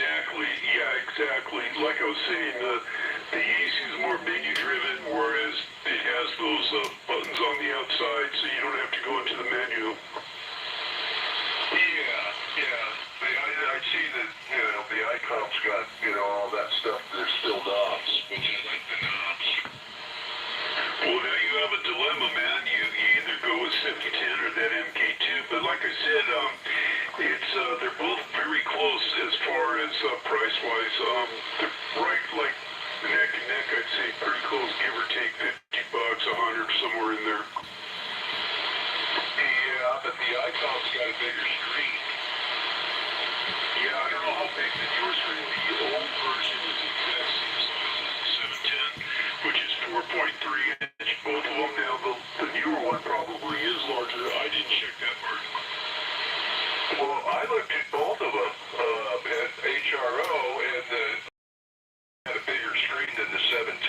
exactly. Yeah, exactly. Like I was saying, the ECU is more menu-driven, whereas it has those buttons on the outside, so you don't have to go into the menu. Yeah, yeah. I see that, the icon's got, all that stuff. There's still knobs, which I like the knobs. Well, now you have a dilemma, man. You either go with 7010 or that MK2, but like I said, they're both very close as far as price-wise. They're right, like, neck and neck, I'd say, pretty close, give or take $50, 100, somewhere in there. Yeah, but the icon's got a bigger screen. Yeah, I don't know how big the newer screen. The old version is the exact same size as the 710, which is 4.3-inch, both of them. Now, the newer one probably is larger. I didn't check that part. Well, I looked at both of them at HRO, and had a bigger screen than the 710.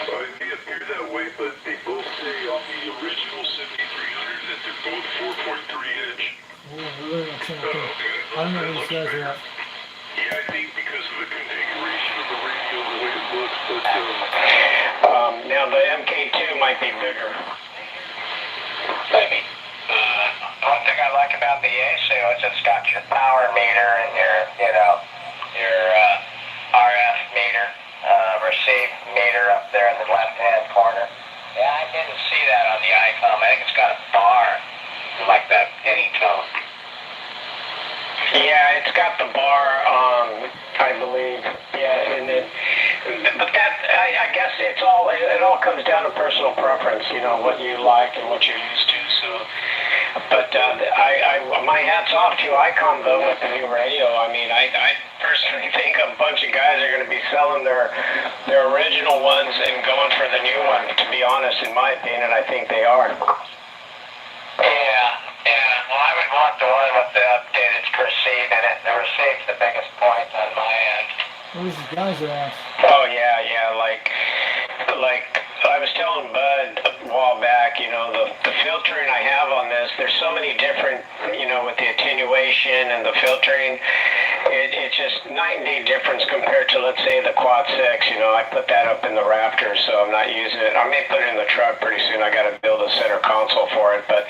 It may appear that way, but they both say on the original 7300 that they're both 4.3-inch. I don't know where these guys are at. Yeah, I think because of the configuration of the radio, the way it looks, but now the MK2 might be bigger. Maybe. One thing I like about the ASU is it's got your power meter and your RF meter, receive meter up there in the left-hand corner. Yeah, I didn't see that on the iPhone. I think it's got a bar like that anytone. Yeah, it's got the bar, I believe. Yeah, and but that, I guess it all comes down to personal preference, what you like and what you're used to, so. But my hat's off to Icom, though, with the new radio. I mean, I personally think a bunch of guys are going to be selling their original ones and going for the new one, to be honest, in my opinion, I think they are. Yeah. Well, I would want the one with the updated receive in it. The receive's the biggest point on my end. Where's these guys are at? Oh, yeah, like I was telling Bud a while back, the filtering I have on this, there's so many different, with the attenuation and the filtering, it's just night and day difference compared to, let's say, the Quad 6. I put that up in the rafters, so I'm not using it. I may put it in the truck pretty soon. I got to build a center console for it, but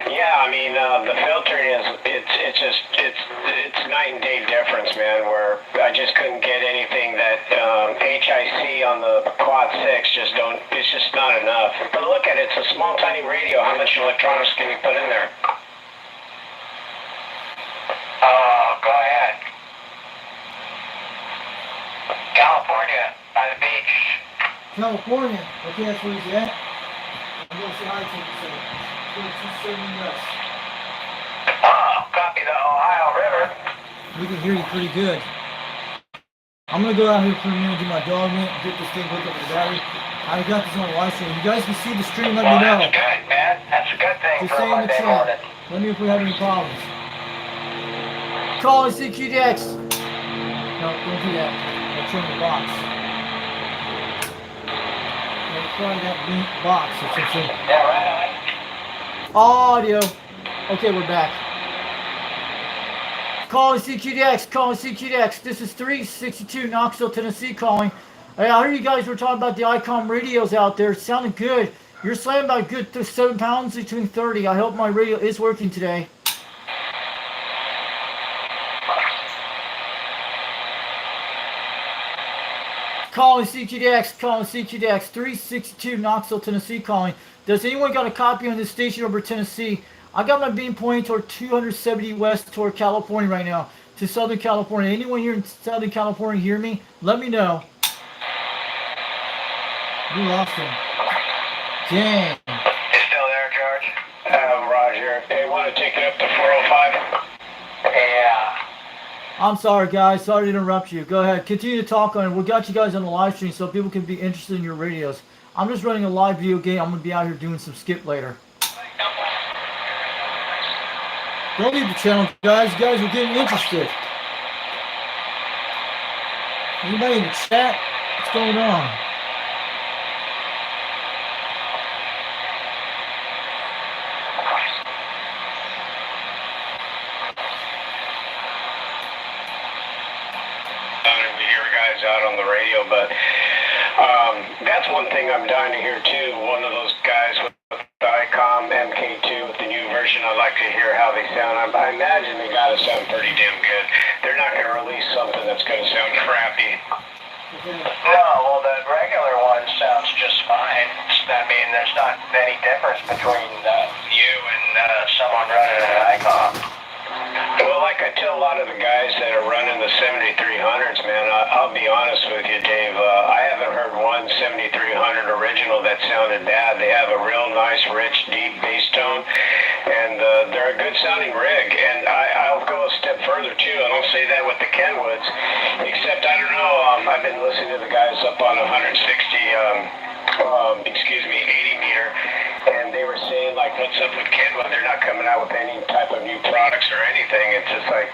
yeah, I mean, the filtering it's night and day difference, man, where I just couldn't get anything that HIC on the Quad 6 it's just not enough. But look at it, it's a small tiny radio. How much electronics can you put in there? Go ahead. California, by the beach. California. Okay, that's where he's at. I'm going to say hi to him. So, 270 West. Copy the Ohio River. We can hear you pretty good. I'm going to go out here for a minute, do my dog mint, get this thing hooked up to the battery. I got this on the live stream. You guys can see the stream, let me know. That's good, man. That's a good thing Just for say a in the Monday chat. morning. Let me know if we have any problems. Call and CQDX. No, don't do that. I'll turn the box. Don't try that box. Yeah, right on. Audio. Okay, we're back. Calling CQDX, calling CQDX. This is 362 Knoxville, Tennessee calling. Hey, I heard you guys were talking about the ICOM radios out there. It sounded good. You're slamming about good 7 pounds between 30. I hope my radio is working today. Calling CQDX, 362 Knoxville, Tennessee calling. Does anyone got a copy on this station over Tennessee? I got my beam pointing toward 270 west toward California right now, to Southern California. Anyone here in Southern California hear me? Let me know. We lost him. Dang. You still there, George? Roger. They want to take it up to 405? Yeah. I'm sorry, guys. Sorry to interrupt you. Go ahead. Continue to talk on it. We got you guys on the live stream so people can be interested in your radios. I'm just running a live video game. I'm going to be out here doing some skip later. Don't leave the channel, guys. You guys are getting interested. Anybody in the chat? What's going on? guys out on the radio, but that's one thing I'm dying to hear too. One of those guys with the ICOM MK2 with the new version, I'd like to hear how they sound. I imagine they gotta sound pretty damn good. They're not gonna release something that's gonna sound crappy. No, well, the regular one sounds just fine. I mean, there's not any difference between you and someone running an ICOM. Well, like I tell a lot of the guys that are running the 7300s, man, I'll be honest with you, Dave. I haven't heard one 7300 original that sounded bad. They have a real nice, rich, deep bass tone, and they're a good sounding rig. And I'll go a step further too. I don't say that with the Kenwoods, except I don't know. I've been listening to the guys up on 160. 80 meter, and they were saying, like, what's up with Kenwood? They're not coming out with any type of new products or anything. It's just like,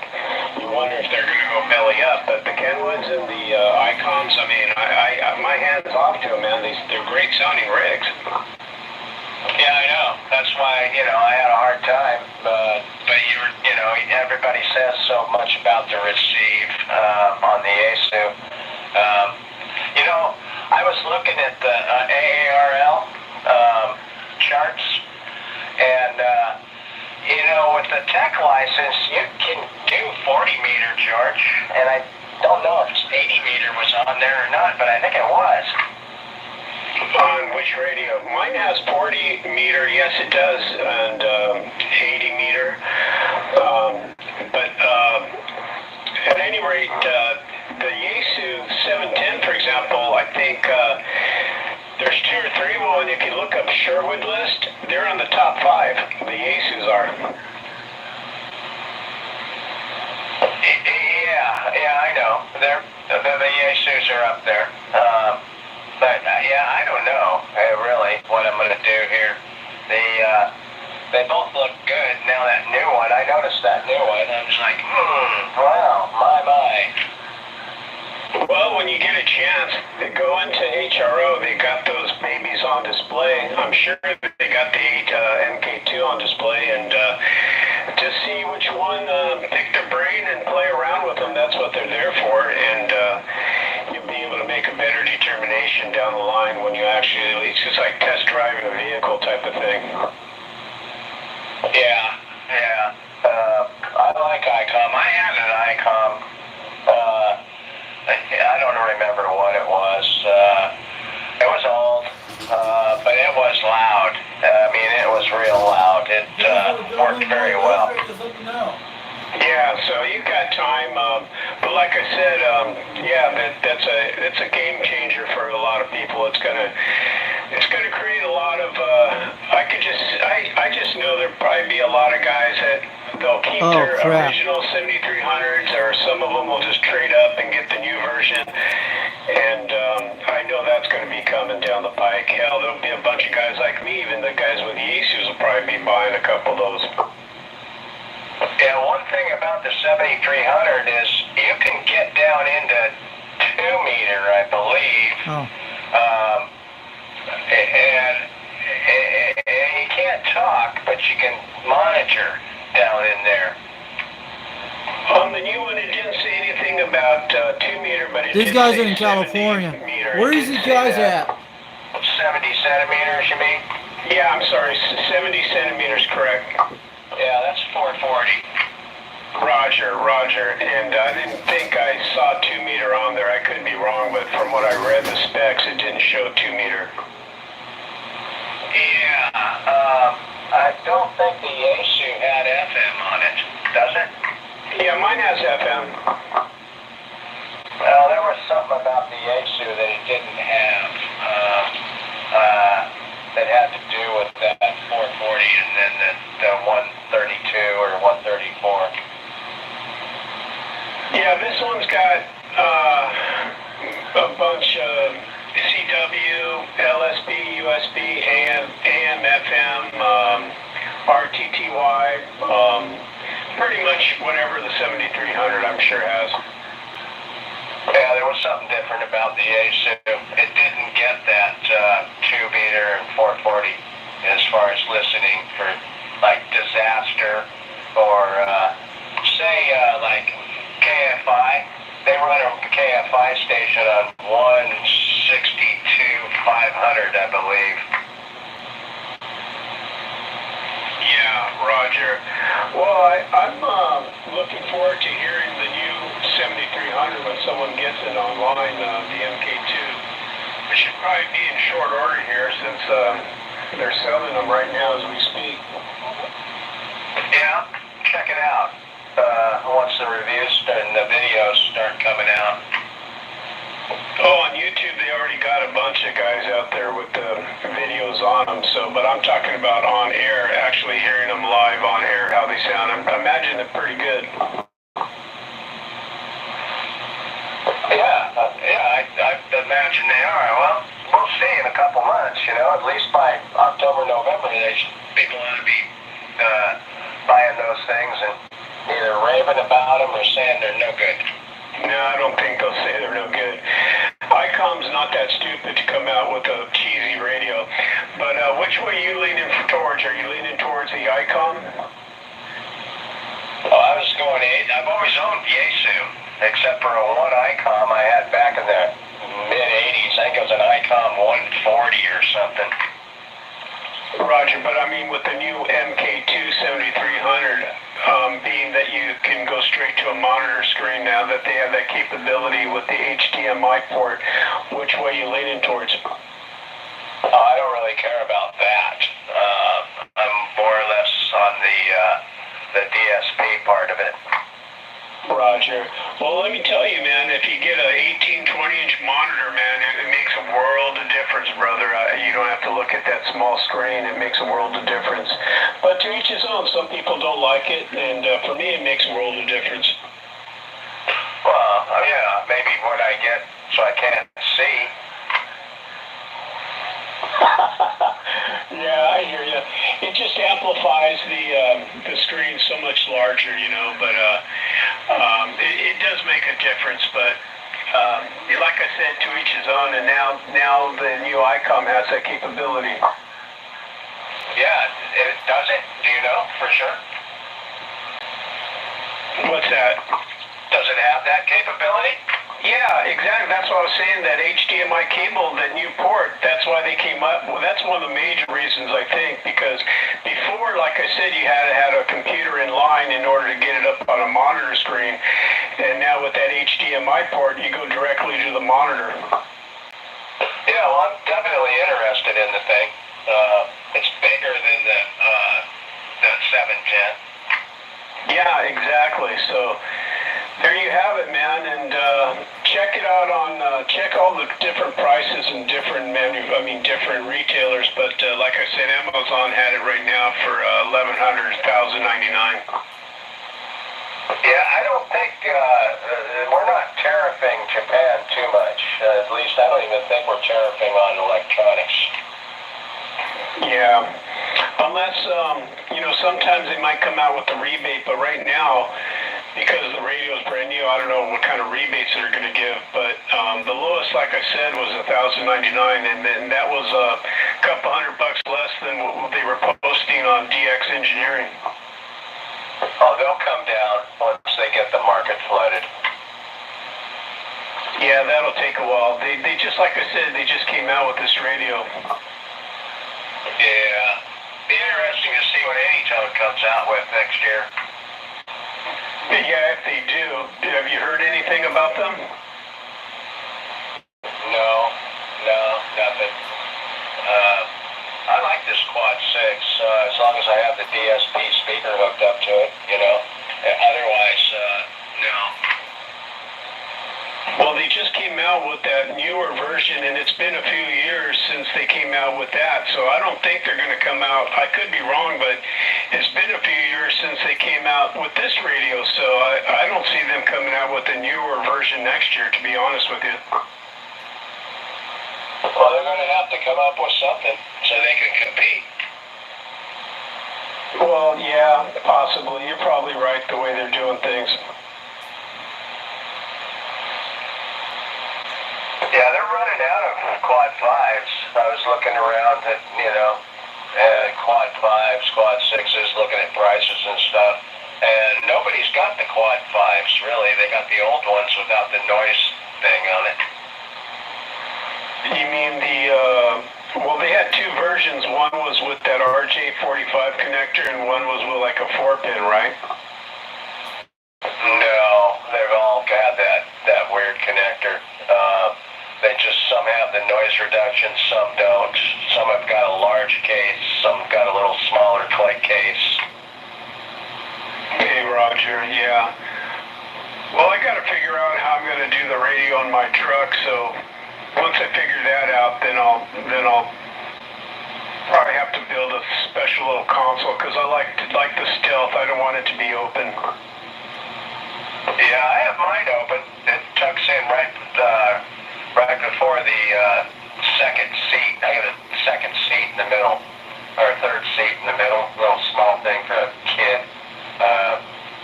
you wonder if they're going to go belly up. But the Kenwoods and the ICOMs, I mean, my hand's off to them, man. They're great sounding rigs. Yeah, I know. That's why, I had a hard time. But everybody says so much about the receive on the ASU. I was looking at the AARL charts, and with the tech license, you can do 40 meter, George, and I don't know if 80 meter was on there or not, but I think it was. On which radio? Mine has 40 meter, yes it does, and 80 meter. But at any rate, the Yaesu 710, for example, I think there's 2 or 3. Well, if you look up Sherwood list, they're on the top 5. The Yaesus are. Yeah, I know. The Yaesus are up there. But I don't know really what I'm gonna do here. They both look good. Now that new one, I noticed that new one. I was like, wow, my. Well, when you get a chance, go into HRO. They got those babies on display. I'm sure they got the MK2 on display, and just see which one, pick their brain and play around with them. That's what they're there for, and you'll be able to make a better determination down the line when you actually, it's just like test driving a vehicle type of thing. Yeah. I like ICOM. I had an ICOM. I don't remember what it was. It was old, but it was loud. I mean, it was real loud. It worked very well. Yeah, so you got time, but like I said, that's a game changer for a lot of people. It's gonna create a lot of. I just know there'll probably be a lot of guys that they'll keep their original 7300s, or some of them will just trade up and get the new version. And I know that's going to be coming down the pike. Hell, there'll be a bunch of guys like me, even the guys with the Yaesus will probably be buying a couple of those. Yeah, one thing about the 7300 is you can get down into 2 meter, I believe. And you can't talk, but you can monitor down in there. On the new one, it didn't say anything about 2 meter, but these guys are in California. Where is these guys at? 70 centimeters, you mean? Yeah, I'm sorry, 70 centimeters, correct. Yeah, that's 440. Roger. And I didn't think I saw 2 meter on there. I could be wrong, but from what I read the specs, it didn't show 2 meter. Yeah, I don't think the Yaesu had FM on it, does it? Yeah, mine has FM. Well, there was something about the Yaesu that it didn't have, that had to do with that 440 and then the 132 or 134. Yeah, this one's got a bunch of CW, LSB, USB, AM, FM, RTTY, pretty much whatever the 7300 I'm sure has. Yeah, there was something different about the Yaesu. It didn't get that 2 meter and 440 as far as listening for like disaster or say like KFI. They run a KFI AFI station on 162,500, I believe. Yeah, Roger. Well, I'm looking forward to hearing the new 7300 when someone gets it online, the MK2. It should probably be in short order here since they're selling them right now as we speak. Yeah, check it out. Once the reviews and the videos start coming out. Oh, on YouTube they already got a bunch of guys out there with the videos on them. So, but I'm talking about on air, actually hearing them live on air, how they sound. I imagine they're pretty good. Yeah, I imagine they are. Well, we'll see in a couple months. At least by October, November, people ought to be buying those things and either raving about them or saying they're no good. No, I don't think they'll say they're no good. ICOM's not that stupid to come out with a cheesy radio. But which way are you leaning towards? Are you leaning towards the ICOM? Well, I was going 8. I've always owned Yaesu, except for one ICOM I had back in the mid-'80s. I think it was an ICOM 140 or something. Roger, but I mean with the new MK2 7300, being that you can go straight to a monitor screen now that they have that capability with the HDMI port, which way are you leaning towards? Oh, I don't really care about that. I'm more or less on the DSP part of it. Roger. Well, let me tell you, man, if you get a 18, 20-inch monitor, man, it makes a world of difference, brother. You don't have to look at that small screen. It makes a world of difference. But to each his own. Some people don't like it, and for me, it makes a world of difference. Well, yeah, maybe what I get so I can't see. Yeah, I hear you. It just amplifies the screen so much larger, but it does make a difference. But like I said, to each his own, and now the new ICOM has that capability. Yeah, it does it? Do you know for sure? What's that? Does it have that capability? Yeah, exactly. That's what I was saying, that HDMI cable, that new port, that's why they came up. Well, that's one of the major reasons, I think, because before, like I said, you had to have a computer in line in order to get it up on a monitor screen. And now with that HDMI port, you go directly to the monitor. Yeah, well, I'm definitely interested in the thing. It's bigger than the 710. Yeah, exactly. So there you have it, man, and check it out on check all the different prices and different retailers. But like I said, Amazon had it right now for $1,199. Yeah, I don't think we're not tariffing Japan too much. At least I don't even think we're tariffing on electronics. Yeah, unless sometimes they might come out with a rebate, but right now, because the radio is brand new, I don't know what kind of rebates they're going to give. But the lowest, like I said, was $1,099, and then that was a couple $100 less than what they were posting on DX Engineering. Oh, they'll come down once they get the market flooded. Yeah, that'll take a while. They just, like I said, they just came out with this radio. Yeah, be interesting to see what Anytone comes out with next year. Yeah, if they do. Have you heard anything about them? No, nothing. I like this Quad 6, as long as I have the DSP speaker hooked up to it, Otherwise, no. Well, they just came out with that newer version, and it's been a few years since they came out with that, so I don't think they're going to come out. I could be wrong, but it's been a few years since they came out with this radio, so I don't see them coming out with a newer version next year, to be honest with you. Well, they're going to have to come up with something so they can compete. Well, yeah, possibly. You're probably right the way they're doing things. Yeah, they're running out of Quad 5s. I was looking around at, Quad 5s, Quad 6s, looking at prices and stuff. And nobody's got the Quad 5s, really. They got the old ones without the noise thing on it. You mean well, they had two versions. One was with that RJ45 connector, and one was with like a 4-pin, right? No, they've all got that weird connector. They just, some have the noise reduction, some don't. Some have got a large case, some have got a little smaller clay case. Hey, Roger, yeah. Well, I gotta figure out how I'm gonna do the radio on my truck, so once I figure that out, then I'll probably have to build a special little console, because I like the stealth. I don't want it to be open. Yeah, I have mine open. It tucks in right before the second seat. I got a second seat in the middle, or a third seat in the middle. Little small thing for a kid.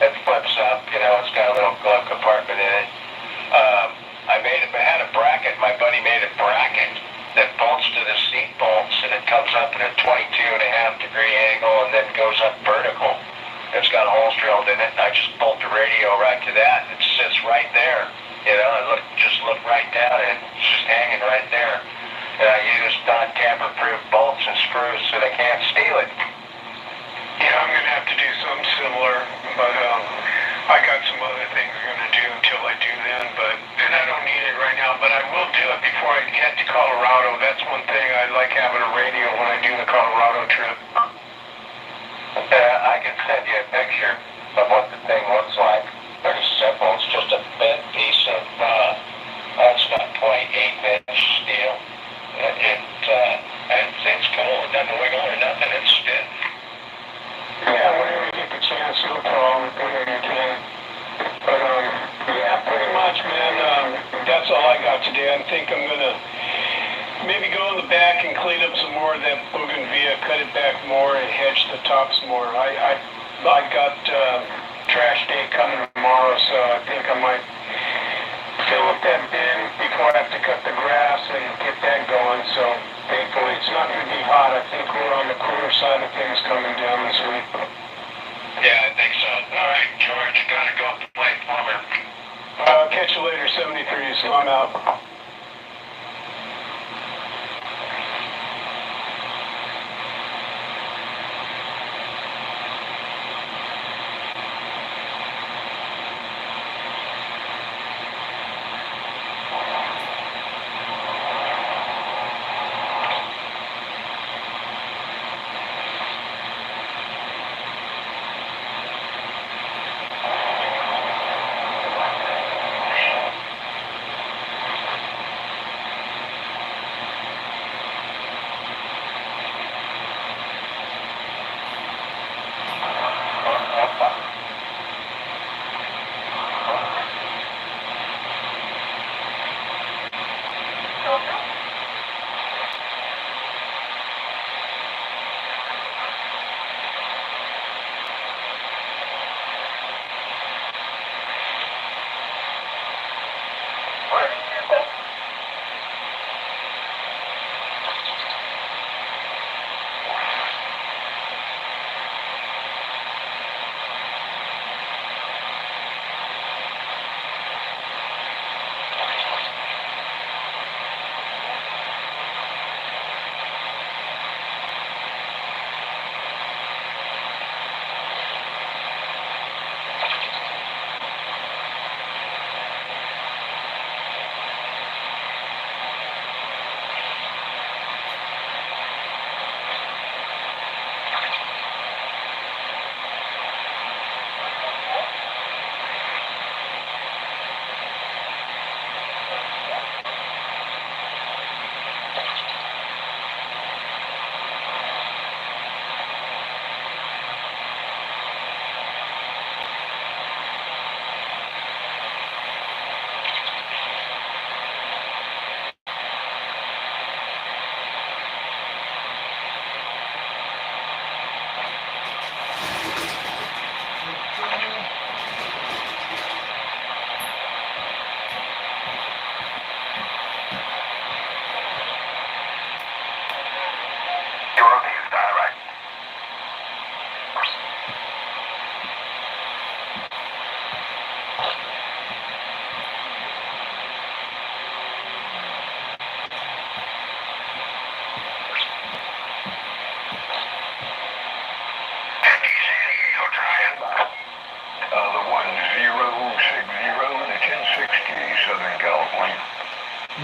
It flips up. You know, it's got a little glove compartment in it. I had a bracket. My buddy made a bracket that bolts to the seat bolts, and it comes up at a 22.5-degree angle and then goes up vertical. It's got holes drilled in it, and I just bolt the radio right to that, and it sits right there. You know, I just look right down, and it's just hanging right there. And I use non-tamper-proof bolts and screws so they can't steal it. Yeah, I'm gonna have to do something similar, but I got some other things I'm gonna do until I do then, and I don't need it right now, but I will do it before I get to Colorado. That's one thing, I like having a radio when I do the Colorado trip. I can send you a picture of what the thing looks like. Pretty simple. It's just a bent piece of, it's about 0.8-inch steel. It's cool. It doesn't wiggle or nothing. It's stiff. Yeah, whenever you get the chance, no problem, whenever you can. But, yeah, pretty much, man, that's all I got today. I think I'm gonna maybe go in the back and clean up some more of that bougainvillea, cut it back more, and hedge the tops more. I got trash day coming tomorrow, so I think I might fill up that bin before I have to cut the grass and get that going. So thankfully it's not going to be hot. I think we're on the cooler side of things coming down this week. Yeah, I think so. All right, George, gotta go play plumber. Catch you later, 73, so I'm out.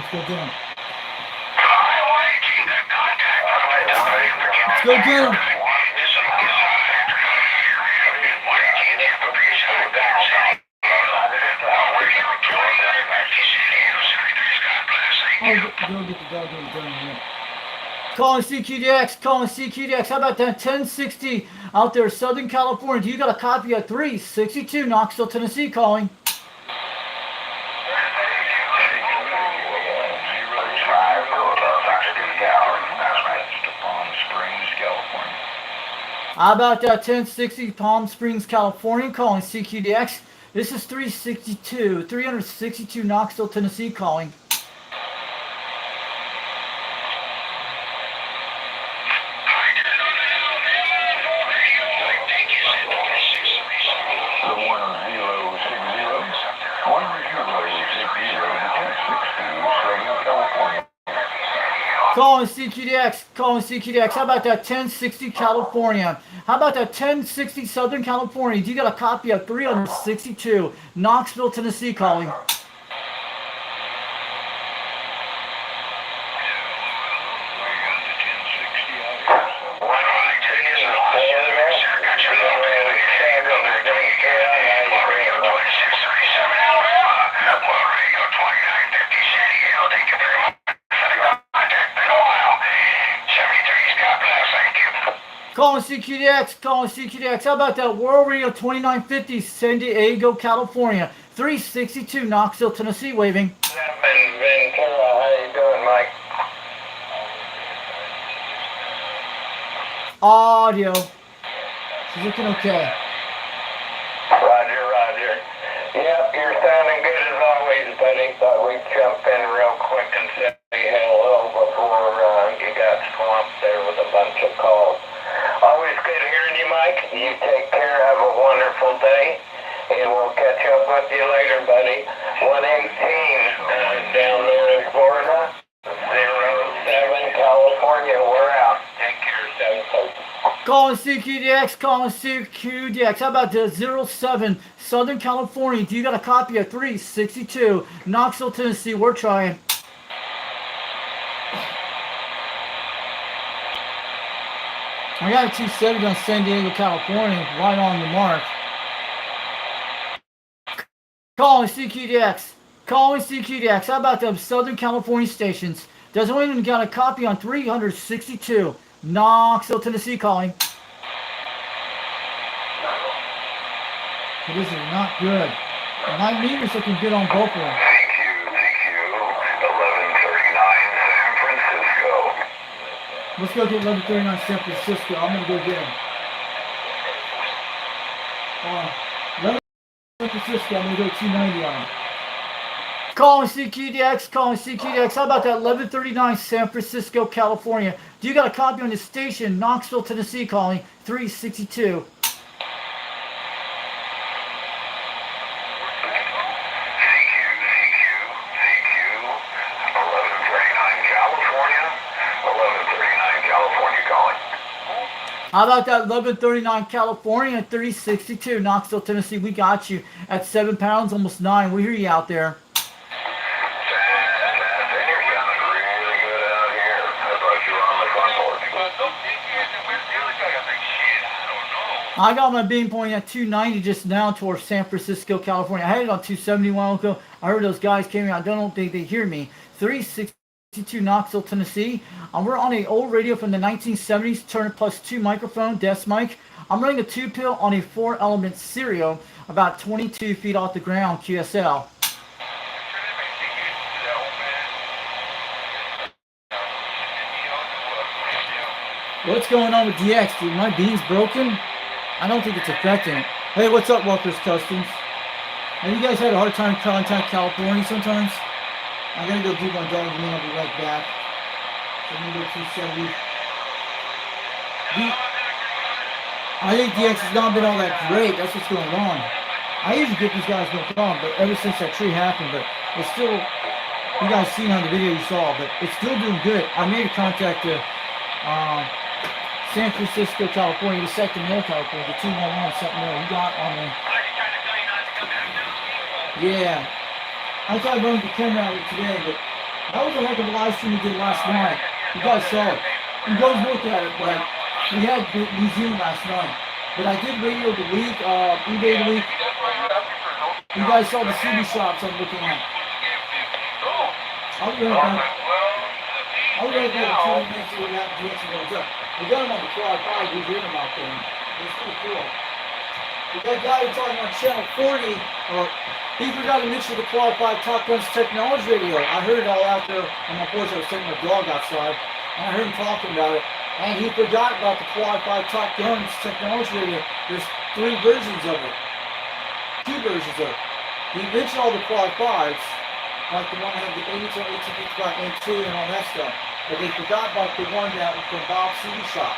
Let's go get him. Highway, contact. Let's go get him. Oh, go get the dog in here. Calling CQDX, calling CQDX. How about that 1060 out there, Southern California? Do you got a copy of 362 Knoxville, Tennessee calling? How about that 1060 Palm Springs, California, calling CQDX? This is 362 Knoxville, Tennessee, calling. Calling CQDX. How about that 1060 California? How about that 1060 Southern California? Do you got a copy of 362 Knoxville, Tennessee, calling? Calling CQDX. How about that World Radio 2950 San Diego, California? 362 Knoxville, Tennessee, waving. Ventura, how you doing, Mike? Audio. She's looking okay. Roger. Yep, you're sounding good as always, buddy. Thought we'd jump in real quick and say hello before you got swamped there with a bunch of calls. Always good hearing you, Mike. You take care. Have a wonderful day. And we'll catch up with you later, buddy. 118 down there in Florida. 07 California. We're out. Take care, 730. Calling CQDX. How about the 07 Southern California? Do you got a copy of 362 Knoxville, Tennessee? We're trying. I got a 270 on San Diego, California, right on the mark. Calling CQDX. How about them Southern California stations? Does anyone got a copy on 362 Knoxville, Tennessee, calling? This is not good. My meter's looking good on both of them. TQ, 1139 San Francisco. Let's go get 1139 San Francisco. I'm going to go get him. 11 San Francisco, I'm going to go 290 on him. Calling CQDX. How about that 1139 San Francisco, California? Do you got a copy on the station? Knoxville, Tennessee, calling 362. How about that 1139 California, 362 Knoxville, Tennessee? We got you at 7 pounds, almost 9. We hear you out there. I got my beam pointing at 290 just now towards San Francisco, California. I had it on 270 a while ago. I heard those guys came in. I don't think they hear me. 362 Knoxville, Tennessee. We're on an old radio from the 1970s, Turner Plus 2 microphone, desk mic. I'm running a 2-pill on a 4-element stereo, about 22 feet off the ground, QSL. What's going on with DX, dude? My beam's broken? I don't think it's affecting it. Hey, what's up, Walker's Customs? Have you guys had a hard time contact California sometimes? I gotta go do my dog and then I'll be right back. I'm gonna go 270. I think DX has not been all that great. That's what's going on. I usually get these guys no problem, but ever since that tree happened, but it's still, you guys seen on the video you saw, but it's still doing good. I made a contact to San Francisco, California, the second mail, California, the 211 second mail. You got on there. Yeah. I tried running the camera out today, but That was a heck of a live stream we did last night. You guys saw it. You guys look at it, but we had New Zealand last night. But I did radio of the week, eBay of the week. You guys saw the CD shops I'm looking at. I'll be right back. I'll be right back in 20 minutes see what happens once it goes up. We got him on the quad 5, we heard him out there. It's pretty cool. But that guy was talking on channel 40, he forgot to mention the quad 5 Top Guns Technology Radio. I heard it all out there on my porch. I was taking my dog outside, and I heard him talking about it. And he forgot about the quad 5 Top Guns Technology Radio. There's 3 versions of it. 2 versions of it. He mentioned all the quad 5s, like the one that had the 80 to 1855 N2 and all that stuff. But they forgot about the one that was from Bob's CD Shop.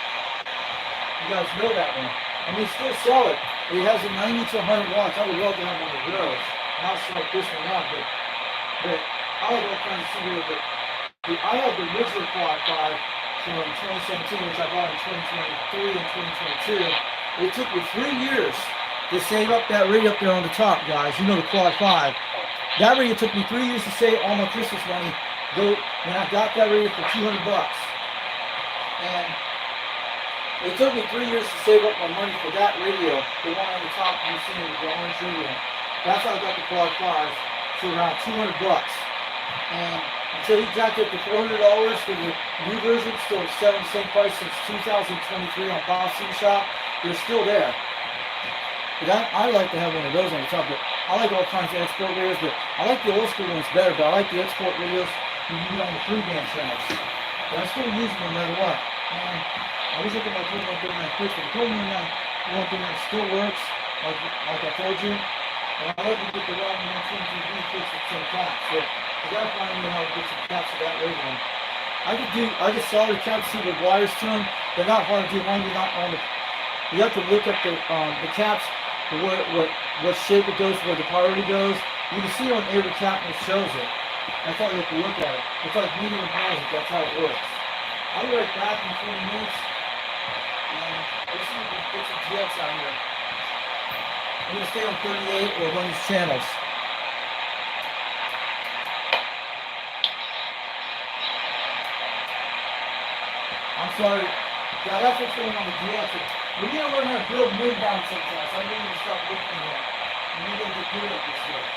You guys know that one. And they still sell it. It has a 90 to 100 watts. I would love to have one of those. Not so like this one now, but I like all kinds of CD. But I had the original quad 5 from 2017, which I bought in 2023 and 2022. It took me 3 years to save up that radio up there on the top, guys. You know the quad 5. That radio took me 3 years to save all my Christmas money. And I got that radio for $200. And it took me 3 years to save up my money for that radio. The one on the top you see is the orange radio. That's how I got the quad 5 for around $200. And until he jacked it up to $400 for the new version, still selling the same price since 2023 on Bob's CD Shop. They're still there. But I like to have one of those on the top. But I like all kinds of export radios, but I like the old school ones better. But I like the export radios you use on the pre-band channels. But I still use them no matter what. And I wish I could like 2139 Fix, but the 2139 still works, like I told you. And I like to get the wrong 122B fix at some caps. So I gotta find out how to get some caps of that radio. I just solder caps with wires to them. They're not hard to do. Long as you're not on the. You have to look up the caps, what shape it goes, where the priority goes. You can see on every cap and it shows it. That's how you have to look at it. It's like medium and positive. That's how it works. I'll be right back in 20 minutes. And let's see if we can get some GX out here. I'm going to stay on 38 or one of these channels. I'm sorry. Yeah, that's what's going on with GX. We need to learn how to build mid-bound sometimes. I need to stop looking at it. We need to get good at this stuff.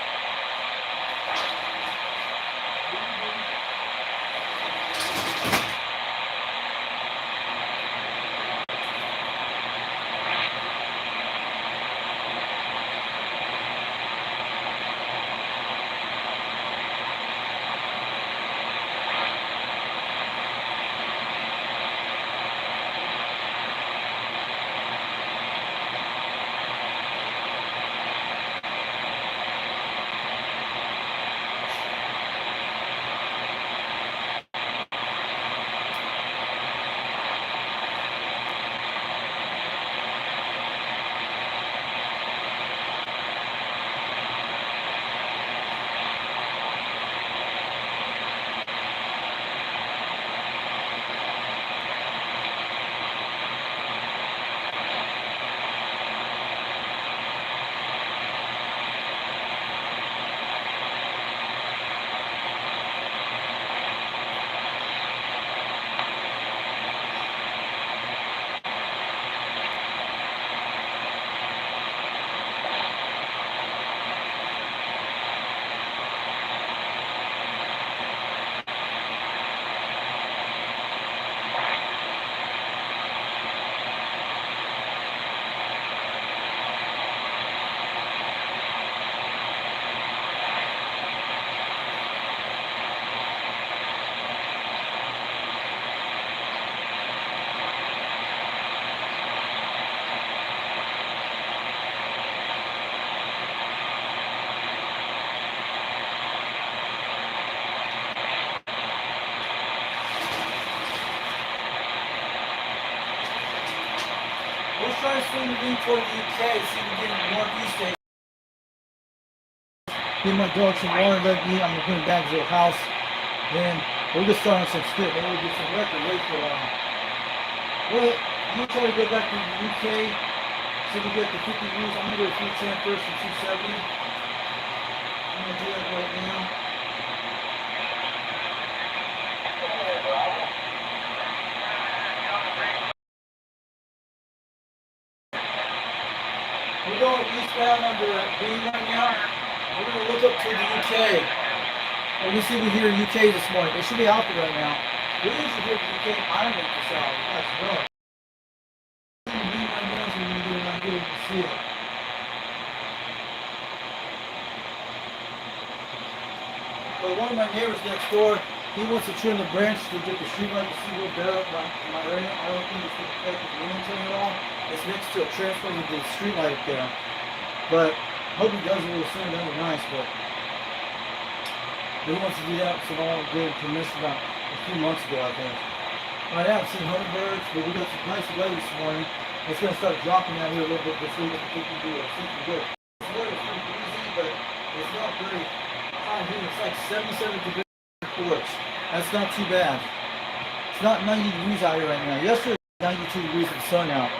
Trying to swing the lead toward the UK, see if we can get in the Northeast state. Give my dog some water, let me eat. I'm going to put him back to the house. Then we'll get started on some spit. Maybe we'll get some record late for a while. Well, I'm going to try to go back to the UK, see if we get the 50 views. I'm going to go to 310 first and 270. I'm going to do that right now. eastbound under B right now. We're going to look up to the UK. And we see we hear UK this morning. They should be out there right now. We usually hear the UK island this hour. That's good. B right now is going to get an idea to see it. But one of my neighbors next door, he wants to trim the branches to get the streetlight to see a little better in my area. I don't think it's going to affect the wind at all. It's next to a transformer with the streetlight up there. But I hope he does it real soon. That'd be nice. But he wants to do that, so I want to give permission about a few months ago, I think. Right now, I've seen hummingbirds, but we got some nice weather this morning. It's going to start dropping out here a little bit this week. I think we'll do it. Good. The weather's pretty easy, but it's not very hot here. It's like 77 degrees porch. That's not too bad. It's not 90 degrees out here right now. Yesterday it was 92 degrees with the sun out.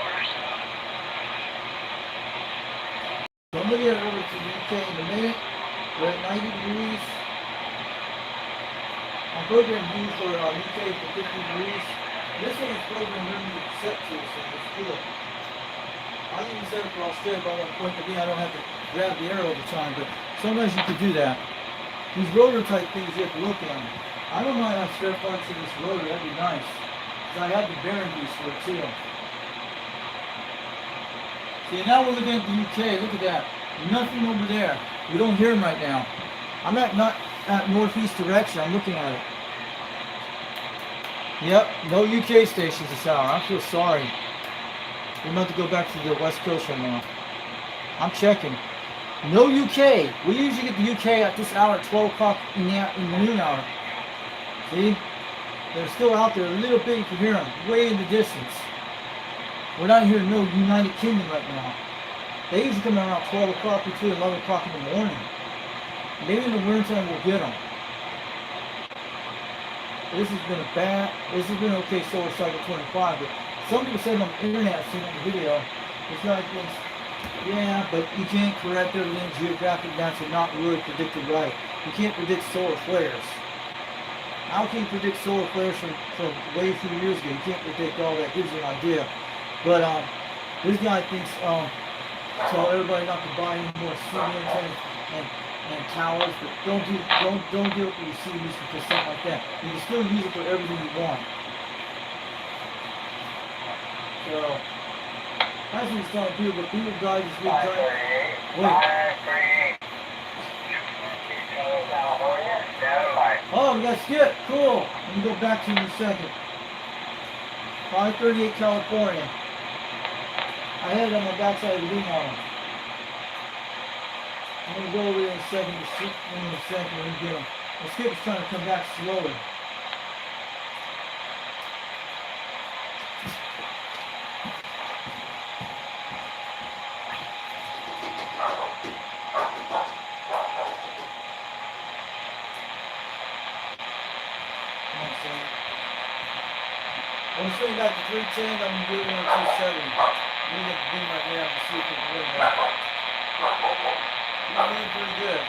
So I'm going to get over to the UK in a minute. We're at 90 degrees. I'm programmed U for UK for 50 degrees. This one is programmed really set to, so it's cool. I even set it for Australia, but I want to point to me. I don't have to grab the arrow all the time, but sometimes you could do that. These rotor type things you have to look at. I don't mind how spare parts in this rotor, that'd be nice. Because I have the bearing piece for it too. See, now we're looking at the UK, look at that. Nothing over there. We don't hear them right now. I'm not at northeast direction, I'm looking at it. Yep, no UK stations this hour. I feel sorry. We're about to go back to the west coast right now. I'm checking. No UK. We usually get the UK at this hour at 12 o'clock in the noon hour. See? They're still out there a little bit. You can hear them way in the distance. We're not hearing no United Kingdom right now. They usually come around 12 o'clock between 11 o'clock in the morning. Maybe in the winter time we'll get them. This has been okay solar cycle 25, but some people said on the internet, I've seen on the video, it's not things, yeah, but you can't correct everything geographic, that's not really predicted right. You can't predict solar flares. How can you predict solar flares from way a few years ago? You can't predict all that, gives you an idea. But this guy thinks, tell everybody not to buy any more cement and towers, but don't do it when you see use for something like that. You can still use it for everything you want. So that's what he's telling people, but people die this big giant. Wait. Oh, we got skip. Cool. Let me go back to you in a second. 538 California. I had it on the backside of the wing on him. I'm going to go over there in a second to see in a second when we get him. The skip's trying to come back slowly. I'm swinging back to 310, I'm going to do it on 270. I'm going to get the beam right now and see if we can win that. He's doing pretty good.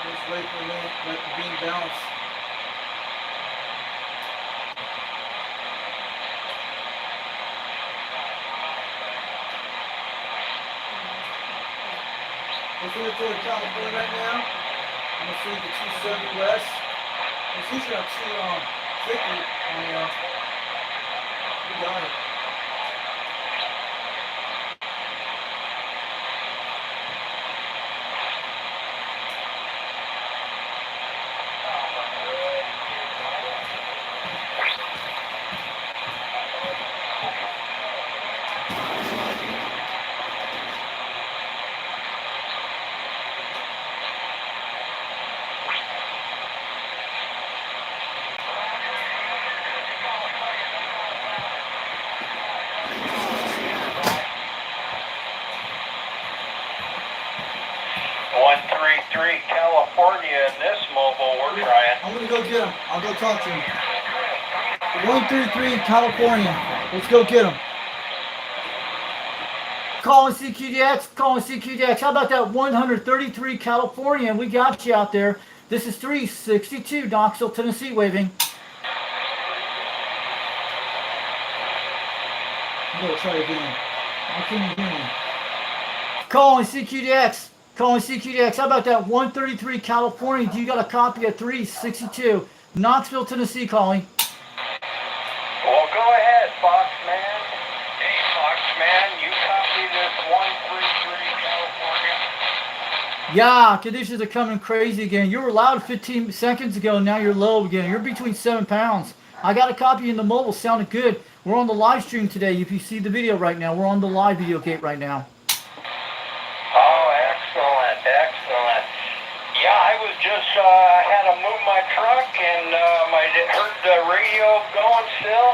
Just wait for a minute, let the beam bounce. Let's look toward California right now. I'm going to see the 270 west. It's usually on 250 on there. We got it. California in this mobile we're trying. I'm going to go get him. I'll go talk to him. 133 California. Let's go get him. Calling CQDX, calling CQDX. How about that 133 California? We got you out there. This is 362 Knoxville, Tennessee, waving. I'm gonna try again. I can't hear me. Calling CQDX, calling CQDX. How about that 133 California? Do you got a copy of 362 Knoxville, Tennessee, calling? Well, go ahead, Foxman. Hey, Foxman, you copy this 133 California? Yeah, conditions are coming crazy again. You were loud 15 seconds ago, now you're low again. You're between 7 pounds. I got a copy in the mobile, sounded good. We're on the live stream today. If you see the video right now, we're on the live video gate right now. Oh, excellent, excellent. Yeah, I was just, I had to move my truck and I heard the radio going still,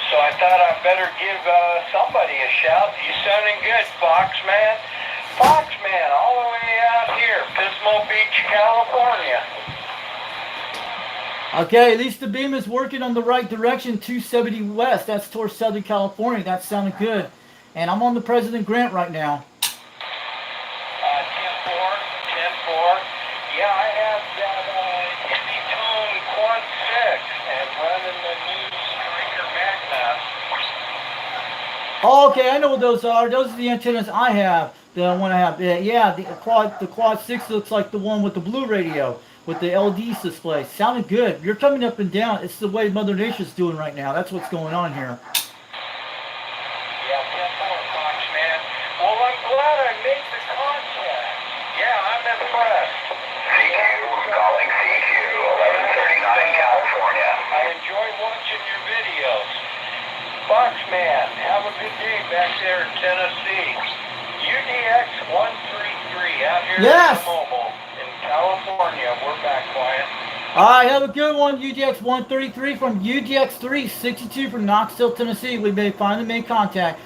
so I thought I'd better give somebody a shout. You sounding good, Foxman. Foxman, all the way out here, Pismo Beach, California. Okay, at least the beam is working on the right direction, 270 west. That's towards Southern California. That sounded good. And I'm on the President Grant right now. 10-4, 10-4. Yeah, I have that Tone Quad 6 and running the new Striker Magna. Okay, I know what those are. Those are the antennas I have. The one I have. Yeah, the quad 6 looks like the one with the blue radio. With the LD display. Sounded good. You're coming up and down. It's the way Mother Nature's doing right now. That's what's going on here. Yeah, 10-4, Foxman. Well, I'm glad I made the contact. Yeah, I'm impressed. CQ, calling CQ, 1139 California. I enjoy watching your videos. Foxman, have a good day back there in Tennessee. UDX 133 out here Yes. in the mobile. California, we're back, quiet. All right, have a good one. UGX 133 from UGX 362 from Knoxville, Tennessee. We may finally made contact.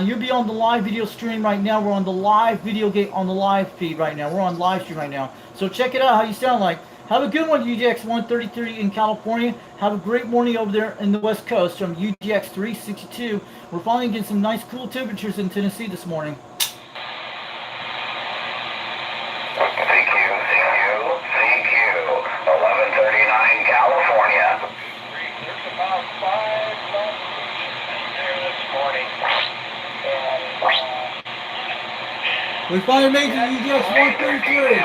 You'll be on the live video stream right now. We're on the live video gate on the live feed right now. We're on live stream right now. So check it out how you sound like. Have a good one, UGX 133 in California. Have a great morning over there in the West Coast from UGX 362. We're finally getting some nice cool temperatures in Tennessee this morning. CQ, 1139 California. There's about 5 locations there this morning. We finally made it to UGX 133.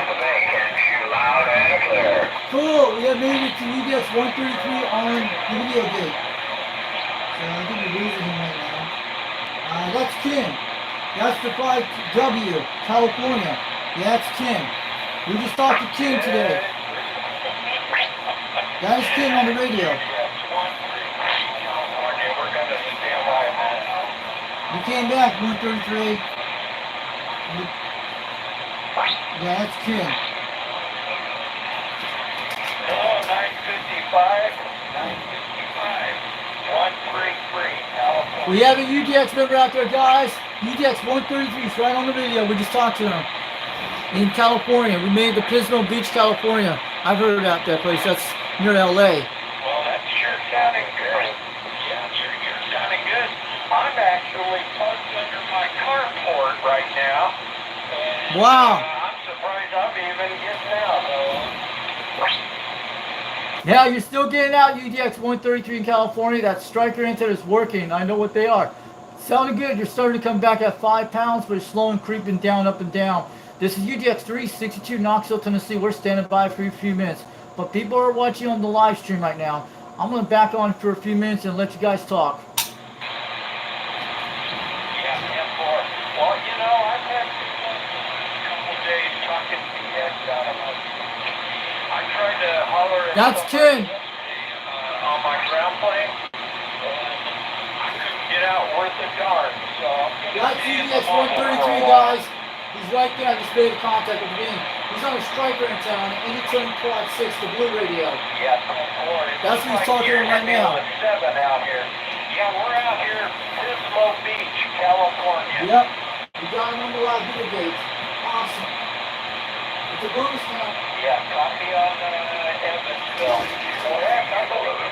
Loud and clear. Cool, we have made it to UGX 133 on the video gate. So I think we're losing him right now. That's Ken. That's the 5W, California. Yeah, that's Ken. We just talked to Ken today. That is Ken on the radio. You came back, 133. Yeah, that's Ken. Hello, 955, 133, California. We have a UDX member out there, guys. UDX 133 is right on the video. We just talked to him. In California. We made the Pismo Beach, California. I've heard about that place. That's near LA. Well, that's sure sounding good. Yeah, you're sounding good. I'm actually parked under my carport right now. And, Wow. I'm surprised I'm even getting out, though. Yeah, you're still getting out, UDX 133 in California. That striker antenna is working. I know what they are. Sounding good. You're starting to come back at 5 pounds, but it's slow and creeping down, up and down. This is UDX 362 Knoxville, Tennessee. We're standing by for a few minutes. But people are watching on the live stream right now. I'm going to back on for a few minutes and let you guys talk. Yeah, 10-4. Well, you know, I've had a couple days talking to DX out of my... I tried to holler at That's somebody Ken. on my ground plane, and I couldn't get out worth a darn, so I'm going to That's see UDX 133, guys. He's right there. I just made a contact with him. He's on a striker antenna on an Anytone Quad 6, the blue radio. Yeah, 10-4. That's what he's talking about right now. 7 out here. Yeah, we're out here, Pismo Beach, California. Yep. We got him on the live video gate. Awesome. It's a bonus now. Yeah, copy on Evansville. Well, heck, I believe in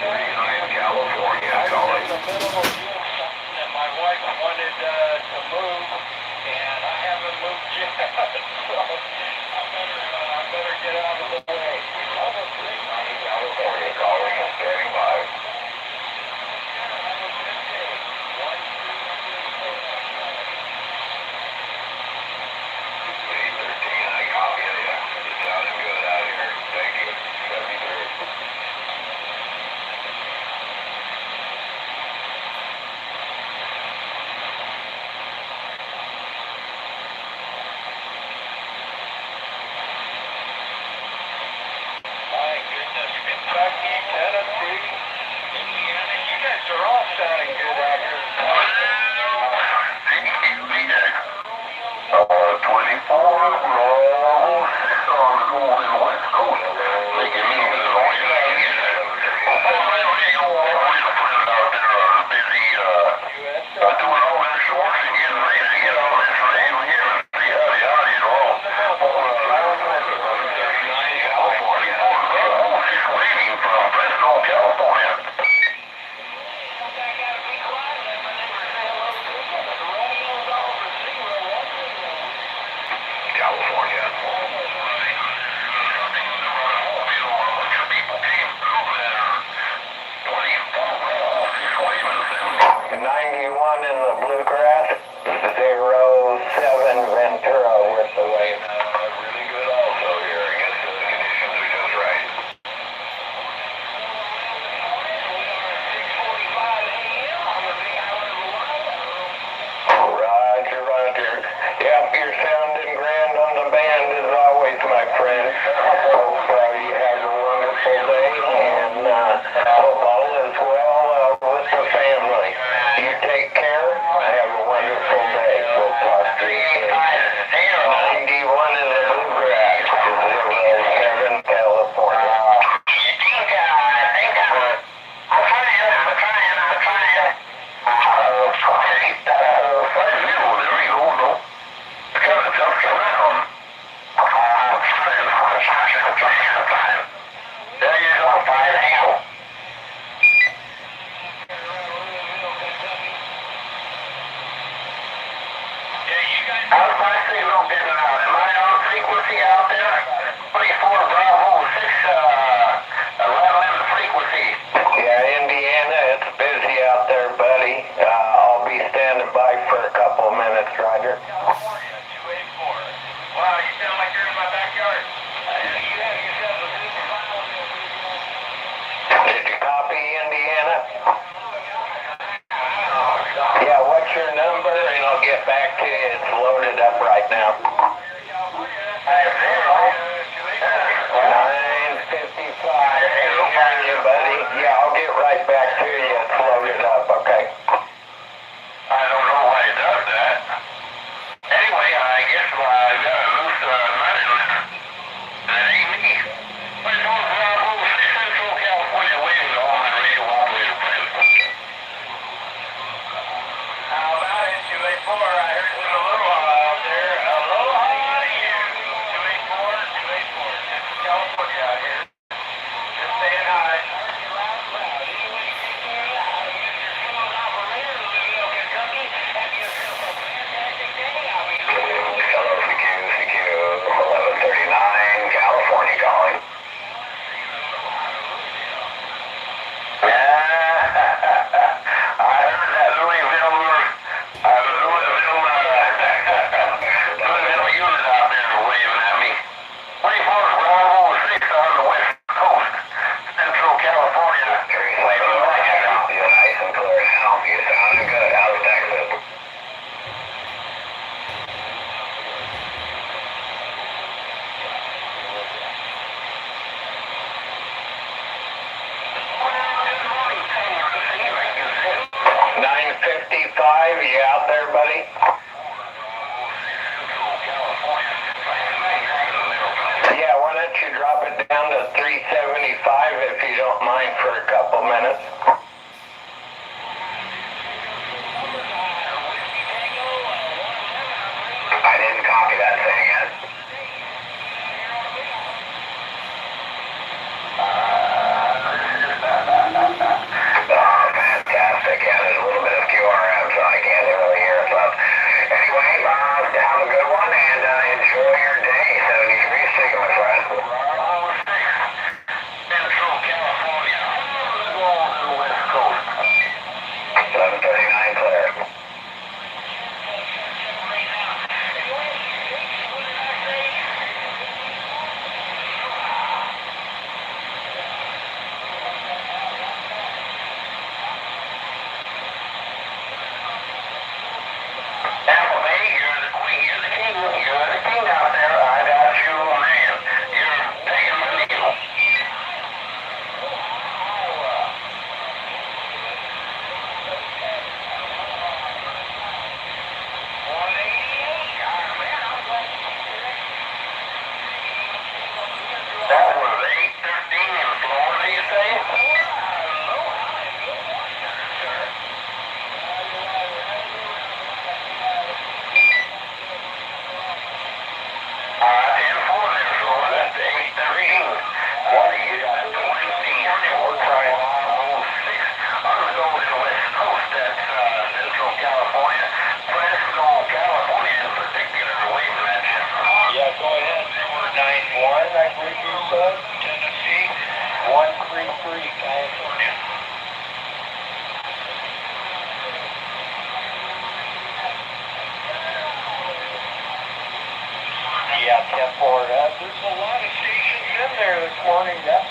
California, I was calling. in the middle of doing something that my wife wanted to move, and I better get out of the way. California calling and standing by. I copy you. It sounded good out here. Thank you. 73.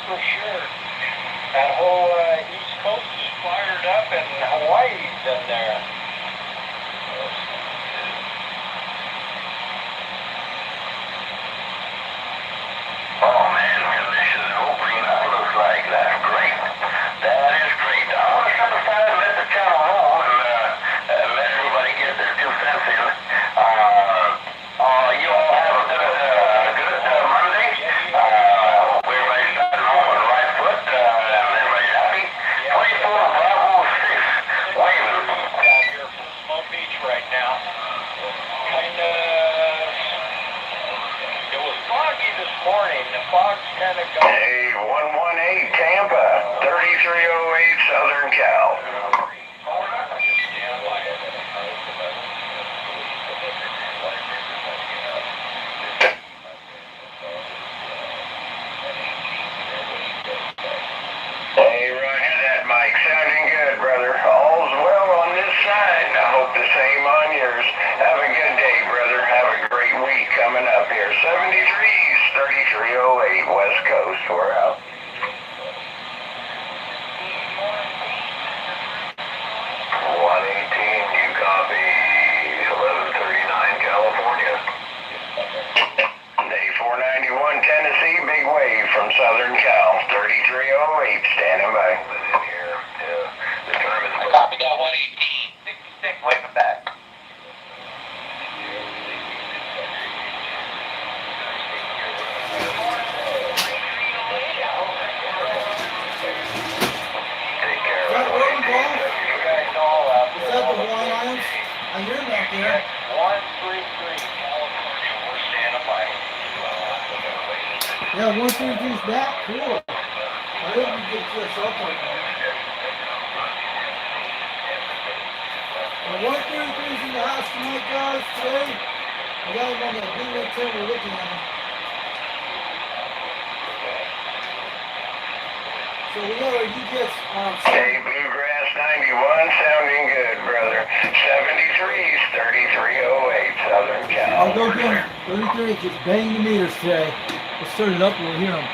for sure. That whole East Coast is fired up, and Hawaii's in there. Oh man, conditions opening up looks like. That's great. That is great. I want to step aside and let the channel roll and let everybody get their 2 cents in. You all have a good Monday. Hope everybody's starting home on the right foot and everybody's happy. 24 Bravo 6 waving. Out here from Smoke Beach right now. Kinda. It was foggy this morning. The fog's kind of gone. Hey, 118 Tampa, 3308 Southern Cal. Hey, roger that, Mike. Sounding good, brother. All's well on this side. I hope the same on yours. Have a good day, brother. Have a great week coming up here. 73s, 3308 West Coast. We're out. 118, you copy. 1139 California. Day 491 Tennessee, big wave from Southern Cal. 3308, standing by. In here, the term is Copy that 118. 66, waving back. Take care. Is that Oregon Golf? You guys all out Is that the Hawaiian Islands? I hear them out there. 133, California, we're standing by. Yeah, 133's back. Cool. I hope you get to a cell phone. Well, 133's in the house tonight, guys. Today, I got him on that big red table looking at him. So we got our UGX Hey, Bluegrass 91, sounding good, brother. 73s, 3308 Southern Cal. I'll go again. 33, just banging the meters today. Let's turn it up and we'll hear them.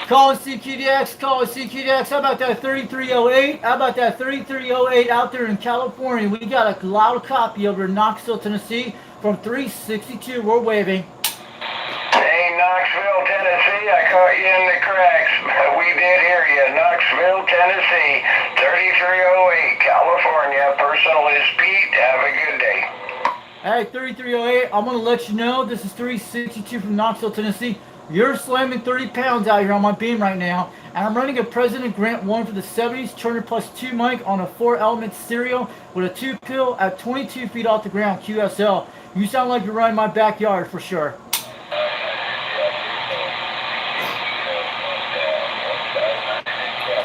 Calling CQDX, calling CQDX. How about that 3308? How about that 3308 out there in California? We got a loud copy over in Knoxville, Tennessee from 362. We're waving. Hey, Knoxville, Tennessee, I caught you in the cracks. We did hear you. Knoxville, Tennessee, 3308 California. Personal is Pete. Have a good day. Hey, 3308, I'm going to let you know this is 362 from Knoxville, Tennessee. You're slamming 30 pounds out here on my beam right now. And I'm running a President Grant 1 for the 70s, Turner plus 2 mic on a 4-element stereo with a 2-pill at 22 feet off the ground, QSL. You sound like you're running my backyard for sure.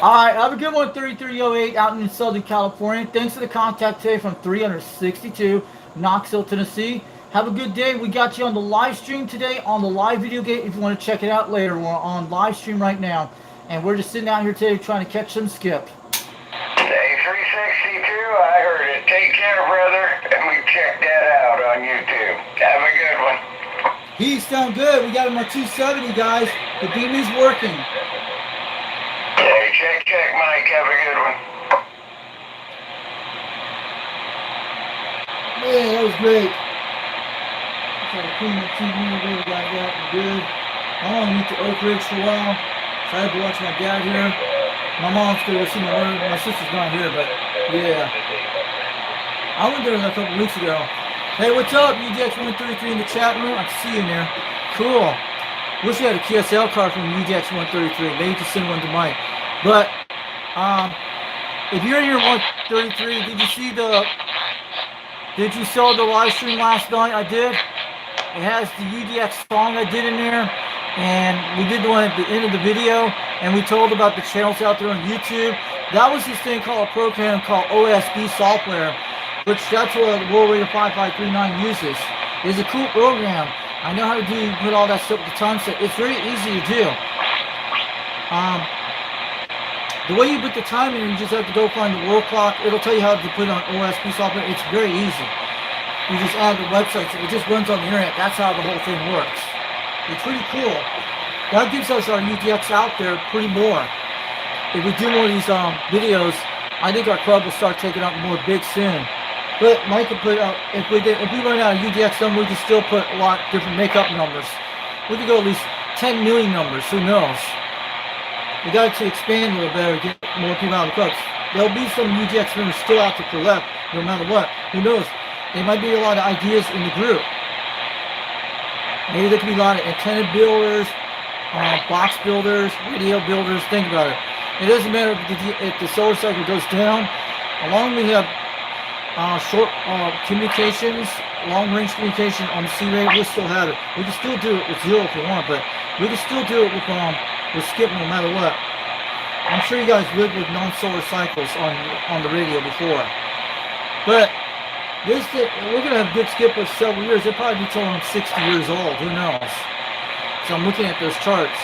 Alright, have a good one, 3308 out in Southern California. Thanks for the contact today from 362, Knoxville, Tennessee. Have a good day. We got you on the live stream today on the live video gate. If you want to check it out later, we're on live stream right now. And we're just sitting out here today trying to catch some skip. Day 362, I heard it. Take care, brother. And we checked that out on YouTube. Have a good one. He sound good. We got him on 270, guys. The beam is working. Hey, check, Mike. Have a good one. Man, that was great. Try to clean the TV a little bit like that. We're good. I only went to Oak Ridge for a while. So I had to watch my dad here. My mom's still with my mother. My sister's not here, but yeah. I went there a couple weeks ago. Hey, what's up? UDX133 in the chat room. I can see you in there. Cool. Wish you had a QSL card from UDX133. Maybe you could send one to Mike. But if you're in here 133, did you saw the live stream last night? I did. It has the UDX song I did in there, and we did the one at the end of the video, and we told about the channels out there on YouTube. That was this thing called a program called OSB software, which that's what World Radio 5539 uses. It's a cool program. I know how to put all that stuff with the time set. It's very easy to do. The way you put the time in, you just have to go find the world clock. It'll tell you how to put it on OSB software. It's very easy. You just add the websites. It just runs on the internet. That's how the whole thing works. It's pretty cool. That gives us our UDX out there pretty more. If we do more of these videos, I think our club will start taking out more big soon. But Mike could put out, if we run out of UDX number, we could still put a lot different makeup numbers. We could go at least 10 million numbers, who knows? We got to expand a little better, get more people out of the clubs. There'll be some UDX members still out there for left, no matter what. Who knows? There might be a lot of ideas in the group. Maybe there could be a lot of antenna builders, box builders, radio builders. Think about it. It doesn't matter if the solar cycle goes down. As long as we have short communications, long-range communication on the C-rate, we'll still have it. We can still do it with zero if we want, but we can still do it with skip no matter what. I'm sure you guys lived with non-solar cycles on the radio before. But we're going to have good skip for several years. They'll probably be till I'm 60 years old. Who knows? So I'm looking at those charts.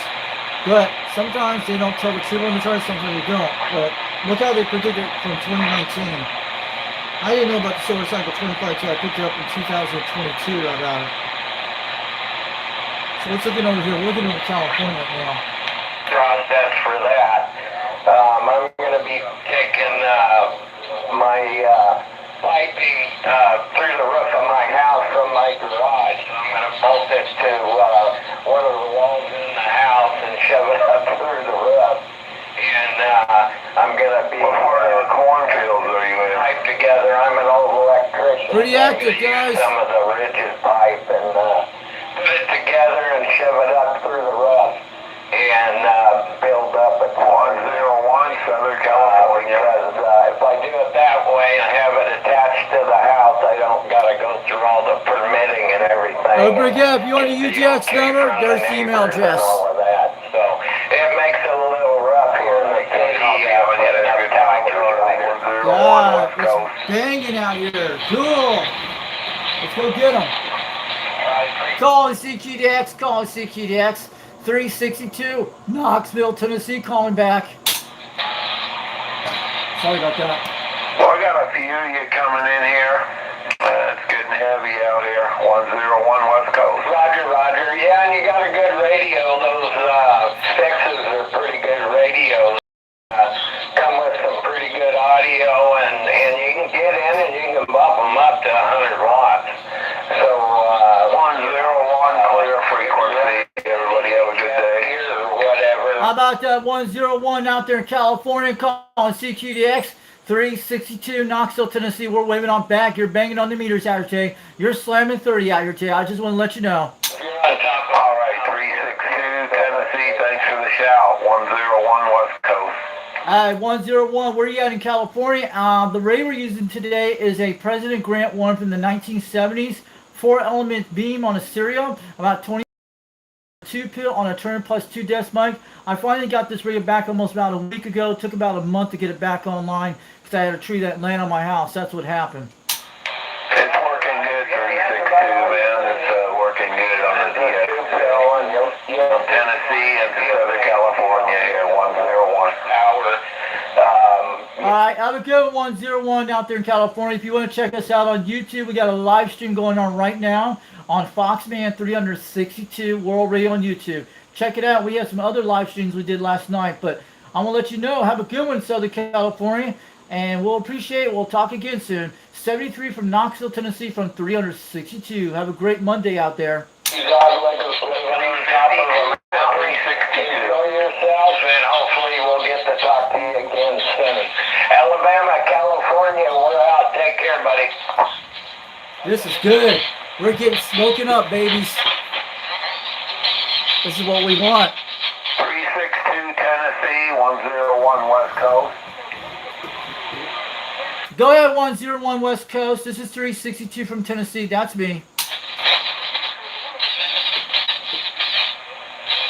But sometimes they don't tell the truth on the charts, sometimes they don't. But look how they predict it from 2019. I didn't know about the solar cycle 25 till I picked it up in 2022 about it. So let's look over here. We're looking at California right now. Process for that. I'm going to be taking my piping through the roof of my house from my garage. I'm going to bolt it to one of the walls in the house and shove it up through the roof. And I'm going to be... What part of the cornfields are you in? Pipe together. I'm an old electrician. Pretty active, guys. Some of the rigid pipe and put it together and shove it up through the roof. And build up at 101 Southern California. Because if I do it that way and have it attached to the house, I don't got to go through all the permitting and everything. Don't forget, if you want to use the UGX number, there's the email address. All of that. So it makes it a little rough here in the city. God, it's banging out here. Cool. Let's go get them. Calling CQDX, calling CQDX. 362, Knoxville, Tennessee, calling back. Sorry about that. Well, I got a few of you coming in here. It's getting heavy out here. 101 West Coast. Roger, Roger. Yeah, and you got a good radio. Those fixes are pretty good radios. Come with some pretty good audio, and you can get in and you can bump them up to 100 watts. So, 101 clear frequency. Everybody have a good day. Or whatever. How about that 101 out there in California, calling CQDX, 362, Knoxville, Tennessee. We're waving on back. You're banging on the meters out here today. You're slamming 30 out here today. I just want to let you know. You're on top. All right, 362, Tennessee. Thanks for the shout. 101 West Coast. 101, where are you at in California? The radio we're using today is a President Grant one from the 1970s. 4-element beam on a serial, about 22 pin on a turn plus 2 desk mic. I finally got this radio back almost about a week ago. It took about a month to get it back online because I had a tree that landed on my house. That's what happened. It's working good, 362, man. It's working good on the DX. Tennessee and Southern California here, 101 hour. All right, have a good 101 out there in California. If you want to check us out on YouTube, we got a live stream going on right now on Foxman 362 World Radio on YouTube. Check it out. We have some other live streams we did last night, but I'm going to let you know. Have a good one, Southern California, and we'll appreciate it. We'll talk again soon. 73 from Knoxville, Tennessee from 362. Have a great Monday out there. Yourself, and hopefully we'll get to talk to you again soon. Alabama, California, we're out. Take care, buddy. This is good. We're getting smoking up, babies. This is what we want. 362 Tennessee, 101 West Coast. Go ahead, 101 West Coast. This is 362 from Tennessee. That's me.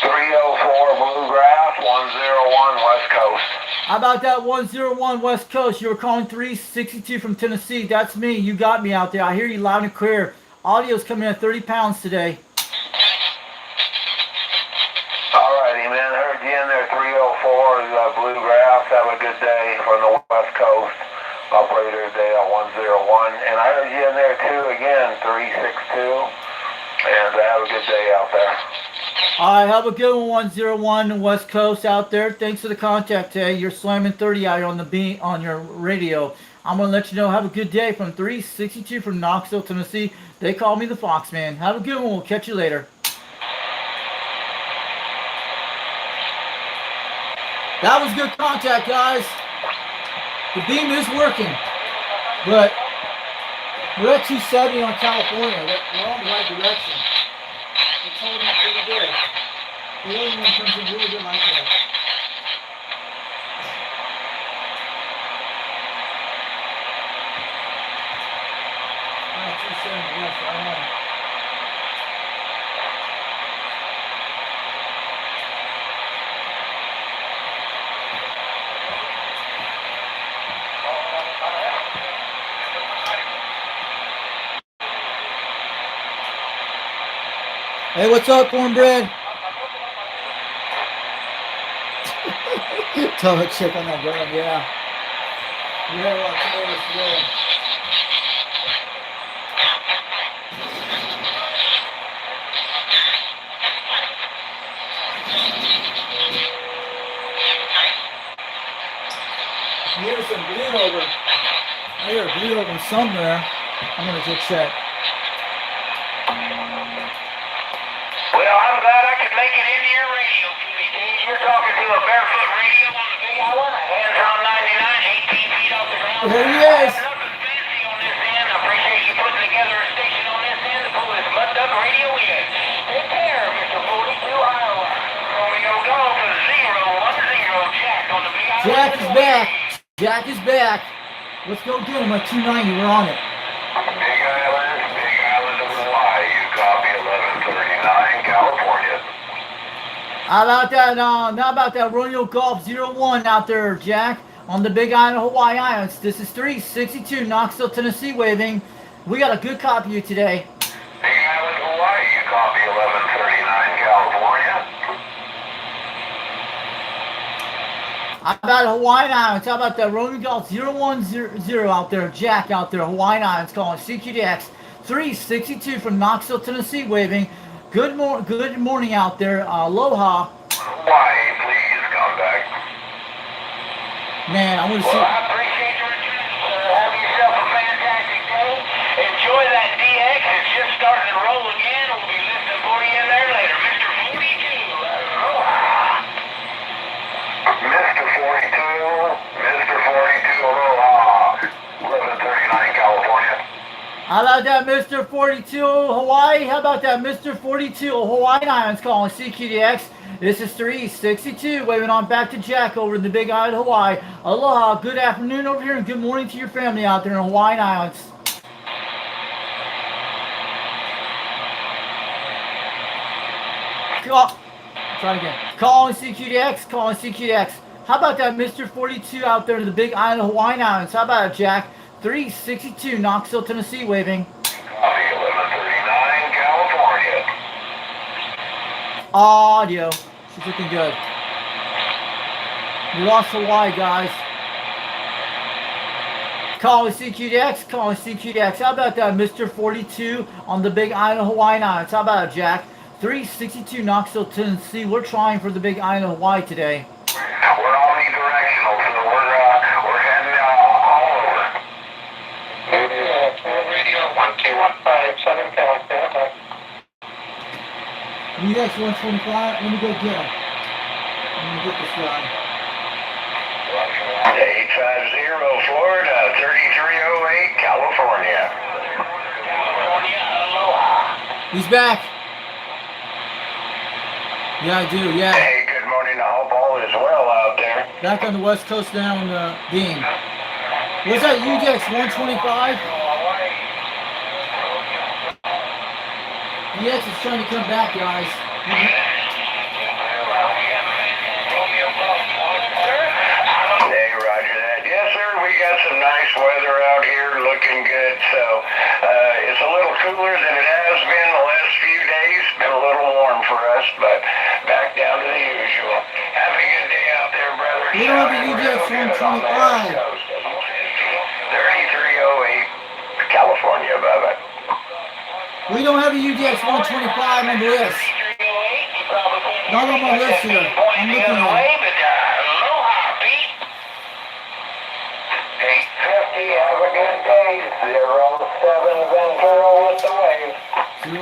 304 Bluegrass, 101 West Coast. How about that 101 West Coast? You were calling 362 from Tennessee. That's me. You got me out there. I hear you loud and clear. Audio's coming at 30 pounds today. Alrighty, man. Heard you in there. 304 Bluegrass. Have a good day from the West Coast. Operator Dale 101. And I heard you in there too again, 362. And have a good day out there. All right, have a good one, 101 West Coast out there. Thanks for the contact today. You're slamming 30 out on the beat on your radio. I'm gonna let you know. Have a good day from 362 from Knoxville, Tennessee. They call me the Fox Man. Have a good one. We'll catch you later. That was good contact, guys. The beam is working, but we're at 270 on California. We're on the right direction. It's holding up pretty good. The other one comes in really good like that. All right, 270 west, right on. Hey, what's up, cornbread? Tell her check on that ground, yeah. Yeah, well, tomatoes today. Here's some bleed over. I hear a bleed over somewhere. I'm gonna go check. Well, I'm glad I could make it into your radio, Steve. You're talking to a barefoot radio on the Big Island, hands on 99, 18 feet off the ground. There he is. Nothing fancy on this end. I appreciate you putting together a station on this end to pull this mud duck radio in. Take care, Mr. 42 Iowa. Romeo Golf is 010 Jack on the Big Island. Jack is back. Jack is back. Let's go get him at 290. We're on it. Big Island of Hawaii. You copy 1139, California. How about that? How about that Romeo Golf 01 out there, Jack, on the Big Island of Hawaii Islands. This is 362 Knoxville, Tennessee, waving. We got a good copy of you today. Big Island, Hawaii. You copy 1139, California. How about Hawaiian Islands? How about that Romeo Golf 010 out there, Jack out there, Hawaiian Islands, calling CQDX 362 from Knoxville, Tennessee, waving. Good morning out there. Aloha. Hawaii, please come back. Man, I want to see. Well, I appreciate your return, sir. Have yourself a fantastic day. Enjoy that DX. It's just starting to roll again. We'll be listening for you in there later. Mr. 42. Mr. 42, aloha. 1139, California. How about that Mr. 42 Hawaii? How about that Mr. 42 Hawaiian Islands calling CQDX? This is 362, waving on back to Jack over in the Big Island, Hawaii. Aloha, good afternoon over here and good morning to your family out there in Hawaiian Islands. Try it again. Calling CQDX, calling CQDX. How about that Mr. 42 out there in the Big Island of Hawaiian Islands? How about it, Jack? 362 Knoxville, Tennessee, waving. Copy 1139, California. Audio. She's looking good. We lost Hawaii, guys. Calling CQDX, calling CQDX. How about that Mr. 42 on the Big Island of Hawaiian Islands? How about it, Jack? 362 Knoxville, Tennessee. We're trying for the Big Island of Hawaii today. We're omnidirectional, so we're heading all over. Radio 1215, Southern California. UX 125. Let me go get him. Let me get this guy. 850 Florida, 3308, California. California, aloha. He's back. Yeah, I do. Yeah. Hey, good morning. I hope all is well out there. Back on the West Coast now on the beam. What's that UX 125? UX is trying to come back, guys. Hey, roger that. Yes, sir, we got some nice weather out here, looking good. So, it's a little cooler than it has been the last few days. Been a little warm for us, but back down to the usual. Have a good day out there, brother. We don't have a UX 125. 3308, California, bye-bye. We don't have a UX 125 on the list. 3308, you probably Not on my list here. I'm looking at it. Aloha, Pete. 850, have a good day. 07 Ventura with the wave.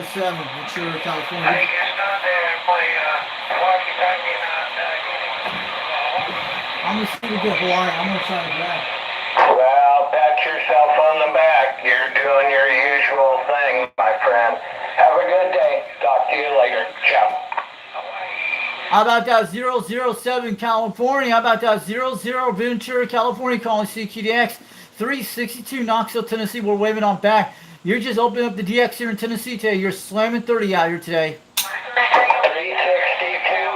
07, Ventura, I California. guess not there. My walkie-talkie not I'm gonna see if we get Hawaii. I'm gonna try to grab. Well, pat yourself on the back. You're doing your usual thing, my friend. Have a good day. Talk to you later. Ciao. How about that 007 California? How about that 00 Ventura, California, calling CQDX 362 Knoxville, Tennessee. We're waving on back. You're just opening up the DX here in Tennessee today. You're slamming 30 out here today. 362,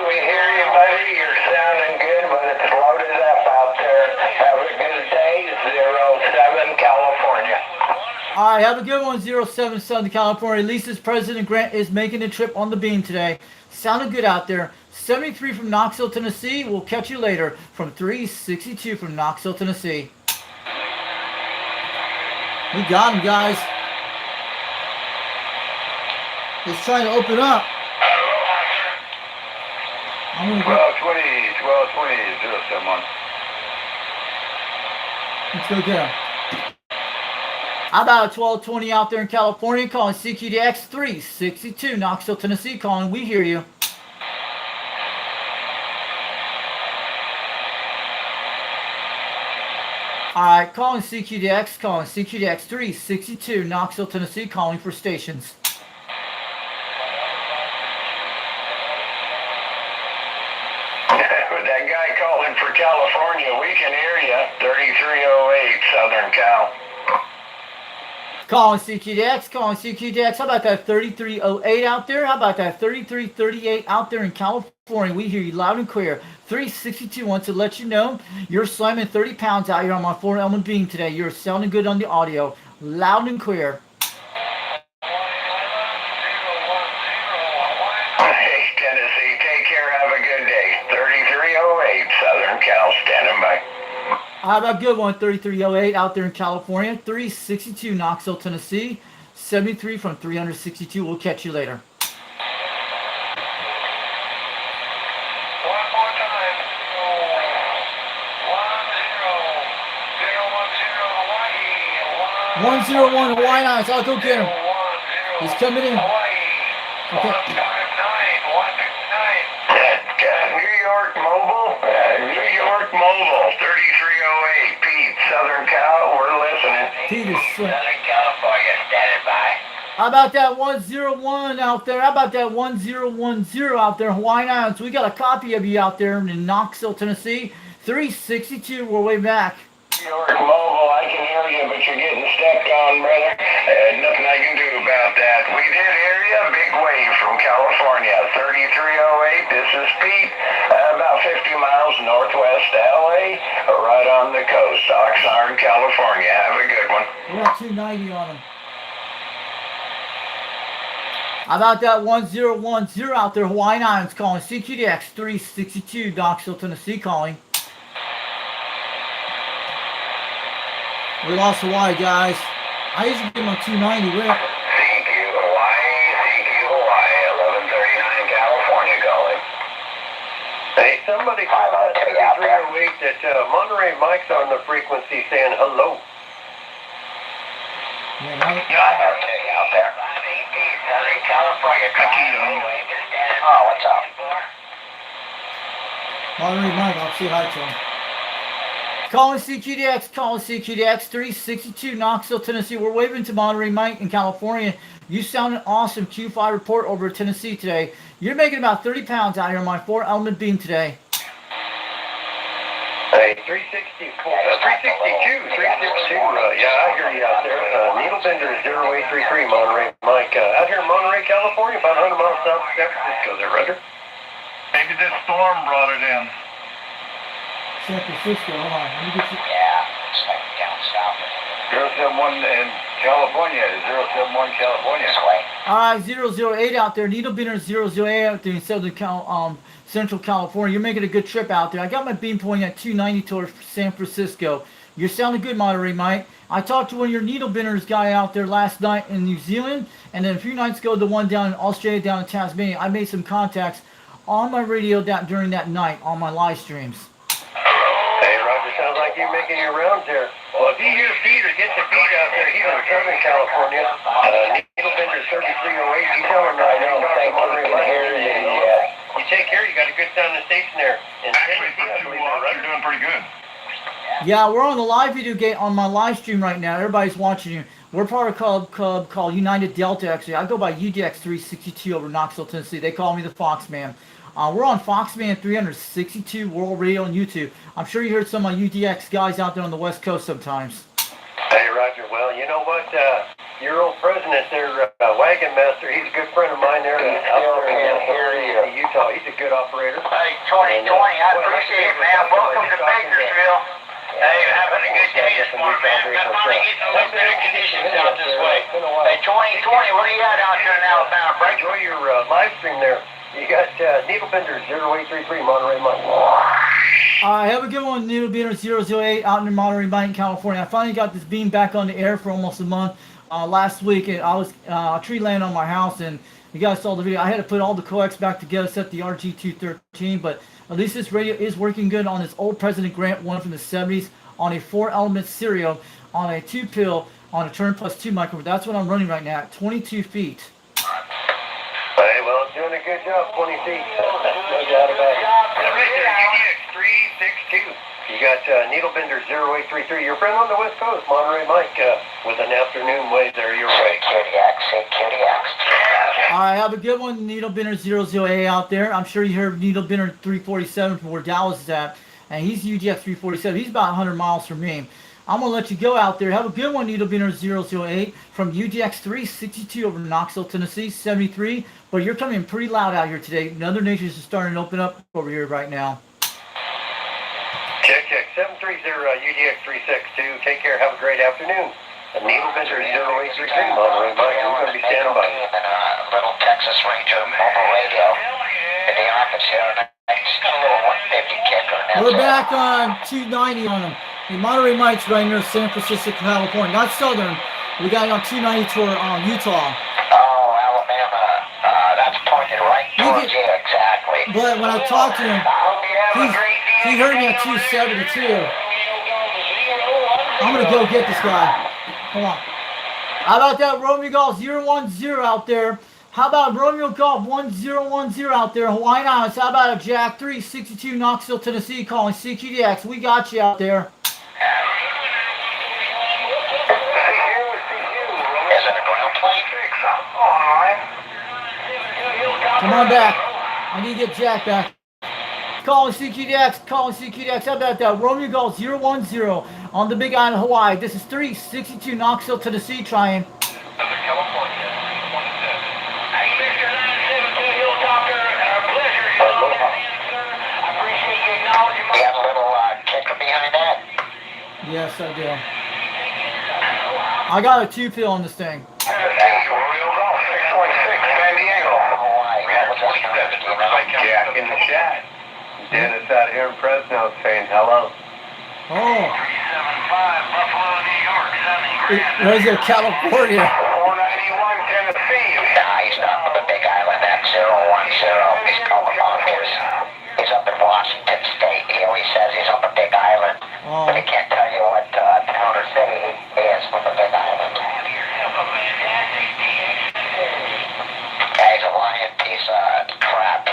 we hear you, buddy. You're sounding good, but it's loaded up out there. Have a good day. 07 California. All right, have a good one, 07 Southern California. Lisa's President Grant is making a trip on the beam today. Sounded good out there. 73 from Knoxville, Tennessee. We'll catch you later from 362 from Knoxville, Tennessee. We got him, guys. It's trying to open up. I'm gonna go. 1220, 071. Let's go get him. How about 1220 out there in California, calling CQDX 362 Knoxville, Tennessee, calling. We hear you. All right, calling CQDX 362 Knoxville, Tennessee, calling for stations. That guy calling for California, we can hear you. 3308 Southern Cal. Calling CQDX. How about that 3308 out there? How about that 3338 out there in California? We hear you loud and clear. 362 wants to let you know you're slamming 30 pounds out here on my 4-element beam today. You're sounding good on the audio. Loud and clear. Hey, Tennessee, take care. Have a good day. 3308 Southern Cal standing by. How about good one, 3308 out there in California. 362 Knoxville, Tennessee. 73 from 362. We'll catch you later. One more time. 10, 101 Hawaii Nights. I'll go get him. He's coming in. Okay. New York Mobile, 3308, Pete, Southern Cal, we're listening. Pete is slick. Southern California, standing by. How about that 101 out there? How about that 1010 out there, Hawaiian Islands? We got a copy of you out there in Knoxville, Tennessee. 362, we're way back. New York Mobile, I can hear you, but you're getting stepped on, brother. Nothing I can do about that. We did hear you, big wave from California, 3308, this is Pete, about 50 miles northwest LA, right on the coast, Oxnard, California. Have a good one. We got 290 on him. How about that 1010 out there, Hawaiian Islands, calling CQDX 362, Knoxville, Tennessee, calling. We lost Hawaii, guys. I usually give him a 290. Where? CQ Hawaii, 1139 California calling. Hey, somebody call that 3308 that Monterey Mike's on the frequency saying hello. Yeah, now, Okay, out there. Southern California, oh, what's up? Monterey Mike, I'll say hi to him. Calling CQDX 362 Knoxville, Tennessee. We're waving to Monterey Mike in California. You sound an awesome Q5 report over at Tennessee today. You're making about 30 pounds out here on my 4-element beam today. Hey, 362, 362, yeah, I hear you out there. Needle Bender 0833, Monterey Mike. Out here in Monterey, California, about 100 miles south of San Francisco there, Roger. Maybe this storm brought it in. San Francisco, hold on. Let me get you. Yeah, it's like down south. 071 in California, 071 California. This way. All right, 008 out there. Needle Bender 008 out there in Central California. You're making a good trip out there. I got my beam pointing at 290 towards San Francisco. You're sounding good, Monterey Mike. I talked to one of your needle benders guy out there last night in New Zealand, and then a few nights ago, the one down in Australia, down in Tasmania. I made some contacts on my radio during that night on my live streams. Hey, Roger, sounds like you're making your rounds there. Well, if you hear feet or get the feet out there here in Southern California, Needle Bender 3308, you tell them I know. You take care, you got a good sounding station there. In Actually, Tennessee, I believe you're doing pretty good. Yeah, we're on the live video gate on my live stream right now. Everybody's watching you. We're part of a club called United Delta, actually. I go by UDX 362 over Knoxville, Tennessee. They call me the Foxman. We're on Foxman 362 World Radio and YouTube. I'm sure you heard some of my UDX guys out there on the West Coast sometimes. Hey, Roger. Well, you know what? Your old president there, Wagon Master, he's a good friend of mine there out there in Utah. He's a good operator. Hey, 2020, I appreciate it, man. Welcome to Bakersfield. Hey, having a good day this morning, man. Got finally getting a little bit of conditions out this way. Hey, 2020, what do you got out there in Alabama, Frank? Enjoy your live stream there. You got Needlebender 0833 Monterey Mike. I have a good one, Needle Beater 008 out in Monterey Mike, California. I finally got this beam back on the air for almost a month. Last week, I was tree laying on my house, and you guys saw the video. I had to put all the coax back together, set the RG213, but at least this radio is working good on this old President Grant one from the 70s on a 4-element serial on a 2-pill on a turn plus 2 microphone. That's what I'm running right now at 22 feet. Hey, well, it's doing a good job, 20 feet. No doubt about it. Right there, UDX 362. You got Needlebender 0833. Your friend on the West Coast, Monterey Mike, with an afternoon wave there. You're right. I have a good one, Needlebender 008 out there. I'm sure you heard Needlebender 347 from where Dallas is at, and he's UGF 347. He's about 100 miles from me. I'm going to let you go out there. Have a good one, Needlebender 008 from UGX 362 over Knoxville, Tennessee, 73. But you're coming in pretty loud out here today. Other nations are starting to open up over here right now. Check. 730 UDX 362. Take care. Have a great afternoon. Needlebender 0833 Monterey Mike. We're going to be standing by. Little Texas Ranger mobile radio in the office here. It's got a little 150 kicker. We're back on 290 on them. The Monterey Mike's right near San Francisco, California. Not Southern. We got it on 290 toward Utah. Oh, Alabama. That's pointed right towards you, exactly. But when I talked to him, he heard me at 272. I'm going to go get this guy. Hold on. How about that Romeo Golf 010 out there? How about Romeo Golf 1010 out there, Hawaiian Islands? How about a Jack 362 Knoxville, Tennessee calling CQDX? We got you out there. Come on back. I need to get Jack back. Calling CQDX. How about that? Romeo Golf 010 on the Big Island of Hawaii. This is 362 Knoxville, Tennessee trying. You have a little kicker behind that? Yes, I do. I got a 2-pill on this thing. Jack in the chat. Dennis out here in Fresno saying hello. Oh. Where's your California? 491 Tennessee. Nah, he's not from the Big Island. That's 010. He's calling on his. He's up in Washington State. He always says he's on the Big Island. Oh. But he can't tell you what town or city he is from the Big Island. Yeah, he's a lying piece of crap.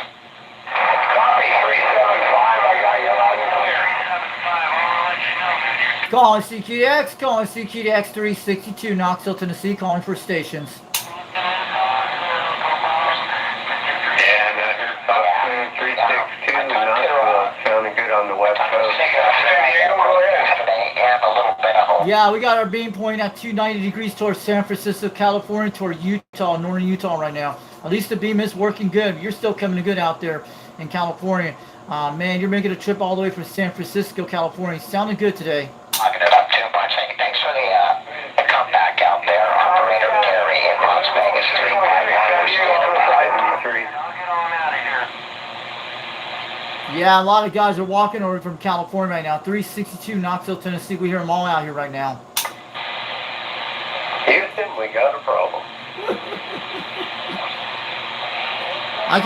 Copy 375. I got you loud and clear. Calling CQDX 362 Knoxville, Tennessee, calling for stations. And here's Foxman 362 Knoxville, sounding good on the West Coast. Yeah, we got our beam pointing at 290 degrees towards San Francisco, California, toward Utah, northern Utah right now. At least the beam is working good. You're still coming good out there in California. Man, you're making a trip all the way from San Francisco, California. Sounding good today. Talking it up too much. Thanks for the comeback out there, Operator Gary in Las Vegas. 351. Yeah, a lot of guys are walking over from California right now. 362 Knoxville, Tennessee. We hear them all out here right now. Houston, we got a problem. I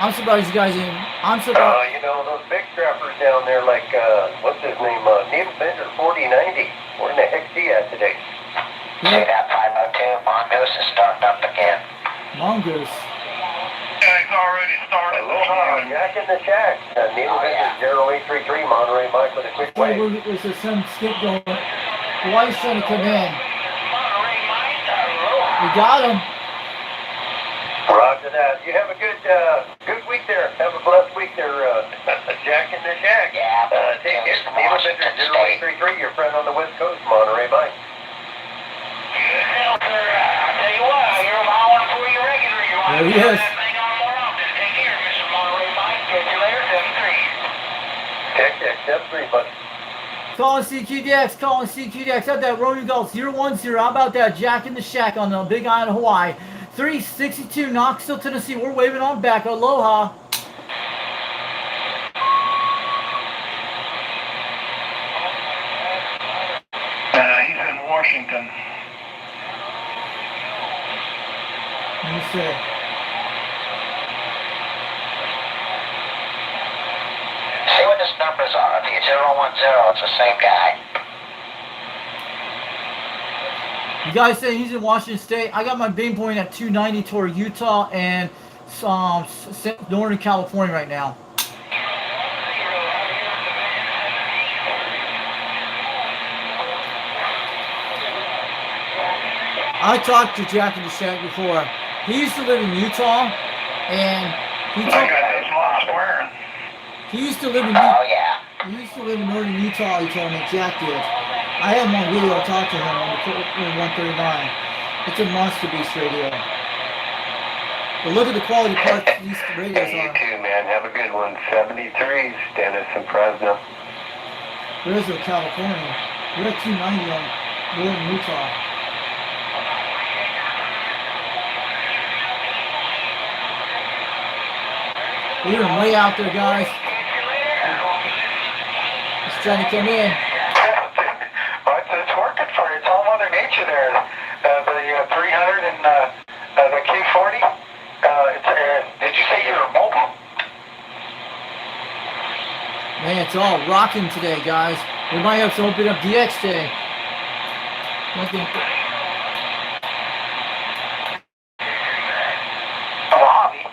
I'm surprised you guys didn't. I'm surprised. You know, those big strappers down there, like, what's his name? Needle Bender 4090. Where in the heck's he at today? See that 502 Mongoose is starting up again. Mongoose. Yeah, he's already started. Aloha, Jack in the Shack. Needle Bender 0833, Monterey Mike with a quick Wait, wave. there's some skip going. Hawaii's trying to come in. We got him. Roger that. You have a good week there. Have a blessed week there, Jack in the Shack. Yeah, Take care. Needle Bender 0833, your friend on the West Coast, Monterey Mike. I'll tell you what, you're hauling for you regular. You want There he to do is. that thing on more often. Take care, Mr. Monterey Mike. Catch you later, 73. Step 3, buddy. Calling CQDX, calling CQDX. Have that Romeo Golf 010. How about that Jack in the Shack on the Big Island of Hawaii? 362 Knoxville, Tennessee. We're waving on back. Aloha. He's in Washington. Let me see. See what his numbers are. If you 010, it's the same guy. You guys say he's in Washington State. I got my beam point at 290 toward Utah and Northern California right now. I talked to Jack in the Shack before. He used to live in Utah, and he That guy does lots wearing. he used to live in Oh, yeah. he used to live in northern Utah. He told me Jack did. I had him on video. I talked to him on the 139. It's a monster beast radio. But look at the quality parts these radios Hey, you are. too, man. Have a good one. 73s, Dennis and Fresno. Where's the California? We're at 290 on northern Utah. We're way out there, guys. He's trying to come in. Well, it's working for you. It's all Mother Nature there. The 300 and the Q40. Did you say you were mobile? Man, it's all rocking today, guys. We might have to open up DX today. Nothing. Mojave,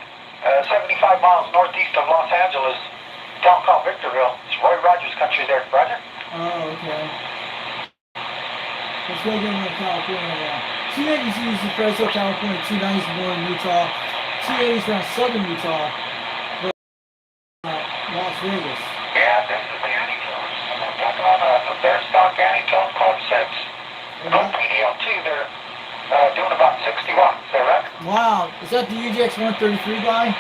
75 miles northeast of Los Angeles, town called Victorville. It's Roy Rogers' country there, Roger. Oh, okay. Let's go get into California now. 280 is Fresno, California. 290 is northern Utah. 280 is around southern Utah. But, Las Vegas. Yeah, this is the Anytone. I'm talking about the bare stock Anytone Code 6. No PDL2, they're doing about 60 watts, is that right? Wow, is that the UGX 133 guy?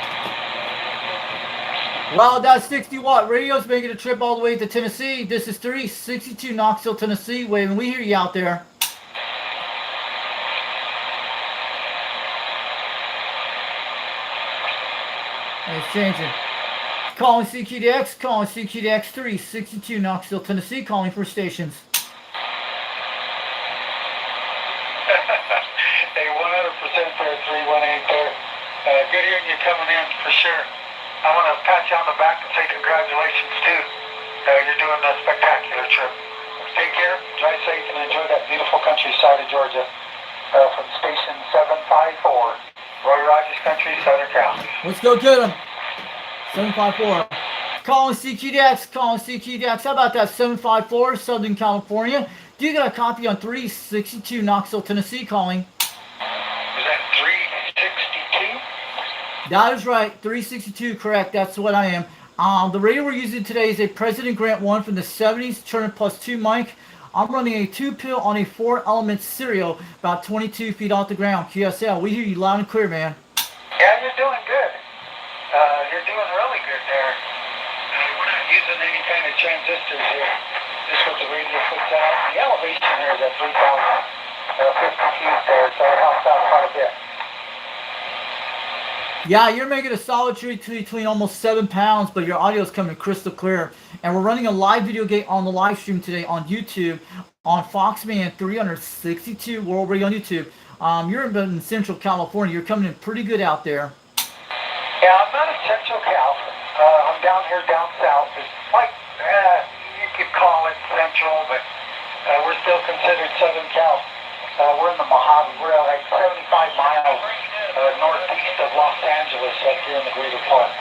Wow, that 60-watt radio's making a trip all the way to Tennessee. This is 362 Knoxville, Tennessee. Waving, we hear you out there. And it's changing. Calling CQDX, calling CQDX 362 Knoxville, Tennessee, calling for stations. Hey, 100% there, 318 there. Good hearing you coming in for sure. I want to pat you on the back and say congratulations too. You're doing a spectacular trip. Take care, drive safe, and enjoy that beautiful countryside of Georgia. From station 754, Roy Rogers Country, Southern Cal. Let's go get him. 754. Calling CQDX, calling CQDX. How about that 754, Southern California? Do you got a copy on 362 Knoxville, Tennessee calling? Was that 362? That is right, 362, correct. That's what I am. The radio we're using today is a President Grant 1 from the 70s, Turner Plus 2 mic. I'm running a 2-pill on a 4-element serial, about 22 feet off the ground. QSL, we hear you loud and clear, man. Yeah, you're doing good. You're doing really good there. We're not using any kind of transistors here. Just what the radio puts out. The elevation here is at 3,050 feet there, so it helps out quite a bit. Yeah, you're making a solid tree between almost 7 pounds, but your audio is coming crystal clear. And we're running a live video gate on the live stream today on YouTube on Foxman 362 World Radio on YouTube. You're in Central California. You're coming in pretty good out there. Yeah, I'm not a Central Cal. I'm down here down south. It's like, you could call it Central, but we're still considered Southern Cal. We're in the Mojave. We're like 75 miles northeast of Los Angeles up here in the Greater Park.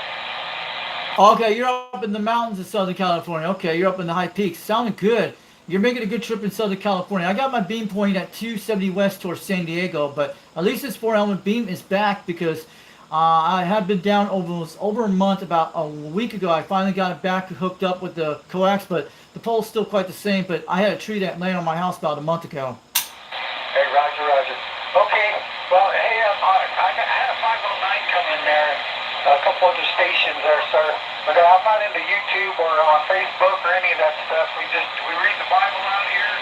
Okay, you're up in the mountains of Southern California. Okay, you're up in the high peaks. Sounding good. You're making a good trip in Southern California. I got my beam pointing at 270 west towards San Diego, but at least this 4-element beam is back because I had been down over a month. About a week ago, I finally got it back hooked up with the coax, but the pole's still quite the same. But I had a tree that landed on my house about a month ago. Hey, Roger, Roger. Okay, well, hey, I had a 509 come in there, and a couple other stations there, sir. But I'm not into YouTube or on Facebook or any of that stuff. We read the Bible out here,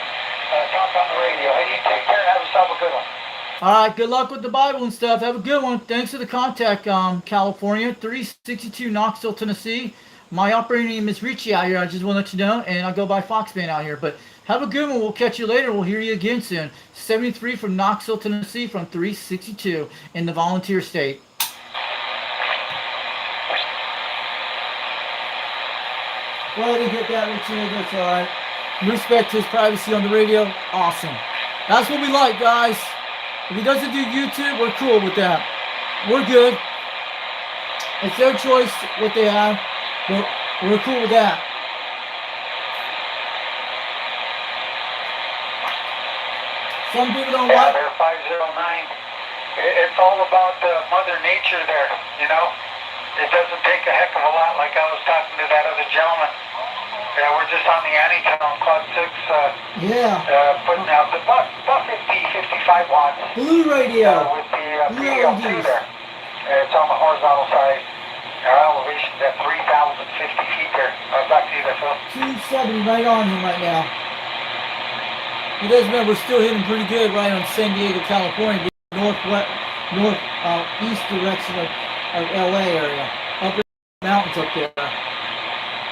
talk on the radio. Hey, you take care and have yourself a good one. All right, good luck with the Bible and stuff. Have a good one. Thanks for the contact, California, 362 Knoxville, Tennessee. My operating name is Richie out here. I just want to let you know, and I go by Foxman out here. But have a good one. We'll catch you later. We'll hear you again soon. 73 from Knoxville, Tennessee, from 362 in the volunteer state. Well, I didn't get that, Richie. That's all right. Respect his privacy on the radio. Awesome. That's what we like, guys. If he doesn't do YouTube, we're cool with that. We're good. It's their choice what they have, but we're cool with that. Some people don't like. There, 509. It's all about Mother Nature there, you know? It doesn't take a heck of a lot, like I was talking to that other gentleman. Yeah, we're just on the Anytone Quad 6, putting out the about 50, 55 watts. Blue radio. With the PL2 there. It's on the horizontal side. Our elevation's at 3,050 feet there. Back to you there, Phil. 270 right on him right now. You guys remember we're still hitting pretty good right on San Diego, California, northeast direction of LA area. Up in the mountains up there.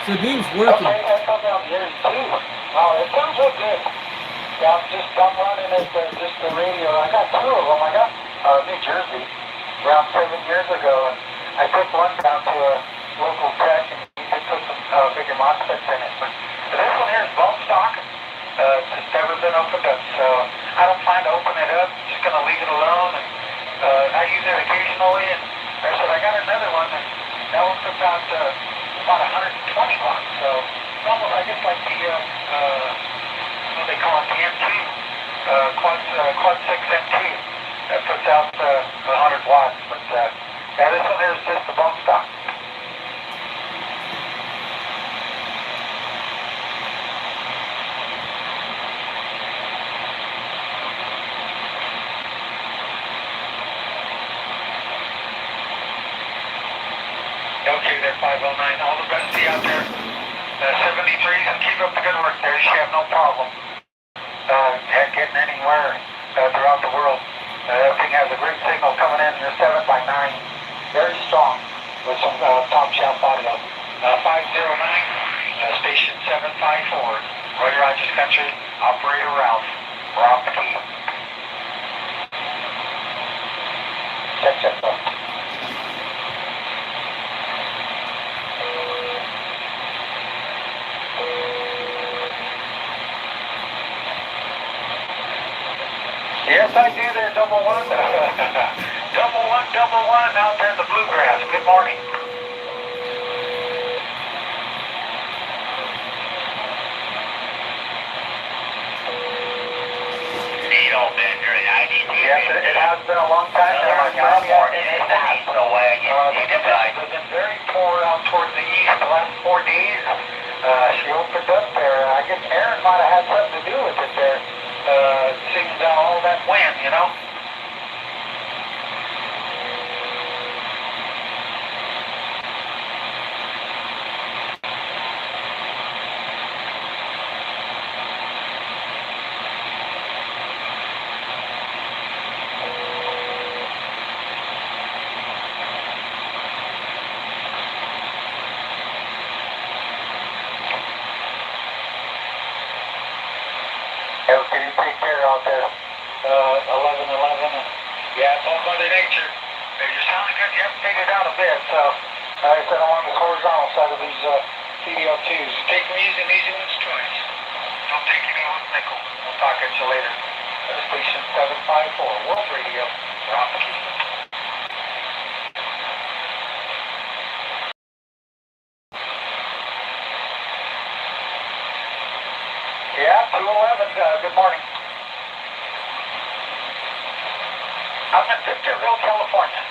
So the beam's working. Okay, that's up down here too. Oh, it sounds so good. Yeah, I'm running it, just the radio. I got two of them. I got New Jersey around 7 years ago, and I took one down to a local tech, and he did put some bigger MOSFETs in it. But this one here is bone stock. It's never been opened up, so I don't plan to open it up. I'm just going to leave it alone, and I use it occasionally, and I said I got another one, and that one's about 120 watts, so it's almost, I guess, like the, what they call it, the M2, Quad 6 M2, that puts out 100 watts, but yeah, this one here is just the bone stock. Okay, there, 509. All the best to you out there. 73s, and keep up the good work there. You should have no problem getting anywhere throughout the world. Everything has a great signal coming in. Your 7x9, very strong with some top shelf audio. 509, station 754, Roy Rogers Country, operator Ralph. We're off the key. Check, bro. Yes, I do there, double one. double one out there in the bluegrass. Good morning. Needle bender, Yes, it has been a long time. It's been very poor out towards the east the last 4 days. She opened up there. I guess Aaron might have had something to do with it there. Seeing all that wind, you know. Okay, take care out there. 1111. Yeah, it's all Mother Nature. You're sounding good. You haven't figured it out a bit, so I said I'm on the horizontal side of these CDL2s. Take them easy ones twice. Don't take any on nickel. We'll talk at you later. Station 754, World Radio, Rocky. Yeah, 211, good morning. I'm in Victorville, California.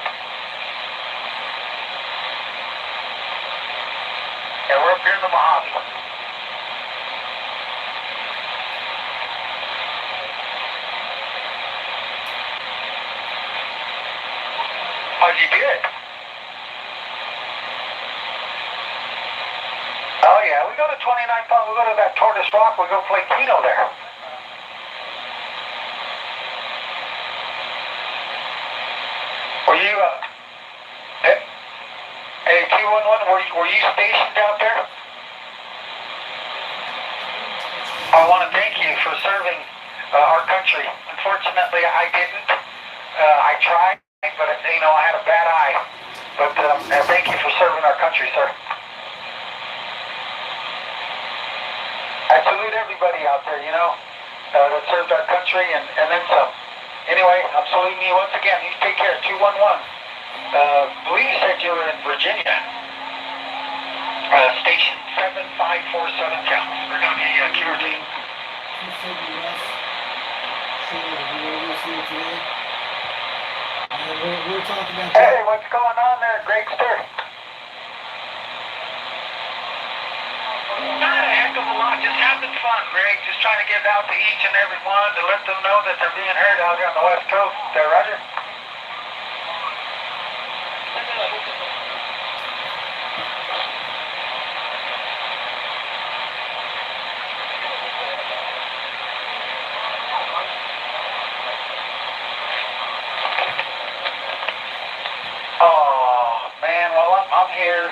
And we're up here in the Mojave. Oh, you did? Oh, yeah, we go to 29 Pond, we go to that Tortoise Rock, we go play Keno there. Were you, hey, Q11, were you stationed out there? I want to thank you for serving our country. Unfortunately, I didn't. I tried, but I had a bad eye. But thank you for serving our country, sir. I salute everybody out there, that served our country and then some. Anyway, I'm saluting you once again. You take care. 211. Believe you said you were in Virginia. Station 7547 counts. We're going to be QRT. We're talking about Hey, what's going on there, Gregster? Not a heck of a lot. Just having fun, Greg. Just trying to get out to each and every one to let them know that they're being heard out here on the West Coast. There, Roger? Oh, man, well, I'm here.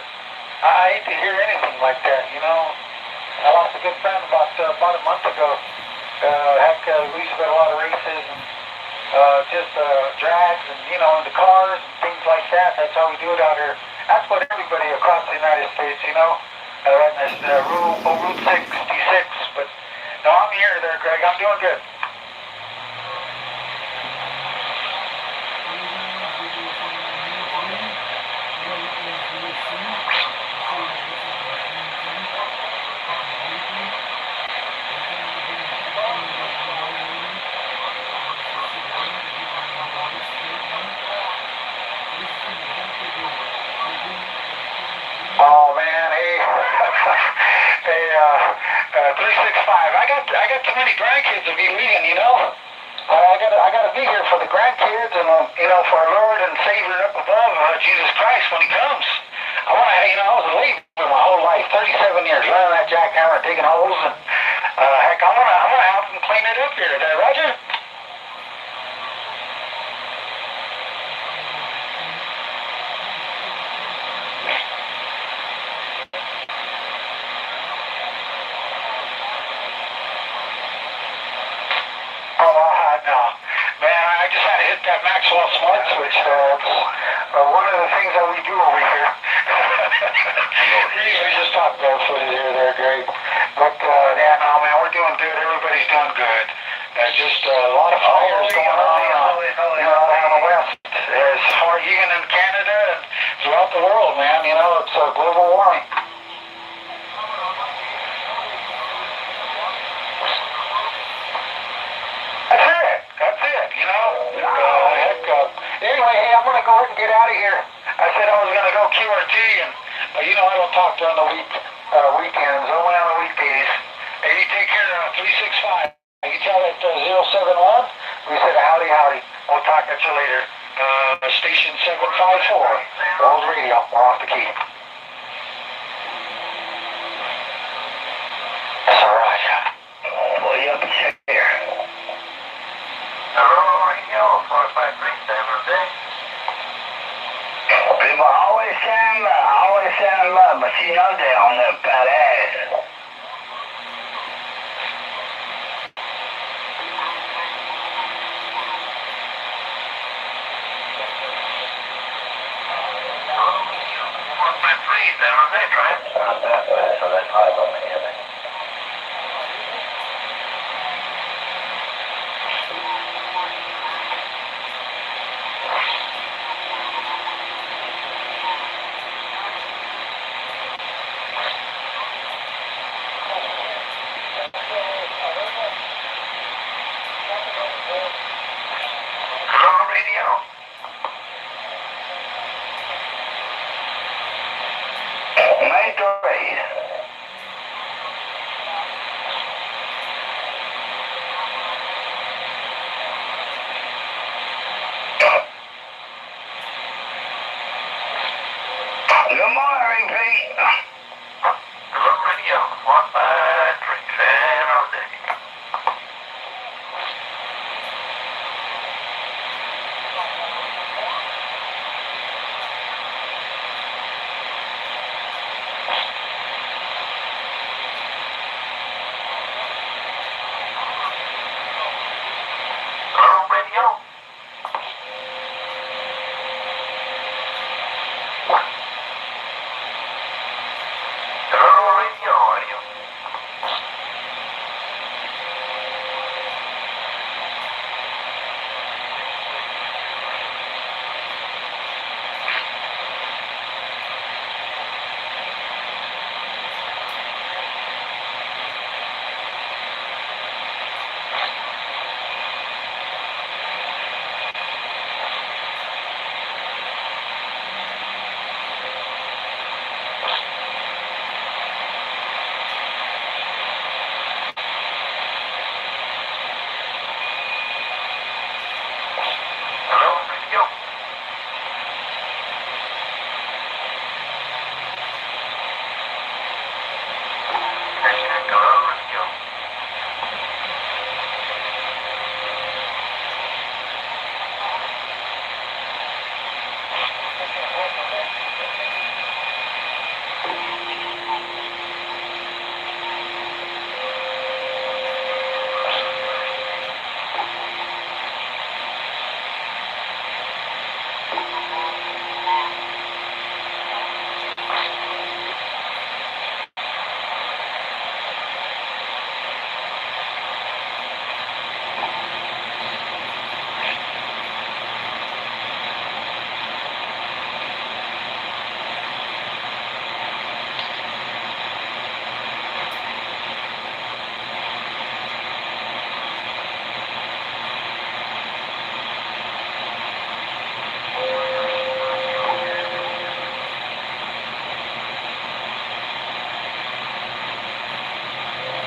I hate to hear anything like that, I lost a good friend about a month ago. We used to go to a lot of races and just drags and, in the cars and things like that. That's how we do it out here. That's what everybody across the United States, right in this Route 66. But, no, I'm here there, Greg. I'm doing good. Oh man, hey, hey, 365. I got too many grandkids to be leaving, I gotta be here for the grandkids and for our Lord and Savior up above, Jesus Christ when He comes. I was a labor my whole life, 37 years, running that jackhammer, digging holes, and heck, I'm gonna help them clean it up here. There, Roger. No. Man, I just had to hit that Maxwell Smart Switch there. It's one of the things that we do over here. We just talk barefooted here, Greg. But, yeah, no, man, we're doing good. Everybody's doing good. There's just a lot of fires going on down the west. As far even in Canada and throughout the world, man. It's global warming. Anyway, hey, I'm going to go ahead and get out of here. I said I was going to go QRT, and I don't talk during the weekends, only on the weekdays. Hey, you take care of 365. You tell that 071, we said howdy. We'll talk at you later. Station 754, World Radio, we're off the key. That's all right. Well, you up here. People always sound love, but they don't know about ass. Night 3. Good morning, Pete. Hello, radio. 153 fan all day. Hello, radio. Hello, radio, audio. Hello, radio. Hello, radio.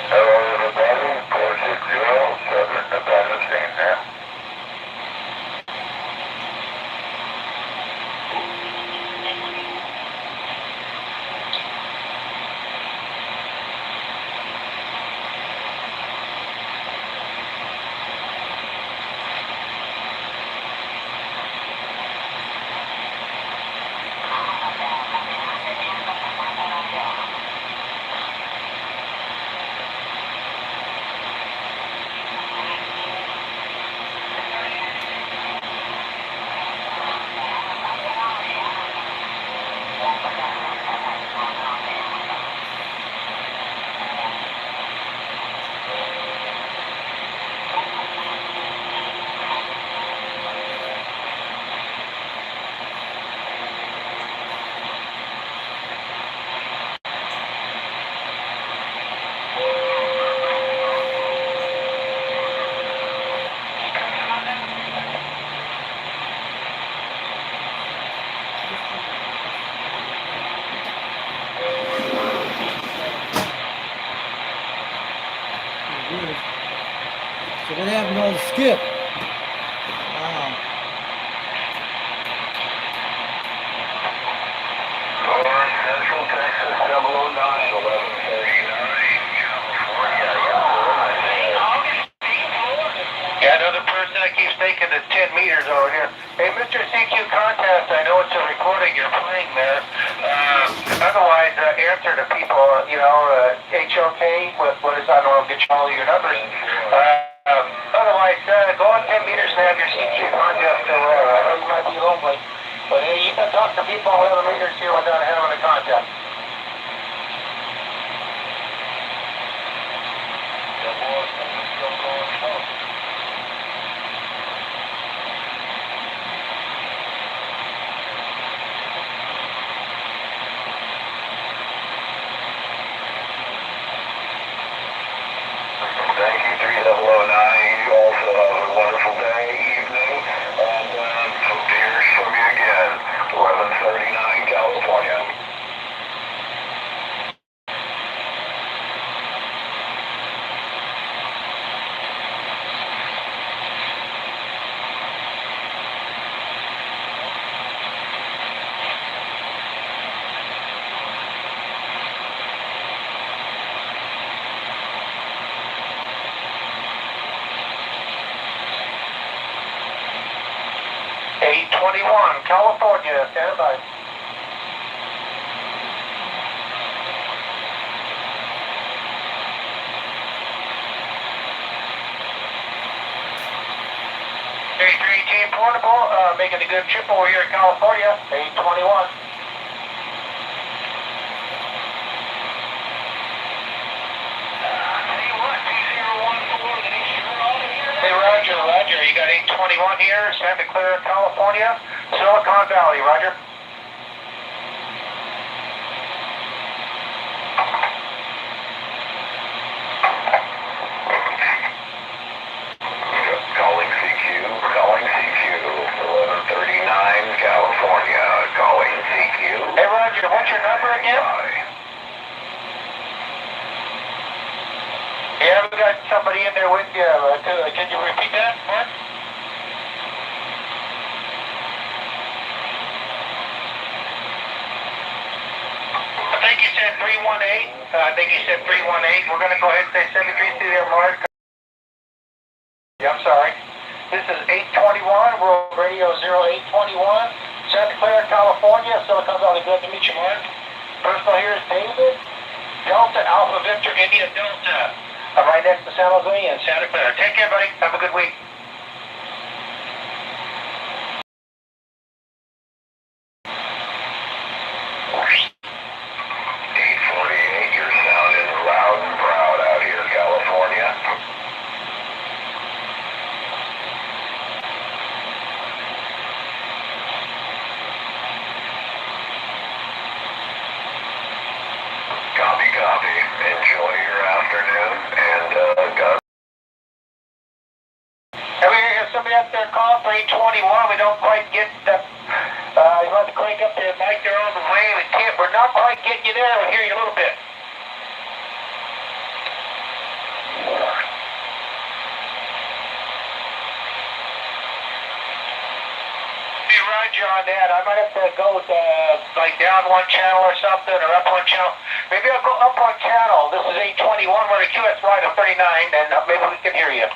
Hello, everybody. 460, Southern Nevada, St. Now. So what happened on the skip? Wow. North Central Texas, 009, 1139, California. Yeah, another person that keeps taking the 10 meters over here. Hey, Mr. CQ Contest, I know it's a recording you're playing there. Otherwise, answer to people, HOK, what is, I don't know, get you all your numbers. Otherwise, go on 10 meters and have your CQ Contest still there. I know you might be lonely, but hey, you can talk to people on 11 meters here without having a contest. Thank you, 3009. You also have a wonderful day, evening, and hope to hear from you again. 1139, California. 821, California, stand by. Team Portable, making a good trip over here in California, 821. Hey, Roger, Roger, you got 821 here, Santa Clara, California, Silicon Valley, Roger. Calling CQ, 1139, California, calling CQ. Hey, Roger, what's your number again? Yeah, we got somebody in there with you. Can you repeat that, Mark? I think you said 318. We're going to go ahead and say 73 there, Mark. Yeah, I'm sorry. This is 821, World Radio 0821, Santa Clara, California, Silicon Valley. Good to meet you, Mark. Personal here is David, Delta Alpha Victor India Delta. I'm right next to San Jose and Santa Clara. Take care, buddy. Have a good week. You're sounding loud and proud out here, California. Copy, copy. Enjoy your afternoon, and God. Have we got somebody up there calling for 821? We don't quite get the, you want to crank up the mic there on the way. We're not quite getting you there. We'll hear you a little bit. Hey, Roger on that. I might have to go with, like down one channel or something, or up one channel. Maybe I'll go up one channel. This is 821. We're at QS right of 39, and maybe we can hear you.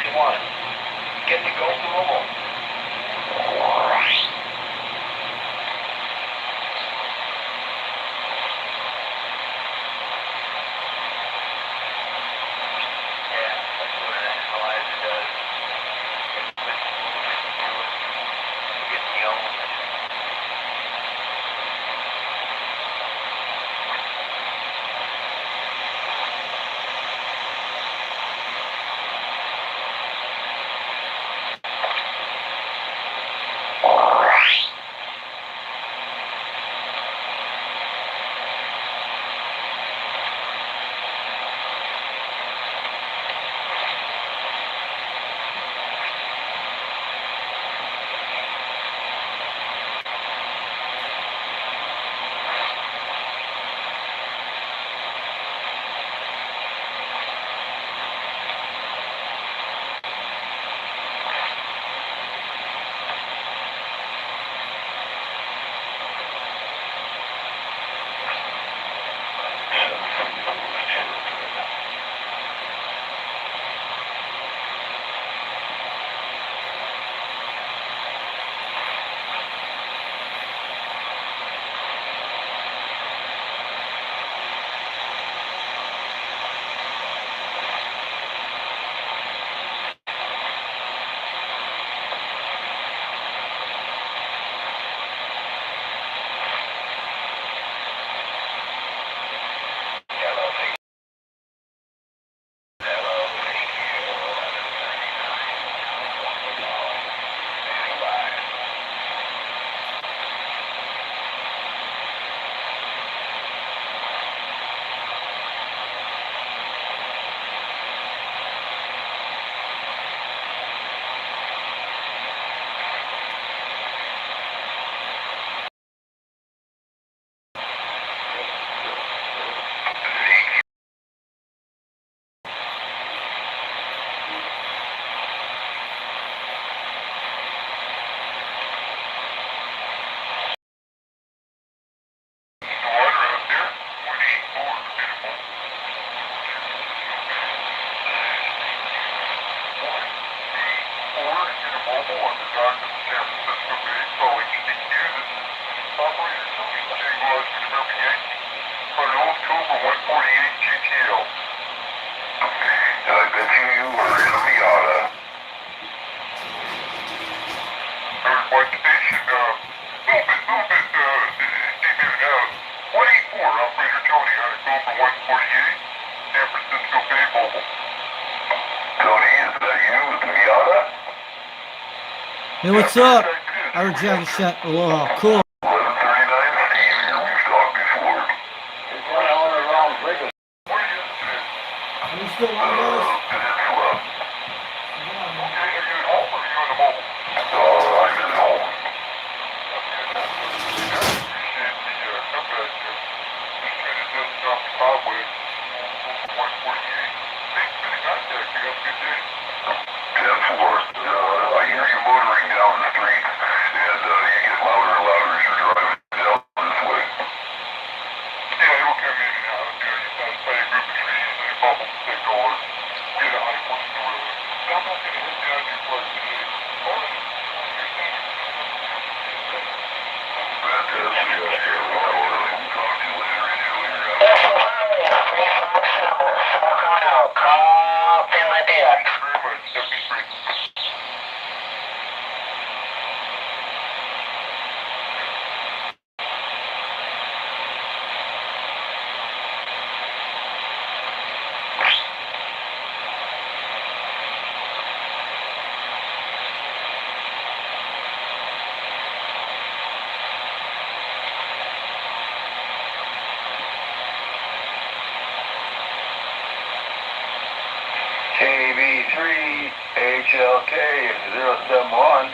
31. Get to go mobile. Yeah, that's what Elijah does. Get the element. Hey, what's up? I heard you have a shot. Aloha. Cool. Are you still on, guys? I hear you motoring down the street, and you get louder and louder as you're driving down this way. Yeah, it'll come in and out. You pass by a group of trees and a couple of signals. Get a high point in the road. I'm not going to hit down too far today. Fantastic. We'll talk to you later. Copy my dear. Thank you very much. That'd be great. KB3 HLK 071.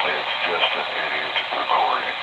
It's just an idiot recording.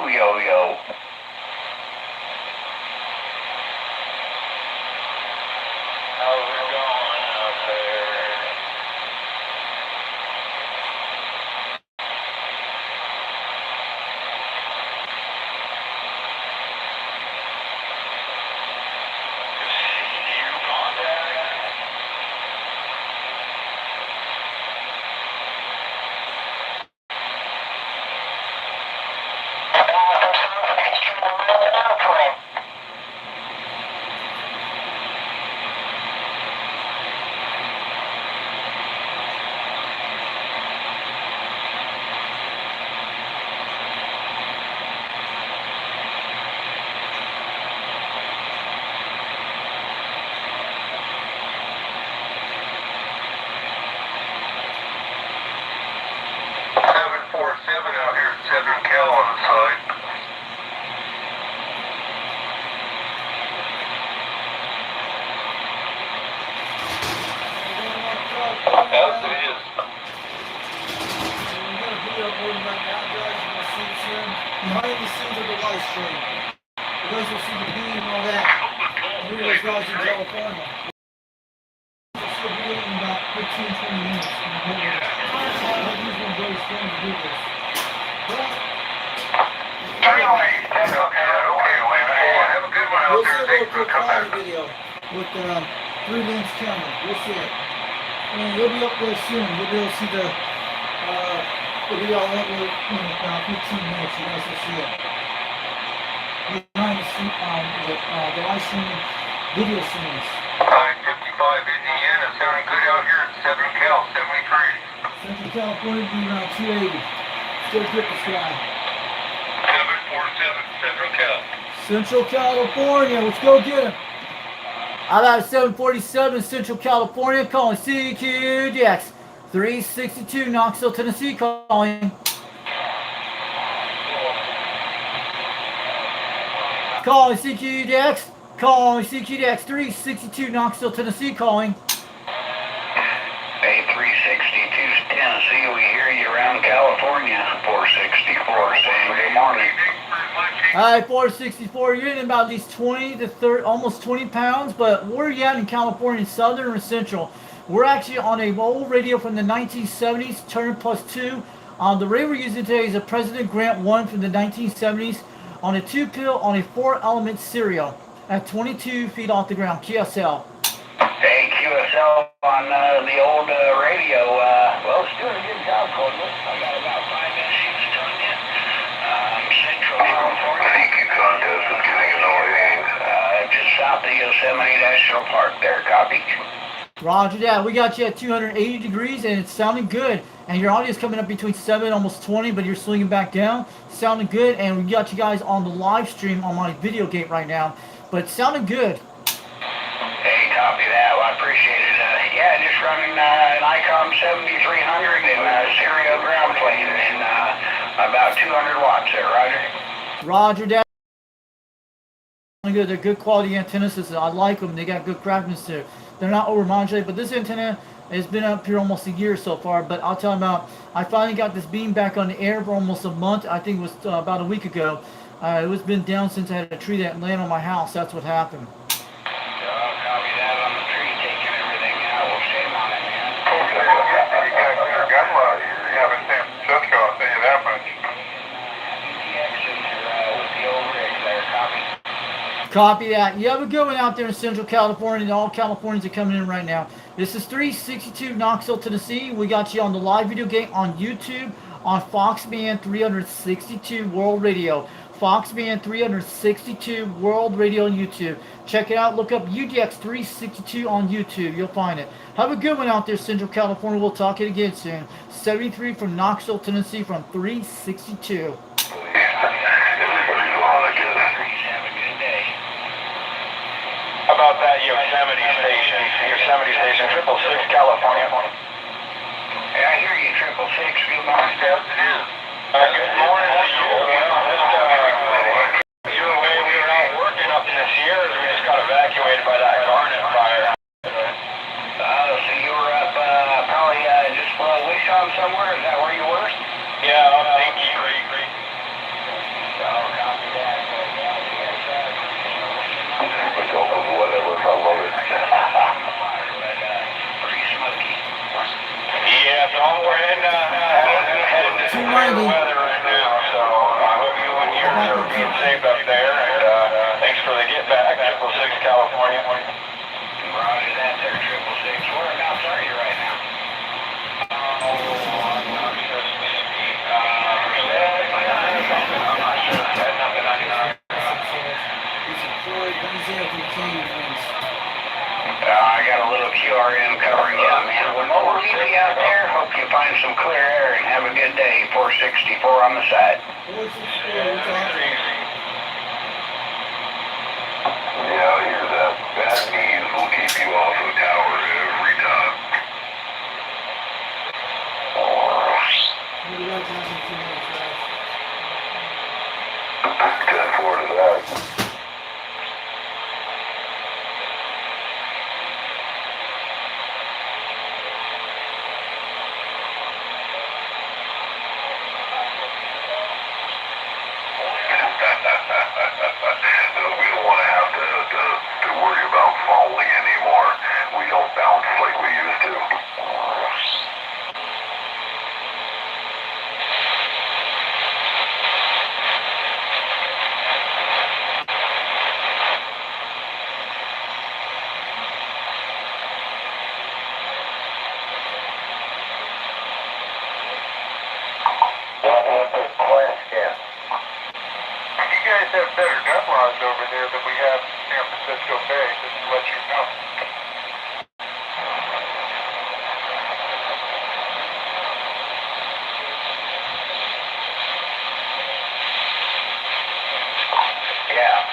yo. How's it going out there? You contact? Out here at Southern Cal on the side. Yes, it is. Behind the scenes of the live stream. You guys will see the beam and all that. Here those guys in California. You'll see a video in about 15-20 minutes. I've used one of those phones to do this. Have a good one out We'll there. see a Thanks little for quick coming quality back. video with 3-lens camera. We'll see it. And it'll be up there soon. You'll be able to see the video I'll upload in about 15 minutes. You guys will see it. Behind the scene, the live stream video streams. 955 Indiana, sounding good out here at Southern Cal, 73. Central California will be around 280. Still get this guy. 747 Central Cal. Central California, let's go get him. I got a 747 Central California calling CQDX 362 Knoxville, Tennessee calling. Calling CQDX, calling CQDX 362 Knoxville, Tennessee calling. A362 Tennessee, we hear you around California. 464 saying good morning. Alright, 464, you're in about these 20 to 30, almost 20 pounds, but where are you at in California, southern or central? We're actually on a old radio from the 1970s, Turner Plus 2. The radio we're using today is a President Grant 1 from the 1970s on a 2-pill on a 4-element serial at 22 feet off the ground, QSL. Hey, QSL on the old radio. Well, it's doing a good job, Cordless. I got about 5 issues telling you. Central California. Thank you, contest is getting annoying. Just south of Yosemite National Park there, copy. Roger that. We got you at 280 degrees and it's sounding good. And your audio is coming up between 7 almost 20, but you're swinging back down. Sounding good. And we got you guys on the live stream on my video gate right now. But it's sounding good. Hey, copy that. Well, I appreciate it. Yeah, just running an ICOM 7300 and serial ground plane and about 200 watts there, Roger. Roger that. Good. They're good quality antennas. I like them. They got good craftsmanship. They're not over modulated, but this antenna has been up here almost a year so far. But I'll tell you about, I finally got this beam back on the air for almost a month. I think it was about a week ago. It was been down since I had a tree that landed on my house. That's what happened. Copy that on the tree, taking everything out. Well, shame on it, man. You got a better gun lot here. You have in San Francisco, I'll tell you that much. DX in there with the old rig there, copy. Copy that. You have a good one out there in Central California. And all Californians are coming in right now. This is 362 Knoxville, Tennessee. We got you on the live video gate on YouTube on Fox Band 362 World Radio. Fox Band 362 World Radio on YouTube. Check it out. Look up UDX 362 on YouTube. You'll find it. Have a good one out there, Central California. We'll talk it again soon. 73 from Knoxville, Tennessee from 362. How about that Yosemite station? Yosemite station, 666 California. Yeah, I hear you, 666. Good morning. Yes, it is. Good morning to you. You were away, we were out working up in the Sierras. We just got evacuated by that garnet fire. So you were up probably just Wisconsin somewhere? Is that where you were? Yeah, up Dinky Creek. All Alrighty. weather right now, so I hope you and yours are being safe up there, and thanks for the get back, 666 California. Roger that there, 666. Whereabouts are you right now? Oh, I'm not sure, Mississippi. I'm not sure. Heading up to 99. He's employed Wednesday of the Kings. I got a little QRM covering you, man. Well, we'll leave you out there. Hope you find some clear air and have a good day. 464 on the side. Yeah, I hear that. Bad knees will keep you off the tower every time. 10-4 to that. We don't want to have to worry about falling anymore. We don't bounce like we used to. You guys have better gun laws over there than we have in San Francisco Bay, just to let you know. Yeah.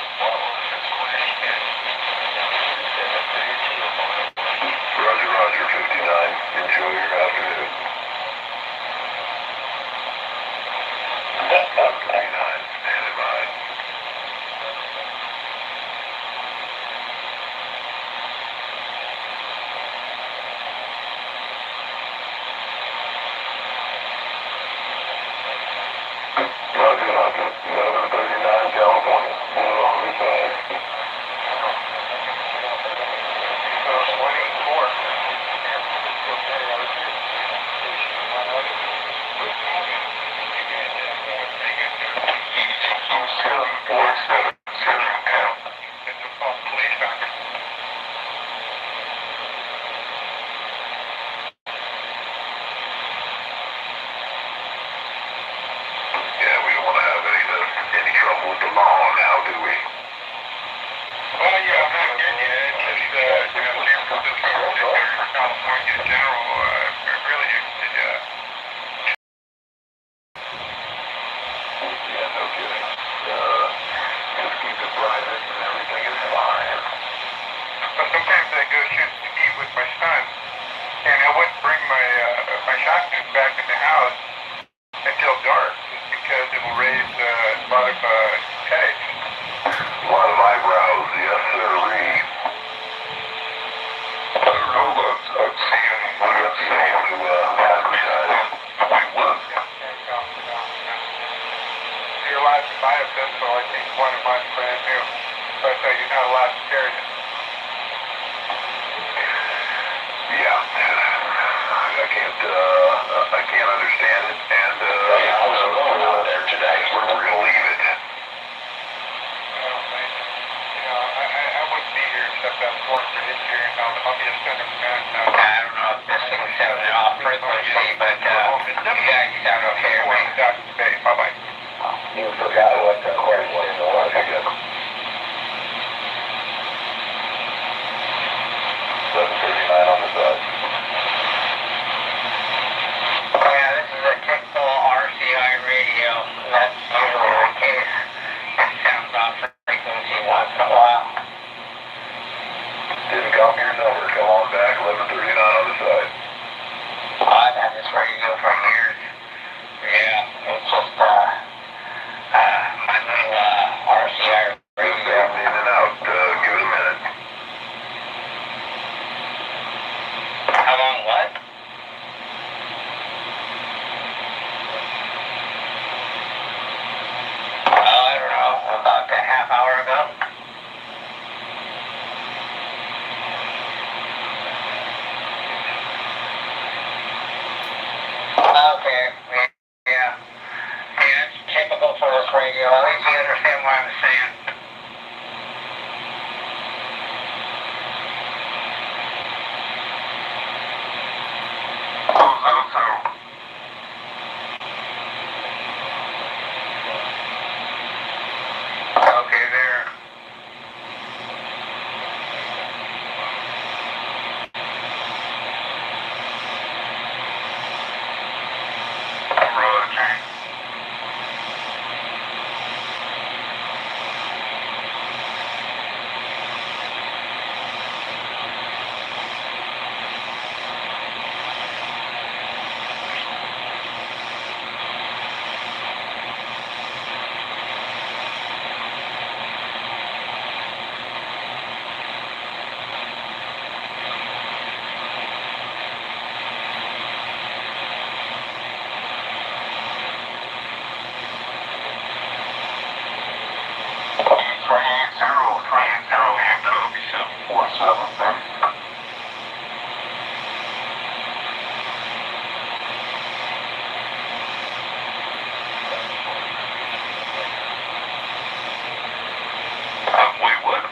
Roger, Roger, 59. Enjoy your afternoon. 59. Standing by. Roger, Roger. 1139 California. On the side. 184. San Francisco Bay, I was here. It's a false police doctor. Yeah, we don't want to have any trouble with the law now, do we? Well, yeah, I'm not getting you. It's just, San Francisco, California in general, really, Yeah, no kidding. Just keep it private and everything is fine. but sometimes I go shoot ski with my son, and I wouldn't bring my shotgun back in the house until dark, just because it will raise a lot of tags. A lot of eyebrows, yes, sirree. I don't know, I've seen what I'm saying to advertise. We would. You're allowed to buy a pistol. I think one of mine's brand new, but you're not allowed to carry it. Yeah. I can't understand it, and How's it going out there today? we're gonna leave it. I wouldn't be here except I'm working for this year, and I'll be a center man now. I don't know if this thing's having an off frequency, but you guys sound okay, right? Bye-bye. You forgot what the question was. Again. 739 on the side. Yeah, this is a typical RCI radio. That's usually the case. It sounds off frequency once in a while. Didn't copy your number. Come on back. 1139 on the side. I've had this radio for years. Yeah, it's just my little RCI Just radio. fading in and out. Give it a minute. How long what? I don't know, about a half hour ago. Okay, yeah. radio. I think you understand what I'm saying. Also, okay, there. Roger. Wait, what?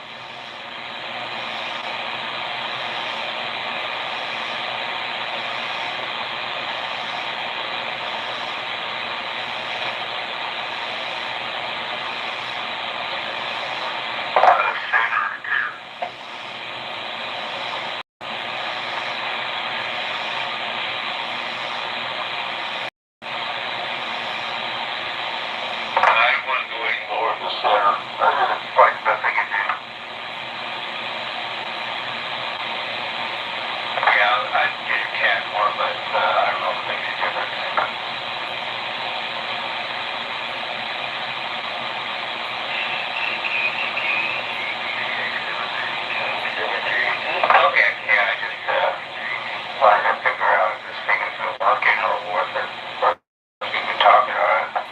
I want to go any more in the center. That's probably the best I can do. Yeah, I'd get a cat more, but I don't know if it makes a difference. Okay, yeah, I just wanted to figure out this thing is working or worth it. We've been talking about it.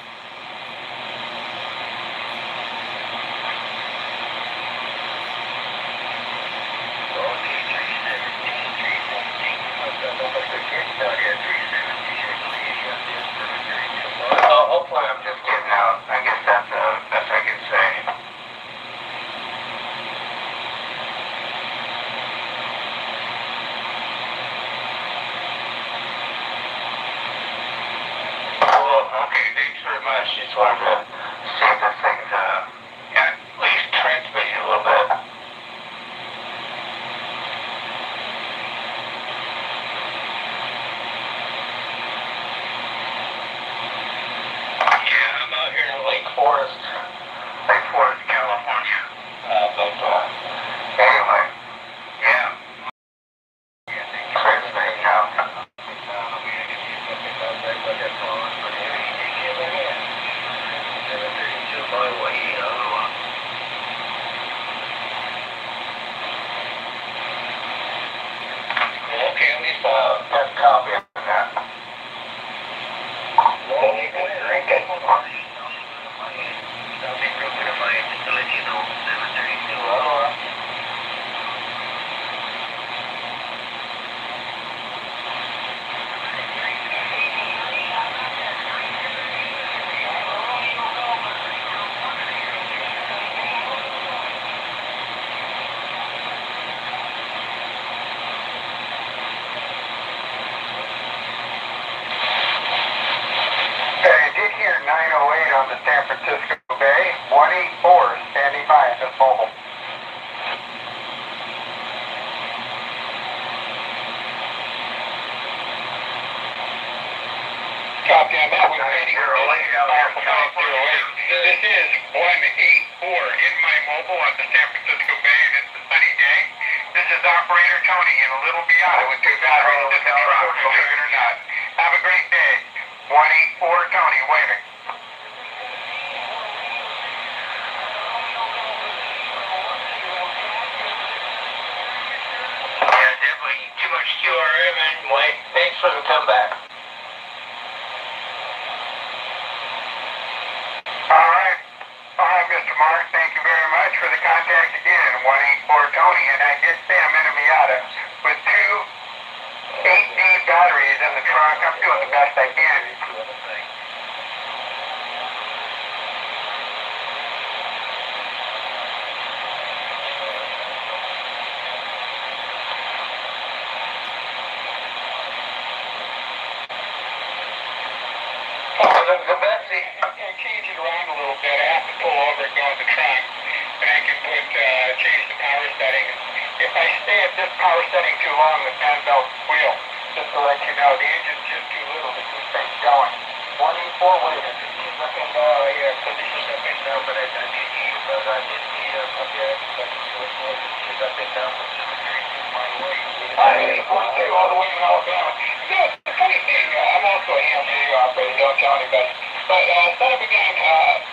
Oh, hopefully I'm just getting out. I guess that's the best I can say. Well, okay, thanks very much. Just wanted to see if this thing's at least transmitting a little bit. Yeah, I'm out here in Lake Forest, California. Anyway, yeah. Transmitting now. Okay, at least got a copy of that. Well, you can drink it. I did hear 908 on the San Francisco Bay, 184 standing by at this mobile. Copy, I'm out with 908 out here in California. This is 184 in my mobile on the San Francisco Bay, and it's a sunny day. This is Operator Tony in a little Miata with two batteries in the truck, believe it or not. Have a great day. 184 Tony, waving. Yeah, definitely too much QRM anyway. Thanks for the comeback. Alright, Mr. Mark, thank you very much for the contact again. 184 Tony, and I did say I'm in a Miata with two 8D batteries in the trunk. I'm doing the best I can. along the fan belt wheel. Just to let you know, the engine's just too little to keep things going. 184 Williams, he's looking, your conditions have been down, but I did need a bit, but he's up and down, which is a very good my way. I 42 all the way in Alabama. You know, the funny thing, I'm also a ham radio operator, don't tell anybody. But son of a gun,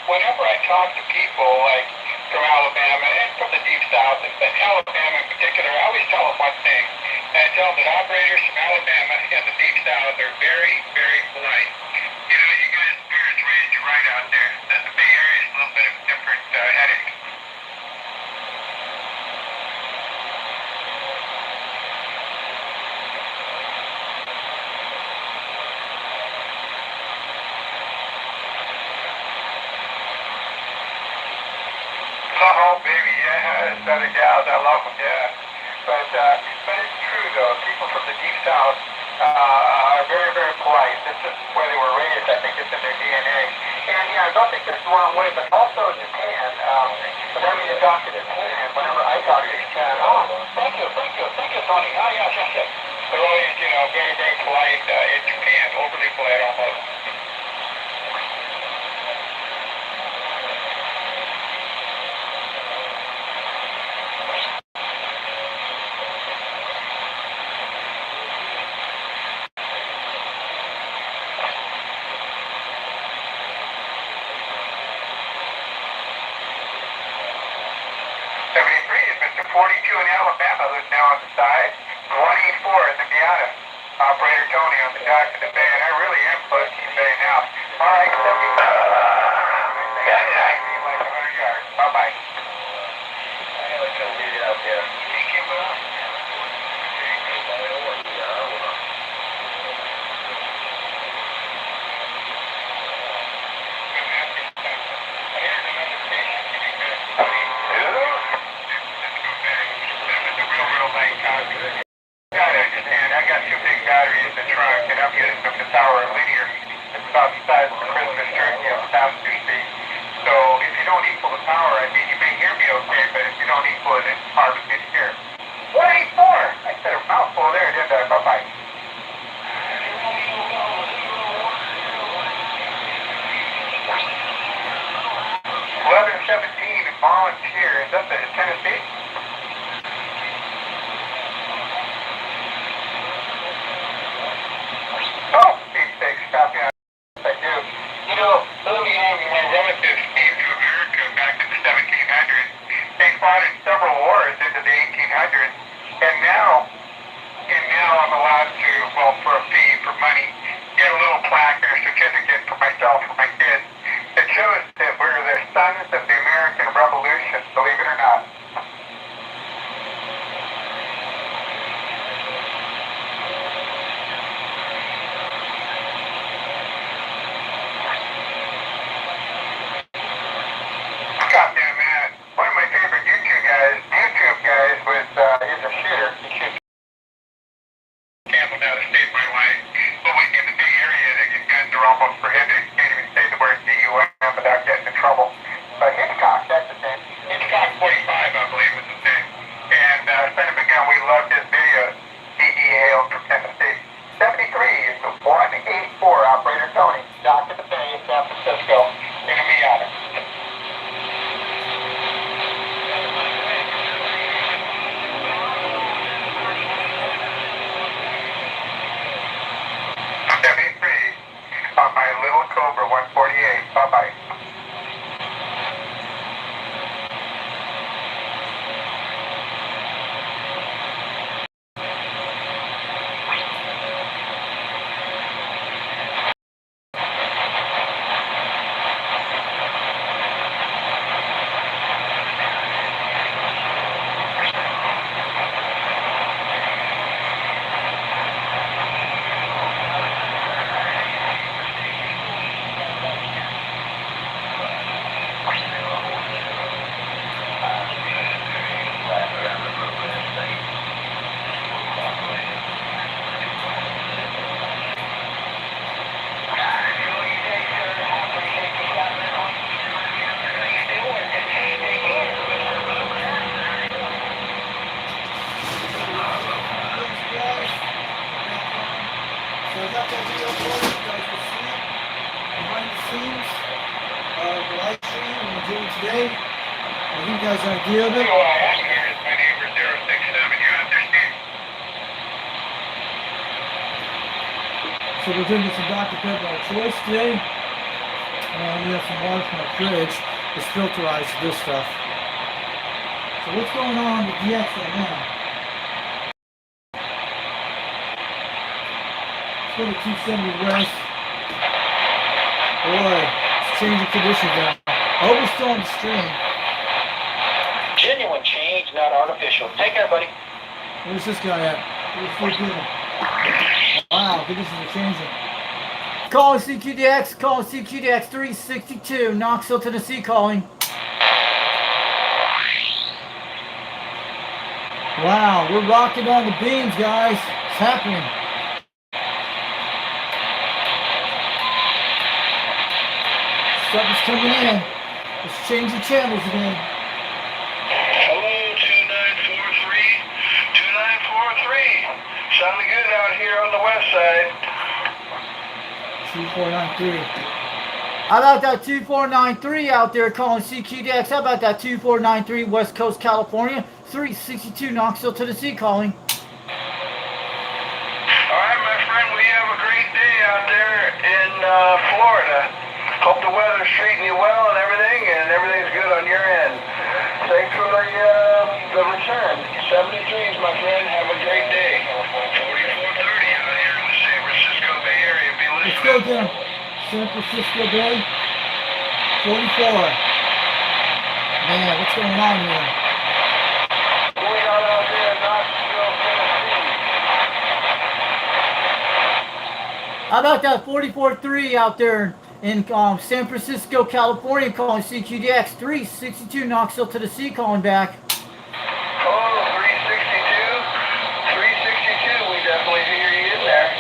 whenever I talk to people like from Alabama and from the deep south, but Alabama in particular, I always tell them one thing. And I tell them that operators from Alabama and the deep south are very, very polite. You know, you guys spirits raised you right out there. The Bay Area is a little bit of a different headache. Oh, baby, yeah, Southern gals, I love them, yeah. But it's true, though. People from the deep south are very, very polite. This is where they were raised. I think it's in their DNA. And, yeah, don't think this the wrong way, but also Japan, whenever you talk to Japan, whenever I talk to Japan, thank you, Tony. Oh, yes. They're always, you know, very, very polite. In Japan, overly polite almost. Mr. 42 in Alabama, who's now on the side. 184 in the Miata. Operator Tony on the dock of the bay, and I really am close to the bay now. All right, 70. Like 100 yards. Bye-bye. I gotta come get it out there. You can't give it up. I got two big batteries in the trunk, and I'm using them to power a linear. It's about the size of a Christmas turkey on 1,000 feet. So if you don't equal the power, I mean, you may hear me okay, but if you don't equal it, it's hard for me to hear. 184! I said a mouthful there, didn't I? Bye-bye. 1117 volunteer. Is that the Tennessee? Oh, deep six, copy on. I do. You know, early on, my relatives came to America back in the 1700s. They fought in several wars into the 1800s, and now I'm allowed to, well, for a fee, for money, get a little plaque or a certificate for myself, for my kids. It shows that we're the sons of the American Revolution, believe it or not. Goddamn man. One of my favorite YouTube guys was, he's a shooter. He shoots camels out of state my life. But in the Bay Area, the guns are almost prohibited. You can't even say the word DUM without getting in trouble. But Hitchcock, that's the thing. Hitchcock 45, I believe, is the thing. And, son of a gun, we loved his videos. He hailed from Tennessee. 73 is the 184 operator Tony. Dock at the Bay, San Francisco, in a Miata. On my little Cobra 148. Bye-bye. today. I think that's an idea of it. My neighbor 067. You out there, Steve? So we're drinking some Dr. Pepper our choice today. We have some water from our fridge. It's filterized this stuff. So what's going on with Dxland now? Let's go to 270 West. Boy, it's changing conditions now. I hope we're still on the stream. Genuine change, not artificial. Take care, buddy. Where's this guy at? Where's he doing? Wow, conditions are changing. Calling CQDX, calling CQDX 362, Knoxville, Tennessee calling. Wow, we're rocking on the beams, guys. It's happening. Something's coming in. Let's change the channels again. Hello, 2943. 2943. Sounding good out here on the west side. 2493. How about that 2493 out there calling CQDX? How about that 2493 West Coast, California? 362 Knoxville, Tennessee calling. All right, my friend, we have a great day out there in Florida. Hope the weather's treating you well and everything's good on your end. Thanks for the return. 73s, my friend. Have a great day. 4430 out here in the San Francisco Bay Area. Be Let's listening. go down. San Francisco Bay. 44. Man, what's going on here? We got out there in Knoxville, Tennessee. How about that 44.3 out there in San Francisco, California calling CQDX 362 Knoxville, Tennessee calling back. Oh, 362. 362. We definitely hear you in there.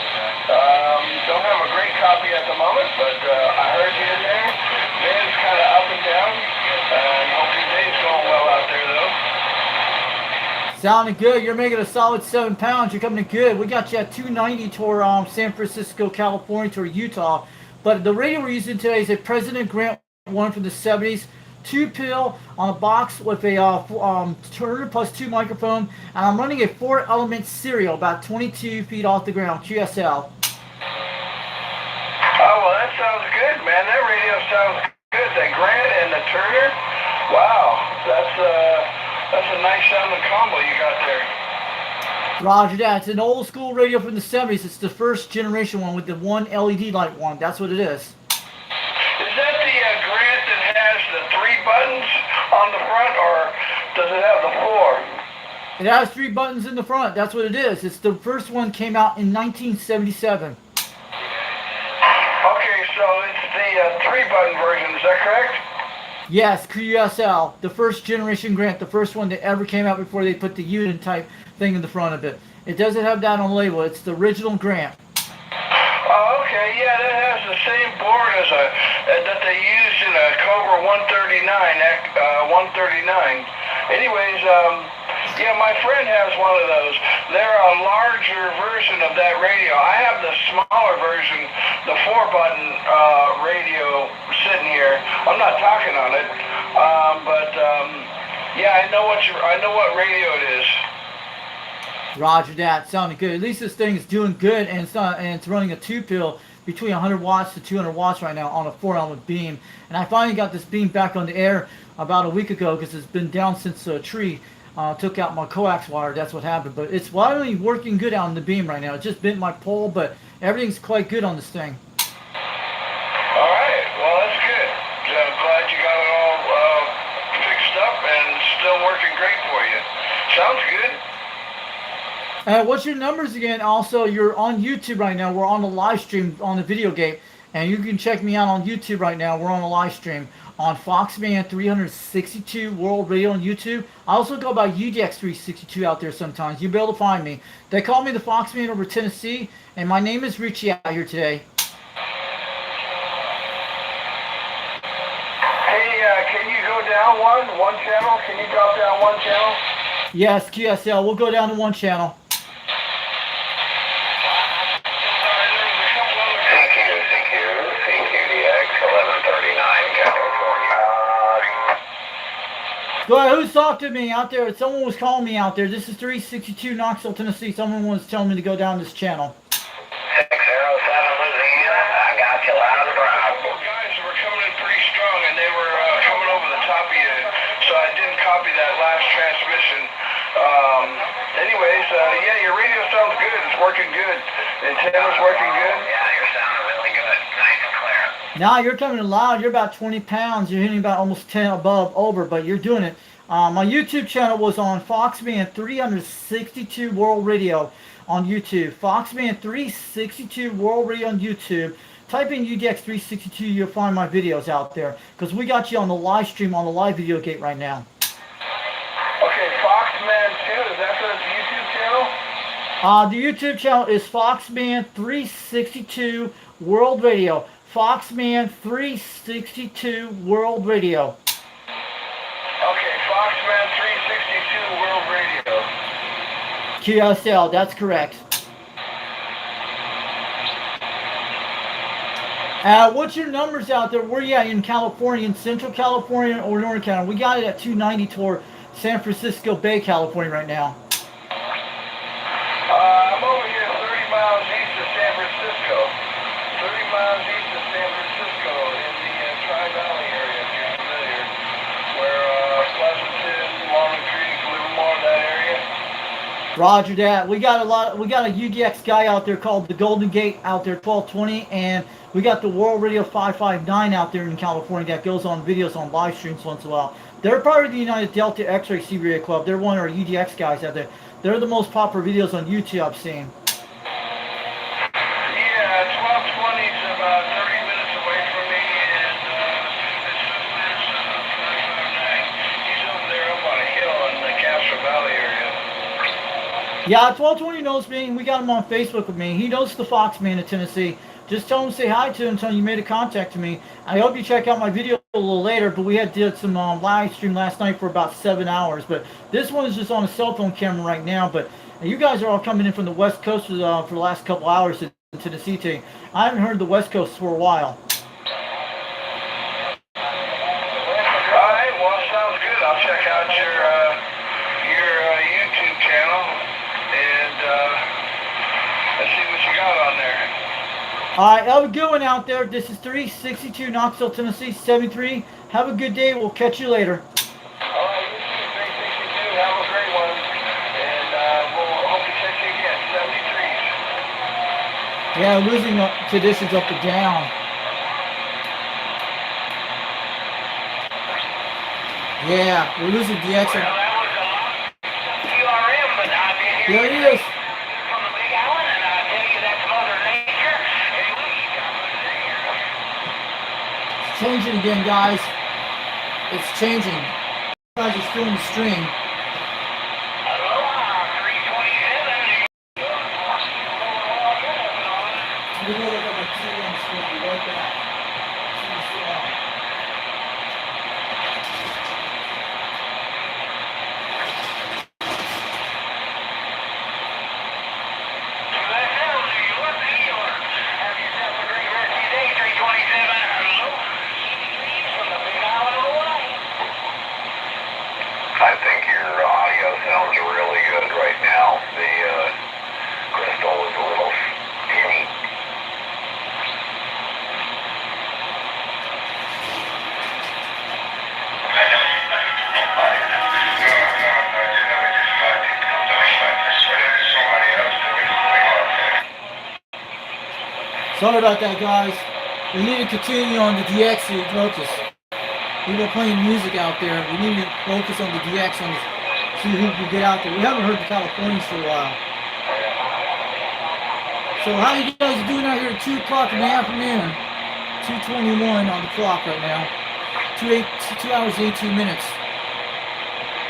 Don't have a great copy at the moment, but I heard you in there. Man's kind of up and down. Hope your day's going well out there, though. Sounding good. You're making a solid 7 pounds. You're coming in good. We got you at 290 toward San Francisco, California toward Utah. But the radio we're using today is a President Grant one from the 70s. 2-pill on a box with a Turner plus 2 microphone. And I'm running a 4-element serial about 22 feet off the ground, QSL. Oh, well, that sounds good, man. That radio sounds good. That Grant and the Turner. Wow, that's a nice sounding combo you got there. Roger that. It's an old school radio from the 70s. It's the first generation one with the one LED light one. That's what it is. Is that the Grant that has the 3 buttons on the front, or does it have the 4? It has 3 buttons in the front. That's what it is. It's the first one came out in 1977. Okay, so it's the 3-button version. Is that correct? Yes, QSL, the first generation Grant, the first one that ever came out before they put the unit type thing in the front of it. It doesn't have that on the label. It's the original Grant. Oh, okay, yeah, that has the same board as that they used in a Cobra 139. Anyways, yeah, my friend has one of those. They're a larger version of that radio. I have the smaller version, the 4-button radio sitting here. I'm not talking on it, but yeah, I know what radio it is. Roger that. Sounding good. At least this thing is doing good, and it's running a 2-pill between 100 watts to 200 watts right now on a 4-element beam. And I finally got this beam back on the air about a week ago because it's been down since a tree took out my coax wire. That's what happened. But it's finally working good out on the beam right now. It just bent my pole, but everything's quite good on this thing. All right. Well, that's good. I'm glad you got it all fixed up and still working great for you. Sounds good. What's your numbers again? Also, you're on YouTube right now. We're on the live stream on the video gate. And you can check me out on YouTube right now. We're on a live stream on Foxman 362 World Radio on YouTube. I also go by UDX 362 out there sometimes. You'll be able to find me. They call me the Foxman over Tennessee. And my name is Richie out here today. Hey, can you go down one channel? Can you drop down one channel? Yes, QSL. We'll go down to one channel. CQDX 1139 California. Go ahead. Who's talking to me out there? Someone was calling me out there. This is 362 Knoxville, Tennessee. Someone was telling me to go down this channel. 607 Louisiana, I got you loud and proud. Guys were coming in pretty strong, and they were coming over the top of you, so I didn't copy that last transmission. Anyways, yeah, your radio sounds good. It's working good. The antenna's working good. Yeah, you're sounding really good. Nice and clear. Now you're coming in loud. You're about 20 pounds. You're hitting about almost 10 above over, but you're doing it. My YouTube channel was on Foxman 362 World Radio on YouTube. Foxman 362 World Radio on YouTube. Type in UDX 362. You'll find my videos out there because we got you on the live stream on the live video gate right now. Okay, Foxman 2, is that the YouTube channel? The YouTube channel is Foxman 362 World Radio. Foxman 362 World Radio. Okay, Foxman 362 World Radio. QSL, that's correct. What's your numbers out there? Where you at in California, in Central California or Northern California? We got it at 290 toward San Francisco Bay, California right now. I'm over here 30 miles east of San Francisco. 30 miles east of San Francisco in the Tri-Valley area, if you're familiar. Where Pleasanton, Walnut Creek, Livermore, that area. Roger that. We got a UDX guy out there called the Golden Gate out there, 1220, and we got the World Radio 559 out there in California that goes on videos on live streams once in a while. They're part of the United Delta X-Ray CBA Club. They're one of our UDX guys out there. They're the most popular videos on YouTube I've seen. Yeah, 1220 is about 30 minutes away from me, and it's he's over there up on a hill in the Castro Valley area. Yeah, 1220 knows me, and we got him on Facebook with me. He knows the Foxman in Tennessee. Just tell him to say hi to him, tell him you made a contact to me. I hope you check out my video a little later, but we did some live stream last night for about 7 hours. But this one is just on a cell phone camera right now. But you guys are all coming in from the West Coast for the last couple hours to Tennessee today. I haven't heard the West Coast for a while. Alright, well, sounds good. I'll check out your YouTube channel and let's see what you got on there. All right, have a good one out there. This is 362 Knoxville, Tennessee, 73. Have a good day. We'll catch you later. Alright, you too, 362. Have a great one. And we'll hope to catch you again. 73s. Yeah, losing conditions up to down. Yeah, we're losing DX. Well, that was a lot of QRM, but I did hear There he you is. from the Big Island, and I tell you that's Mother Nature. And we got Mother Nature. It's changing again, guys. It's changing. You guys are still in the stream. Aloha, 327. We go look at my TV on the screen. Be right back. See you soon. I think your audio sounds really good right now. The crystal is a little skinny. Sorry about that, guys. We need to continue on the DX to focus. We were playing music out there. We need to focus on the DX and see who can get out there. We haven't heard the Californians for a while. So how you guys doing out here at 2 o'clock in the afternoon? 2:21 on the clock right now. 2 hours 18 minutes.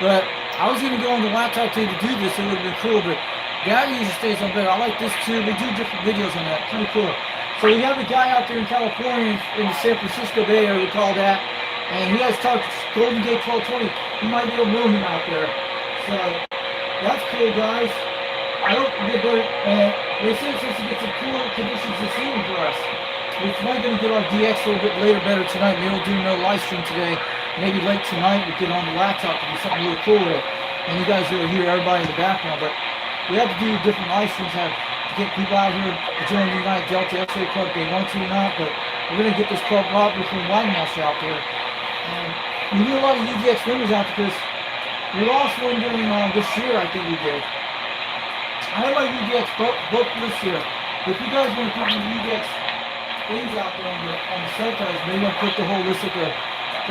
But I was going to go on the laptop today to do this. It would have been cool, but that usually stays on better. I like this too. We do different videos on that. Pretty cool. So we have a guy out there in California, in the San Francisco Bay Area, we call that. And he has talked Golden Gate 1220. You might be able to know him out there. So that's cool, guys. I hope we get better. They say it's supposed to get some cool conditions this evening for us. We might going to get our DX a little bit later, better tonight. Maybe we'll do another live stream today. maybe late tonight we'll get on the laptop to do something really cool with it. And you guys will hear everybody in the background. But we have to do different live streams to get people out here to join the United Delta X-Ray Club. They want to or not, but we're going to get this club robbery from Wagmaster out there. And we need a lot of UDX members out there because we lost one during this year, I think we did. I have my UDX book this year. But if you guys want to put the UDX things out there on the subtitles, maybe I'll put the whole list of the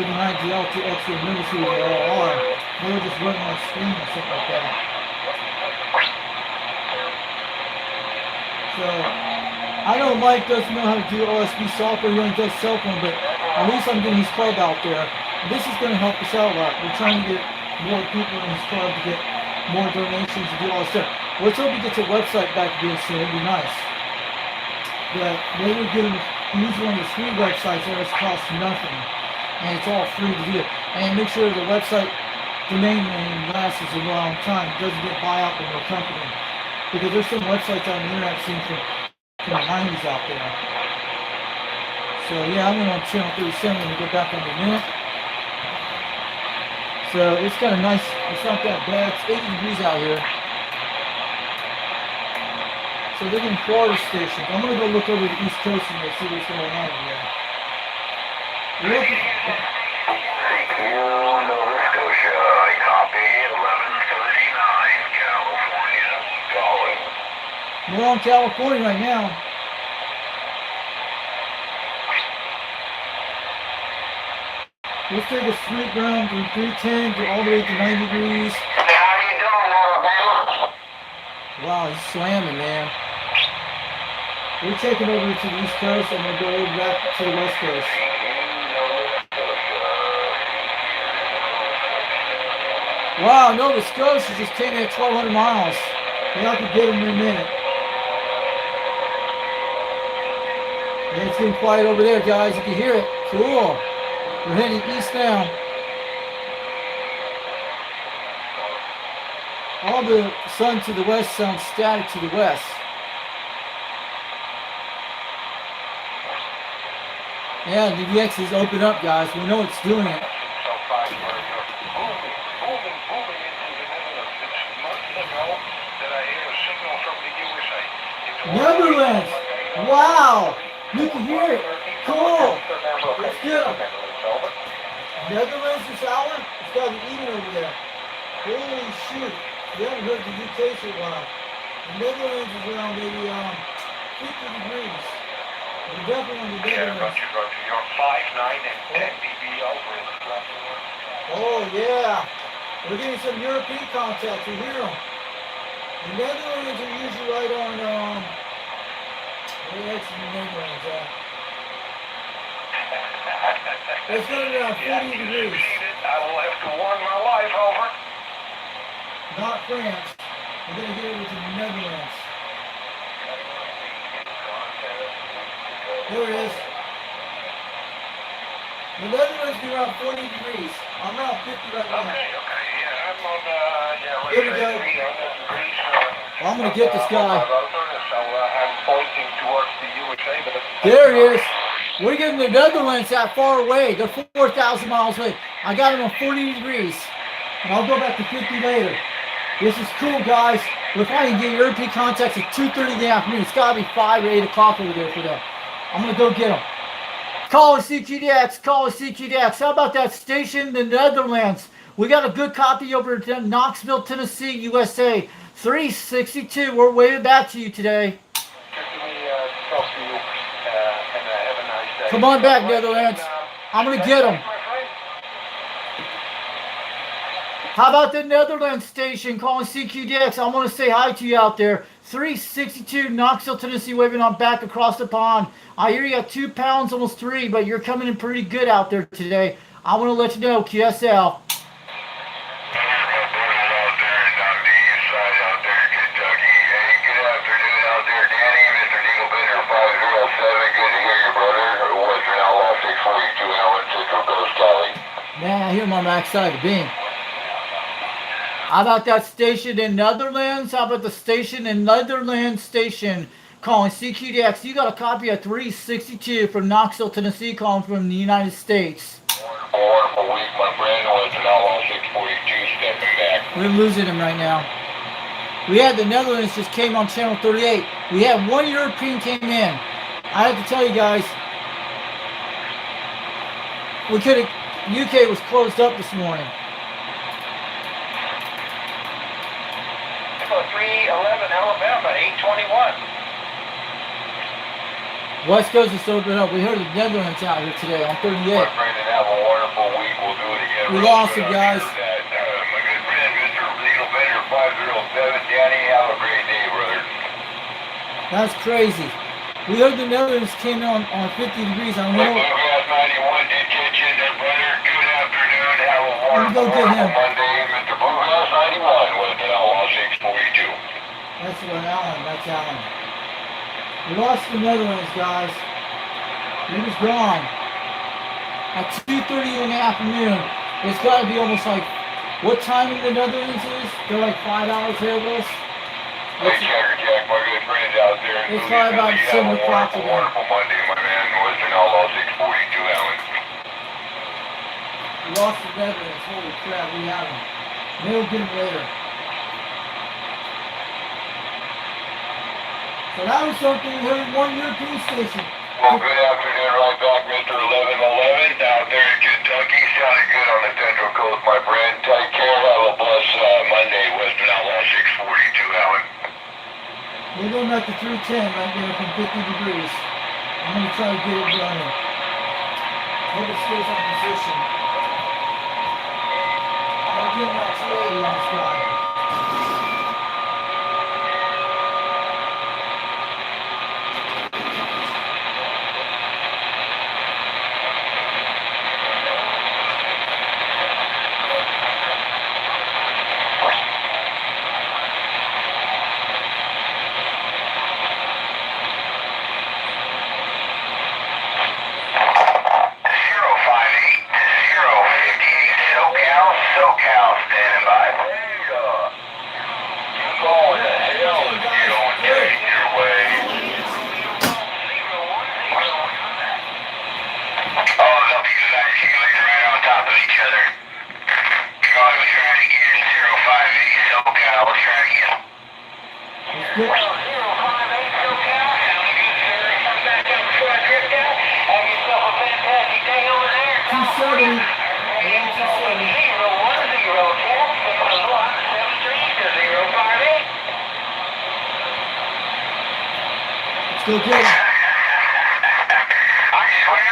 United Delta X-Ray members who they all are. They'll just run on screen or something like that. So, I know Mike doesn't know how to do OSB software, he only does cell phone, but at least I'm getting his club out there. This is going to help us out a lot. We're trying to get more people in his club to get more donations to do all this stuff. Let's hope he gets a website back again soon. It'd be nice. But maybe we'll get him use one of the free websites that costs nothing. And it's all free to do. And make sure the website domain name lasts a long time. It doesn't get bought out by no company. Because there's some websites on the internet I've seen from the 90s out there. So yeah, I'm going on channel 37 when we go back on the minute. So it's kind of nice. It's not that bad. It's 80 degrees out here. So they're getting Florida stations. I'm going to go look over the East Coast and see what's going on here. Thank you, Nova Scotia. I copy 1139, California. Calling. We're on California right now. Let's take a sweep round from 310 to all the way to 90 degrees. How you doing, Alabama? Wow, he's slamming, man. We're taking over to the East Coast and we'll go over back to the West Coast. Wow, Nova Scotia just came in at 1,200 miles. Maybe I could get him in a minute. And it's getting quiet over there, guys. You can hear it. Cool. We're heading east now. All the sun to the west sounds static to the west. Yeah, the DX is open up, guys. We know it's doing it. Netherlands! Wow! You can hear it. Cool. Let's get them. Netherlands this hour? It's got to be even over there. Holy shoot. We haven't heard the UK for a while. The Netherlands is around maybe 50 degrees. We're definitely on the Netherlands. You're 5, 9, and 10 dB over in the platform. Oh, yeah. We're getting some European contacts. We hear them. The Netherlands are usually right on, where the heck's the Netherlands at? It's going to be around 40 degrees. I will have to warn my wife over. Not France. We're going to get over to the Netherlands. There it is. The Netherlands be around 40 degrees. I'm around 50 right now. Okay, yeah, I'm on, Here we go. Well, I'm going to get this guy. I'm pointing towards the USA, but There it is. We're getting the Netherlands that far away. They're 4,000 miles away. I got them on 40 degrees. And I'll go back to 50 later. This is cool, guys. We're trying to get European contacts at 2:30 in the afternoon. It's got to be 5 or 8 o'clock over there for them. I'm going to go get them. Call us CQDX. Call us CQDX. How about that station in the Netherlands? We got a good copy over in Knoxville, Tennessee, USA. 362. We're waving back to you today. Come on back, Netherlands. I'm going to get them. How about the Netherlands station calling CQDX? I want to say hi to you out there. 362 Knoxville, Tennessee, waving on back across the pond. I hear you got 2 pounds, almost 3, but you're coming in pretty good out there today. I want to let you know, QSL. Man, I hear him on the backside of the beam. How about that station in Netherlands? How about the station in Netherlands station calling CQDX? You got a copy of 362 from Knoxville, Tennessee, calling from the United States. a wonderful week, my friend. Western Outlaw 642 stepping back. We're losing him right now. We had the Netherlands just came on channel 38. We had one European came in. I have to tell you guys, we could have. UK was closed up this morning. 311 Alabama, 821. West Coast is open up. We heard the Netherlands out here today on 38. My friend, and have a wonderful week. We'll do it again. We real lost soon. it, guys. My good friend, Mr. Needle Bender 507. Danny, have a great day, brother. That's crazy. We heard the Netherlands came in on 50 degrees. I don't know. Bluegrass 91 did catch you in there, brother. Good afternoon. Have a Let me go wonderful, get him. Monday. Mr. Bluegrass 91 Western Outlaw 642. That's what Allen. That's Allen. We lost the Netherlands, guys. He was gone. At 2:30 in the afternoon. It's got to be almost like, what time in the Netherlands is? They're like 5 hours ahead of us. Hey, Checker Jack, my good friends out there. It's probably about You 7 have a o'clock wonderful, today. wonderful Monday, my man. Western Outlaw 642, Allen. We lost the Netherlands. Holy crap, we have them. Maybe we'll get them later. So that was something we heard in one European station. Well, good afternoon, right back, Mr. 1111 out there in Kentucky. Sounding good on the Central Coast, my friend. Take care. Have a blessed Monday, Western Outlaw 642, Allen. We're going back to 310 right there from 50 degrees. I'm going to try to get it running. Hope it stays on position. I'm getting that 280 on this guy. SoCal, standing by. Going to hell if you don't get it your way. Oh, no, because I see you right on top of each other. Go on, we're trying to get 058 SoCal. We're trying to get 058 SoCal. Sounding good, sir. Come back up before I drift out. Have yourself a fantastic day over there. 270. Let's go get him. I swear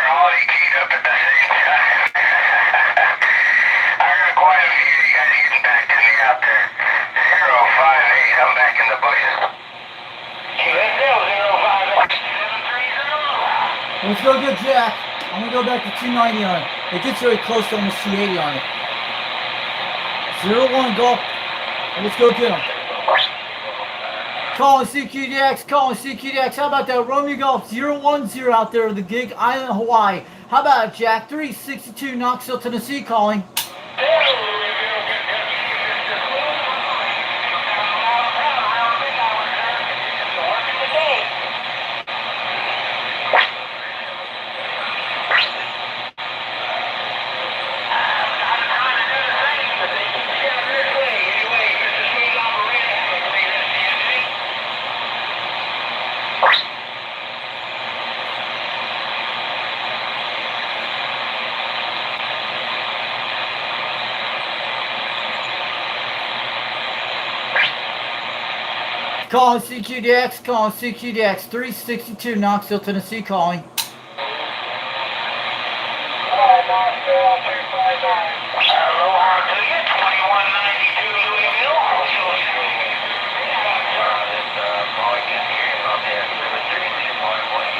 all he keyed up at the same time. I heard quite a few of you guys getting back to me out there. 058, I'm back in the bushes. Let's go get Jack. I'm going to go back to 290 on it. It gets very close to almost 280 on it. 01 Golf. Let's go get him. Calling CQDX, calling CQDX. How about that? Romeo Golf 010 out there in the gig island, Hawaii. How about it, Jack? 362 Knoxville, Tennessee calling. Calling CQDX, calling CQDX, 362 Knoxville, Tennessee calling.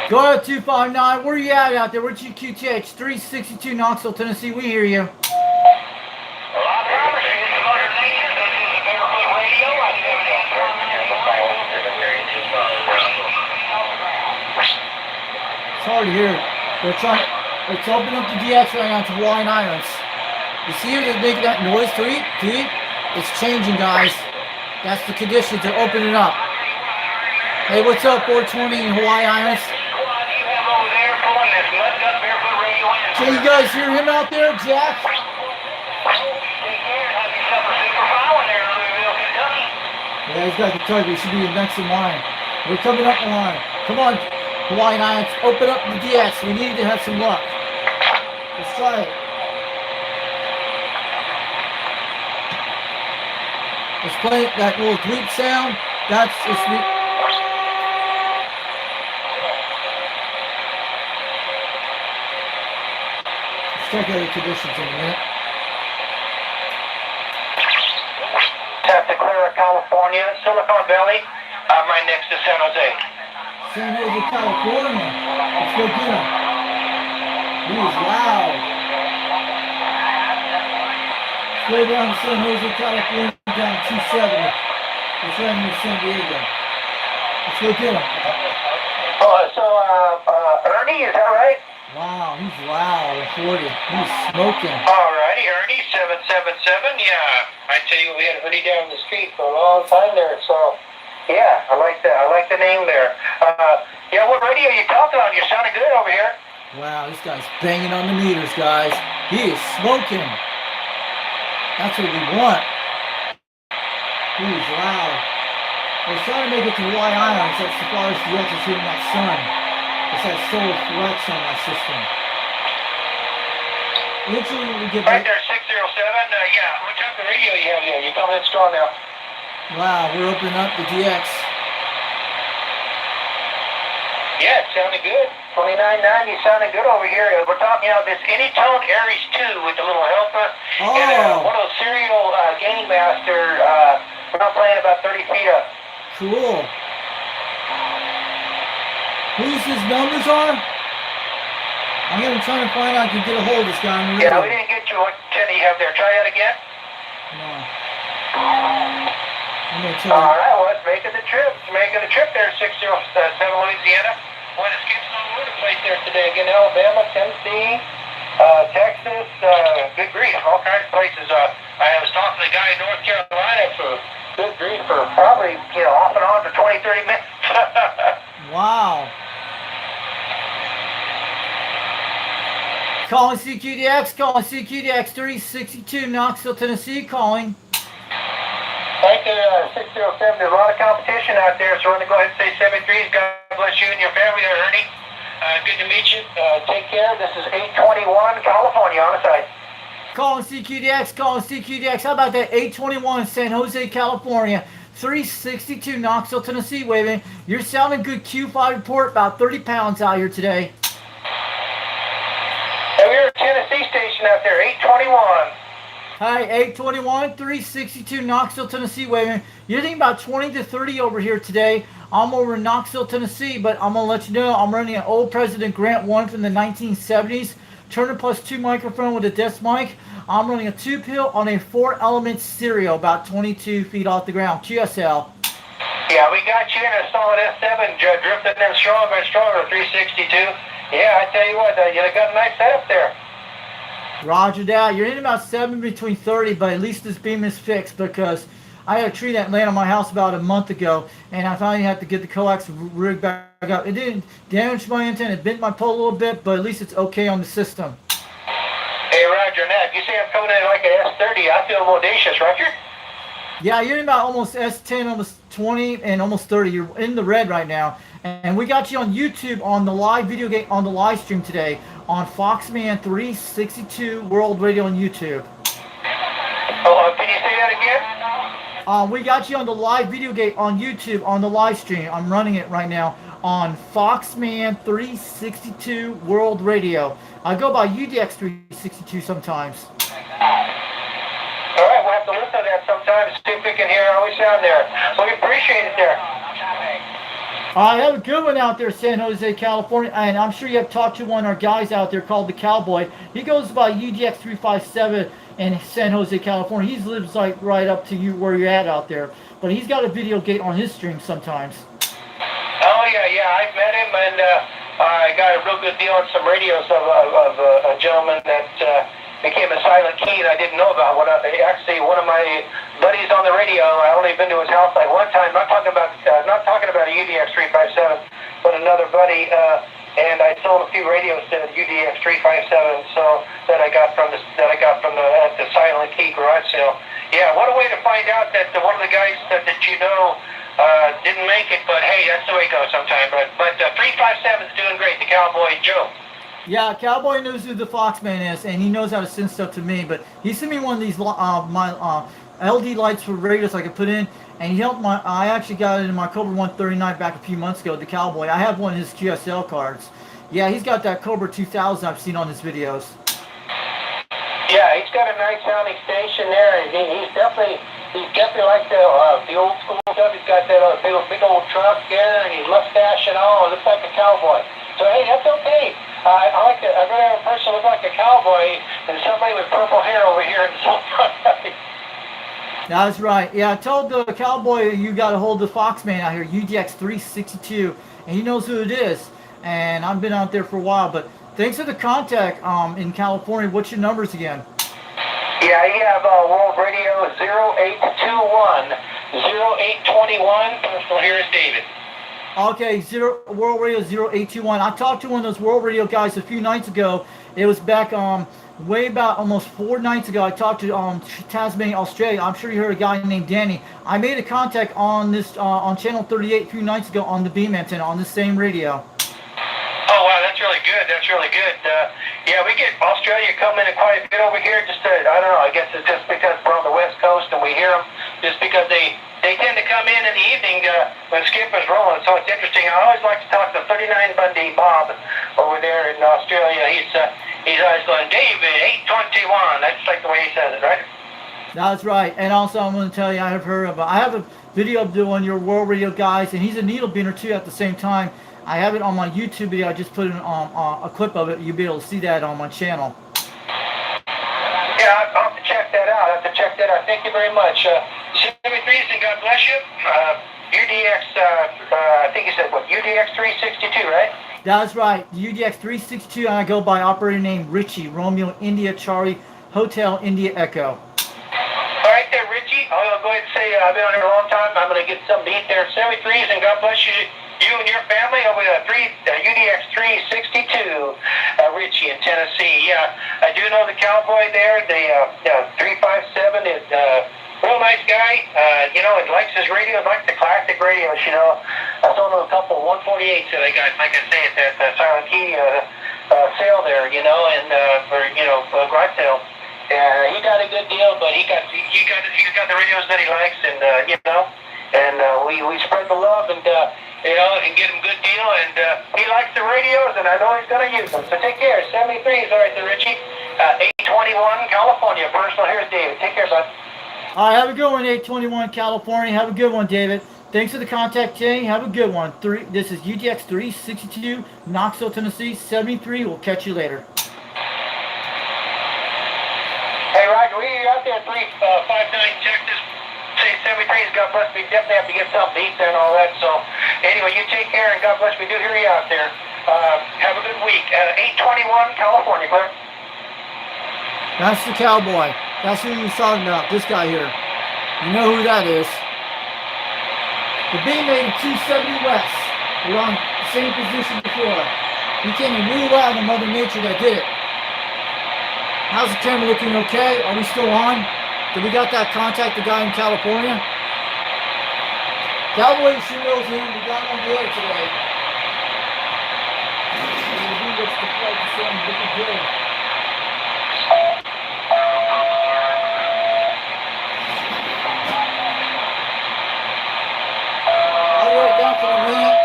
Go ahead, 259. Where you at out there? Where's your QTH? 362 Knoxville, Tennessee. We hear you. It's hard to hear. They're trying. Let's open up the DX right now to Hawaiian Islands. You see it? They're making that noise to it? It's changing, guys. That's the conditions. They're opening up. Hey, what's up, 420 in Hawaii Islands? pulling this mud gut barefoot radio in. Can you guys hear him out there, Jack? Take care and have yourself a super foul in there in Louisville, Kentucky. Yeah, he's got Kentucky. We should be next in line. We're coming up the line. Come on, Hawaiian Islands. Open up the DX. We need to have some luck. Let's try it. Let's play that little tweet sound. That's just me. Let's check out the conditions in a minute. Santa Clara, California, Silicon Valley. I'm right next to San Jose. San Jose, California. Let's go get him. He is loud. Let's go down to San Jose, California, down 270. It's right near San Diego. Let's go get him. Ernie, is that right? Wow, he's loud and 40. He's smoking. Alrighty, Ernie, 777. Yeah, I tell you, we had Ernie down the street for a long time there, so yeah, I like that. I like the name there. Yeah, what radio are you talking on? You're sounding good over here. Wow, this guy's banging on the meters, guys. He is smoking. That's what we want. He is loud. We're trying to make it to Hawaiian Islands. That's the farthest yet is hitting that sun. It's that solar flex on that system. Eventually we get Right back. there, 607. Yeah, what type of radio you have here? You coming in strong now? Wow, we're opening up the DX. Yeah, it sounded good. 2990 sounded good over here. We're talking about this Anytone Aries 2 with the little helper. Oh. And one of those serial Game Master. We're not playing about 30 feet up. Cool. Whose his numbers are? I'm gonna try to find out if I can get a hold of this guy on the radio. Yeah, we didn't get you. What ten do you have there? Try that again. No. I'm gonna try. All right, well, it's making the trip. It's making the trip there, 607 Louisiana. Boy, it's getting all over the place there today. Again, Alabama, Tennessee, Texas, good grief, all kinds of places. I was talking to the guy in North Carolina for good grief for probably, off and on for 20, 30 minutes. Wow. Calling CQDX, calling CQDX 362, Knoxville, Tennessee, calling. Right there, 607. There's a lot of competition out there, so we're going to go ahead and say 73s. God bless you and your family there, Ernie. Good to meet you. Take care. This is 821 California on the side. Calling CQDX, calling CQDX. How about that? 821 San Jose, California. 362 Knoxville, Tennessee. Wait a minute. You're sounding good. Q5 report. About 30 pounds out here today. And we're a Tennessee station out there, 821. Hi, 821, 362 Knoxville, Tennessee. Wait a minute. You're thinking about 20 to 30 over here today. I'm over in Knoxville, Tennessee, but I'm going to let you know I'm running an old President Grant 1 from the 1970s. Turner plus 2 microphone with a desk mic. I'm running a 2-pill on a 4-element stereo about 22 feet off the ground. QSL. Yeah, we got you in a solid S7, drifting in stronger and stronger, 362. Yeah, I tell you what, you got a nice setup there. Roger that. You're in about 7 between 30, but at least this beam is fixed because I had a tree that landed on my house about a month ago, and I finally had to get the coax rig back up. It didn't damage my antenna. It bent my pole a little bit, but at least it's okay on the system. Hey, Roger, now, if you say I'm coming in like an S30, I feel audacious, Roger. Yeah, you're in about almost S10, almost 20, and almost 30. You're in the red right now. And we got you on YouTube on the live video game, on the live stream today on Foxman 362 World Radio on YouTube. Oh, can you say that again? We got you on the live video game on YouTube on the live stream. I'm running it right now on Foxman 362 World Radio. I go by UDX 362 sometimes. All right, we'll have to listen to that sometime, see if we can hear how we sound there. So we appreciate it there. I have a good one out there, San Jose, California, and I'm sure you have talked to one of our guys out there called the Cowboy. He goes by UDX 357 in San Jose, California. He lives like right up to you where you're at out there, but he's got a video gate on his stream sometimes. Oh yeah, I've met him, and I got a real good deal on some radios of a gentleman that became a silent key that I didn't know about. Actually, one of my buddies on the radio, I only been to his house like one time. Not talking about a UDX 357, but another buddy. and I sold a few radios to UDX 357. So that I got from the at the Silent Key garage sale. Yeah, what a way to find out that one of the guys that you know didn't make it, but hey, that's the way it goes sometimes. But 357 is doing great. The Cowboy Joe. Yeah, Cowboy knows who the Foxman is, and he knows how to send stuff to me. But he sent me one of these my LD lights for radios I could put in, and he helped my. I actually got it in my Cobra 139 back a few months ago. The Cowboy. I have one of his GSL cards. Yeah, he's got that Cobra 2000 I've seen on his videos. Yeah, he's got a nice sounding station there, and he's definitely like the old school stuff. He's got that big old truck there, and his mustache and all. It looks like a cowboy. So hey, that's okay. I like it. I'd rather have a person look like a cowboy than somebody with purple hair over here in some. That's right. Yeah, I told the Cowboy you got to hold the Foxman out here, UDX 362, and he knows who it is. And I've been out there for a while, but thanks for the contact in California. What's your numbers again? Yeah, you have World Radio 0821, 0821. Personal here is David. Okay, World Radio 0821. I talked to one of those World Radio guys a few nights ago. It was back way about almost 4 nights ago. I talked to Tasmania, Australia. I'm sure you heard a guy named Danny. I made a contact on this on channel 38 a few nights ago on the beam antenna on the same radio. Oh, wow, that's really good. That's really good. Yeah, we get Australia coming in quite a bit over here. Just, I don't know, I guess it's just because we're on the West Coast and we hear them just because they tend to come in the evening when Skip is rolling. So it's interesting. I always like to talk to 39 Bundy Bob over there in Australia. He's always going, David, 821. That's like the way he says it, right? That's right. And also, I'm going to tell you, I have a video of doing your World Radio guys, and he's a needle beaner too at the same time. I have it on my YouTube video. I just put in a clip of it. You'll be able to see that on my channel. Yeah, I'll have to check that out. Thank you very much. 73s, and God bless you. UDX, I think you said, what, UDX 362, right? That's right. UDX 362, and I go by operator name Richie, Romeo, India, Charlie, Hotel, India, Echo. All right there, Richie. I'll go ahead and say I've been on here a long time. I'm going to get some beat there. 73s, and God bless you. You and your family over at UDX 362, Richie in Tennessee. Yeah, I do know the Cowboy there. The 357 is real nice guy. You know, he likes his radio, likes the classic radios. You know, I sold him a couple 148s that I got, like I say, at the Silent Key sale there. You know, and garage sale. He got a good deal, but he got the radios that he likes, and you know, and we spread the love and. You know, and get him a good deal, and he likes the radios, and I know he's going to use them. So take care. 73s, all right there, Richie. 821, California. Personal, here's David. Take care, bud. All right, have a good one, 821, California. Have a good one, David. Thanks for the contact, Jay. Have a good one. This is UDX 362, Knoxville, Tennessee. 73. We'll catch you later. Hey, Roger, we out there at 359 Texas. Say 73s, God bless me. Definitely have to get some beat there and all that. So, anyway, you take care, and God bless me. Do hear you out there. Have a good week. 821, California, clear. That's the Cowboy. That's who he was talking about. This guy here. You know who that is. The beam made 270 West. We're on the same position before. You can't even rule out the Mother Nature that did it. How's the camera looking? Okay? Are we still on? Did we got that contact the guy in California? Cowboy sure knows him. We got him on the air today. He looks to play the same looking good. I'll write down for a minute.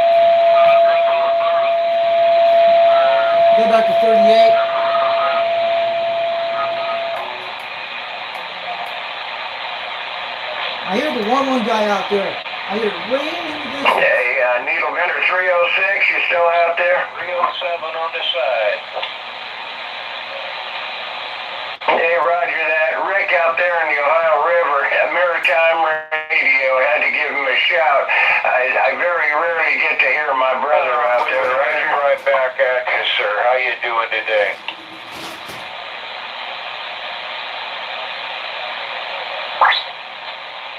Go back to 38. I hear the 1-1 guy out there. I hear it way in the distance. Hey, Needle Vendor 306, you still out there? 307 on this side. Hey, roger that. Rick out there in the Ohio River, Maritime Radio, had to give him a shout. I very rarely get to hear my brother out there. Right back at you, sir. How you doing today?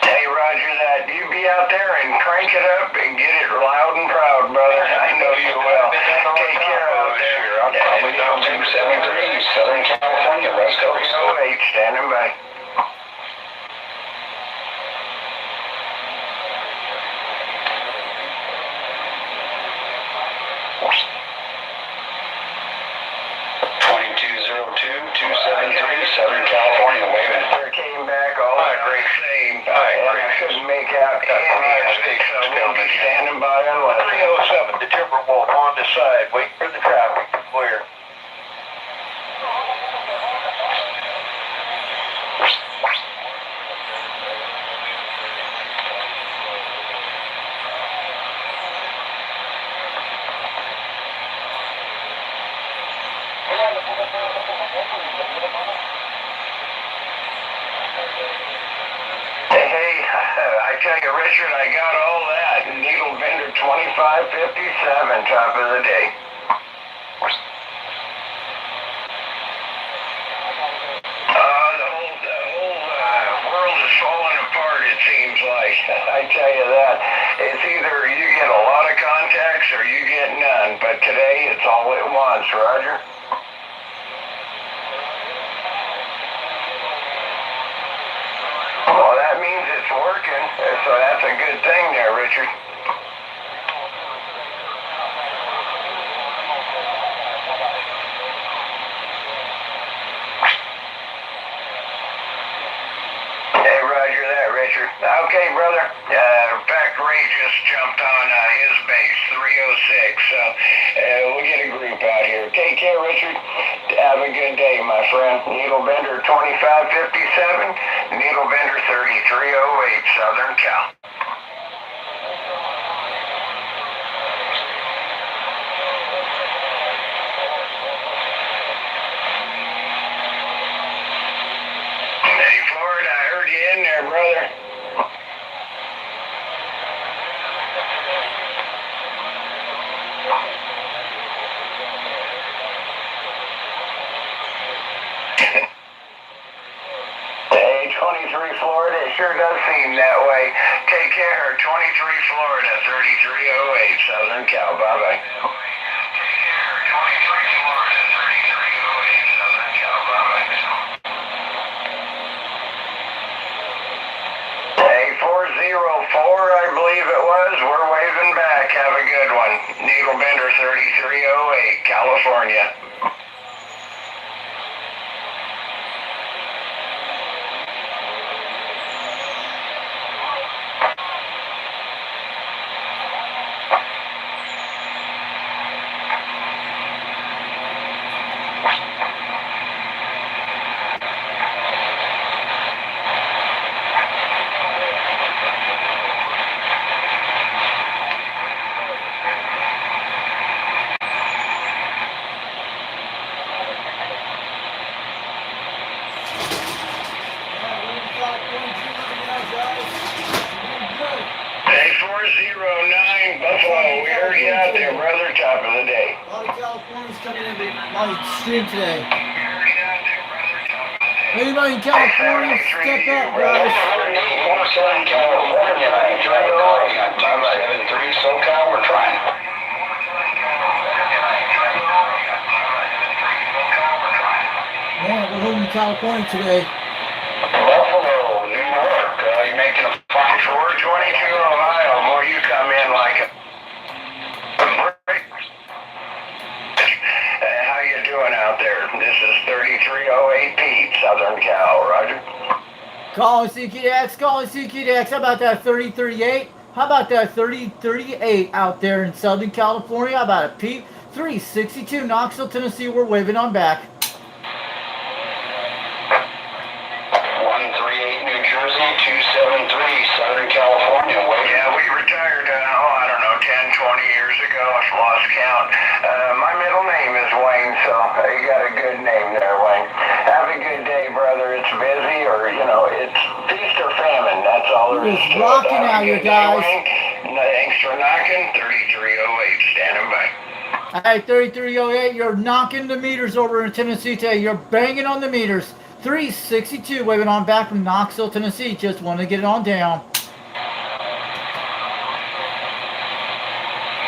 Hey, roger that. Do you you be out there and crank it up and get it loud and proud, brother. I know you will. Take care out there. I'll probably down 273, Southern California, West Coast. 08, standing by. Southern California, waving. There came back all great same. I couldn't make out any of it, so we'll be standing by unless 307, the Timberwolf on the side, wait for the traffic to clear. Hey, I tell you, Richard, I got all that. Needle vendor 2557, top of the day. The whole world is falling apart, it seems like. I tell you that. It's either you get a lot of contacts or you get none, but today it's all at once, Roger. Well, that means it's working, so that's a good thing there, Richard. Hey, Roger that, Richard. Okay, brother. In fact, Ray just jumped on his base, 306, so we'll get a group out here. Take care, Richard. Have a good day, my friend. Needle Bender 2557, Needle Bender 3308, Southern Cal. Hey, Florida, I heard you in there, brother. Hey, 23 Florida, it sure does seem that way. Take care, 23 Florida, 3308, Southern Cal. Bye-bye. Hey, 404, I believe it was. We're waving back. Have a good one. Needle Bender 3308, California. Hey, 409 Buffalo, we heard you out there, brother. Top of the day. A lot of Californians coming into my stream today. Anybody in California, step up, guys. Southern California, 373 SoCal, we're trying. Man, we're holding California today. Buffalo, New York, you're making a fine 422 Ohio, boy, you come in like a brick. How you doing out there? This is 3308 Pete, Southern Cal, Roger. Calling CQDX, calling CQDX. How about that 3038? How about that 3038 out there in Southern California? How about it, Pete? 362 Knoxville, Tennessee. We're waving on back. 138 New Jersey, 273 Southern California. Yeah, we retired, I don't know, 10, 20 years ago. I've lost count. My middle name is Wayne, so you got a good name there, Wayne. Have a good day, brother. It's busy, or, it's feast or famine. That's all there is to it. Rocking out, you guys. Thanks for knocking. 3308, standing by. Hey, 3308, you're knocking the meters over in Tennessee today. You're banging on the meters. 362 waving on back from Knoxville, Tennessee. Just want to get it on down.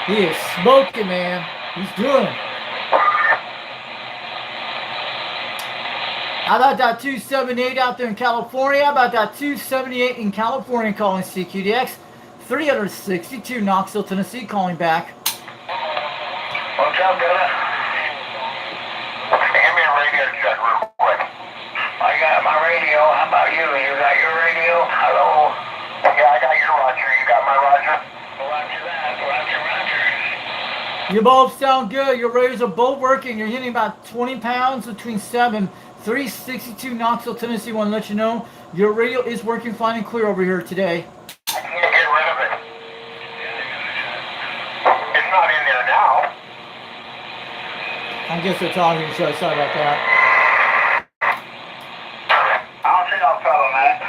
He is smoking, man. He's doing it. How about that 278 out there in California? How about that 278 in California calling CQDX? 362 Knoxville, Tennessee calling back. What's up, brother? Give me a radio check real quick. I got my radio. How about you? You got your radio? Hello? Yeah, I got your Roger. You got my Roger? Roger that. Roger, Roger. You both sound good. Your radios are both working. You're hitting about 20 pounds between 7. 362 Knoxville, Tennessee. Want to let you know your radio is working fine and clear over here today. I can't get rid of it. It's not in there now. I guess they're talking to each other. Sorry about that. I'll see no problem, man.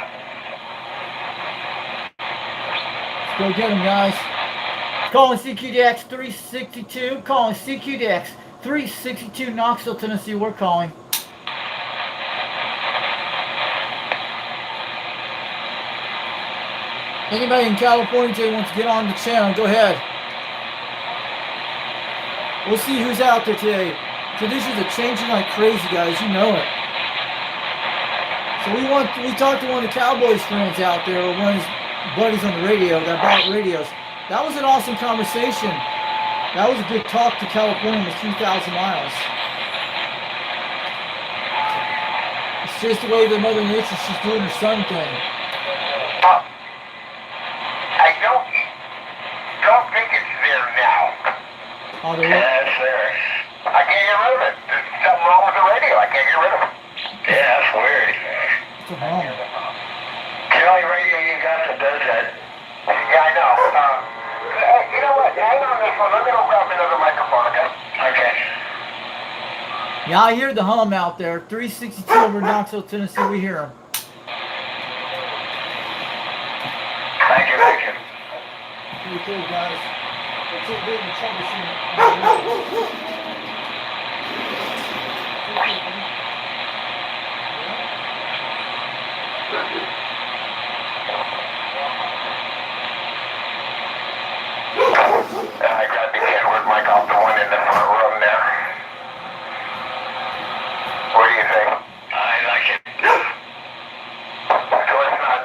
Let's go get them, guys. Calling CQDX 362. Calling CQDX 362 Knoxville, Tennessee. We're calling. Anybody in California today wants to get on the channel, go ahead. We'll see who's out there today. Conditions are changing like crazy, guys. You know it. So we talked to one of the Cowboys friends out there, or one of his buddies on the radio that bought radios. That was an awesome conversation. That was a good talk to California with 3,000 miles. It's just the way that Mother Nature, she's doing her sun thing. I don't think it's there now. Oh, they're Yeah, it's there. I can't get rid of it. There's something wrong with the radio. I can't get rid of it. Yeah, that's weird. It's a home. It's the only radio you got that does that. Yeah, I know. Hey, you know what? Hang on this one. Let me go grab another microphone, okay? Okay. Yeah, I hear the hum out there. 362 over Knoxville, Tennessee. We hear them. Thank you, thank you. Pretty cool, guys. Let's see if we can troubleshoot. I got the Kenwood mic off the one in the front room there. What do you think? I like it. So it's not...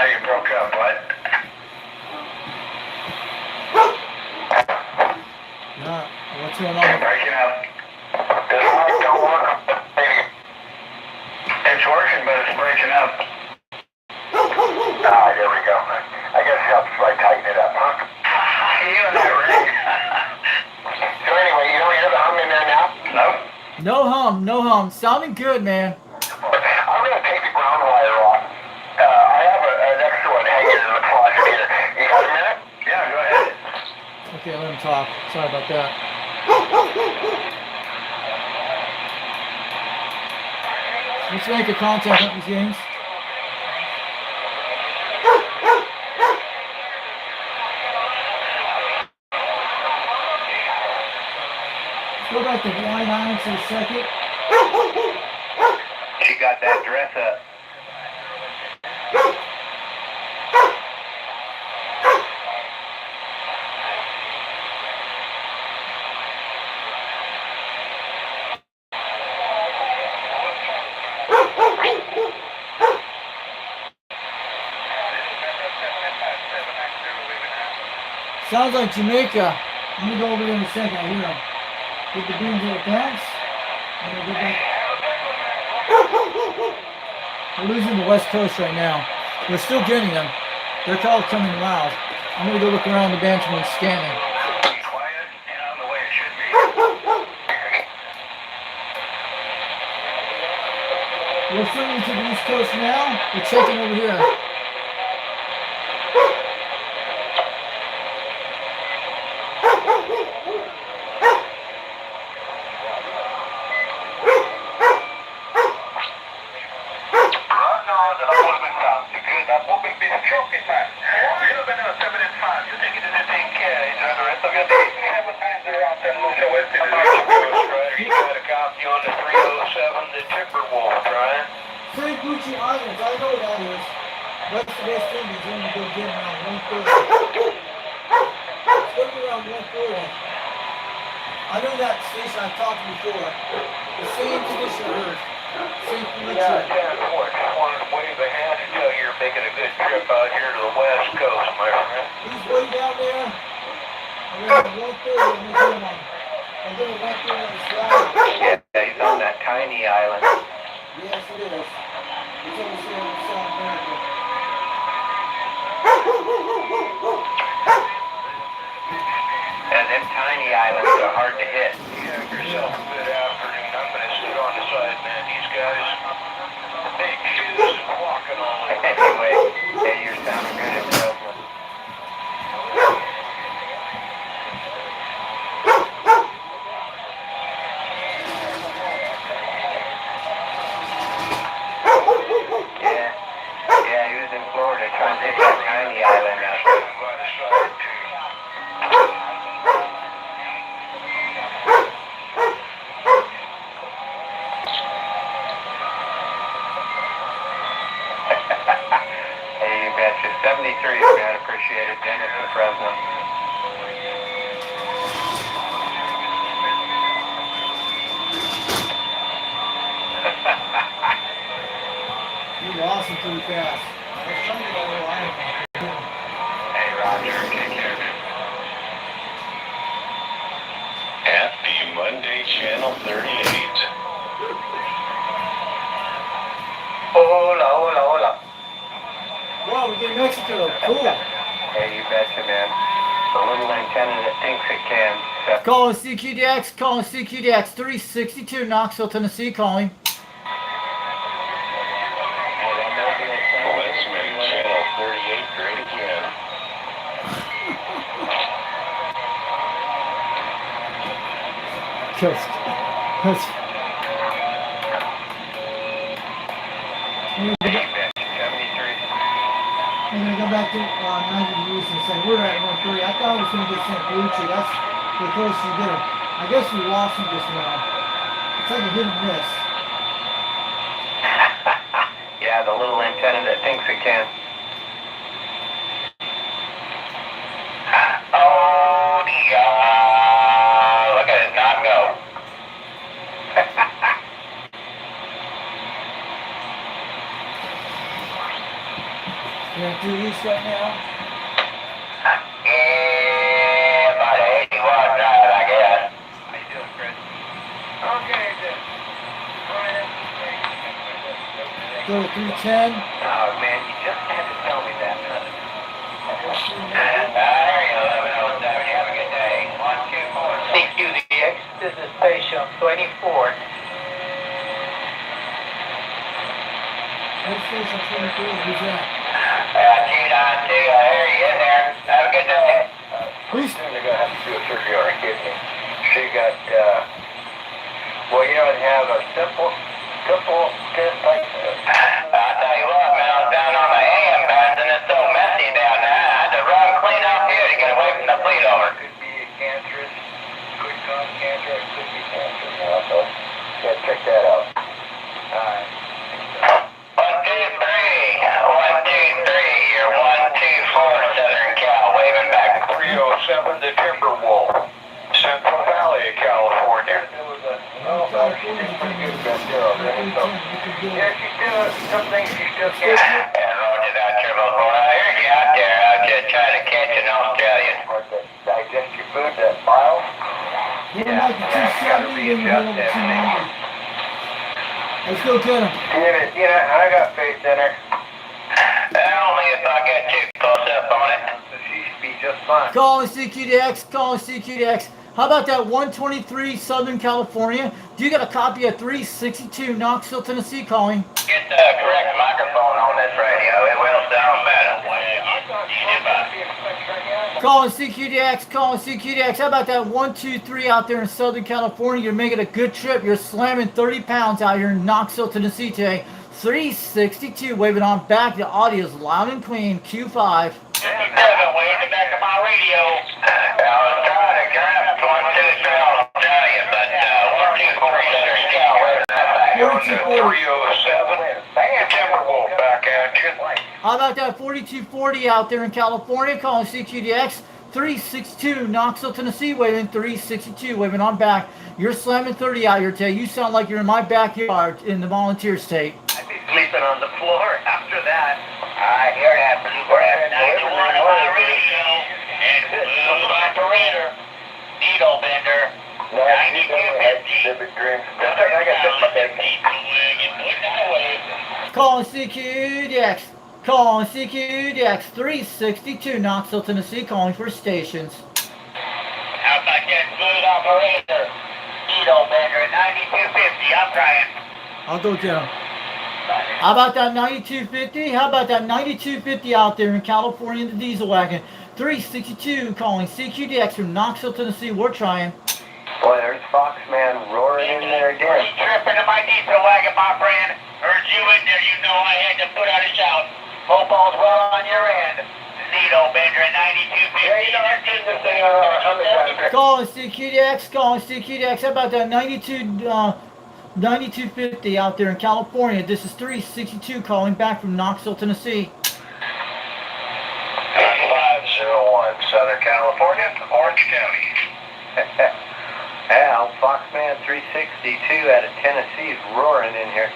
you broke up, what? Yeah, what's going on? Breaking up. This mic don't work. It's working, but it's breaking up. There we go. I guess you have to tighten it up, huh? You and that, right? So anyway, you don't hear the hum in there now? No. No hum. Sounding good, man. I'm going to take the ground wire off. I have an extra one hanging in the closet here. You got a minute? Yeah, go ahead. Okay, let him talk. Sorry about that. Let's make a contact on these games. Let's go back to line 9 for a second. She got that dress up. Sounds like Jamaica. I'm gonna go over there in a second. I hear them. Get the beans in the pants. I'm gonna go back. We're losing the West Coast right now. We're still getting them. They're all coming loud. I'm gonna go look around the bench and scanning. Quiet and the way it should be. We're filming to the East Coast now. We're checking over here. Frank Gucci Islands, I know what that is. That's the West Indies. I'm gonna go get them around 1:30. 140. I know that station I talked to before. The same condition I heard. Same Yeah, condition. 10-4. Just wanted to wave a hand and tell you you're making a good trip out here to the West Coast, my friend. He's way down there. I'm going to 130. I'm going to get him on. I'm going to 130 on the slide. Yeah, he's on that tiny island. Yes, it is. It's over here in South America. And them tiny islands are hard to hit. You have yourself a good afternoon. I'm going to sit on the side, man. These guys, big shoes and walking all over. Anyway, hey, you're sounding good in Dxland. Yeah, he was in Florida trying to hit that tiny island out there. By the side, too. Hey, you betcha. 73, man. Appreciate it. Dennis from Fresno. You lost him pretty fast. That's something about the line. Hey, Roger. Take care. Happy Monday, Channel 38. Hola, hola, hola. Wow, we get Mexico. Cool. Hey, you betcha, man. The little antenna that thinks it can. Calling CQDX, calling CQDX 362, Knoxville, Tennessee, calling. Let's make Channel 38 great again. That's, Hey, you betcha. 73. I'm going to go back to 90 degrees and say, we're at 130. I thought I was going to get St. Lucie. That's the closest you get him. I guess we lost him just now. It's like a hit and miss. Yeah, the little antenna that thinks it can. Oh, yeah. Look at it not go. You're at 3 weeks right now. Yeah, about 81 driving, I guess. How you doing, Chris? Okay, then. Go to 310. Oh, man, you just had to tell me that, huh? There you go, 1107. Have a good day. 124. CQDX, this is station 24. Next station 24. Who's that? G92, I hear you in there. Have a good day. Who's Soon they're going to have to do a surgery on her kidney. She got, well, you know, they have a simple test like I'll tell you what, man, I was down on the AM bands and it's so messy down there. I had to run clean out here to get away from the fleet over. could be cancerous, could cause cancer, it could be cancer now, so yeah, check that out. Alright. 1, 2, 3. 1, 2, 3. You're 124 Southern Cal, waving back. 307 to Timberwolf, Central Valley of California. There was a, oh, she's doing pretty good back there already, so. Yeah, she's still, some things she still can't. Yeah, roger that, Triple 4. I heard you out there. I was just trying to catch an Australian. Hard to digest your food, that bile. Give him like a 270 in the middle of the 290. Let's go get him. Yeah, I got faith in her. Only if I get too close up on it. So she should be just fine. Calling CQDX, calling CQDX. How about that 123 Southern California? Do you got a copy of 362 Knoxville, Tennessee, calling? Get the correct microphone on this radio. It will sound better. Calling CQDX, calling CQDX. How about that 123 out there in Southern California? You're making a good trip. You're slamming 30 pounds out here in Knoxville, Tennessee today. 362, waving on back. The audio's loud and clean. Q5. 57, waving back to my radio. I was trying to grab 123 Australia, but 123 Southern Cal, waving that back. 307. Timberwolf back at you. How about that 4240 out there in California? Calling CQDX. 362, Knoxville, Tennessee, waving 362, waving on back. You're slamming 30 out here today. You sound like you're in my backyard in the volunteer state. I'd be sleeping on the floor after that. I hear that, Bluegrass 91 on my radio. And Blue Operator, Needle Bender, 9250. Vivid dreams. I got this, my baby. Calling CQDX. Calling CQDX 362, Knoxville, Tennessee, calling for stations. How about that Blue Operator, Needle Bender, 9250? I'm trying. I'll go get him. How about that 9250? How about that 9250 out there in California in the diesel wagon? 362 calling CQDX from Knoxville, Tennessee. We're trying. Boy, there's Foxman roaring in there again. You tripping in my diesel wagon, my friend. Heard you in there, you know I had to put out a shout. Hope all's well on your end. Needle Bender, 9250. Yeah, you know, I've seen this thing on Calling CQDX, calling CQDX. How about that 9250 out there in California? This is 362 calling back from Knoxville, Tennessee. 9501, Southern California, Orange County. Al, Foxman 362 out of Tennessee is roaring in here.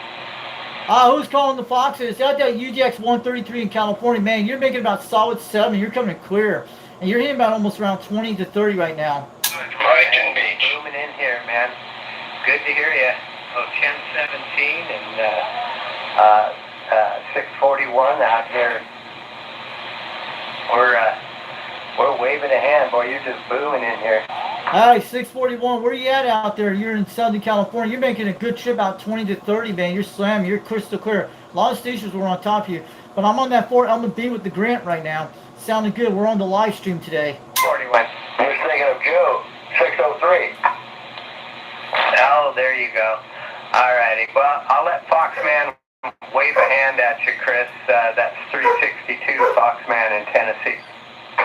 Who's calling the Foxes? Is that UGX 133 in California? Man, you're making about solid 7. You're coming clear. And you're hitting about almost around 20 to 30 right now. Brighton Beach. Booming in here, man. Good to hear you. Oh, 1017 and 641 out here. We're waving a hand, boy. You're just booming in here. All right, 641. Where you at out there? You're in Southern California. You're making a good trip out 20 to 30, man. You're slamming. You're crystal clear. A lot of stations were on top of you. But I'm on that Fort Elma B with the Grant right now. Sounding good. We're on the live stream today. 41. You're thinking of Joe. 603. Oh, there you go. All righty. Well, I'll let Foxman wave a hand at you, Chris. That's 362 Foxman in Tennessee.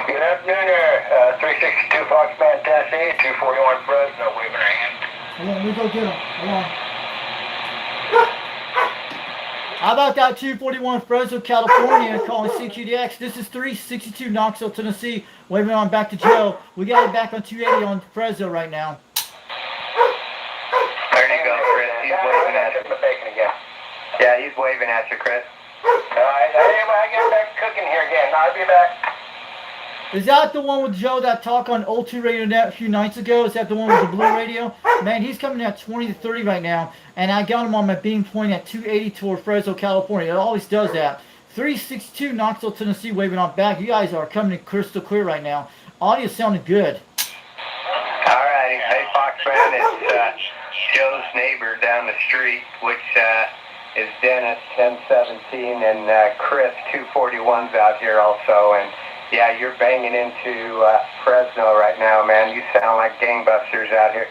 Good afternoon, 362 Foxman, Tennessee, 241 Fresno, waving our hand. Hold on, let me go get him. Hold on. How about that 241 Fresno, California, calling CQDX? This is 362 Knoxville, Tennessee, waving on back to Joe. We got it back on 280 on Fresno right now. There you go, Chris. He's waving at you. Yeah, he's waving at you, Chris. I get back cooking here again. I'll be back. Is that the one with Joe that talked on O2 Radio Net a few nights ago? Is that the one with the blue radio? Man, he's coming at 20 to 30 right now, and I got him on my beam point at 280 toward Fresno, California. It always does that. 362 Knoxville, Tennessee, waving on back. You guys are coming in crystal clear right now. Audio sounding good. All righty. Hey, Foxman, it's Joe's neighbor down the street, which is Dennis, 1017, and Chris, 241's out here also, and yeah, you're banging into Fresno right now, man. You sound like gangbusters out here.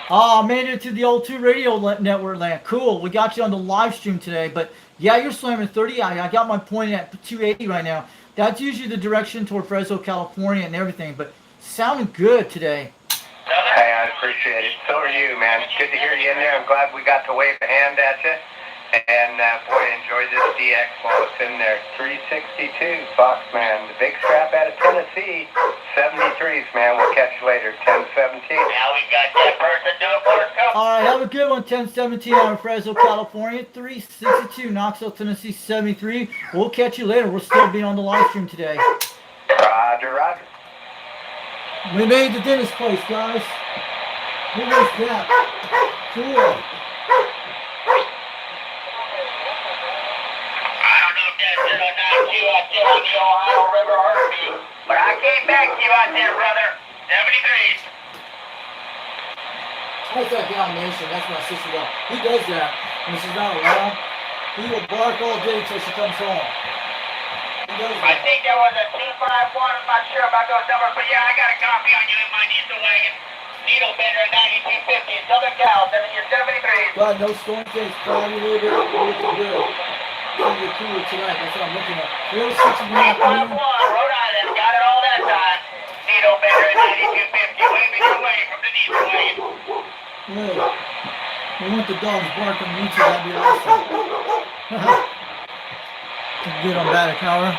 Oh, I made it to the O2 Radio Network land. Cool. We got you on the live stream today. But yeah, you're slamming 30. I got my point at 280 right now. That's usually the direction toward Fresno, California and everything. But sounding good today. Hey, I appreciate it. So are you, man. It's good to hear you in there. I'm glad we got to wave a hand at you. And, boy, enjoy this DX while it's in there. 362, Foxman. The big scrap out of Tennessee. 73s, man. We'll catch you later. 1017. Now we got that person doing for us. All right, have a good one. 1017 out of Fresno, California. 362, Knoxville, Tennessee, 73. We'll catch you later. We'll still be on the live stream today. Roger, roger. We made the Dennis place, guys. Who was that? Cool. Out there on the Ohio River Heartbeat. But I came back to you out there, brother. 73s. That's that Dalmatian. That's my sister. He does that when she's not around. He will bark all day till she comes home. He does that. I think there was a 251. I'm not sure about those numbers, but yeah, I got a copy on you in my diesel wagon. Needle Bender at 9250, Southern Cal, 73. But no storm case, cloudy a little bit. Looking good. It's going to be cooler tonight. That's what I'm looking at. 306 in the afternoon. 251, Rhode Island, got it all that time. Needle Bender at 9250, waving your way from the diesel wagon. Yeah. We want the dogs barking at each other. That'd be awesome. Get on back, Howard.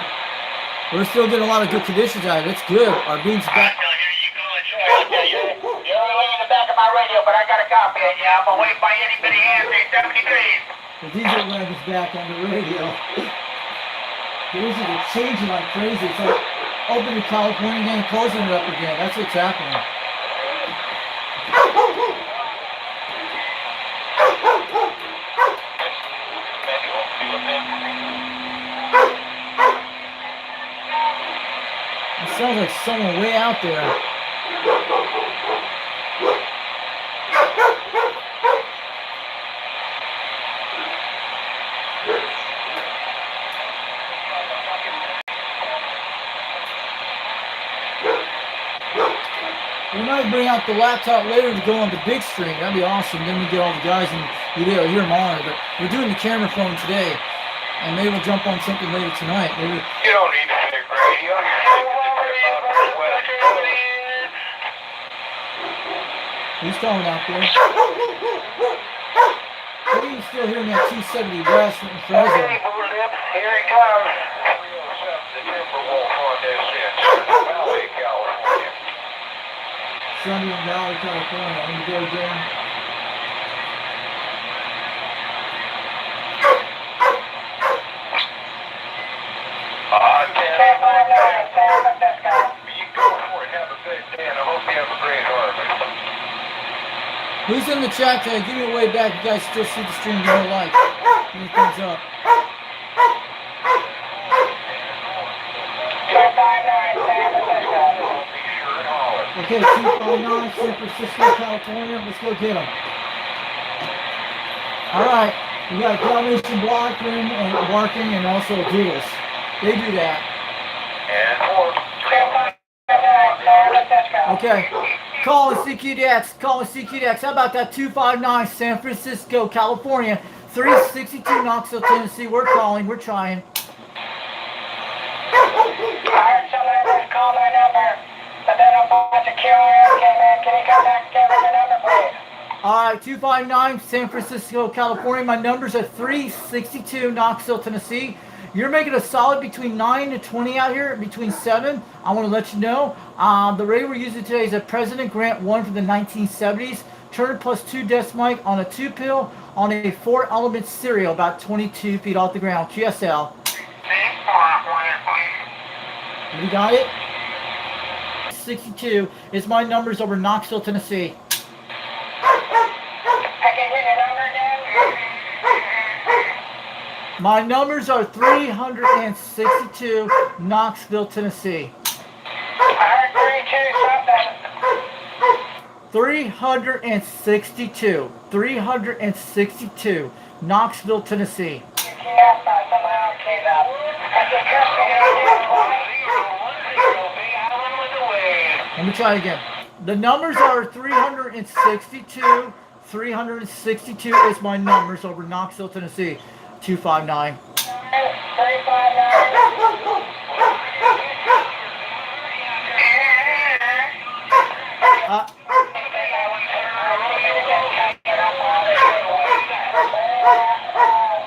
We're still getting a lot of good conditions out of it. It's good. Our beans back. Here you go. You're only in the back of my radio, but I got a copy of you. I'm away by any bitty hands. 70 degrees. The Dxland is back on the radio. These are changing like crazy. It's like opening California again, closing it up again. That's what's happening. It sounds like someone way out there. We might bring out the laptop later to go on the big screen. That'd be awesome. Then we get all the guys and you'll be able to hear them on it. But we're doing the camera phone today. And maybe we'll jump on something later tonight. Maybe. You don't need a big radio. Who's calling out there? I think you still hearing that 270 West in Fresno. Here he comes. Sunny in Valley, California. Let me go again. You go for it. Have a good day, and I hope you have a great harvest. Who's in the chat today? Give me a wave back. You guys still see the stream in real life. Give me a thumbs up. Okay, 259, San Francisco, California. Let's go get them. All right, we got Dalmatian blocking and barking and also doodles. They do that. Okay, calling CQDX, calling CQDX. How about that 259, San Francisco, California, 362 Knoxville, Tennessee. We're calling, we're trying. I heard someone just call my number, but then a bunch of QRS came in. Can you come back and give me the number, please? All right, 259, San Francisco, California. My number's at 362 Knoxville, Tennessee. You're making a solid between 9 to 20 out here, between 7. I want to let you know. The radio we're using today is a President Grant 1 from the 1970s. Turner plus 2 desk mic on a 2-pill on a 4-element serial, about 22 feet off the ground. QSL. You got it? 62 is my numbers over Knoxville, Tennessee. I can hear your number again. My numbers are 362 Knoxville, Tennessee. I heard 362. 362 Knoxville, Tennessee. Yes, someone else came up. I just heard Let me try again. The numbers are 362. 362 is my numbers over Knoxville, Tennessee. 259. 359.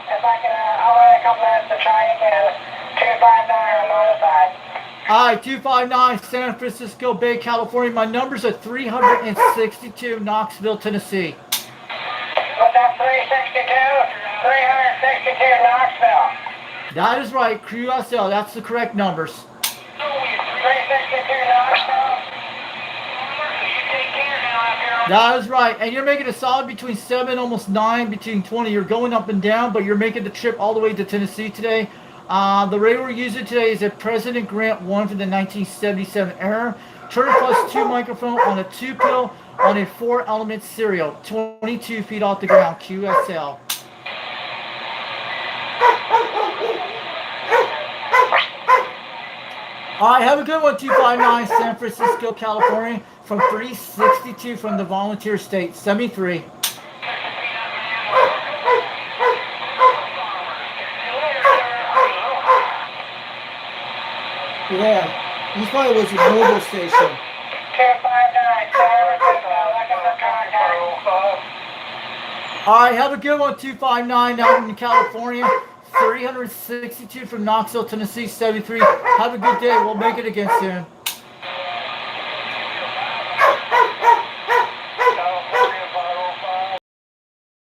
If I can, I'll wait a couple minutes to try again. 259 on the side. All right, 259 San Francisco Bay, California. My numbers are 362 Knoxville, Tennessee. What's that, 362? 362 Knoxville. That is right, QSL. That's the correct numbers. 362 Knoxville. That is right, and you're making a solid between 7, almost 9, between 20. You're going up and down, but you're making the trip all the way to Tennessee today. The radio we're using today is a President Grant 1 from the 1977 era. Turner plus 2 microphone on a 2-pill on a 4-element serial, 22 feet off the ground, QSL. All right, have a good one, 259 San Francisco, California, from 362 from the volunteer state, 73. Yeah, he probably was a mobile station. 259 San Francisco, looking for contact. All right, have a good one, 259 out in California. 362 from Knoxville, Tennessee, 73. Have a good day. We'll make it again soon.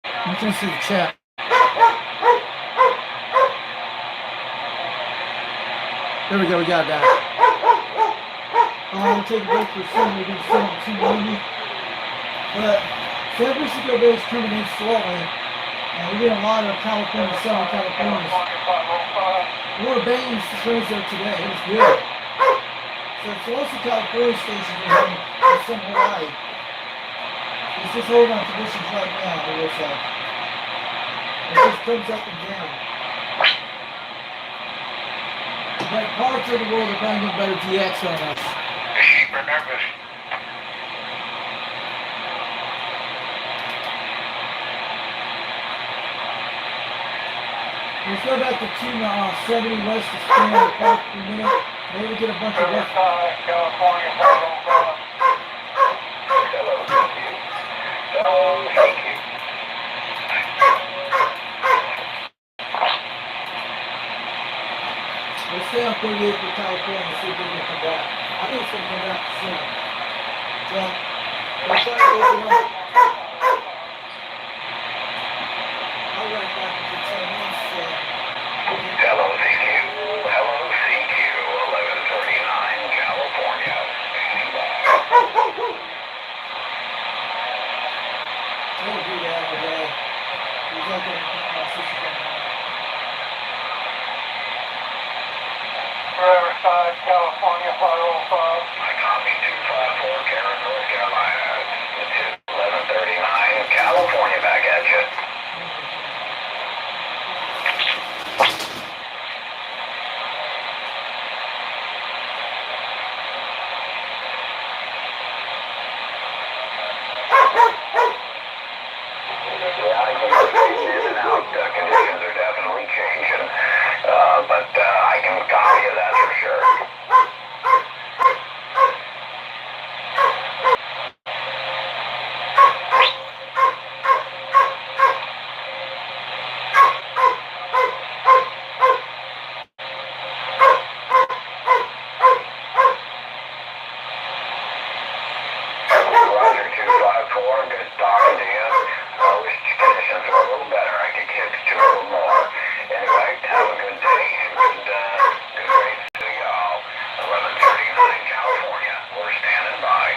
You can see the chat. There we go. We got that. I'll take a break for some. We're going to send it to Wendy. But San Francisco Bay is coming in slowly. And we get a lot of California, Southern California. We're banging the trains there today. It was good. So it's lots of California stations are having some Hawaii. It's just holding on conditions right now, it looks like. It just comes up and down. But parts of the world are banging better DX on us. The sheep are nervous. Let's go back to 270 West to stand the park for a minute. Maybe get a bunch of West. California, hello, thank you. Hello, thank you. Let's stay on 38 for California and see if they can come back. I think it's going to come back soon. Well, let's try to open up. I'll write back in 10 minutes. Hello, CQ. Hello, CQ. 1139, California. We'll do that today. He's not going to Riverside, California, 505. I copy 254, Karen, North Carolina. It's 1139, California, back at you. Yeah, I can see in and out. Conditions are definitely changing. But I can copy you, that's for sure. Roger 254, good talking to you. I wish conditions were a little better. I could get to a little more. Anyway, have a good day and good race to y'all. 1139 California. We're standing by.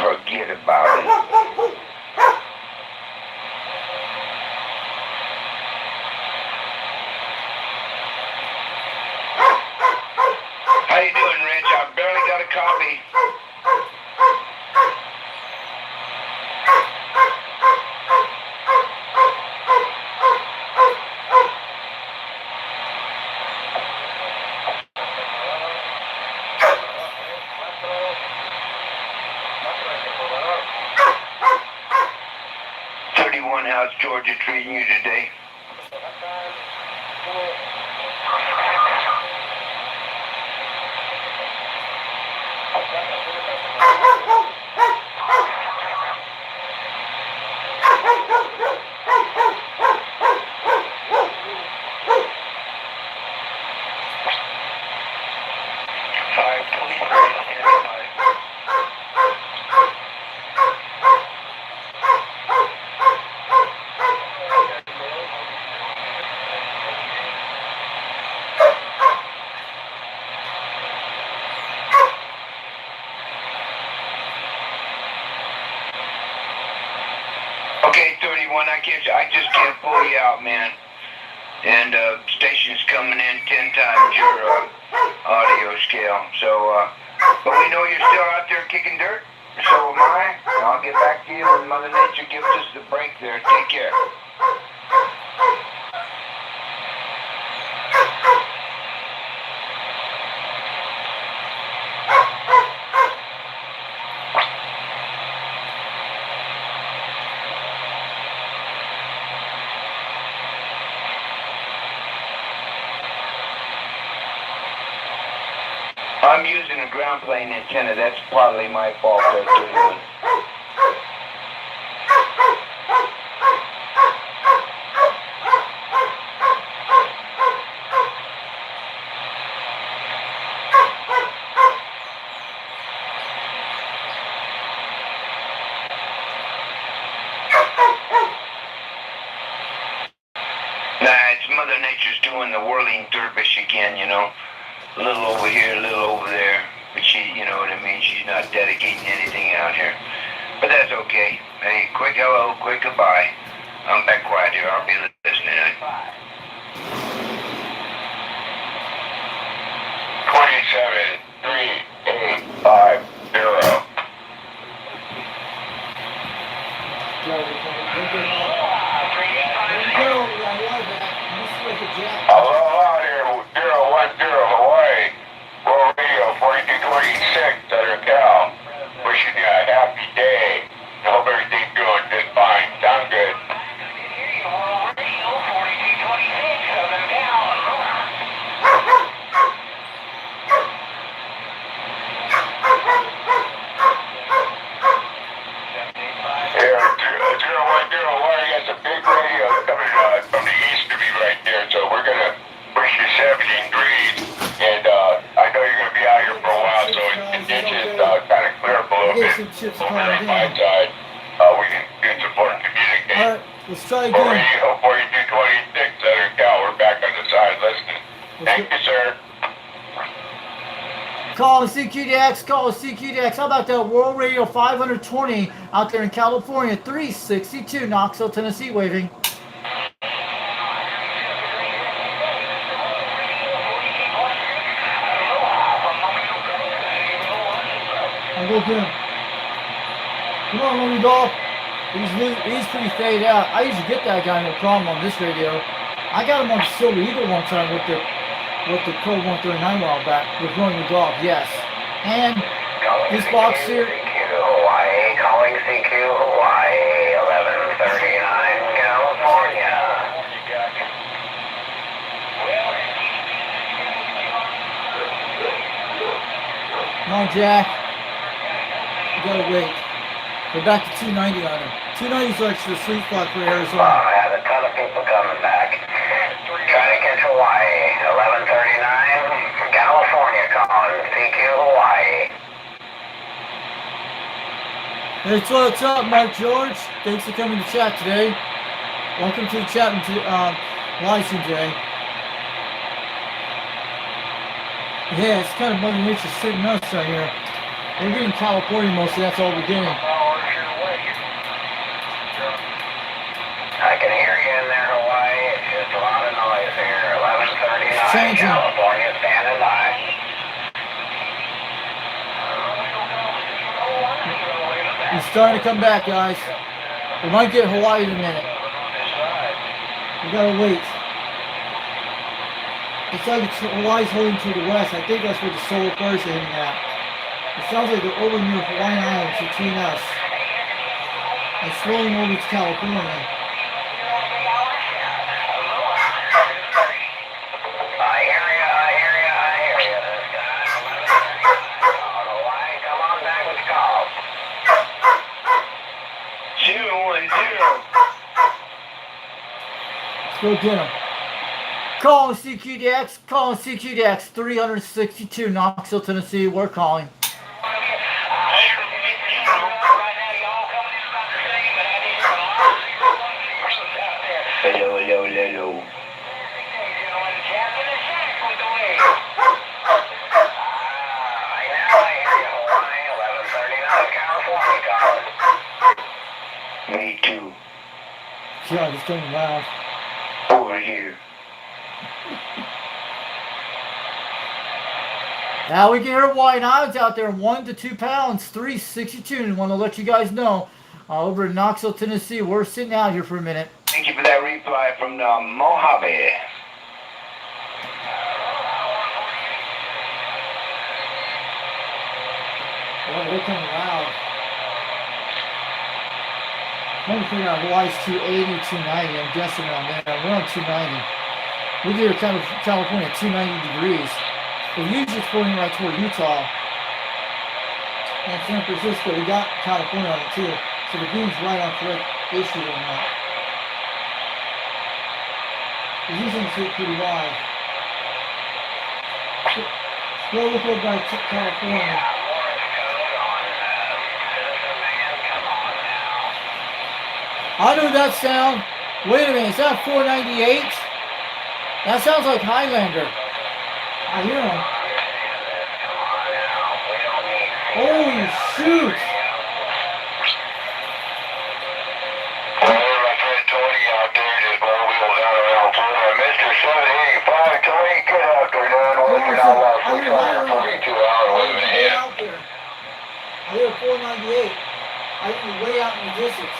Forget about it. How you doing, Rich? I barely got a copy. How's Georgia treating you today? one. I just can't pull you out, man. And station's coming in 10 times your audio scale. So, but we know you're still out there kicking dirt. So am I. I'll get back to you when Mother Nature gives us the break there. Take care. I'm using a ground plane antenna. That's partly my fault there, too. Nah, it's Mother Nature's doing the whirling dervish again, you know. A little over here, a little over there. But she, you know what I mean, she's not dedicating anything out here. But that's okay. Hey, quick hello, quick goodbye. I'm back quiet here. I'll be listening. 273850. Aloha here, 010 Hawaii. World Radio 4226, Southern Cal. Wishing you a happy day. I hope everything's going just fine. Sound good. Here, 010 Hawaii has a big radio coming from the east to me right there, so we're going to push you 70 degrees. And I know you're going to be out here for a while, so the ditches kind of clear up a little bit. Over on my side, we can support and communicate. Alright, let's try For again. Radio 4226, Southern Cal, we're back on the side listening. Thank you, sir. Call CQDX, call CQDX. How about that World Radio 520 out there in California, 362 Knoxville, Tennessee, waving. I'll go again. Come on, Lonely Golf. He's pretty faded out. I usually get that guy no problem on this radio. I got him on Silver Eagle one time with the Code 139 while back with Lonely Golf, yes. And this box here. Hawaii, calling CQ Hawaii, 1139 California. Come on, Jack. You gotta wait. We're back to 290 on him. 290 is actually the sweet spot for Arizona. I have a ton of people coming back. Trying to catch Hawaii, 1139 California, calling CQ Hawaii. Hey, so what's up, Mark George? Thanks for coming to chat today. Welcome to the chat and live stream today. Yeah, it's kind of Mother Nature sitting us right here. We're getting California mostly, that's all we're getting. I can hear you in there, Hawaii. It's just a lot of noise here. 1139 Changing. California, standing by. He's starting to come back, guys. We might get Hawaii in a minute. We gotta wait. It's like Hawaii's holding to the west. I think that's where the solar flares are hitting at. It sounds like they're over near Hawaiian Islands between us. And slowing over to California. I hear you. This guy, 1139 Hawaii, come on back with call. 010. Let's go get him. Calling CQDX, calling CQDX, 362 Knoxville, Tennessee. We're calling. Hello. Me too. God, it's coming loud. Over here. Now we can hear White Islands out there, 1 to 2 pounds, 362. And want to let you guys know, over in Knoxville, Tennessee, we're sitting out here for a minute. Thank you for that reply from the Mojave. Oh, they're coming loud. I'm trying to figure out Hawaii's 280, 290. I'm guessing around there. We're on 290. We get kind of California at 290 degrees. But usually it's pointing right toward Utah. And San Francisco, we got California on it too. So the beam's right on correct issue on that. These things hit pretty wide. Go look over by California. I know that sound. Wait a minute, is that 498? That sounds like Highlander. I hear him. Holy shoot! Well, my friend Tony out there just mobile down around Florida. Mr. 785, Tony, get out there, man. Western Outlaw 642 hour living ahead. I hear 498. I hear way out in the distance.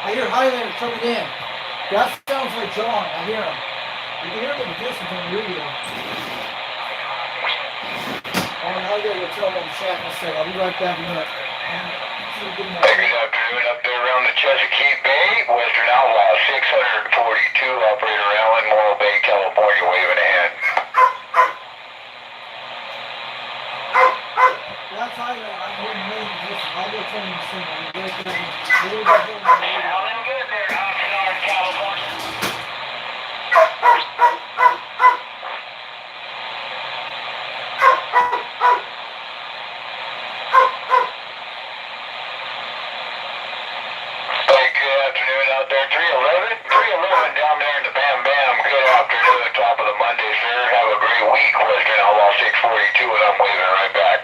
I hear Highlander coming in. That sounds like John. I hear him. You can hear him in the distance on the radio. Oh, now I gotta go tell him on the chat in a second. I'll be right back in a minute. Hey, good afternoon up there around the Chesapeake Bay. Western Outlaw 642, operator Allen, Morro Bay, California, waving a hand. That's Highlander. I hear him way in the distance. I'll go tell him in a second. I'll be right back. Sounding good there, Oxnard, California. Hey, good afternoon out there. 311? 311 down there in the Bam Bam. Good afternoon, top of the Monday, sir. Have a great week, Western Outlaw 642, and I'm waving right back.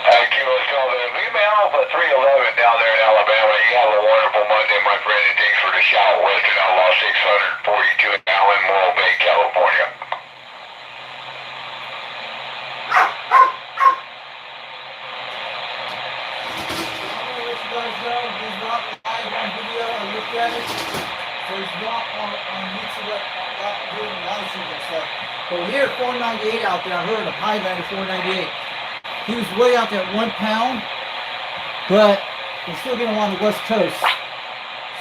Hey, QSL, leave me Alpha 311 down there in Alabama. You have a wonderful Monday, my friend, and thanks for the shout. Western Outlaw 642 in Allen, Morro Bay, California. He's not live on video. I looked at it. So he's not on YouTube, not doing live stream and stuff. But we hear 498 out there. I heard him, Highlander 498. He was way out there at 1 pound, but we're still getting along the west coast.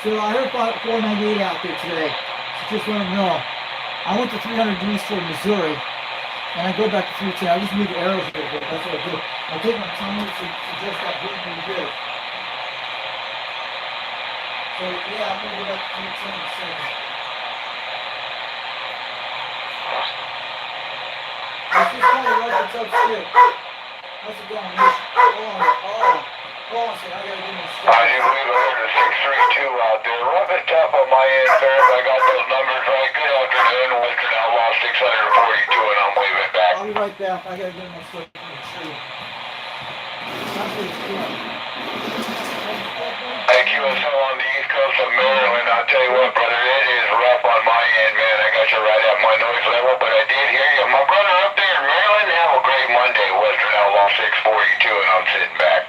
So I heard 498 out there today. So just let him know. I went to 300 degrees toward Missouri, and I go back to 310. I just move the arrows a little bit. That's what I do. I take my time to suggest that pretty good. So yeah, I'm gonna go back to 310 in a second. Let's just kind of rough it up still. How's it going, Mitch? Hold on a second. I gotta get my stuff. I do believe I heard a 632 out there. Rough and tough on my end, sir. If I got those numbers right. Good afternoon, Western Outlaw 642, and I'm waving back. I'll be right back. I gotta get my stuff from the tree. That's what it's doing. Thank you, and so on the east coast of Maryland. I'll tell you what, brother, it is rough on my end, man. I got you right at my noise level, but I did hear you. My brother up there in Maryland, have a great Monday, Western Outlaw 642, and I'm sitting back.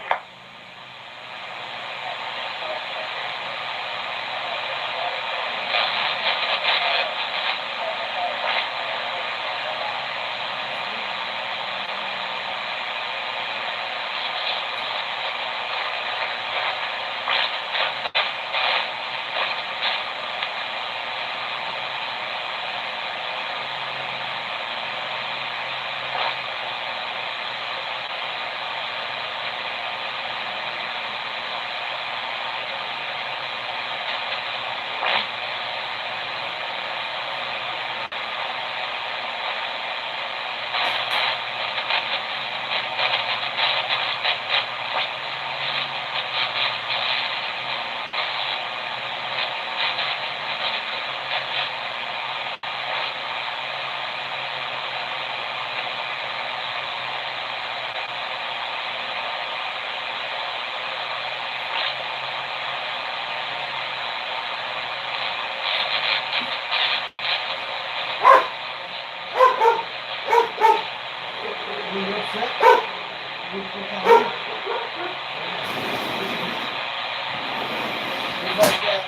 was like that.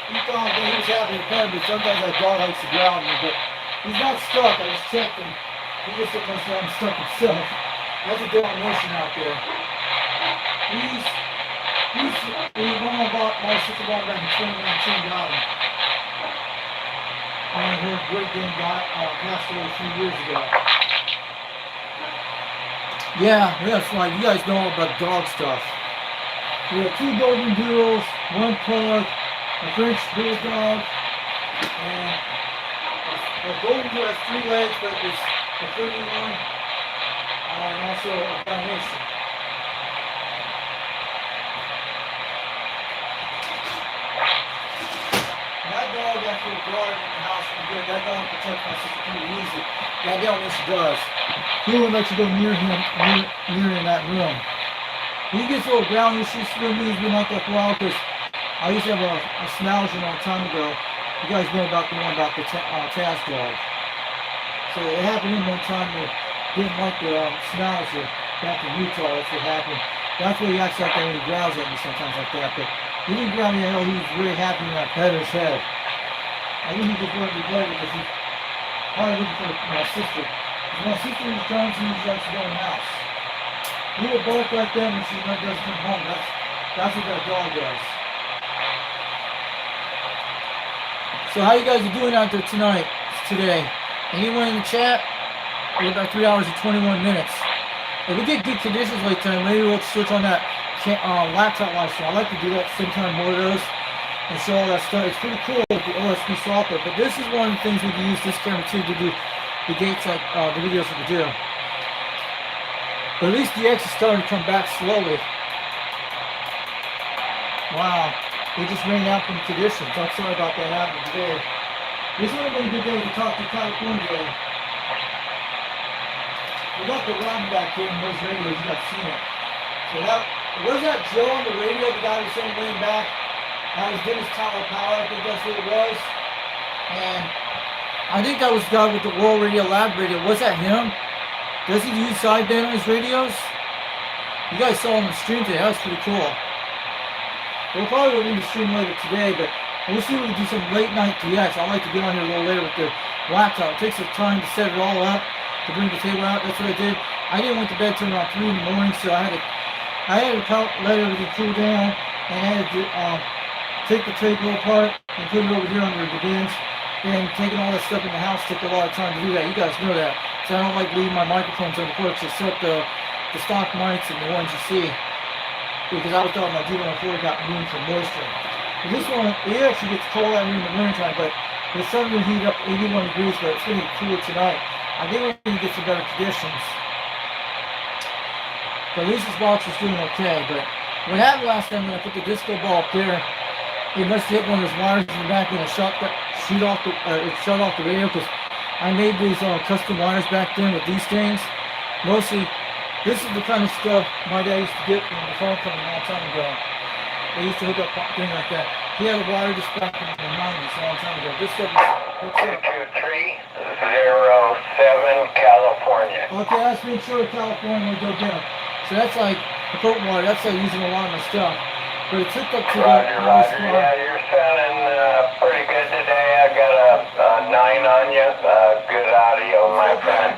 He thought that he was happy to pet him, but sometimes that dog likes to growl at me. But he's not stuck. I just checked him. He just didn't understand I'm stuck himself. That's a Dalmatian out there. He's one of my sister bought back in 2019 got him. And her great dane passed away a few years ago. Yeah, that's like you guys know all about dog stuff. We have 2 golden doodles, 1 pug, a French bulldog, and a golden doodle has 3 legs, but it's a 31, and also a Dalmatian. That dog actually guard in the house pretty good. That dog protects my sister pretty easy. That Dalmatian does. He won't let you go near him, near in that room. He gets a little ground issues for me. He's been like that for a while because I used to have a Schnauzer a long time ago. You guys know about the one about the Taz dog. So it happened in one time that didn't like the Schnauzer back in Utah. That's what happened. That's why he acts like that when he growls at me sometimes like that. But he didn't growl me at all. He was very happy when I pet his head. I think he just wanted to be played because he's probably looking for my sister. My sister is trying to use that to go in the house. He will bark like that when she does come home. That's what that dog does. So how you guys are doing out there today? Anyone in the chat? We're about 3 hours and 21 minutes. If we get good conditions like tonight, maybe we'll switch on that laptop live stream. I like to do that sometime more of those and show all that stuff. It's pretty cool with the OSP software, but this is one of the things we can use this camera too to do the gates like the videos that we do. But at least DX is starting to come back slowly. Wow, it just rained out from conditions. I'm sorry about that happening today. This would have been a good day to talk to California today. We got the run back here in those radios, you guys seen it. So that, was that Joe on the radio, the guy who was saying way back? That was Dennis Tower Power, I think that's what it was. And I think that was the guy with the World Radio Lab radio. Was that him? Does he use sideband on his radios? You guys saw him on the stream today. That was pretty cool. We'll probably will need to stream later today, but we'll see if we can do some late night DX. I like to get on here a little later with the laptop. It takes some time to set it all up, to bring the table out. That's what I did. I didn't went to bed till around 3 in the morning, so I had to let everything cool down, and I had to take the table apart and put it over here under the bench. And taking all that stuff in the house took a lot of time to do that. You guys know that. So I don't like leaving my microphones on the porch except the stock mics and the ones you see. Because I was thought my D104 got room for moisture. And this one, it actually gets cold out here in the wintertime, but the sun will heat up 81 degrees, but it's going to be cooler tonight. I think we're going to get some better conditions. But at least this box is doing okay. But what happened last time when I put the disco ball up there, it must have hit one of those wires in the back and it shut off the radio because I made these custom wires back then with these things. Mostly, this is the kind of stuff my dad used to get from the phone company a long time ago. They used to hook up things like that. He had a wire just back in the 90s a long time ago. This stuff is hooked up. 22307 California. Okay, that's make sure California will go down. So that's like a coat wire. That's like using a lot of my stuff. But it's hooked up to Roger. Yeah, you're sounding pretty good today. I got a 9 on you. Good audio, my friend.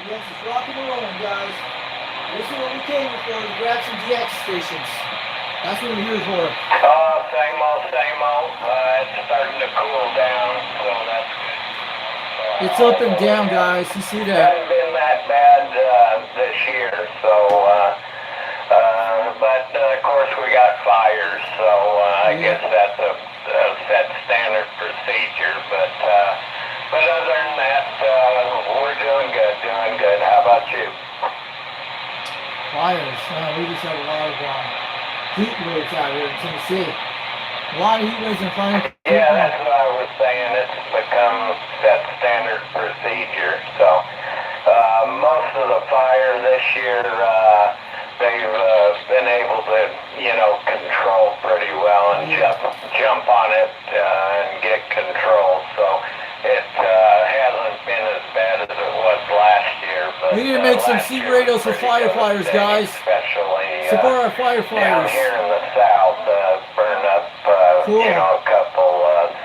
Yes, it's rocking and rolling, guys. This is what we came here for, to grab some DX stations. That's what we're here for. Oh, same old, same old. It's starting to cool down, so that's good. It's up and down, guys. You see that? Hasn't been that bad this year, so... but of course we got fires, so I guess that's a set standard procedure. But other than that, we're doing good. How about you? Fires. We just had a lot of heat waves out here in Tennessee. A lot of heat waves and fire. Yeah, that's what I was saying. It's become that standard procedure. So most of the fire this year. They've been able to, control pretty well and jump on it and get control. So it hasn't been as bad as it was last year. But we need to make some sea radios for firefighters, guys. Especially support our down firefighters. here in the south, burned up Cool. you know, a couple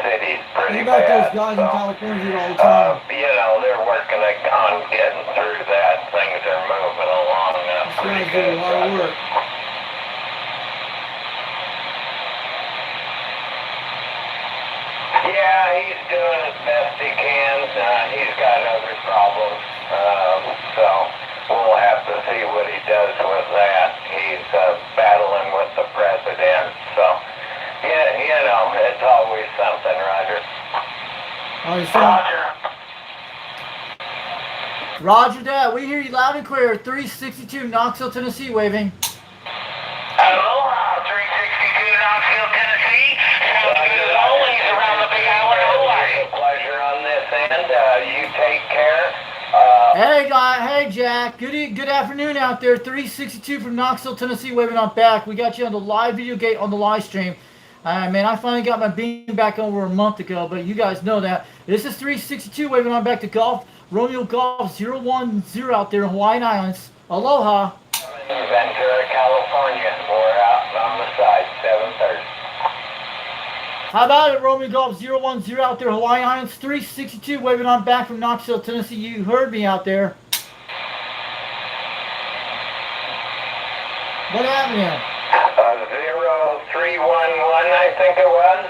cities pretty Think about bad. those guys in so, California do it all the time. you know, they're working on getting through that. Things are moving along These pretty guys do good. a lot of work. Yeah, he's doing as best he can. He's got other problems, so we'll have to see what he does with that. He's battling with the president, so yeah, you know, it's always something, Roger. All right, so, Roger that. We hear you loud and clear. 362 Knoxville, Tennessee, waving. Aloha, 362 Knoxville, Tennessee. Sounds good as always around the Big Island of Hawaii. It's a pleasure on this end. You take care. Hey, hey, Jack. Good afternoon out there. 362 from Knoxville, Tennessee, waving on back. We got you on the live video gate on the live stream. Man, I finally got my beam back over a month ago, but you guys know that. This is 362 waving on back to golf. Romeo Golf 010 out there in Hawaiian Islands. Aloha. Ventura, California. We're out on the side, 7:30. How about it, Romeo Golf 010 out there, Hawaiian Islands. 362 waving on back from Knoxville, Tennessee. You heard me out there. What happened here? 0311, I think it was.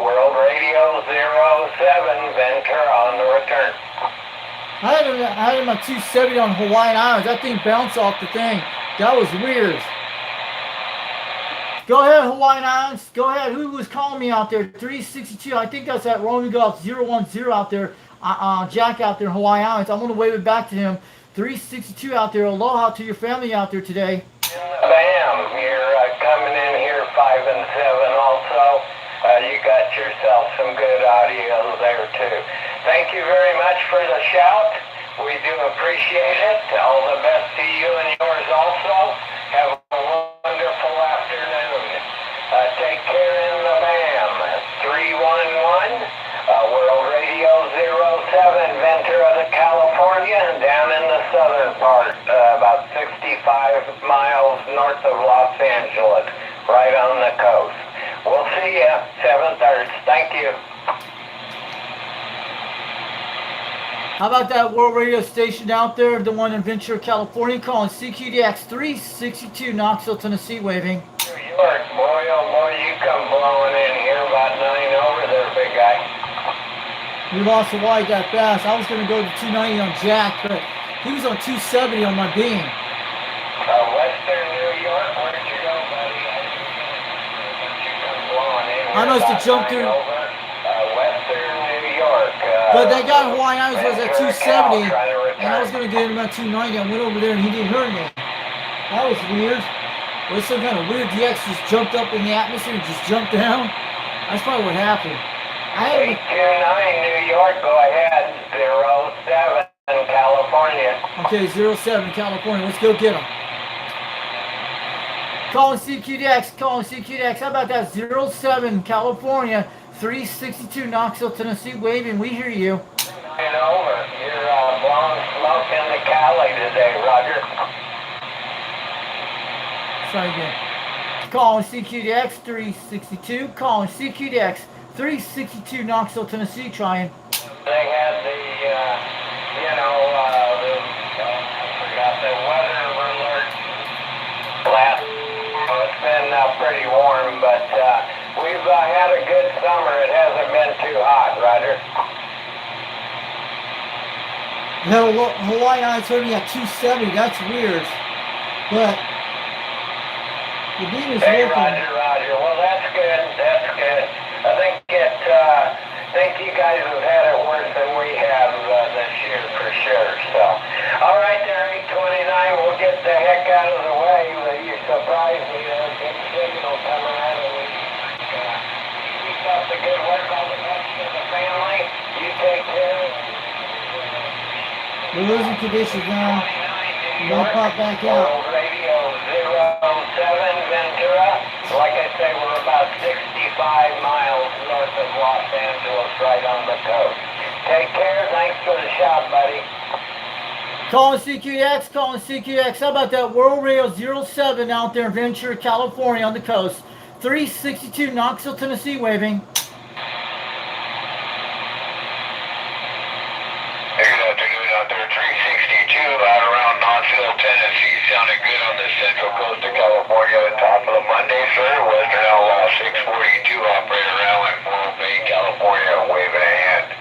World Radio 07, Ventura on the return. I had him at 270 on Hawaiian Islands. That thing bounced off the thing. That was weird. Go ahead, Hawaiian Islands. Go ahead. Who was calling me out there? 362. I think that's that Romeo Golf 010 out there. Jack out there in Hawaiian Islands. I'm going to wave it back to him. 362 out there. Aloha to your family out there today. Bam, you're coming in here 5 and 7 also. You got yourself some good audio there too. Thank you very much for the shout. We do appreciate it. All the best to you and yours also. Have a wonderful afternoon. Take care in the BAM. 311, World Radio 07, Ventura, California, down in the southern part, about 65 miles north of Los Angeles, right on the coast. We'll see you, 7:30. Thank you. How about that world radio station out there, the one in Ventura, California, calling CQDX 362 Knoxville, Tennessee, waving. New York, boy, oh boy, you come blowing in here about 9 over there, big guy. We lost Hawaii that fast. I was going to go to 290 on Jack, but he was on 270 on my beam. Western New York, where'd you go, buddy? You come blowing in here I must have about jumped 9 through. over. Western New York. But that guy in Hawaiian Islands was at Ventura, 270, Cal, trying to and I was return. going to get him at 290. I went over there, and he didn't hurt me. That was weird. It was some kind of weird DX just jumped up in the atmosphere and just jumped down. That's probably what happened. I had him. 829 New York, go ahead. 07 California. Okay, 07 California. Let's go get him. Calling CQDX. Calling CQDX. How about that? 07 California. 362 Knoxville, Tennessee. Waving. We hear you. And over. You're blowing smoke into Cali today, Roger. Try again. Calling CQDX 362. Calling CQDX 362 Knoxville, Tennessee. Trying. They had the, I forgot the weather alert last. It's been pretty warm, but we've had a good summer. It hasn't been too hot, Roger. No, Hawaiian Islands heard me at 270. That's weird. But the beam is Hey, working. Roger. Well, that's good. That's good. I think you guys have had it worse than we have this year for sure. So, all right, there, 829. We'll get the heck out of the way. You surprised me. There's a good signal coming out of me. Keep up the good work. All the best to the family. You take care. We're losing conditions now. We're going to pop back out. World Radio 07 Ventura. Like I say, we're about 65 miles north of Los Angeles, right on the coast. Take care. Thanks for the shot, buddy. Calling CQX, calling CQX. How about that World Radio 07 out there in Ventura, California on the coast? 362 Knoxville, Tennessee, waving. Hey, good afternoon out there. 362 out around Knoxville, Tennessee. Sounded good on the central coast of California. Top of the Monday, sir. Western Outlaw 642. Operator Allen, Morro Bay, California. Waving a hand.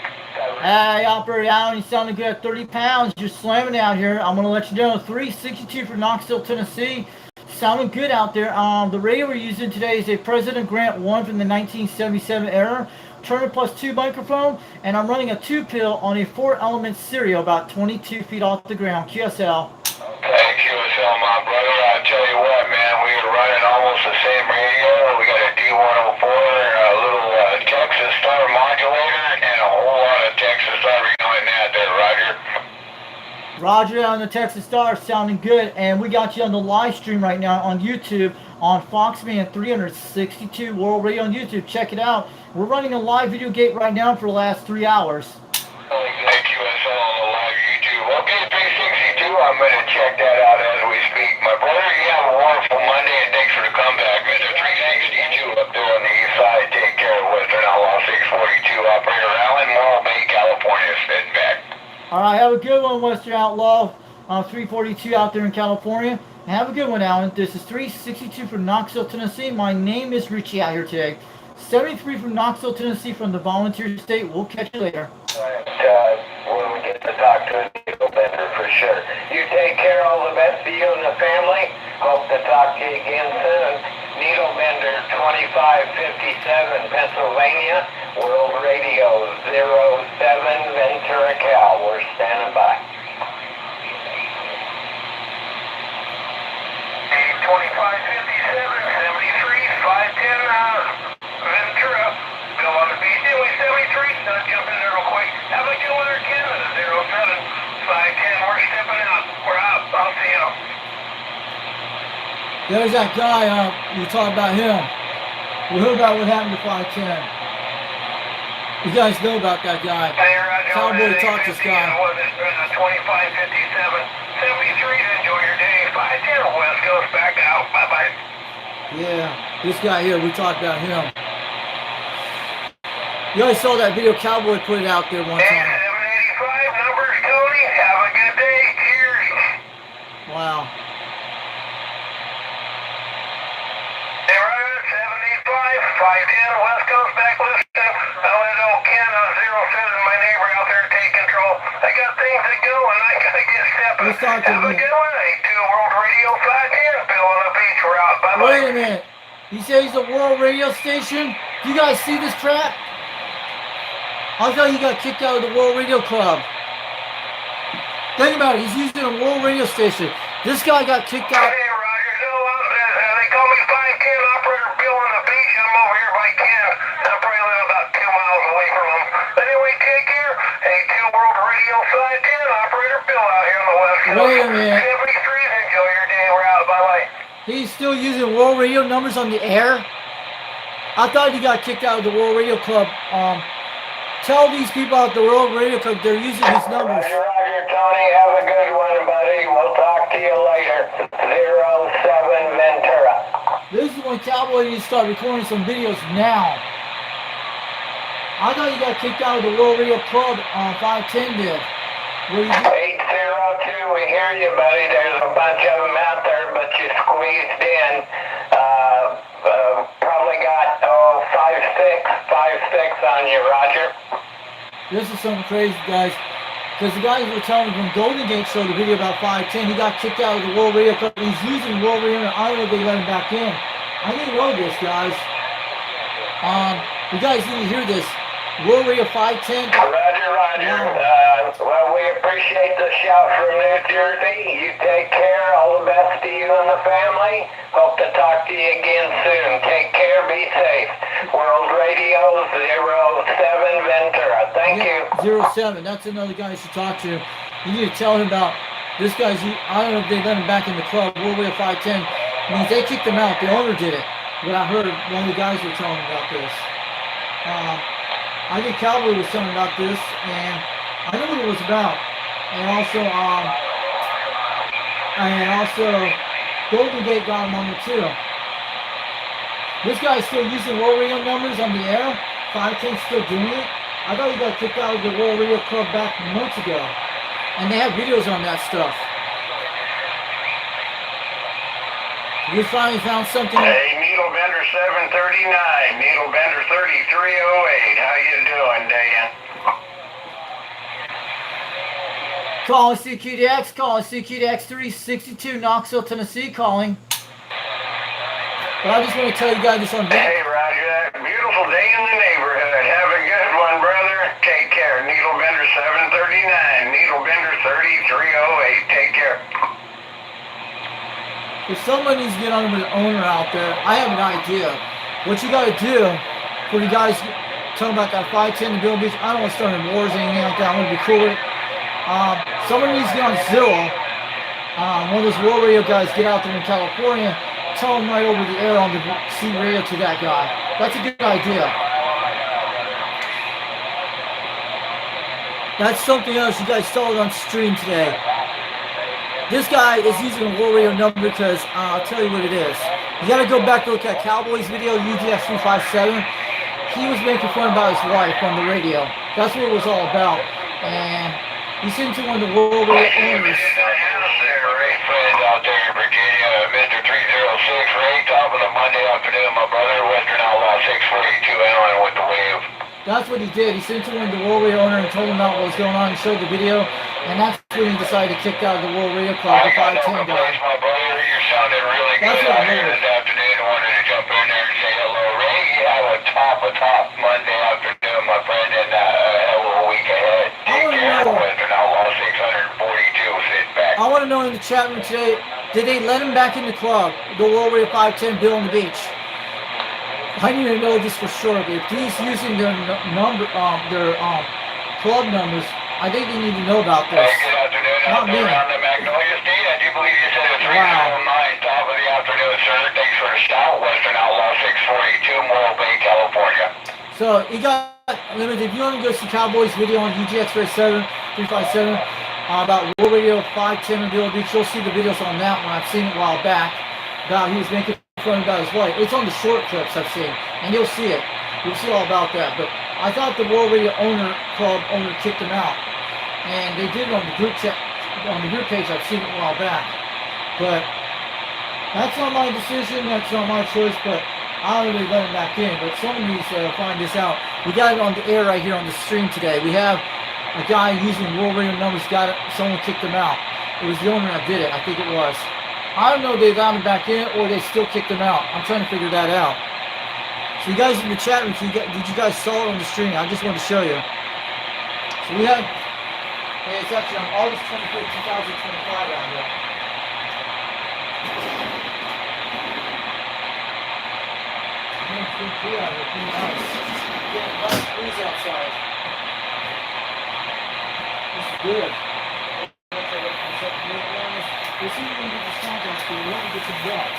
Hey, Operator Allen, you sounding good at 30 pounds. You're slamming out here. I'm going to let you know. 362 for Knoxville, Tennessee. Sounding good out there. The radio we're using today is a President Grant 1 from the 1977 era. Turner plus 2 microphone, and I'm running a 2-pill on a 4-element stereo about 22 feet off the ground. QSL. Thank you, my brother. I tell you what, man, we are running almost the same radio. We got a D104, a little Texas Star modulator, and a whole lot of Texas Star behind that there, Roger. Roger on the Texas Star, sounding good, and we got you on the live stream right now on YouTube on Foxman 362 World Radio on YouTube. Check it out. We're running a live video gate right now for the last 3 hours. Thank you, SL on the live YouTube. Okay, 362, I'm going to check that out as we speak. My brother, you have a wonderful Monday, and thanks for the comeback. Mr. 362 up there on the east side. Take care of Western Outlaw 642. Operator Allen, Morro Bay, California, sitting back. All right, have a good one, Western Outlaw 342 out there in California. Have a good one, Alan. This is 362 from Knoxville, Tennessee. My name is Richie out here today. 73 from Knoxville, Tennessee from the Volunteer State. We'll catch you later. When we get to talk to a needle bender for sure. You take care, all the best to you and the family. Hope to talk to you again soon. Needle bender 2557, Pennsylvania. World Radio 07 Ventura, Cal. We're standing by. 2557, 73, 510, Ventura. Bill on the beach, anyway, 73. Jump in there real quick. Have a good one, Canada, 07, 510. We're stepping out. We're out. I'll see you. There's that guy, you talking about him. We heard about what happened to 510. You guys know about that guy. Hey, Roger. Cowboy talked this guy. 2557, 73. Enjoy your day. 510 West Coast back out. Bye-bye. Yeah, this guy here, we talked about him. You guys saw that video Cowboy put it out there one Hey, time. 785, numbers, Tony. Have a good day. Cheers. Wow. Hey, Roger, 785, 510 West Coast back listening. Ken on 07, my neighbor out there, take control. I got things to go and I gotta get stepping. Let's talk to Have a him. good one. 82 World Radio 510. Bill on the beach. We're out. Bye-bye. Wait a minute. He says he's a world radio station? Do you guys see this crap? I thought he got kicked out of the World Radio Club. Think about it. He's using a world radio station. This guy got kicked out. Hey, Roger. No, they call me 510 Operator Bill on the beach. I'm over here by Ken. I probably live about 2 miles away from him. Anyway, take care. 82 World Radio 510 Operator Bill out here on the West Coast. Wait a minute. 73. Enjoy your day. We're out. Bye-bye. He's still using world radio numbers on the air? I thought he got kicked out of the World Radio Club. Tell these people at the World Radio Club they're using his numbers. Roger, Tony. Have a good one, buddy. We'll talk to you later. 07 Ventura. This is when Cowboy needs to start recording some videos now. I thought you got kicked out of the World Radio Club on 510 did. Where you 802, we hear you, buddy. There's a bunch of them out there, but you squeezed in. Probably got, 5-6 on you, Roger. This is something crazy, guys. Because the guys were telling me when Golden Gate showed the video about 510, he got kicked out of the World Radio Club. He's using World Radio, and I don't know if they let him back in. I didn't know this, guys. You guys need to hear this. World Radio 510. Roger. Well, we appreciate the shout from New Jersey. You take care. All the best to you and the family. Hope to talk to you again soon. Take care. Be safe. World Radio 07 Ventura. Thank you. 07. That's another guy you should talk to. You need to tell him about this guy's. I don't know if they let him back in the club. World Radio 510 means they kicked him out. The owner did it. But I heard one of the guys were telling about this. I think Cowboy was telling about this, and I know what it was about. And also, Golden Gate got him on it too. This guy's still using World Radio numbers on the air. 510's still doing it. I thought he got kicked out of the World Radio Club back months ago. And they have videos on that stuff. We finally found something. Hey, Needle Bender 739, Needle Bender 3308. How you doing, Dan? Calling CQDX, calling CQDX 362, Knoxville, Tennessee, calling. But I just want to tell you guys this on video. Hey, Roger that. Beautiful day in the neighborhood. Have a good one, brother. Take care. Needle Bender 739, Needle Bender 3308. Take care. If someone needs to get on with an owner out there, I have an idea. What you got to do for you guys talking about that 510 to Bill Beach, I don't want to start in wars or anything like that. I want to be cool with it. Someone needs to get on Zillow. One of those World Radio guys get out there in California, tell them right over the air on the C radio to that guy. That's a good idea. That's something else you guys saw it on stream today. This guy is using a World Radio number because I'll tell you what it is. You got to go back to look at Cowboy's video, UGX 357. He was making fun about his wife on the radio. That's what it was all about. And he seemed to one of the World Radio owners. Ray Friend out there in Virginia, Mr. 306. Ray, top of the Monday afternoon, my brother, Western Outlaw 642 Allen with the wave. That's what he did. He sent to one of the World Radio owner and told him about what was going on and showed the video. And that's when he decided to kick out of the World Radio Club, the 510 guy. My brother, you're sounding really good out here this afternoon. I wanted to jump in there and say hello. Ray, you have a top Monday afternoon, my friend, and have a week ahead. Take care, Western Outlaw 642. Sit back. I want to know in the chat room today, did they let him back in the club, the World Radio 510 Bill on the Beach? I need to know this for sure. If he's using their club numbers, I think they need to know about this. Hey, good afternoon. Not me. Around the Magnolia State, I do believe you said it was 309. Top of the afternoon, sir. Thanks for the shout. Western Outlaw 642, Morro Bay, California. So he got limited. If you want to go see Cowboy's video on UGX 357 about World Radio 510 and Bill Beach, you'll see the videos on that one. I've seen it a while back about he was making fun about his wife. It's on the short clips I've seen, and you'll see it. You'll see all about that. But I thought the World Radio Club owner kicked him out, and they did it on the group chat, on the group page. I've seen it a while back, but that's not my decision. That's not my choice. But I don't really let him back in. But someone needs to find this out. We got it on the air right here on the stream today. We have a guy using World Radio numbers. Someone kicked him out. It was the owner that did it. I think it was. I don't know if they got him back in or they still kicked him out. I'm trying to figure that out. So you guys in the chat room, did you guys saw it on the stream? I just wanted to show you. So we have, it's actually on August 25th, 2025 out here. It's pretty cool out here, pretty nice. Getting a nice breeze outside. This is good. We'll see if we can get this contest here. We'll get some done.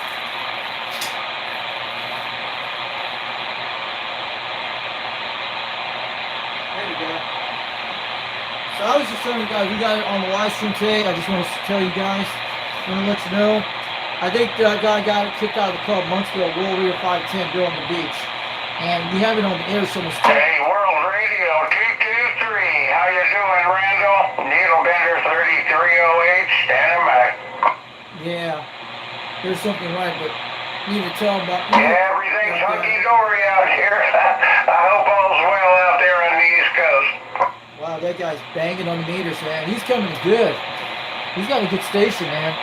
There we go. So I was just telling you guys, we got it on the live stream today. I just want to tell you guys, I want to let you know. I think that guy got kicked out of the club months ago, World Radio 510, Bill on the Beach. And we have it on the air, so it's Hey, World Radio 223. How you doing, Randall? Needle Bender 3308. Standing by. yeah, there's something right, but you need to tell them about. Yeah, everything's hunky-dory out here. I hope all's well out there on the East Coast. Wow, that guy's banging on the meters, man. He's coming good. He's got a good station, man.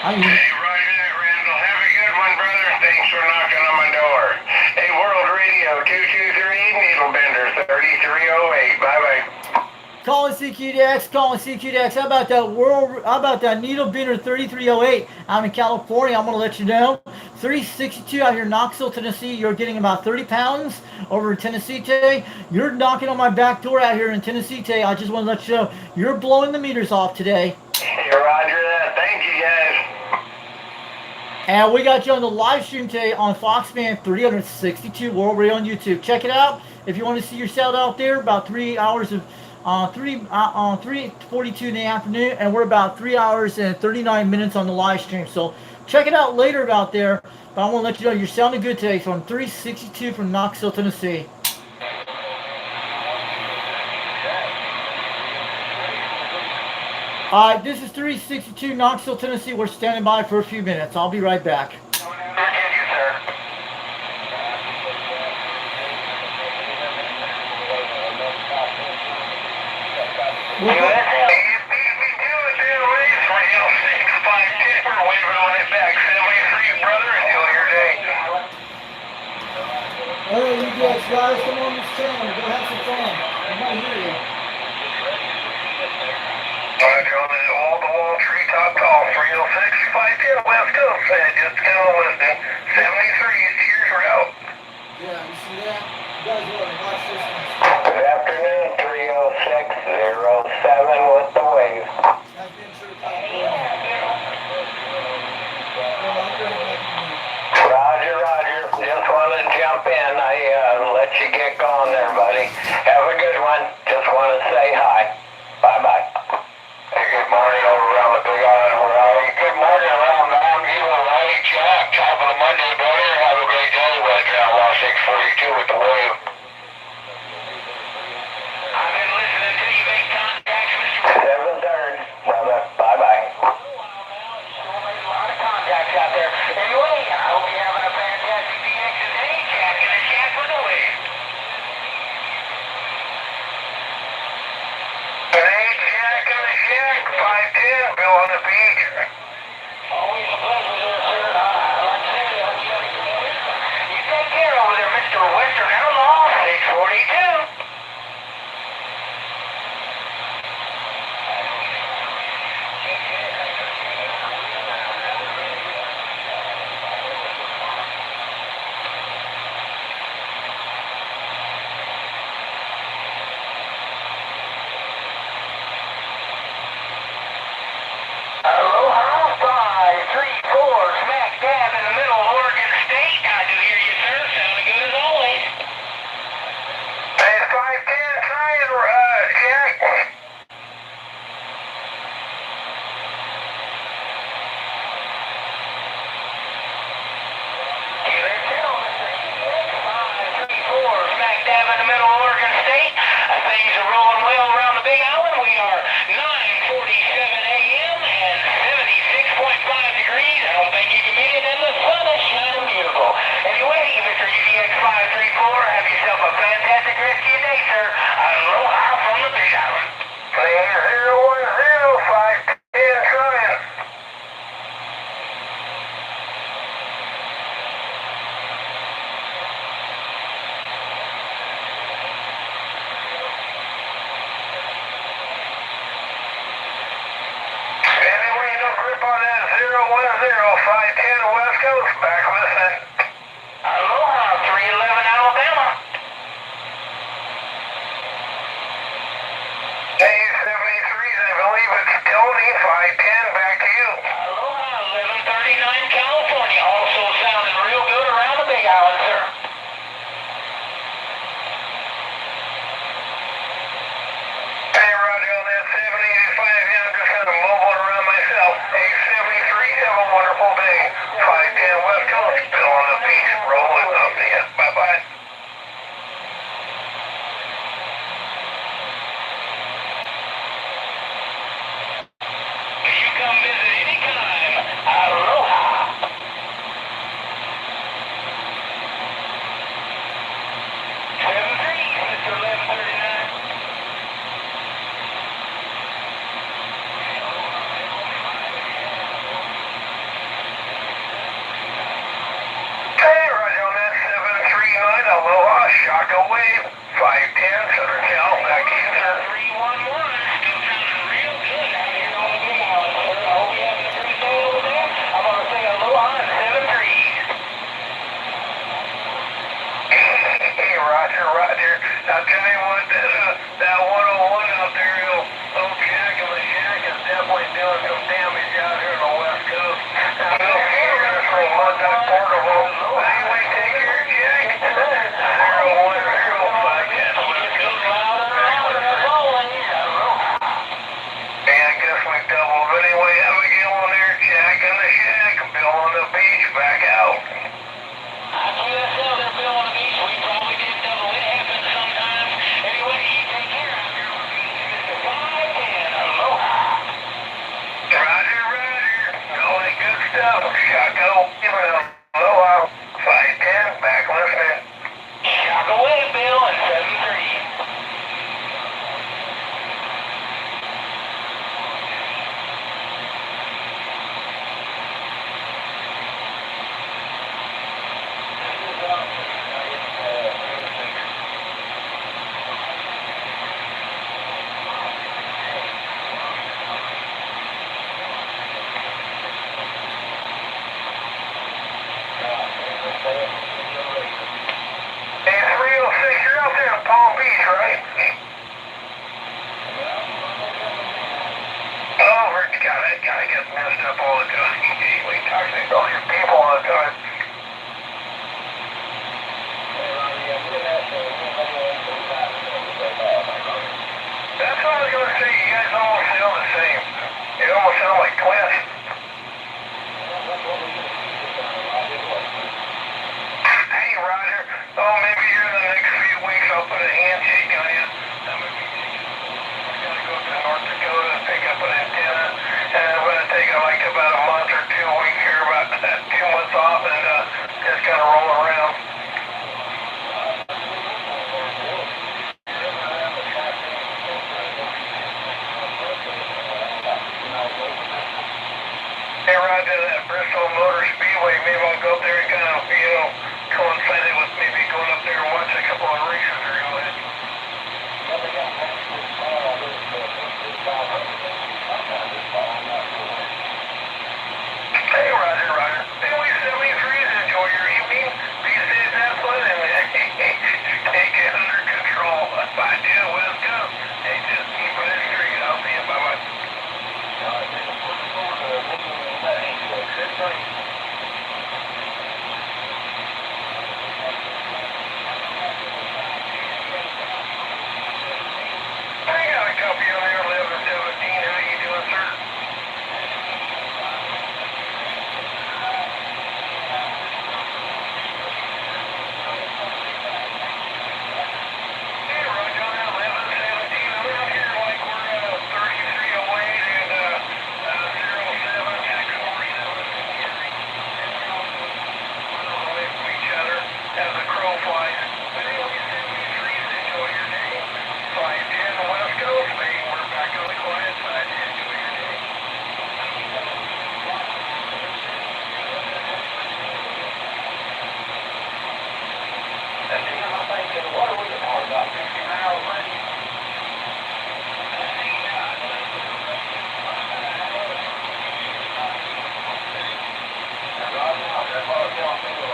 I mean, Hey, roger that, Randall. Have a good one, brother. Thanks for knocking on my door. Hey, World Radio 223, Needle Bender 3308. Bye-bye. calling CQDX. How about that Needle Bender 3308 out in California? I'm gonna let you know. 362 out here in Knoxville, Tennessee. You're getting about 30 pounds over in Tennessee today. You're knocking on my back door out here in Tennessee today. I just want to let you know you're blowing the meters off today. Hey, roger that. Thank you, guys. And we got you on the live stream today on Foxman 362 World Radio on YouTube. Check it out if you want to see yourself out there. About 3 hours of 3:42 in the afternoon, and we're about 3 hours and 39 minutes on the live stream. So check it out later about there. But I want to let you know you're sounding good today. So I'm 362 from Knoxville, Tennessee. This is 362 Knoxville, Tennessee. We're standing by for a few minutes. I'll be right back. Continue, sir. We'll go- Hey, you guys, come on this channel. Go have some fun. I might hear you. Roger on the wall-to-wall treetop call, 306, 510 West Coast, just kind of listening. 73 is Cheers route. Yeah, you see that? You guys are on my system. Good afternoon, 30607 with the wave. I've been through California. Roger, Roger. Just wanted to jump in. Let you get going there, buddy. Have a good one. Just want to say hi. Bye-bye. Hey, good morning over around the Big Island. Where are you? Good morning around the Mountain View. Jack, top of the Monday, brother. Have a great day. West down Los 642 with the wave. I've been listening to you make contacts, Mr. 7-3, brother. Bye-bye. A lot of contacts out there. Anyway, I hope you're having a fantastic DX today. Jack in the shack with the wave. Hey, Jack in the shack, 510, Bill on the beach. Always a pleasure there, sir. Like I said, you take care over there, Mr. Western Outlaw, 642. Aloha 534, smack dab in the middle of Oregon State. I do hear you, sir. Sounding good as always. Hey, 510, trying, Jack. Smack dab in the middle of Oregon State. Things are rolling well around the Big Island. We are 9:47 a.m. and 76.5 degrees. I don't think you can beat it, and the sun is shining beautiful. Anyway, Mr. UDX 534, have yourself a fantastic rest of your day, sir. Aloha from the Big Island. 010, 510, trying. Anyway, no grip on that 010, 510 West Coast, back listening. Aloha 311 Alabama. Hey, 73s, I believe it's Tony, 510, back to you. Aloha 1139 California. Also sounding real good around the Big Island, sir. Hey, Roger, on that 785, yeah, I'm just kind of mumbling around myself. Hey, 73, have a wonderful day. 510 West Coast, Bill on the beach, rolling up to you. Bye-bye. You come visit anytime. Aloha. 7-3, Mr. 1139. Hey, Roger, on that 739, Aloha, Shaka Wave, 510, Southern Cal, back to you, sir. 311, still sounding real good out here on the Big Island, sir. I hope you're having a great day over there. I'm going to say aloha and 7-3. Hey, Roger, Roger. I'll tell you what, that 101 out there, old Jack in the shack is definitely doing some damage out here on the West Coast. Now, no fear from Montauk Portable. Anyway, take care, Jack. 010, 510 West Coast. Hey, I guess we doubled. Anyway, have a good one there, Jack in the shack. Bill on same. You almost sound like twins. Hey, Roger. Oh, maybe here in the next few weeks I'll put a handshake on you. I'm gonna go to North Dakota and pick up an antenna, and I'm gonna take like about a month or 2 weeks here, about 2 months off, and just kind of roll around. Hey, Roger, that Bristol Motor Speedway, maybe I'll go up there and kind of, coincide it with maybe going up there and watch a couple of races or something. Hey, Roger. Hey, we 73s, enjoy your evening. Be safe, have fun, and take it under control. Bye, dear, West Coast. Hey, just keep it straight. I'll see you. Bye-bye. I got a copy on there, 1117. How you doing, sir? Hey, Roger, on that 1117. I'm out here like we're 3308 and 07647. Away from each other as the crow flies. But anyway, 73s, enjoy your day. 510 West Coast, man. We're back on the quiet side. Enjoy your day. What are we talking about? 50 miles range? Roger, that's what I was telling people.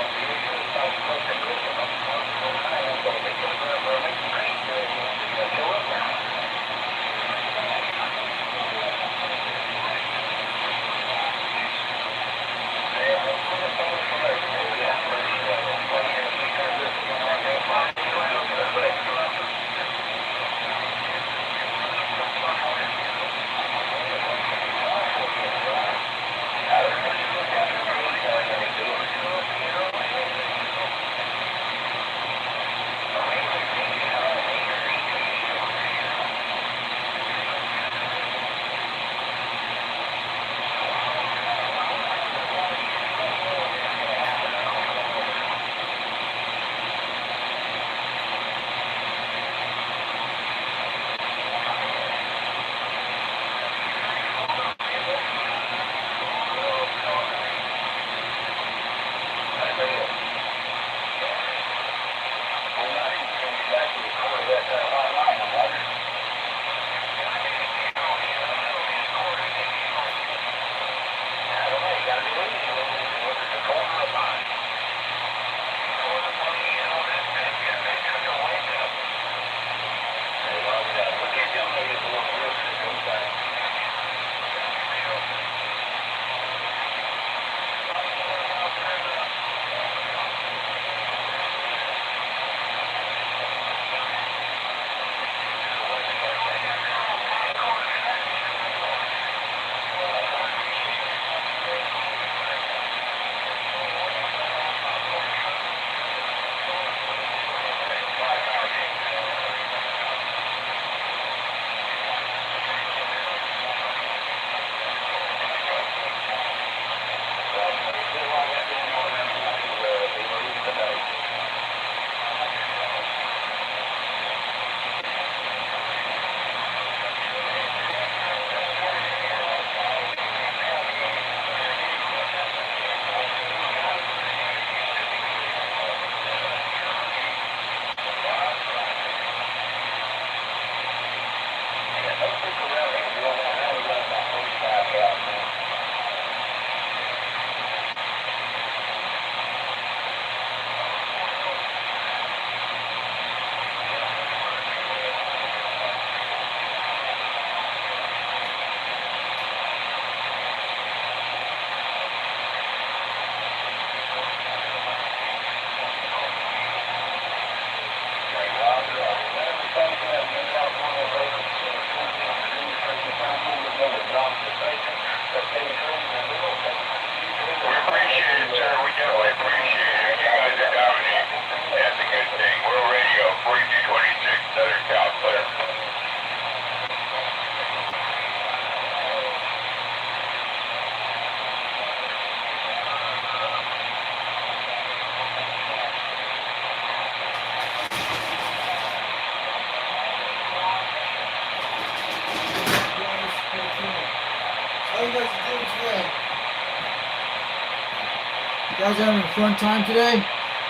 guys having a fun time today?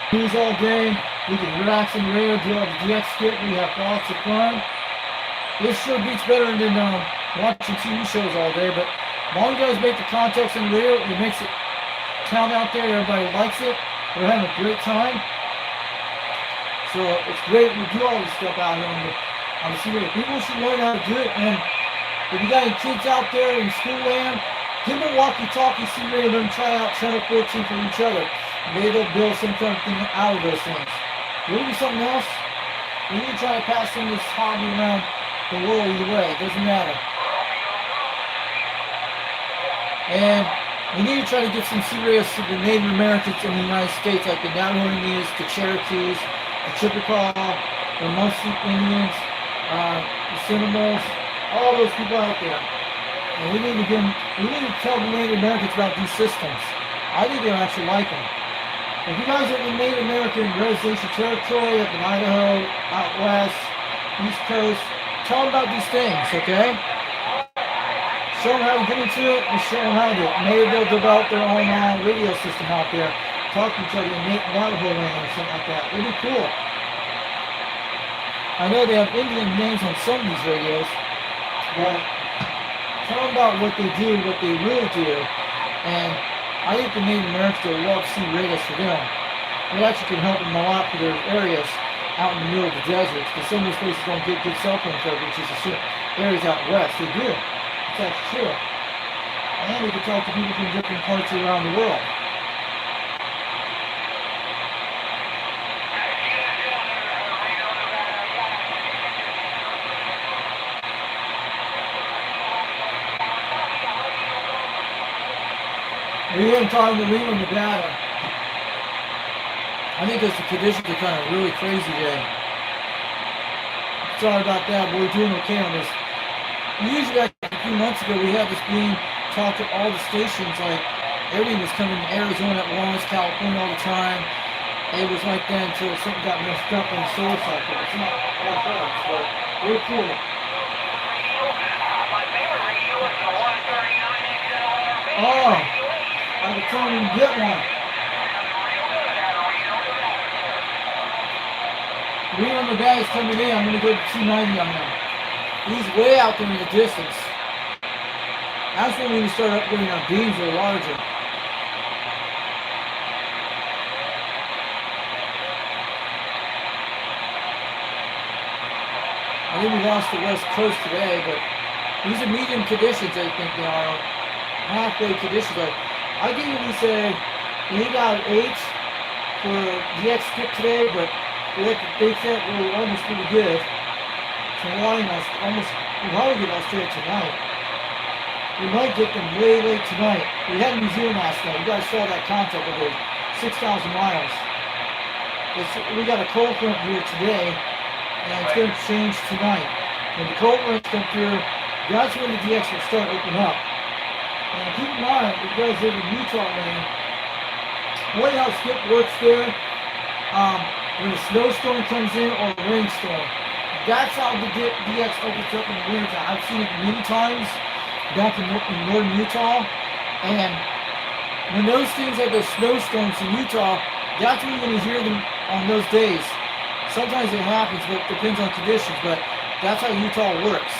News all day. We can relax in the radio, do all the DX skit. We have lots of fun. This sure beats better than watching TV shows all day. But as long as you guys make the context in the radio, it makes it count out there. Everybody likes it. We're having a great time. So it's great. We do all this stuff out here on the CD. People should learn how to do it. And if you got any kids out there in school land, give them a walkie-talkie CD and let them try out Channel 14 for each other. Maybe they'll build some kind of thing out of those things. Maybe something else. We need to try to pass some of this hobby around the world either way. It doesn't matter. And we need to try to get some serious to the Native Americans in the United States, like the Navajo Indians, the Cherokees, the Chippewa, the Muslim Indians, the Seminoles, all those people out there. And we need to tell the Native Americans about these systems. I think they'll actually like them. If you guys are in Native American residential territory, up in Idaho, out west, East Coast, tell them about these things, okay? Show them how to get into it and show them how to do it. Maybe they'll develop their own radio system out there, talk to each other in Navajo land or something like that. It'd be cool. I know they have Indian names on some of these radios, but tell them about what they do, what they really do, and I think the Native Americans will love to see radios for them. It actually can help them a lot for their areas out in the middle of the desert, because some of those places don't get good cell phone coverage, which is the areas out west. They do. That's true. And they can talk to people from different parts around the world. We're here talking to Reno, Nevada. I think because the conditions are kind of really crazy today. Sorry about that, but we're doing okay on this. Usually, like a few months ago, we had this being talked to all the stations, like everything was coming to Arizona at once, California all the time. It was like that until something got messed up on the solar cycle. It's not like that, but we're cool. Oh, I was telling him to get one. Reno, Nevada is coming in. I'm going to go to 290 on him. He's way out there in the distance. That's when we start upgrading our beams, they're larger. I think we lost the West Coast today, but these are medium conditions, I think they are. Halfway conditions. I think we say 8 out of 8 for DX skip today, but they said we're almost pretty good. We'll probably get Australia tonight. We might get them way late tonight. We had New Zealand last night. You guys saw that contact of it. 6,000 miles. We got a cold front here today, and it's going to change tonight. When the cold fronts come through, that's when the DX will start opening up. And keep in mind, if you guys live in Utah land, the way how skip works there, when a snowstorm comes in or a rainstorm, that's how the DX opens up in the wintertime. I've seen it many times back in northern Utah, and when those things have those snowstorms in Utah, that's when you're going to hear them on those days. Sometimes it happens, but it depends on conditions, but that's how Utah works.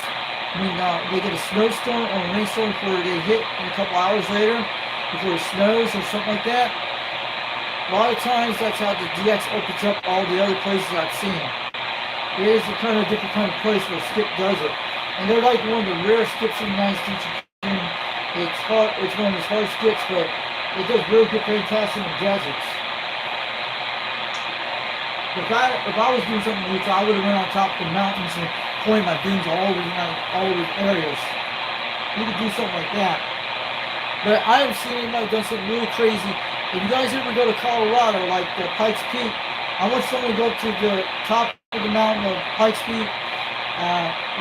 When they get a snowstorm or a rainstorm before they hit a couple hours later, before it snows or something like that, a lot of times that's how the DX opens up all the other places I've seen. It is a kind of different kind of place where skip does it. And they're like one of the rare skips in the United States. It's hard, it's one of those hard skips, but it does really good fantastic in the deserts. If I was doing something in Utah, I would have went on top of the mountains and pointed my beams all over the areas. You could do something like that. But I haven't seen anybody done something really crazy. If you guys ever go to Colorado, like Pikes Peak, I want someone to go up to the top of the mountain of Pikes Peak,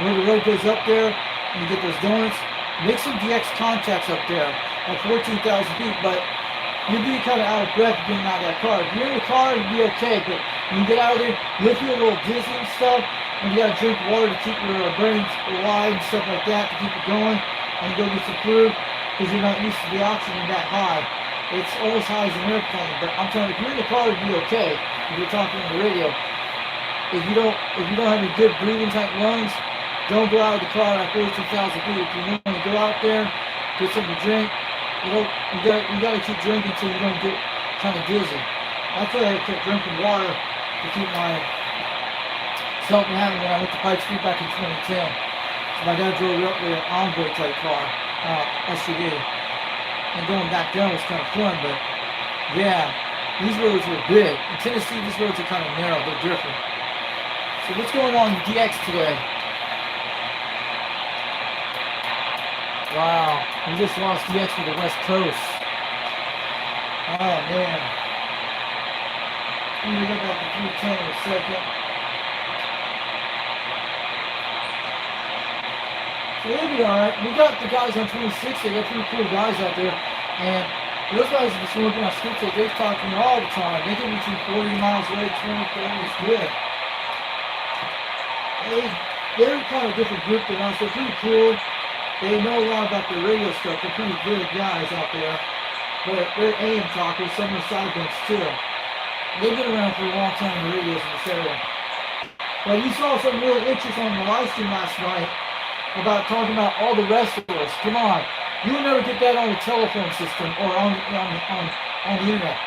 where the road goes up there, and you get those donuts. Make some DX contacts up there, like 14,000 feet, but you'll be kind of out of breath getting out of that car. If you're in the car, you'll be okay, but when you get out of there, you'll feel a little dizzy and stuff, and you gotta drink water to keep your brains alive and stuff like that, to keep it going, and go get some food, because you're not used to the oxygen that high. it's almost high as an airplane. But I'm telling you, if you're in the car, it'd be okay. If you're talking on the radio. If you don't have any good breathing type lungs, don't go out of the car at 42,000 feet. If you want to go out there, get something to drink, you gotta keep drinking until you don't get kind of dizzy. That's why I kept drinking water to keep my self from having when I went to Pikes Peak back in 2010. So my dad drove up with an Envoy type car, SUV. And going back down was kind of fun, but yeah, these roads were big. In Tennessee, these roads are kind of narrow, they're different. So what's going on in DX today? Wow, we just lost DX to the West Coast. Oh man. I'm gonna go back to 310 in a second. So they'll be alright. We got the guys on 26, they got pretty cool guys out there. And those guys are just working on street tape. They talk to me all the time. They get between 40 miles away, 20, 30, it's good. They're kind of a different group than us. They're pretty cool. They know a lot about the radio stuff. They're pretty good guys out there. But they're AM talkers, some of the side banks too. They've been around for a long time in the radios in this area. But you saw some real interest on the live stream last night about talking about all the wrestlers. Come on. You will never get that on the telephone system or on the internet.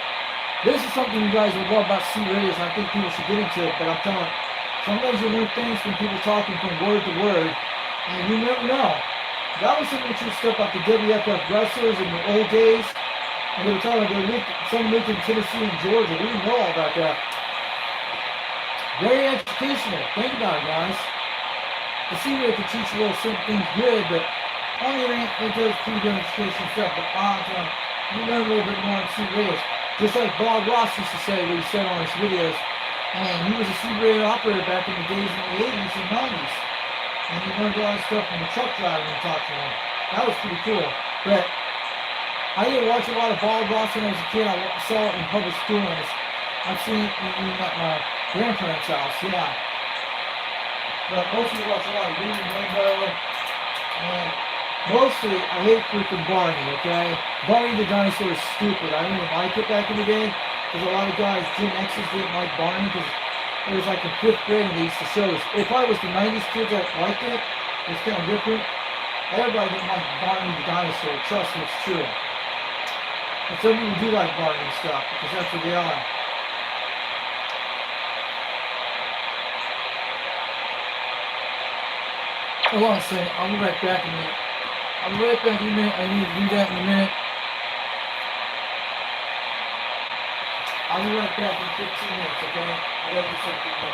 This is something you guys would love about C radios. I think people should get into it, but I'm telling you, sometimes you learn things from people talking from word to word, and you never know. That was some interesting stuff about the WFF wrestlers in the old days, and they were talking about some lived in Tennessee and Georgia. We didn't know all about that. Very educational. Think about it, guys. The C radio can teach you little certain things good, but on the internet, it does pretty good educational stuff. But you learn a little bit more on C radios. Just like Bob Ross used to say, what he said on his videos. And he was a C radio operator back in the days in the 80s and 90s. And he learned a lot of stuff from the truck driver when he talked to him. That was pretty cool. But I didn't watch a lot of Bob Ross when I was a kid. I saw it in public schools. I've seen it at my grandparents' house, yeah. But mostly watch a lot of Reading Rainbow. And mostly, I hate freaking Barney, okay? Barney the dinosaur is stupid. I didn't like it back in the day. Because a lot of guys, Gen X's didn't like Barney because it was like in 5th grade and they used to show us. It probably was the 90s kids that liked it. It's kind of different. Everybody didn't like Barney the dinosaur. Trust me, it's true. But some people do like Barney and stuff because that's what they are. Hold on a second. I'll be right back in a minute. I'll be right back in a minute. I need to do that in a minute. I'll be right back in 15 minutes, okay? I gotta do something more.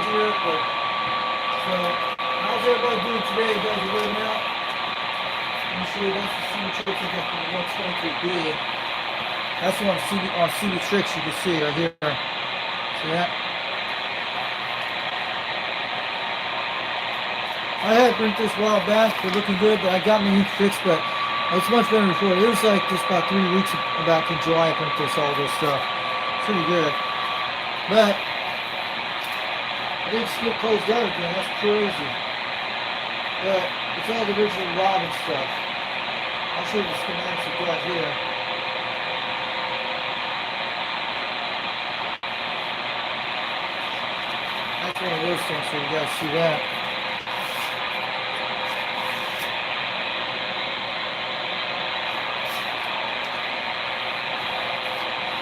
here, but so how's everybody doing today? You guys are living out? Let me show you that's the CB tricks I got from the 123B. That's the one on CB tricks you can see right here. See that? I had print this a while back, they're looking good, but I got my new fixed, but it's much better before. It was like just about 3 weeks back in July I print this, all this stuff. It's pretty good. But I didn't get closed out again, that's crazy. But it's all the original Robin stuff. I'll show you the schematics I've got here. That's one of those things, so you guys see that.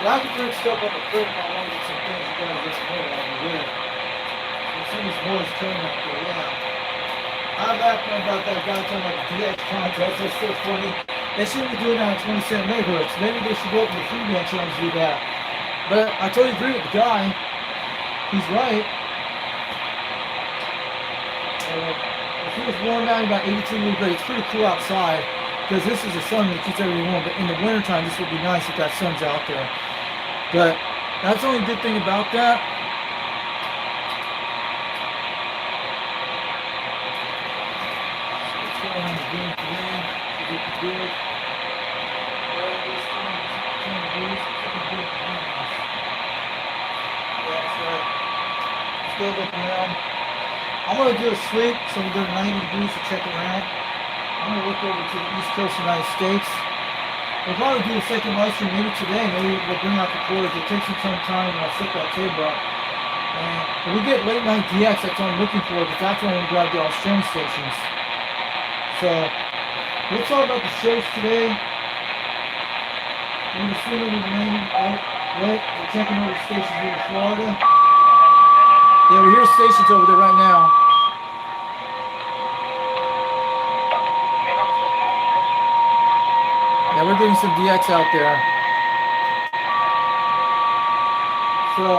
I can print stuff on the print if I want to get some things you guys just know that I'll be good. And some of these boys turn up there, yeah. I'm back about that guy talking about the DX contest, that's so funny. They shouldn't be doing that in 27 neighborhoods. Maybe they should go up to the freeband channel to do that. But I totally agree with the guy. He's right. If it was warm down about 82 degrees, it's pretty cool outside. Because this is the sun that keeps everything warm. But in the wintertime, this would be nice if that sun's out there. But that's the only good thing about that. So what's going on the game today? Is it good? Well, this thing is kind of good. It's pretty good. Yeah, that's right. Let's go look around. I'm going to do a sweep, so we'll go to 90 degrees to check it around. I'm going to look over to the East Coast of the United States. We'll probably do a second live stream maybe today. Maybe we'll bring out the cords. It takes some time and I'll set that table up. And when we get late night DX, that's what I'm looking for, because that's when we grab the Australian stations. So, let's talk about the shows today. We're assuming we're remaining right. We're checking over stations here in Florida. Yeah, we hear stations over there right now. Yeah, we're getting some DX out there. So,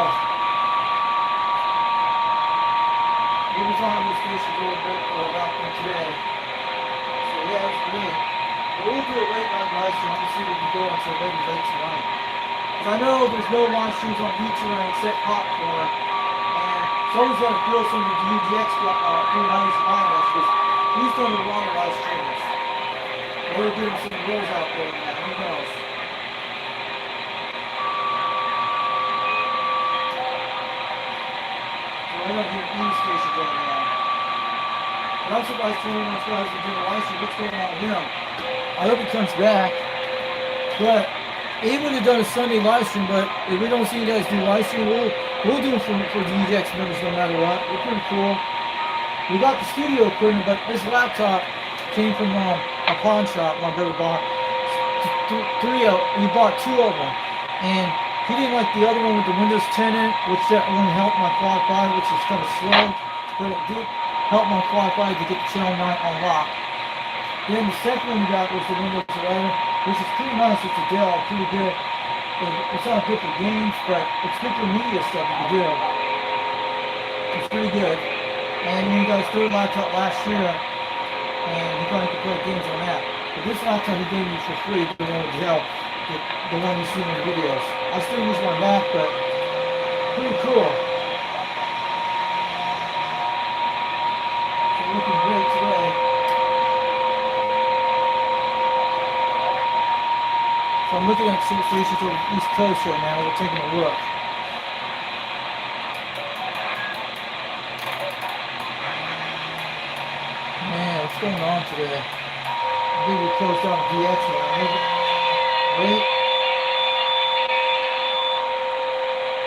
we'll be talking about this station about them today. So, yeah, that's great. But we'll do a late night live stream. I'm going to see if we can go until maybe late tonight. Because I know there's no live streams on YouTube except Popcorn. And someone's got to grill some of the UGX 390s behind us, because he's done a lot of live streams. We're getting some girls out there now, who knows? So I don't hear any station going on. But I'm surprised to know those guys are doing a live stream. What's going on with him? I hope he comes back. But he would have done a Sunday live stream, but if we don't see you guys do live stream, we'll do it for the EJX members no matter what. We're pretty cool. We got the studio equipment, but this laptop came from a pawn shop. My brother bought he bought 2 of them, and he didn't like the other one with the Windows 10 in it, which that one helped my quad 5, which is kind of slow, but it did help my quad 5 to get the channel 9 unlocked. Then the second one we got was the Windows 11, which is pretty nice. It's a Dell, pretty good. It's not good for games, but it's good for media stuff you can do. It's pretty good. And when you got his third laptop last year, and he probably could play games on that. But this laptop he gave me for free, the one with Dell, the one you see in the videos. I still use my Mac, but pretty cool. So looking great today. So I'm looking at some stations over the East Coast right now. We're taking a look. Man, what's going on today? I think we closed down DX now. Wait.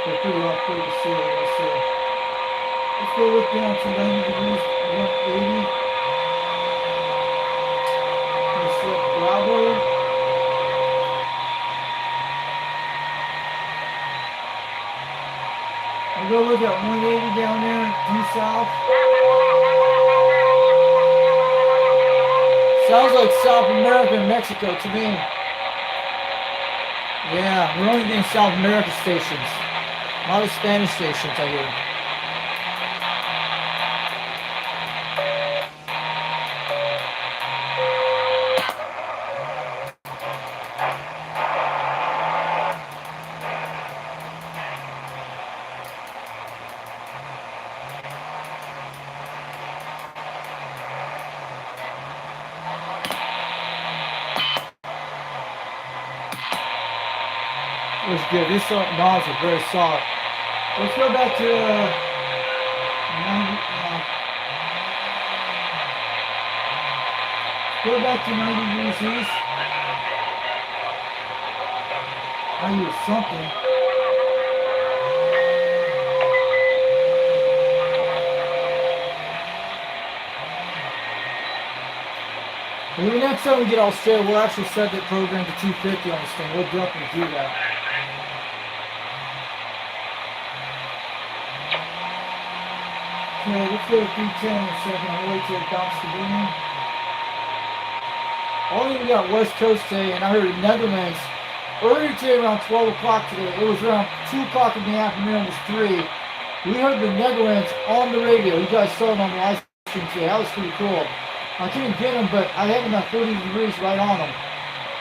They're pretty off to see. Let's see. Let's go look down to 90 degrees, 180. Let's look Bravo. I'll go look at 180 down there, due south. Sounds like South America and Mexico to me. Yeah, we're only getting South America stations. A lot of Spanish stations I hear. was good. These knobs are very solid. Let's go back to 90. Go back to 90 degrees east. I use something. And the next time we get Australia, we'll actually set that program to 250 on this thing. We'll definitely do that. Okay, let's go to 310 in a second. I'll wait till it bounces the boom. Only we got West Coast today, and I heard the Netherlands earlier today around 12 o'clock today. It was around 2 o'clock in the afternoon, it was 3. We heard the Netherlands on the radio. You guys saw it on the live stream today. That was pretty cool. I couldn't get him, but I had him at 40 degrees right on him.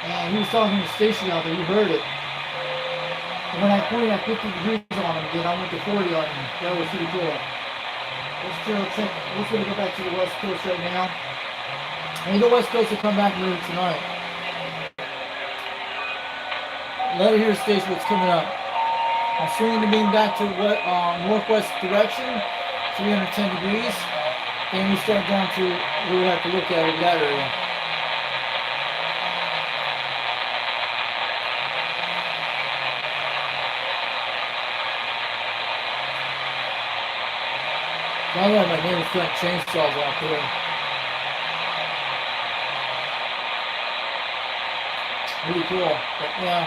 And he was talking to the station out there. You heard it. And when I pointed at 50 degrees on him again, I went to 40 on him. That was pretty cool. Let's check. Let's go back to the West Coast right now. And the West Coast will come back later tonight. Let her hear station what's coming up. I'm swinging the beam back to northwest direction, 310 degrees. And we start down to where we have to look at over that area. I got my neighbor's front chainsaws out there. Really cool, but yeah.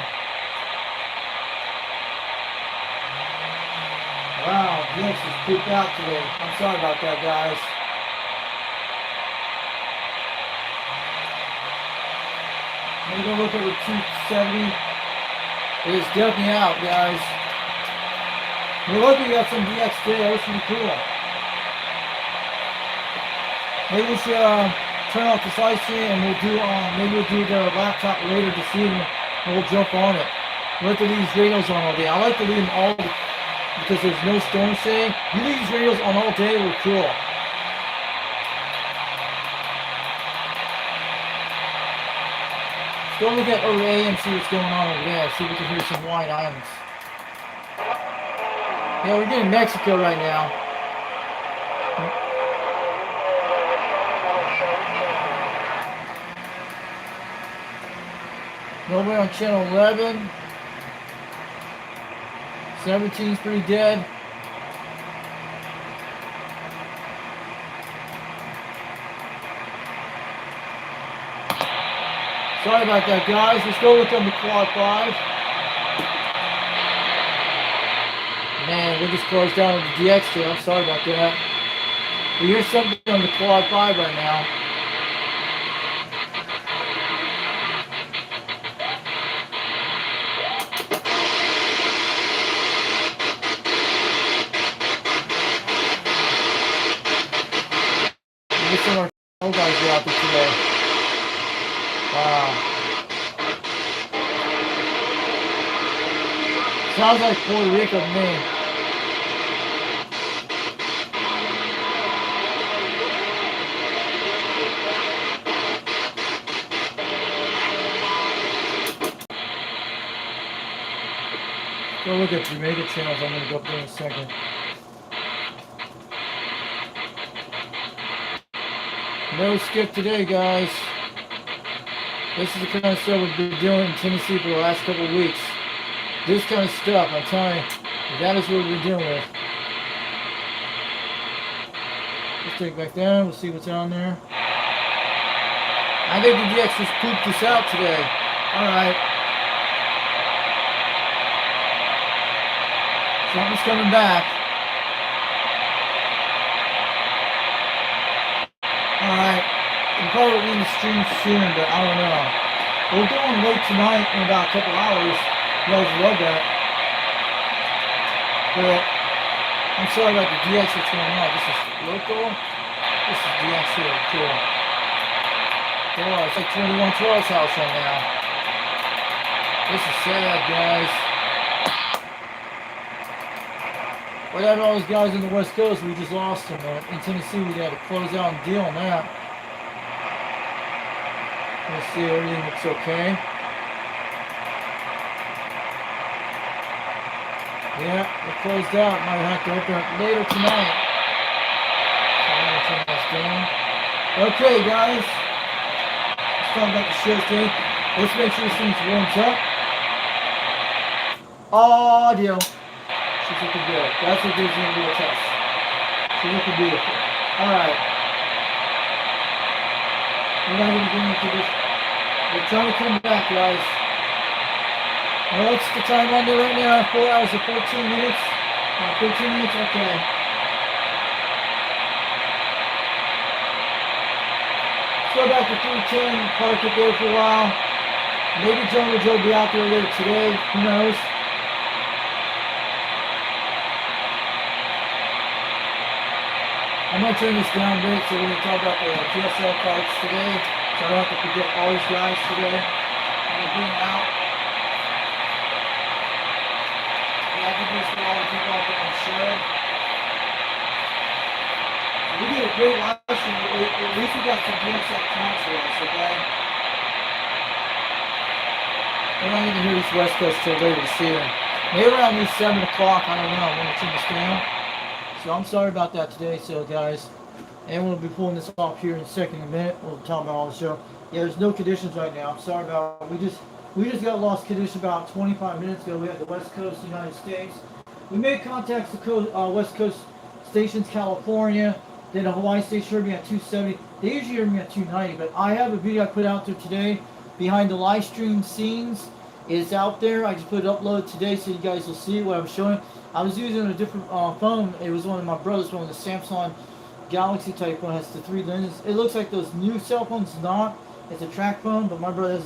Wow, Dx is pooped out today. I'm sorry about that, guys. Let me go look over 270. It is definitely out, guys. We're lucky we got some Dx today. That was pretty cool. Maybe we should turn off the side stream and maybe we'll do the laptop later this evening and we'll jump on it. We'll have to leave these radios on all day. I like to leave them all because there's no storm today. You leave these radios on all day, we're cool. Go look at OA and see what's going on over there. See if we can hear some white islands. Yeah, we're getting Mexico right now. Nobody on channel 11. 17's pretty dead. Sorry about that, guys. Let's go look on the quad 5. Man, we just closed down on the DX here. I'm sorry about that. We hear something on the quad 5 right now. Some of our old guys are out there today. Wow. Sounds like Puerto Rico to me. Go look at Jamaica channels. I'm going to go up there in a second. No skip today, guys. This is the kind of stuff we've been doing in Tennessee for the last couple of weeks. This kind of stuff, I'm telling you, that is what we've been dealing with. Let's take it back down. We'll see what's on there. I think the DX just pooped us out today. Alright. Something's coming back. Alright, we'll probably end the stream soon, but I don't know. We're going late tonight in about a couple hours. You guys love that. But I'm sorry about the DX that's going on. This is local. This is DX here. Cool. Oh, it's like 2112's house right now. This is sad, guys. What happened to all those guys in the West Coast? We just lost them. In Tennessee, we had to close out and deal on that. Let's see, everything looks okay. Yeah, we're closed out. Might have to open up later tonight. So I'm gonna turn this down. Okay, guys. Let's talk about the show today. Let's make sure this thing's warms up. Audio. She's looking good. That's what gives me a little test. She's looking beautiful. Alright. We're not gonna get into this. We're trying to come back, guys. What's the time on there right now? 4 hours and 14 minutes. 15 minutes? Okay. Let's go back to 310, park it there for a while. Maybe Jungle Joe will be out there later today. Who knows? I'm going to turn this down a bit so we're going to talk about the PSL cards today. So I don't have to forget all these guys today. I'm going to bring them out. I can do this for all the people out there on the show. We did a great live stream. At least we got some DXland counts for us, okay? We're not going to hear this West Coast till later this evening. Maybe around these 7 o'clock, I don't know. I'm going to turn this down. So I'm sorry about that today, so guys. And we'll be pulling this off here in a second, in a minute. We'll talk about all the show. Yeah, there's no conditions right now. I'm sorry about it. We just got lost condition about 25 minutes ago. We had the West Coast of the United States. We made contacts to West Coast stations, California. Then the Hawaii station heard me at 270. They usually hear me at 290, but I have a video I put out there today behind the live stream scenes. It's out there. I just put it uploaded today so you guys will see what I'm showing. I was using a different phone. It was one of my brother's one, the Samsung Galaxy type one. It has the 3 lenses. It looks like those new cell phones. It's not. It's a track phone, but my brother has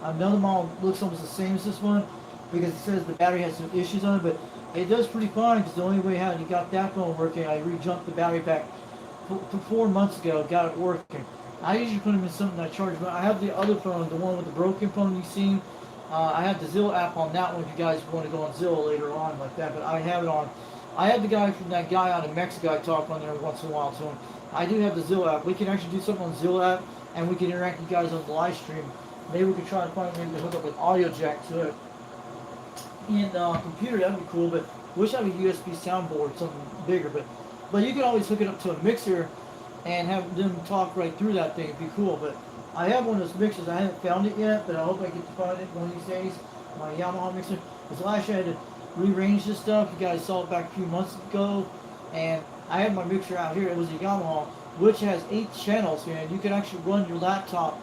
another model looks almost the same as this one because it says the battery has some issues on it, but it does pretty fine because the only way how you got that phone working, I re-jumped the battery back 4 months ago, got it working. I usually put them in something I charge, but I have the other phone, the one with the broken phone you've seen. I have the Zillow app on that one if you guys want to go on Zillow later on like that, but I have it on. I have the guy from that guy out in Mexico I talk on there once in a while to him. I do have the Zillow app. We can actually do something on Zillow app and we can interact with you guys on the live stream. Maybe we could try to find maybe to hook up an audio jack to it. In computer, that'd be cool, but wish I had a USB soundboard, something bigger, but you can always hook it up to a mixer and have them talk right through that thing. It'd be cool, but I have one of those mixers. I haven't found it yet, but I hope I get to find it one of these days. My Yamaha mixer. Because last year I had to rearrange this stuff. You guys saw it back a few months ago. And I have my mixer out here. It was a Yamaha, which has 8 channels, man. You can actually run your laptop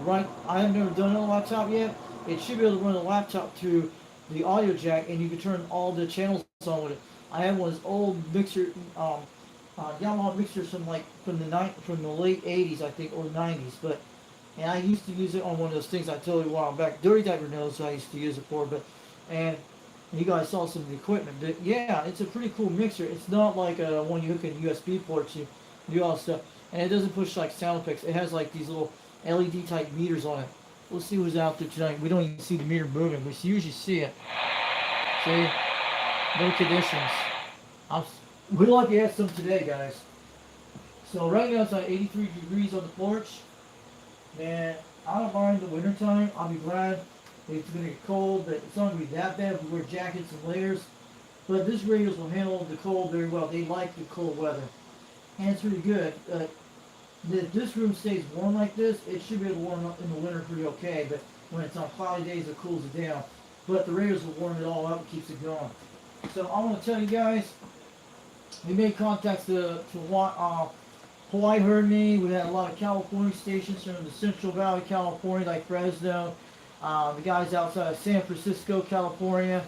right. I have never done it on a laptop yet. It should be able to run the laptop through the audio jack, and you can turn all the channels on with it. I have one of those old mixer, Yamaha mixers from the late 80s, I think, or 90s, but. And I used to use it on one of those things I told you a while back. Dirty Diaper knows I used to use it for, and you guys saw some of the equipment. But yeah, it's a pretty cool mixer. It's not like one you hook in USB ports, you do all this stuff. And it doesn't push like sound effects. It has like these little LED type meters on it. We'll see what's out there tonight. We don't even see the meter moving. We usually see it. See? No conditions. We're lucky to have some today, guys. So right now it's at 83 degrees on the porch. Man, I don't mind the winter time. I'll be glad it's going to get cold, but it's not going to be that bad. We wear jackets and layers. But this radios will handle the cold very well. They like the cold weather. And it's pretty good. If this room stays warm like this, it should be able to warm up in the winter pretty okay. But when it's on cloudy days, it cools it down. But the radios will warm it all up and keeps it going. So I want to tell you guys, we made contacts to Hawaii heard me. We had a lot of California stations from the Central Valley, California, like Fresno. The guys outside of San Francisco, California.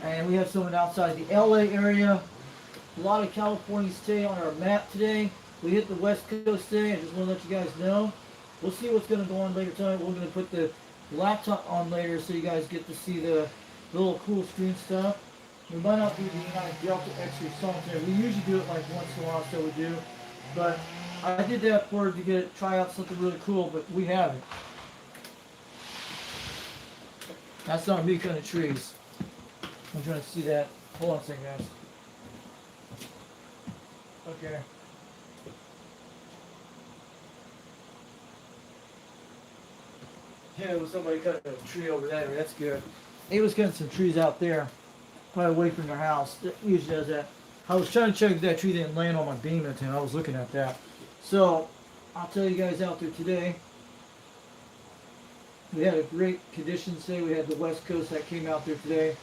And we have someone outside the LA area. A lot of Californians today on our map today. We hit the West Coast today. I just want to let you guys know. We'll see what's going to go on later tonight. We're going to put the laptop on later so you guys get to see the little cool screen stuff. We might not do the United Delta X-ray software. We usually do it like once in a while, so we do. But I did that for to try out something really cool, but we haven't. That's not me cutting trees. I'm trying to see that. Hold on a second, guys. Okay. Yeah, it was somebody cutting a tree over there. That's good. He was cutting some trees out there. quite away from their house. It usually does that. I was trying to check if that tree didn't land on my beam and I was looking at that. So I'll tell you guys out there today. We had a great condition today. We had the West Coast that came out there today.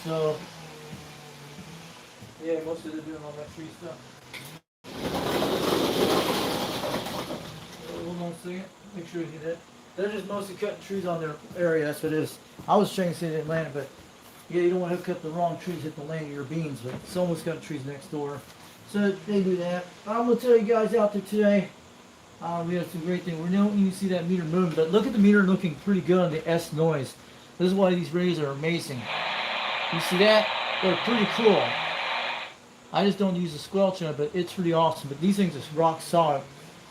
So yeah, most of them doing all that tree stuff. Hold on a second. Make sure you get it. They're just mostly cutting trees on their area. That's what it is. I was trying to say they didn't land it, but yeah, you don't want to hook up the wrong trees at the land of your beans. But someone's got trees next door, so they do that. I'm gonna tell you guys out there today. We have some great things. We don't even see that meter moving, but look at the meter looking pretty good on the S noise. This is why these rays are amazing. You see that? They're pretty cool. I just don't use the squelch on it, but it's pretty awesome. But these things are rock solid.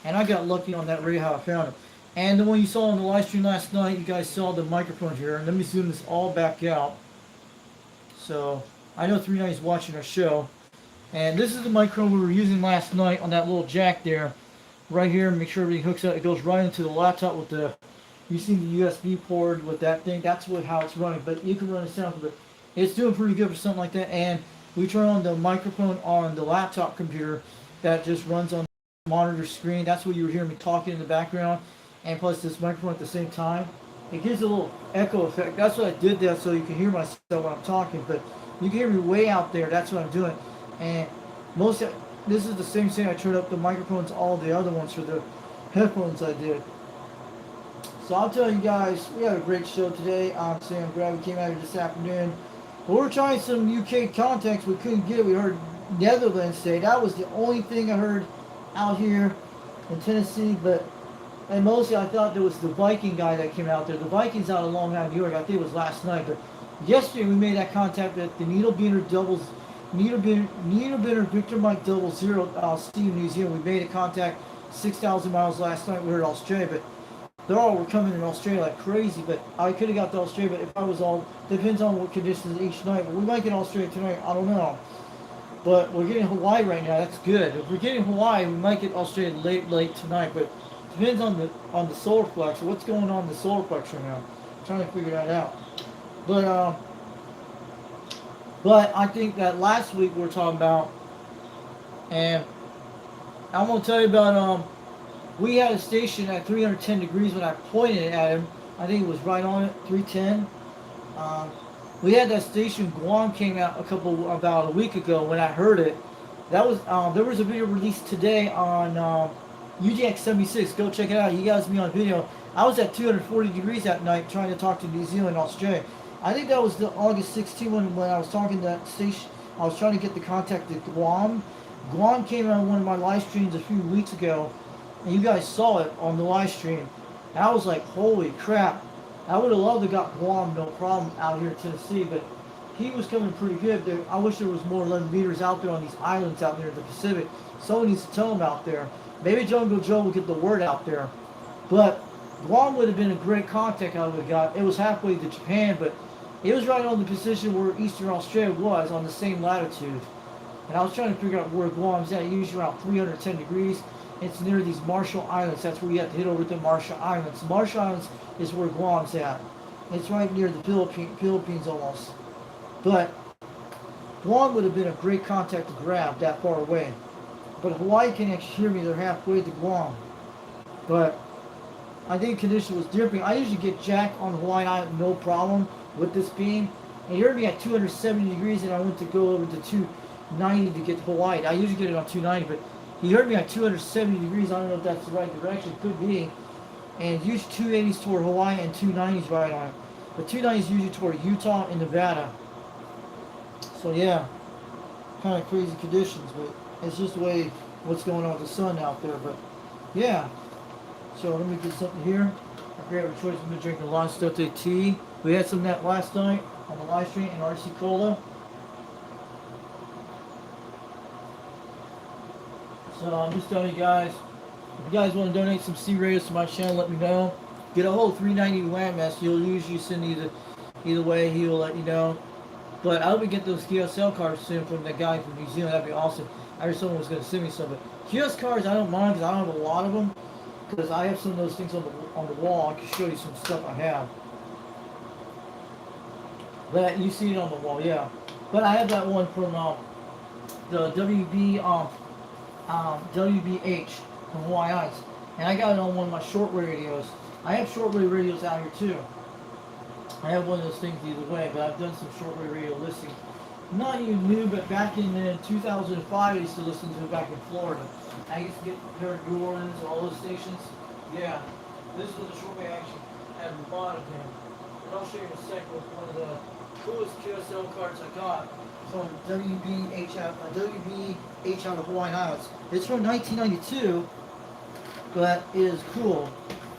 And I got lucky on that ray how I found it. And the one you saw on the live stream last night, you guys saw the microphone here. And let me zoom this all back out. So I know 390 is watching our show. And this is the microphone we were using last night on that little jack there. Right here, make sure everything hooks up. It goes right into the laptop with the, you see the USB port with that thing. That's how it's running. But you can run a sound, but it's doing pretty good for something like that. And we turn on the microphone on the laptop computer that just runs on the monitor screen. That's what you were hearing me talking in the background. And plus this microphone at the same time. It gives a little echo effect. That's what I did that so you can hear myself when I'm talking. But you can hear me way out there. That's what I'm doing. And this is the same thing. I turned up the microphones, all the other ones for the headphones I did. So I'll tell you guys, we had a great show today. I'm glad we came out here this afternoon. But we're trying some UK contacts. We couldn't get it. We heard Netherlands say. That was the only thing I heard out here in Tennessee. And mostly I thought there was the Viking guy that came out there. The Viking's out of Long Island, New York. I think it was last night. But yesterday we made that contact at the Needle Bender Victor Mike 00 Steve New Zealand. We made a contact 6,000 miles last night. We were in Australia, but they're all were coming in Australia like crazy. But I could have got to Australia, but if I was all, depends on what conditions each night. But we might get Australia tonight. I don't know. But we're getting Hawaii right now. That's good. If we're getting Hawaii, we might get Australia late tonight. But depends on the solar flex or what's going on in the solar flex right now. I'm trying to figure that out. But I think that last week we were talking about, and I'm going to tell you about, we had a station at 310 degrees when I pointed it at him. I think it was right on it, 310. We had that station, Guam came out about a week ago when I heard it. That was, there was a video released today on UGX 76. Go check it out. You guys me on video. I was at 240 degrees that night trying to talk to New Zealand, Australia. I think that was the August 16 one when I was talking to that station. I was trying to get the contact to Guam. Guam came on one of my live streams a few weeks ago, and you guys saw it on the live stream. And I was like, holy crap. I would have loved to got Guam, no problem, out here in Tennessee, but he was coming pretty good. I wish there was more 11 meters out there on these islands out there in the Pacific. Someone needs to tell them out there. Maybe Jungle Joe will get the word out there. But Guam would have been a great contact I would have got. It was halfway to Japan, but it was right on the position where Eastern Australia was, on the same latitude. And I was trying to figure out where Guam's at. Usually around 310 degrees. It's near these Marshall Islands. That's where you have to hit over the Marshall Islands. The Marshall Islands is where Guam's at. It's right near the Philippines almost. But Guam would have been a great contact to grab that far away. But Hawaii can actually hear me. They're halfway to Guam. But I think condition was different. I usually get Jack on Hawaii Island, no problem with this beam. And he heard me at 270 degrees, and I went to go over to 290 to get Hawaii. I usually get it on 290, but he heard me at 270 degrees. I don't know if that's the right direction. Could be. And usually 280s toward Hawaii and 290s right on it. But 290s usually toward Utah and Nevada. So yeah, kind of crazy conditions, but it's just the way what's going on with the sun out there. But yeah. So let me get something here. I forgot what choice. I've been drinking a lot of stuff today. Tea. We had some of that last night on the live stream and RC Cola. So I'm just telling you guys, if you guys want to donate some C-Radios to my channel, let me know. Get a whole 390 landmass. He'll usually send either way. He'll let you know. But I hope we get those QSL cards soon from that guy from New Zealand. That'd be awesome. I heard someone was going to send me some. But QS cards I don't mind because I don't have a lot of them. because I have some of those things on the wall. I can show you some stuff I have. But you see it on the wall, yeah. But I have that one from the WBH from Hawaii Heights, and I got it on one of my shortwave radios. I have shortwave radios out here too. I have one of those things either way, but I've done some shortwave radio listening. Not even new, but back in 2005, I used to listen to it back in Florida. I used to get heard New Orleans, all those stations. Yeah, this was the shortwave action. Had a lot of them. And I'll show you in a second with one of the coolest QSL cards I got from WBH out of Hawaii Islands. It's from 1992, but it is cool.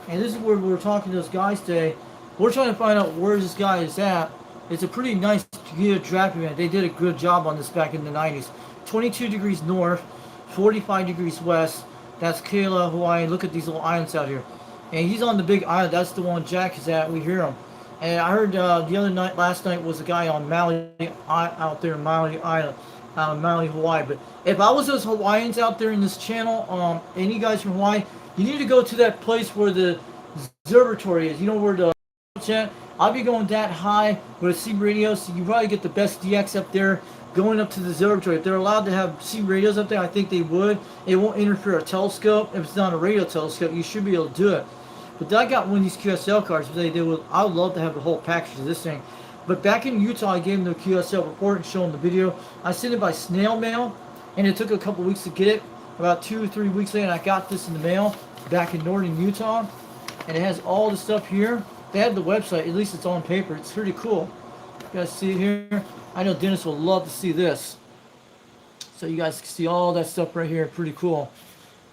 And this is where we were talking to those guys today. We're trying to find out where this guy is at. It's a pretty nice draft event. They did a good job on this back in the 90s. 22 degrees north, 45 degrees west. That's Kela, Hawaii. Look at these little islands out here. And he's on the big island. That's the one Jack is at. We hear him. And I heard last night was a guy on Maui, out there in Maui Island, Maui, Hawaii. But if I was those Hawaiians out there in this channel, any guys from Hawaii, you need to go to that place where the observatory is. You know where the chat? I'll be going that high with a C radio, so you probably get the best DX up there going up to the observatory. If they're allowed to have C radios up there, I think they would. It won't interfere with a telescope. If it's not a radio telescope, you should be able to do it. But I got one of these QSL cards. I would love to have the whole package of this thing. But back in Utah, I gave them the QSL report and showed them the video. I sent it by snail mail, and it took a couple weeks to get it. About 2 or 3 weeks later, I got this in the mail back in northern Utah. And it has all the stuff here. They have the website. At least it's on paper. It's pretty cool. You guys see it here? I know Dennis will love to see this. So you guys can see all that stuff right here. Pretty cool.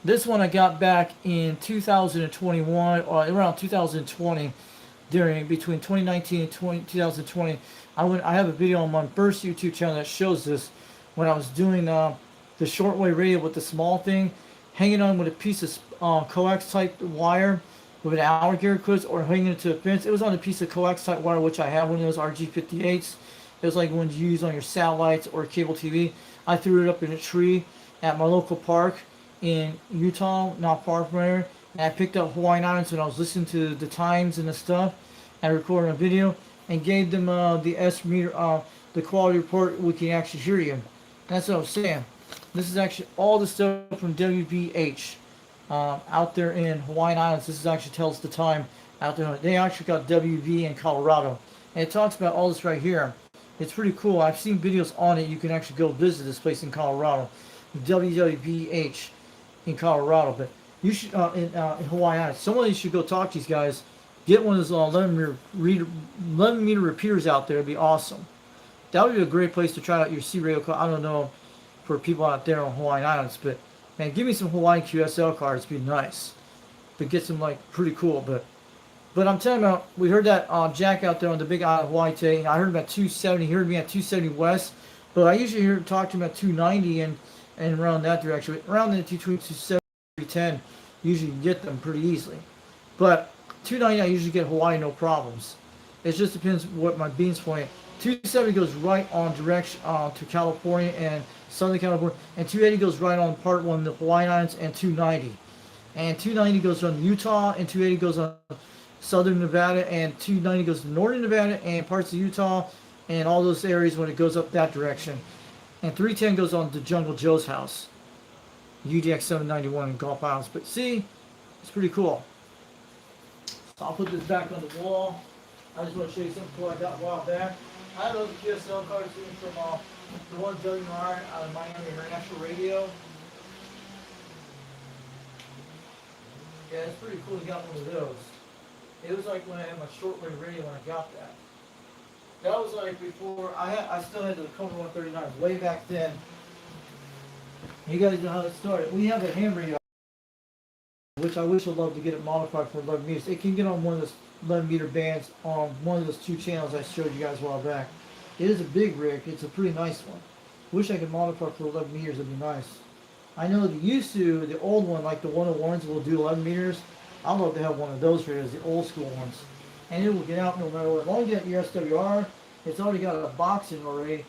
This one I got back in 2021, or around 2020, between 2019 and 2020. I have a video on my first YouTube channel that shows this when I was doing the shortwave radio with the small thing, hanging on with a piece of coax type wire with an alligator clip, or hanging it to a fence. It was on a piece of coax type wire, which I have one of those RG58s. It was like ones you use on your satellites or cable TV. I threw it up in a tree at my local park in Utah, not far from here. And I picked up Hawaiian Islands when I was listening to the times and the stuff. I recorded a video and gave them the S meter, the quality report. We can actually hear you. That's what I was saying. This is actually all the stuff from WBH out there in Hawaiian Islands. This is actually tells the time out there. They actually got WV in Colorado, and it talks about all this right here. It's pretty cool. I've seen videos on it. You can actually go visit this place in Colorado, WWBH in Colorado. But you should in Hawaii Islands. Some of you should go talk to these guys. Get one of those 11 meter repeaters out there. It'd be awesome. That would be a great place to try out your C radio card. I don't know for people out there on Hawaiian Islands, but man, give me some Hawaiian QSL cards. It'd be nice. But get some like pretty cool. But I'm telling you, we heard that Jack out there on the big island of Hawaii today. I heard him at 270. He heard me at 270 west. But I usually hear him talk to him at 290 and around that direction. Around the between 270 and 310, usually you get them pretty easily. But 290, I usually get Hawaii no problems. It just depends what my beam's pointing. 270 goes right on direction to California and Southern California, and 280 goes right on part 1, the Hawaiian Islands, and 290. And 290 goes on Utah, and 280 goes on Southern Nevada, and 290 goes to Northern Nevada and parts of Utah and all those areas when it goes up that direction. And 310 goes on to Jungle Joe's house, UDX 791 in Gulf Islands. But see, it's pretty cool. So I'll put this back on the wall. I just want to show you something cool I got a while back. I have those QSL cards from the one WMR out of Miami International Radio. Yeah, it's pretty cool to got one of those. It was like when I had my shortwave radio when I got that. That was like before I still had the Cobra 139 way back then. You guys know how it started. We have a ham radio, which I wish I'd love to get it modified for 11 meters. It can get on one of those 11 meter bands on one of those 2 channels I showed you guys a while back. It is a big rig. It's a pretty nice one. Wish I could modify for 11 meters. It'd be nice. I know the old one, like the 101s, will do 11 meters. I'd love to have one of those radios, the old school ones. And it will get out no matter what. As long as you get your SWR, it's already got a box in already.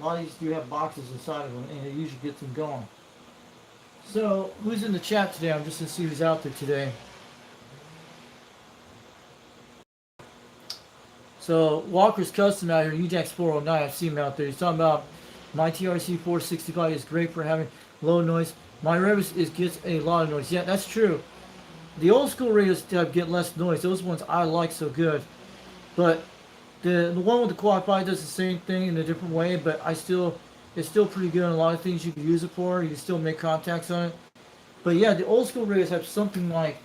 A lot of these do have boxes inside of them, and it usually gets them going. So, who's in the chat today? I'm just to see who's out there today. So, Walker's Custom out here, UJAX 409, I've seen him out there. He's talking about my TRC 465 is great for having low noise. My Rebus gets a lot of noise. Yeah, that's true. The old school radios get less noise. Those ones I like so good. But the one with the quad 5 does the same thing in a different way, but it's still pretty good on a lot of things you can use it for. You can still make contacts on it. But yeah, the old school radios have something like,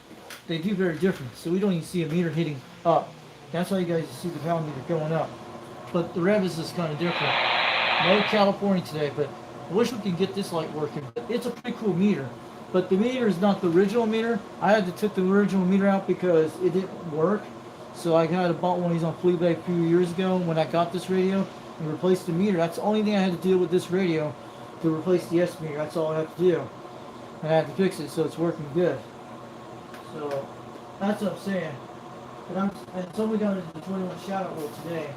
they do very different. So we don't even see a meter hitting up. That's why you guys see the pound meter going up. But the Rebus is kind of different. No California today, but I wish we could get this light working. But it's a pretty cool meter. But the meter is not the original meter. I had to take the original meter out because it didn't work. So I had to bought one of these on Fleabay a few years ago when I got this radio and replaced the meter. That's the only thing I had to do with this radio, to replace the S meter. That's all I have to do. And I had to fix it so it's working good. So that's what I'm saying. And somebody got into the 21 shout out roll today.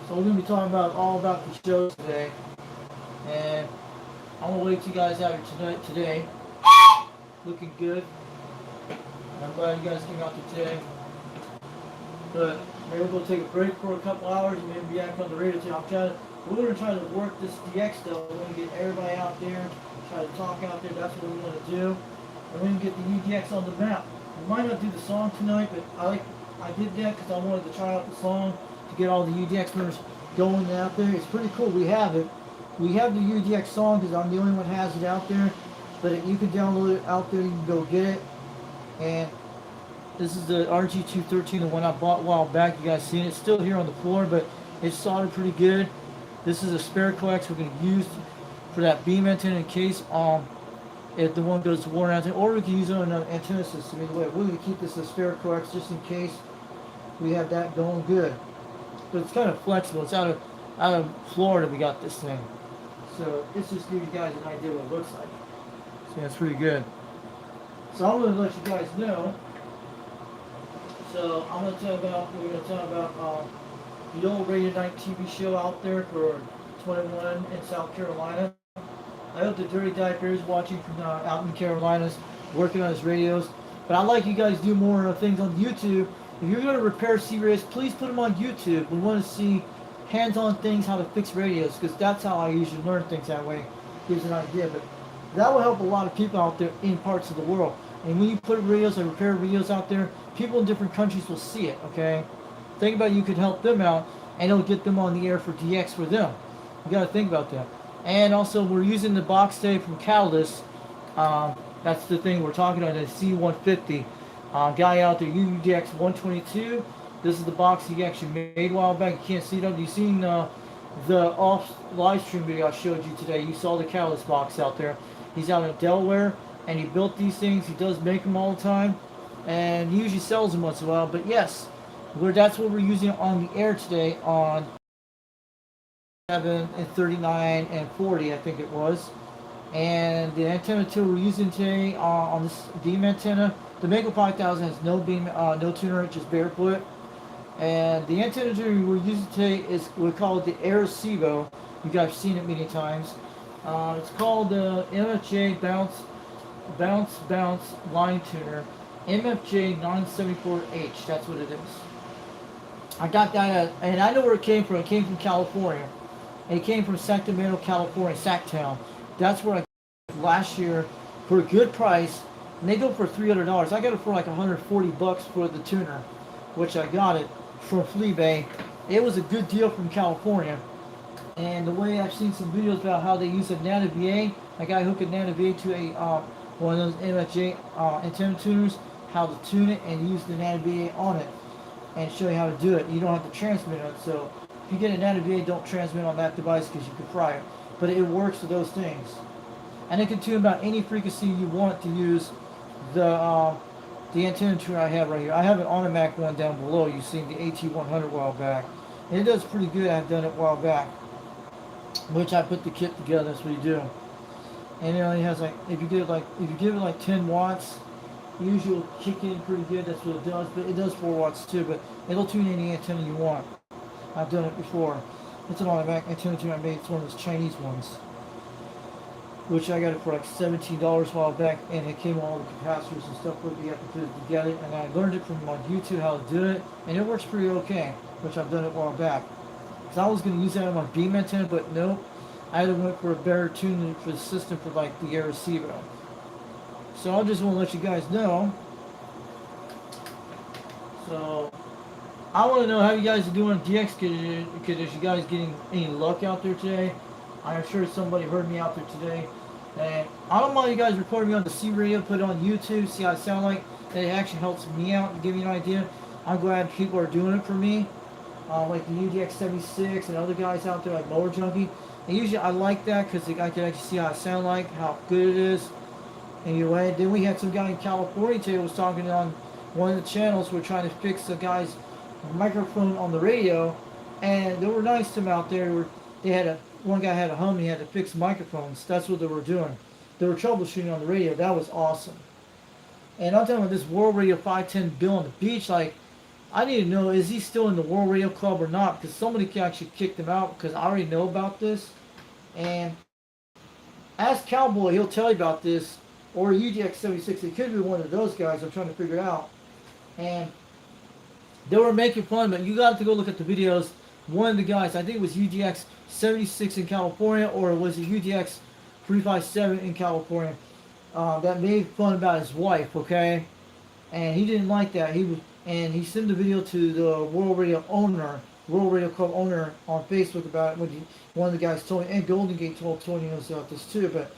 So we're going to be talking about all about the shows today. And I'm going to wait you guys out here today. Looking good. And I'm glad you guys came out here today. But maybe we'll take a break for a couple hours and maybe be back on the radio today. We're going to try to work this DX stuff. We're going to get everybody out there, try to talk out there. That's what we want to do. And we're going to get the UDX on the map. We might not do the song tonight, but I did that because I wanted to try out the song to get all the UDX members going out there. It's pretty cool. We have it. We have the UDX song because I'm the only one who has it out there. But you can download it out there. You can go get it. And this is the RG213, the one I bought a while back. You guys seen it? It's still here on the floor, but it's soldered pretty good. This is a spare coax we're going to use for that beam antenna in case if the one goes to worn antenna, or we can use it on an antenna system. Either way, we're going to keep this a spare coax just in case we have that going good. But it's kind of flexible. It's out of Florida. We got this thing, so it's just to give you guys an idea what it looks like. So it's pretty good. So I'm going to let you guys know. So we're going to talk about the old Radio Night TV show out there for 21 in South Carolina. I hope the Dirty Diaper is watching from out in Carolinas, working on his radios. But I'd like you guys to do more things on YouTube. If you're going to repair C-radios, please put them on YouTube. We want to see hands-on things, how to fix radios, because that's how I usually learn things that way. Gives an idea. But that will help a lot of people out there in parts of the world. And when you put radios and repair radios out there, people in different countries will see it, okay? Think about it, you could help them out, and it'll get them on the air for DX for them. You got to think about that. And also, we're using the box today from Catalyst. That's the thing we're talking about, the C150. Guy out there, UDX 122. This is the box he actually made a while back. You can't see it up. You've seen the off live stream video I showed you today. You saw the Catalyst box out there. He's out in Delaware, and he built these things. He does make them all the time, and he usually sells them once in a while. But yes, that's what we're using on the air today on 7 and 39 and 40, I think it was. And the antenna tool we're using today on this beam antenna, the Mega 5000 has no beam, no tuner, just barefoot. And the antenna tool we're using today we call it the Arecibo. You guys have seen it many times. It's called the MFJ Bounce Line Tuner, MFJ 974H. That's what it is. I got that, and I know where it came from. It came from California. It came from Sacramento, California, Sacktown. That's where I got it last year for a good price. And they go for $300. I got it for like $140 for the tuner, which I got it from Fleabay. It was a good deal from California. And the way I've seen some videos about how they use a NanoVA, a guy hook a NanoVA to a one of those MFJ antenna tuners, how to tune it and use the NanoVA on it, and show you how to do it. You don't have to transmit it. So if you get a NanoVA, don't transmit on that device because you can fry it. But it works for those things. And it can tune about any frequency you want to use the antenna tuner I have right here. I have an automatic one down below. You've seen the AT100 a while back. And it does pretty good. I've done it a while back, which I put the kit together. That's what you do. And it only has like, if you give it like 10 watts, usually it'll kick in pretty good. That's what it does. But it does 4 watts too. But it'll tune any antenna you want. I've done it before. It's an automatic antenna tuner I made. It's one of those Chinese ones. which I got it for like $17 a while back, and it came with all the capacitors and stuff, but you have to put it together, and I learned it from on YouTube how to do it, and it works pretty okay, which I've done it a while back. Because I was going to use that on my beam antenna, but nope, I had to look for a better tuning for the system for like the air receiver. So I just want to let you guys know. So I want to know how you guys are doing DX conditions. You guys getting any luck out there today? I'm sure somebody heard me out there today. And I don't mind you guys recording me on the C radio, put it on YouTube, see how I sound like. It actually helps me out and give me an idea. I'm glad people are doing it for me. Like the UDX76 and other guys out there like Mower Junkie. And usually I like that because I can actually see how I sound like, how good it is. Anyway, then we had some guy in California today who was talking on one of the channels. We're trying to fix the guy's microphone on the radio, and they were nice to him out there. One guy had a home, and he had to fix microphones. That's what they were doing. They were troubleshooting on the radio. That was awesome. And I'm talking about this World Radio 510 Bill on the beach. Like, I need to know, is he still in the World Radio Club or not? Because somebody actually kicked him out, because I already know about this. And ask Cowboy, he'll tell you about this. Or UDX76. It could be one of those guys. I'm trying to figure it out. And they were making fun, but you got to go look at the videos. One of the guys, I think it was UDX76 in California, or was it UDX357 in California, that made fun about his wife, okay? And he didn't like that. And he sent the video to the World Radio Club owner on Facebook about it. One of the guys told me, and Golden Gate told Tony knows about this too, but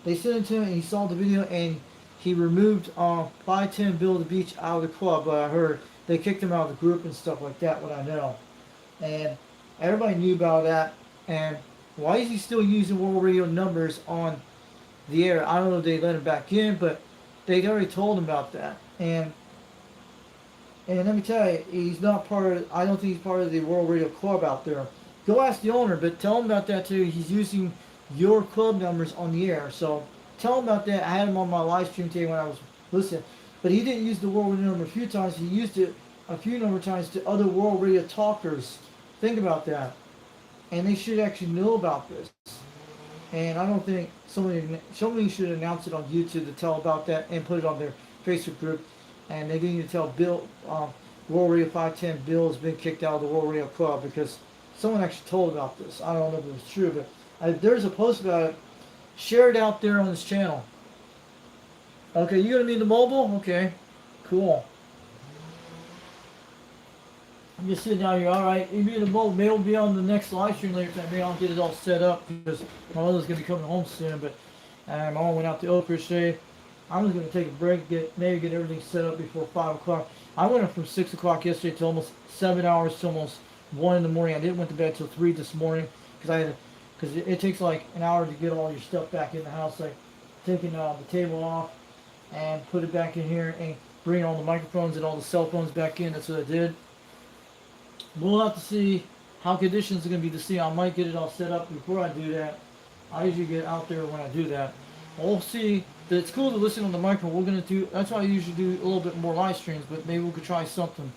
they sent it to him, and he saw the video, and he removed 510 Bill of the Beach out of the club. But I heard they kicked him out of the group and stuff like that, what I know. And everybody knew about that. And why is he still using World Radio numbers on the air? I don't know if they let him back in, but they already told him about that. And let me tell you, he's not part of, I don't think he's part of the World Radio Club out there. Go ask the owner, but tell him about that too. He's using your club numbers on the air. So tell him about that. I had him on my live stream today when I was listening. But he didn't use the World Radio number a few times. He used it a few number of times to other World Radio talkers. Think about that. And they should actually know about this. And I don't think somebody should announce it on YouTube to tell about that and put it on their Facebook group. And they need to tell Bill, World Radio 510 Bill has been kicked out of the World Radio Club, because someone actually told about this. I don't know if it was true, but there's a post about it. Share it out there on this channel. Okay, you gonna need the mobile? Okay, cool. I'm just sitting down here. All right, you need the mobile. Maybe it'll be on the next live stream later tonight. Maybe I'll get it all set up because my mother's gonna be coming home soon. But my mom went out to Oak Ridge today. I'm just gonna take a break, maybe get everything set up before 5 o'clock. I went up from 6 o'clock yesterday to almost 7 hours to almost 1 in the morning. I didn't went to bed till 3 this morning because it takes like an hour to get all your stuff back in the house, like taking the table off and put it back in here and bring all the microphones and all the cell phones back in. That's what I did. We'll have to see how conditions are going to be to see. I might get it all set up before I do that. I usually get out there when I do that. We'll see. It's cool to listen on the microphone. We're going to do, that's why I usually do a little bit more live streams, but maybe we could try something.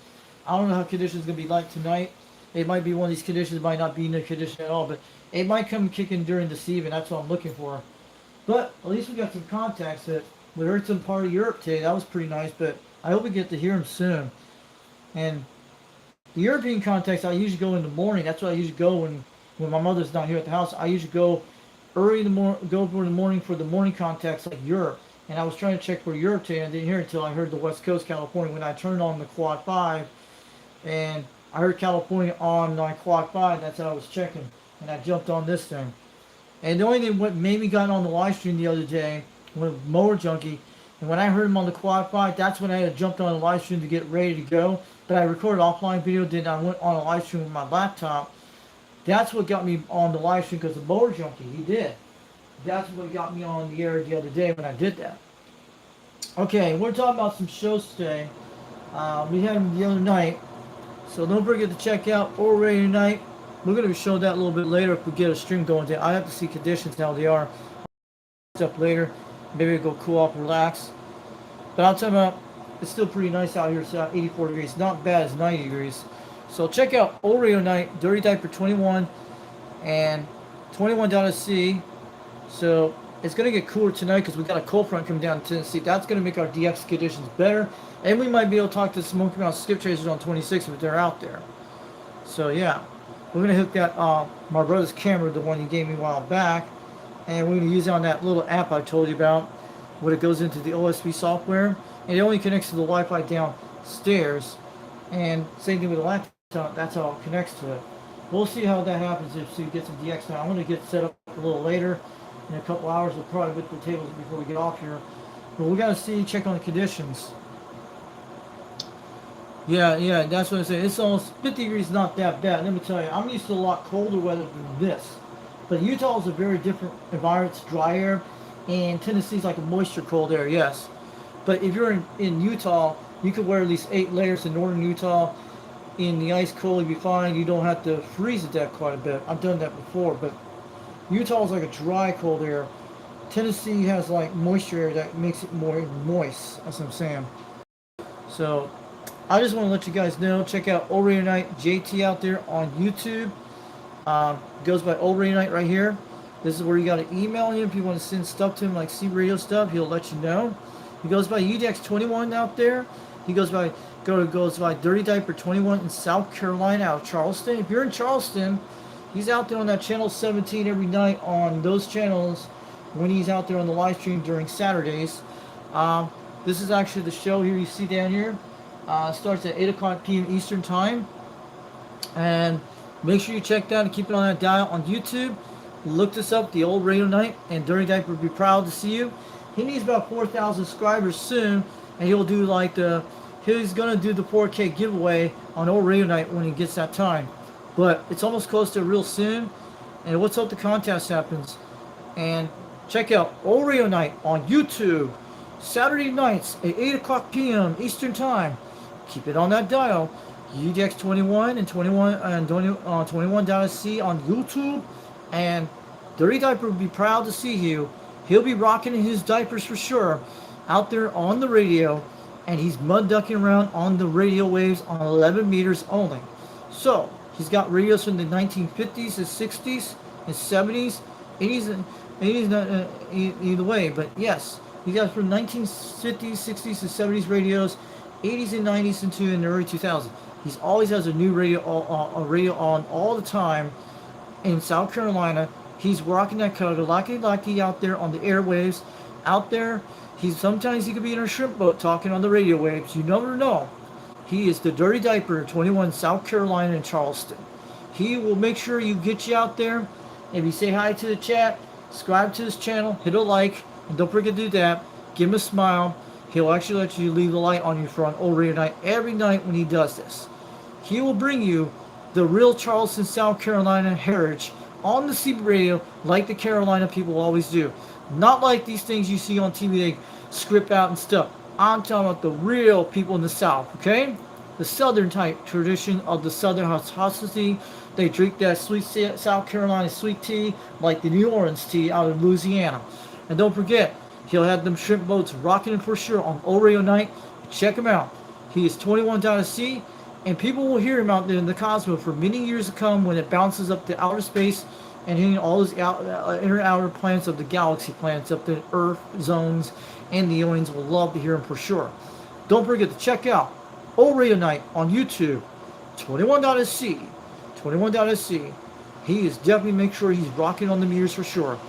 I don't know how conditions are going to be like tonight. It might be one of these conditions, might not be in the condition at all, but it might come kicking during this evening. That's what I'm looking for. But at least we got some contacts that we heard some part of Europe today. That was pretty nice, but I hope we get to hear them soon. And the European contacts, I usually go in the morning. That's why I usually go when my mother's not here at the house. I usually go early in the morning for the morning contacts like Europe. And I was trying to check for Europe today, and I didn't hear it until I heard the West Coast, California. When I turned on the Quad 5, and I heard California on my Quad 5, that's how I was checking. And I jumped on this thing. And the only thing what made me got on the live stream the other day with Mower Junkie, and when I heard him on the Quad 5, that's when I had jumped on the live stream to get ready to go. But I recorded offline video, then I went on a live stream with my laptop. That's what got me on the live stream, because of Mower Junkie, he did. That's what got me on the air the other day when I did that. Okay, we're talking about some shows today. We had them the other night. So don't forget to check out All Radio Night. We're going to show that a little bit later if we get a stream going there. I have to see conditions how they are. Stuff later. Maybe go cool off and relax. But I'll tell you about, it's still pretty nice out here. It's 84 degrees. Not bad as 90 degrees. So check out All Radio Night, Dirty Diaper 21, and 21.C. So it's going to get cooler tonight because we got a cold front coming down to Tennessee. That's going to make our DX conditions better. And we might be able to talk to the Smoky Mountain Skip Chasers on 26 if they're out there. So yeah, we're going to hook that, my brother's camera, the one he gave me a while back. And we're going to use it on that little app I told you about, where it goes into the OSB software. And it only connects to the Wi-Fi downstairs. And same thing with the laptop, that's how it connects to it. We'll see how that happens if we get some DX now. I'm going to get set up a little later. In a couple hours, we'll probably get the tables before we get off here. But we got to see, check on the conditions. Yeah, that's what I say. It's almost 50 degrees, not that bad. Let me tell you, I'm used to a lot colder weather than this. But Utah is a very different environment. It's dry air. And Tennessee's like a moisture cold air, yes. But if you're in Utah, you could wear at least 8 layers in northern Utah. In the ice cold, you'll be fine. You don't have to freeze to death quite a bit. I've done that before, but Utah is like a dry cold air. Tennessee has like moisture air that makes it more moist. That's what I'm saying. So I just want to let you guys know, check out Old Radio Night JT out there on YouTube. Goes by Old Radio Night right here. This is where you got to email him if you want to send stuff to him, like C radio stuff. He'll let you know. He goes by UDX21 out there. He goes by Dirty Diaper 21 in South Carolina, out of Charleston. If you're in Charleston, he's out there on that channel 17 every night on those channels when he's out there on the live stream during Saturdays. This is actually the show here you see down here. Starts at 8 o'clock p.m. Eastern Time. And make sure you check that and keep it on that dial on YouTube. Look this up, the Old Radio Night, and Dirty Diaper will be proud to see you. He needs about 4,000 subscribers soon, and he'll do like he's going to do the 4K giveaway on Old Radio Night when he gets that time. But it's almost close to real soon. And what's up, the contest happens. And check out Old Radio Night on YouTube, Saturday nights at 8 o'clock p.m. Eastern Time. Keep it on that dial. UDX21 and 21.C on YouTube. And Dirty Diaper will be proud to see you. He'll be rocking his diapers for sure out there on the radio. And he's mud ducking around on the radio waves on 11 meters only. So he's got radios from the 1950s, the 60s, and 70s, 80s, and 80s, either way. But yes, he got from 1950s, 60s, and 70s radios, 80s and 90s into in the early 2000s. He's always has a new radio on all the time in South Carolina. He's rocking that color, lucky out there on the airwaves, out there. Sometimes he could be in a shrimp boat talking on the radio waves. You never know. He is the Dirty Diaper 21 South Carolina in Charleston. He will make sure you get you out there. If you say hi to the chat, subscribe to his channel, hit a like, and don't forget to do that. Give him a smile. He'll actually let you leave the light on you for an Old Radio Night every night when he does this. He will bring you the real Charleston, South Carolina heritage on the CB radio like the Carolina people always do. Not like these things you see on TV they script out and stuff. I'm talking about the real people in the South, okay? The Southern type tradition of the Southern hospitality. They drink that sweet South Carolina sweet tea like the New Orleans tea out of Louisiana. And don't forget, he'll have them shrimp boats rocking for sure on Old Radio Night. Check him out. He is 21.C, and people will hear him out there in the cosmos for many years to come when it bounces up to outer space and hitting all those inner outer planets of the galaxy planets up the Earth zones, and the aliens will love to hear him for sure. Don't forget to check out Old Radio Night on YouTube, 21.C, 21.C. He is definitely make sure he's rocking on the meters for sure.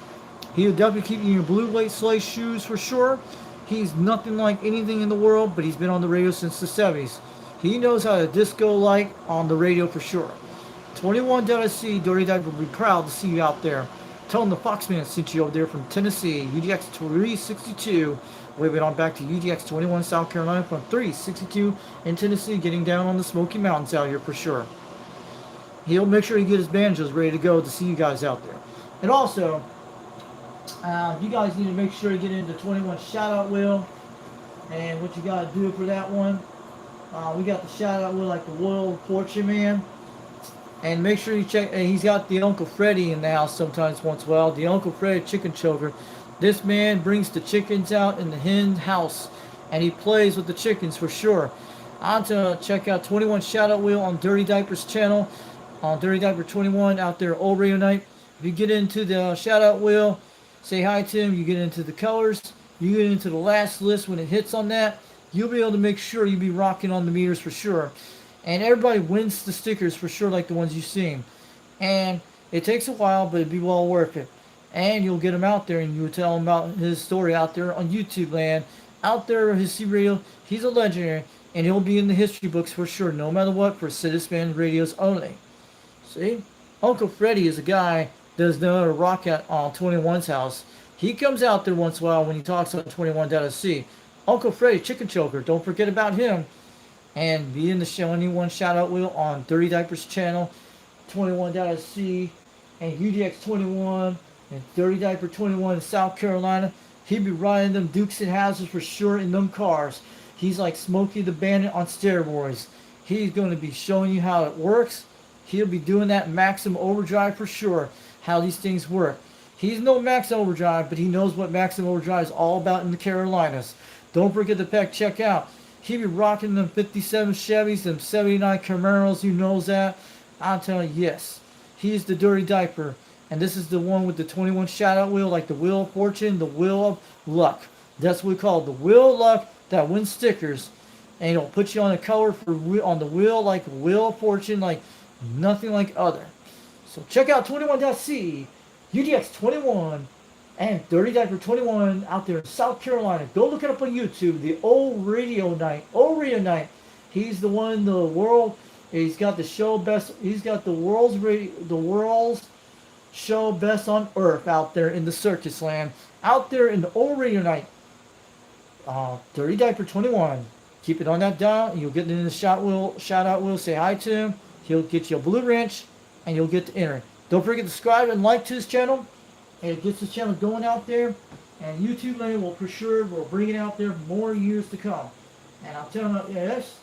He'll definitely keep you in your blue light sleigh shoes for sure. He's nothing like anything in the world, but he's been on the radio since the 70s. He knows how to disco like on the radio for sure. 21.C, Dirty Diaper will be proud to see you out there. Tell him the Foxman sent you over there from Tennessee, UDX 362. Waving on back to UDX 21 South Carolina from 362 in Tennessee, getting down on the Smoky Mountains out here for sure. He'll make sure he get his banjos ready to go to see you guys out there. And also, you guys need to make sure you get into 21 shout out wheel. And what you got to do for that one, we got the shout out wheel like the Royal Fortune Man. And make sure you check, he's got the Uncle Freddy in the house sometimes once in a while. The Uncle Freddy chicken choker. This man brings the chickens out in the hen house. And he plays with the chickens for sure. On to check out 21 shout out wheel on Dirty Diapers channel. On Dirty Diaper 21 out there, Old Radio Night. If you get into the shout out wheel, say hi to him. You get into the colors. You get into the last list when it hits on that. You'll be able to make sure you be rocking on the meters for sure. And everybody wins the stickers for sure, like the ones you've seen. And it takes a while, but it'd be well worth it. And you'll get him out there, and you'll tell him about his story out there on YouTube land. Out there, his C radio, he's a legendary, and he'll be in the history books for sure, no matter what, for Citizen Radios only. See? Uncle Freddy is a guy that does know how to rock at on 21's house. He comes out there once in a while when he talks on 21.c. Uncle Freddy, Chicken Choker, don't forget about him. And be in the 21 shout out wheel on 30 Diapers channel, 21.c, and UDX 21, and 30 Diaper 21 in South Carolina. He'd be riding them Dukes and Houses for sure in them cars. He's like Smokey the Bandit on steroids. He's going to be showing you how it works. He'll be doing that maximum overdrive for sure, how these things work. He's no max overdrive, but he knows what maximum overdrive is all about in the Carolinas. Don't forget to check out. He be rocking them 57 Chevys, them 79 Camaros, who knows that? I'm telling you, yes. He's the Dirty Diaper. And this is the one with the 21 shout-out wheel, like the Wheel of Fortune, the Wheel of Luck. That's what we call it, the Wheel of Luck that wins stickers. And it'll put you on a color on the wheel, like Wheel of Fortune, like nothing like other. So check out 21.c, UDX 21, and 30 Diaper 21 out there in South Carolina. Go look it up on YouTube. The Old Radio Night. Old Radio Night. He's the one in the world. He's got the show best. He's got the world's show best on earth out there in the circus land. Out there in the Old Radio Night. 30 Diaper 21. Keep it on that dial. You'll get in the shout out wheel. Say hi to him. He'll get you a blue wrench, and you'll get to enter. Don't forget to subscribe and like to his channel. And it gets his channel going out there. And YouTube land will for sure will bring it out there for more years to come. And I'll tell him, yes.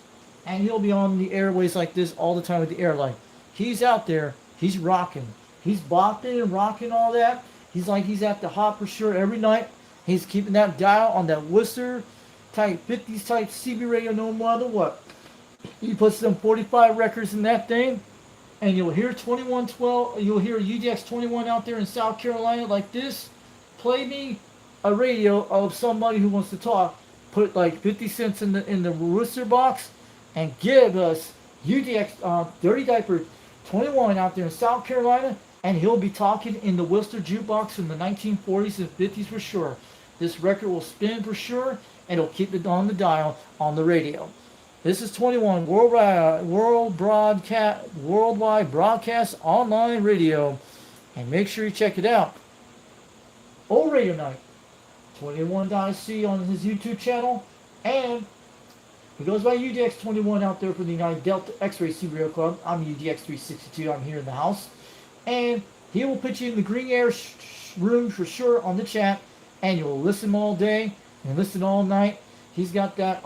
And he'll be on the airways like this all the time with the airline. He's out there. He's rocking. He's bopping and rocking all that. He's like he's at the hop for sure every night. He's keeping that dial on that Worcester type 50s type CB radio no matter what. He puts them 45 records in that thing. And you'll hear 2112, you'll hear UDX 21 out there in South Carolina like this. Play me a radio of somebody who wants to talk. Put like 50 cents in the Worcester box and give us UDX 30 Diaper 21 out there in South Carolina, and he'll be talking in the Worcester jukebox from the 1940s and 50s for sure. This record will spin for sure, and it'll keep it on the dial on the radio. This is 21 worldwide broadcast online radio, and make sure you check it out. Old Radio Night, 21.c on his YouTube channel, and he goes by UDX 21 out there for the United Delta X-Ray Serial Club. I'm UDX 362. I'm here in the house, and he will put you in the green air room for sure on the chat, and you'll listen all day and listen all night. He's got that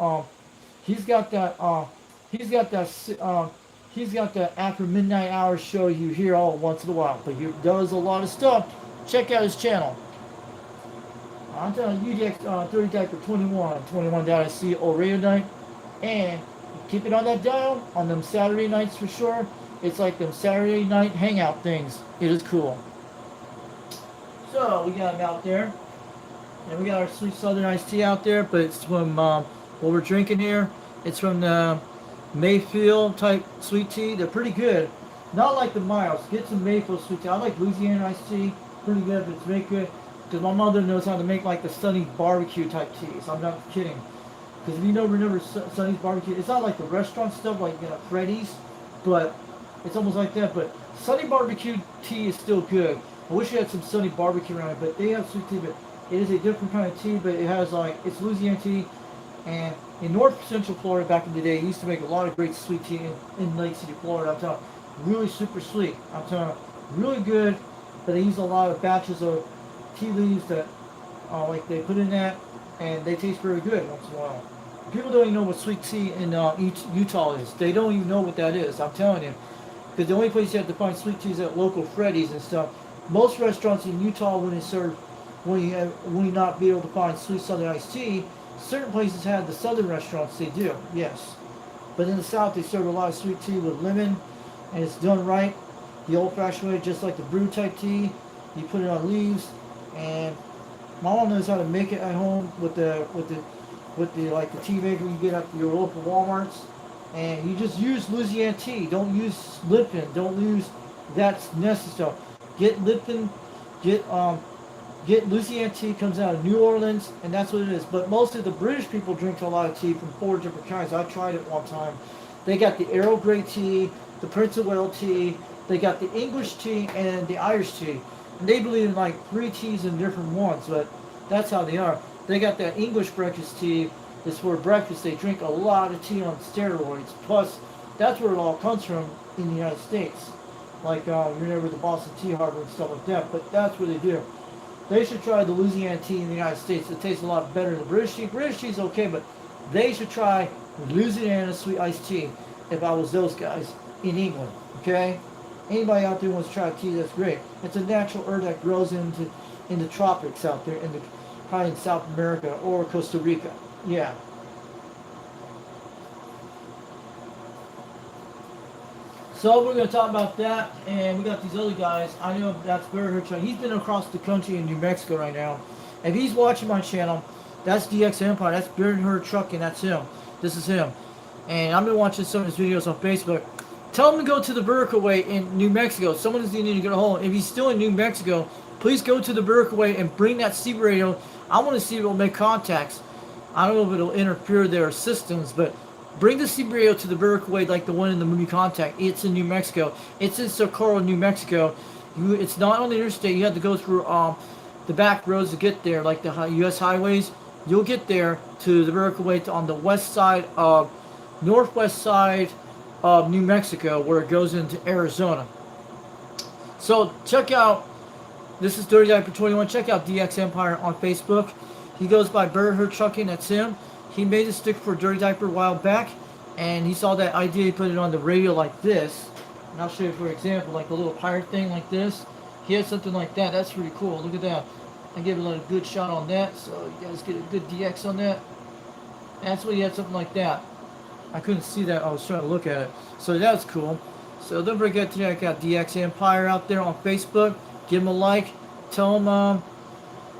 after midnight hour show you hear all once in a while, but he does a lot of stuff. Check out his channel. I'm telling you, UDX 30 Diaper 21, 21.c Old Radio Night, and keep it on that dial on them Saturday nights for sure. It's like them Saturday night hangout things. It is cool. So we got him out there, and we got our sweet Southern iced tea out there, but it's from what we're drinking here. It's from the Mayfield type sweet tea. They're pretty good. Not like the Miles. Get some Mayfield sweet tea. I like Louisiana iced tea. Pretty good, but it's made good. Because my mother knows how to make like the Sunny barbecue type teas. I'm not kidding. Because if you know, remember Sunny's barbecue, it's not like the restaurant stuff like Freddy's, but it's almost like that. But Sunny barbecue tea is still good. I wish we had some Sunny barbecue around it, but they have sweet tea, but it is a different kind of tea, but it has like, it's Louisiana tea. And in North Central Florida back in the day, he used to make a lot of great sweet tea in Lake City, Florida. I'm telling you, really super sweet. I'm telling you, really good, but they use a lot of batches of tea leaves that like they put in that, and they taste very good once in a while. People don't even know what sweet tea in Utah is. They don't even know what that is, I'm telling you. Because the only place you have to find sweet tea is at local Freddy's and stuff. Most restaurants in Utah, when you not be able to find sweet Southern iced tea, certain places have the Southern restaurants, they do, yes. But in the South, they serve a lot of sweet tea with lemon, and it's done right, the old-fashioned way, just like the brew type tea. You put it on leaves, and my mom knows how to make it at home with the like the tea maker you get at your local WalMarts, and you just use Louisiana tea. Don't use Lipton. Don't use that's necessary. Get Lipton. Get Louisiana tea. Comes out of New Orleans, and that's what it is. But mostly the British people drink a lot of tea from 4 different kinds. I tried it one time. They got the Earl Grey tea, the Prince of Wales tea. They got the English tea and the Irish tea. And they believe in like 3 teas in different ones, but that's how they are. They got that English breakfast tea. It's for breakfast. They drink a lot of tea on steroids. Plus, that's where it all comes from in the United States. Like, you remember the Boston Tea Harbor and stuff like that. But that's what they do. They should try the Louisiana tea in the United States. It tastes a lot better than the British tea. British tea is okay, but they should try Louisiana sweet iced tea if I was those guys in England. Okay? Anybody out there wants to try tea, that's great. It's a natural herb that grows in the tropics out there, probably in South America or Costa Rica. Yeah. So we're going to talk about that, and we got these other guys. I know that's Barry Hirschman. He's been across the country in New Mexico right now. If he's watching my channel, that's DX Empire. That's Barry Hirschman, and that's him. This is him. And I've been watching some of his videos on Facebook. Tell him to go to the Vertical Way in New Mexico. Someone is needing to get a hold. If he's still in New Mexico, please go to the Vertical Way and bring that CB radio. I want to see if it'll make contacts. I don't know if it'll interfere with their systems, but bring the CB radio to the Vertical Way like the one in the movie Contact. It's in New Mexico. It's in Socorro, New Mexico. It's not on the interstate. You have to go through the back roads to get there, like the U.S. highways. You'll get there to the Vertical Way on the west side of, northwest side of New Mexico, where it goes into Arizona. So check out, this is Dirty Diaper 21. Check out DX Empire on Facebook. He goes by Bird Herd Trucking, that's him. He made a stick for Dirty Diaper a while back, and he saw that idea, he put it on the radio like this. And I'll show you for example, like the little pirate thing like this. He had something like that. That's pretty cool. Look at that. I gave it a good shot on that, so you guys get a good DX on that. That's what he had, something like that. I couldn't see that. I was trying to look at it. So that's cool. So don't forget to check out DX Empire out there on Facebook. Give him a like. Tell him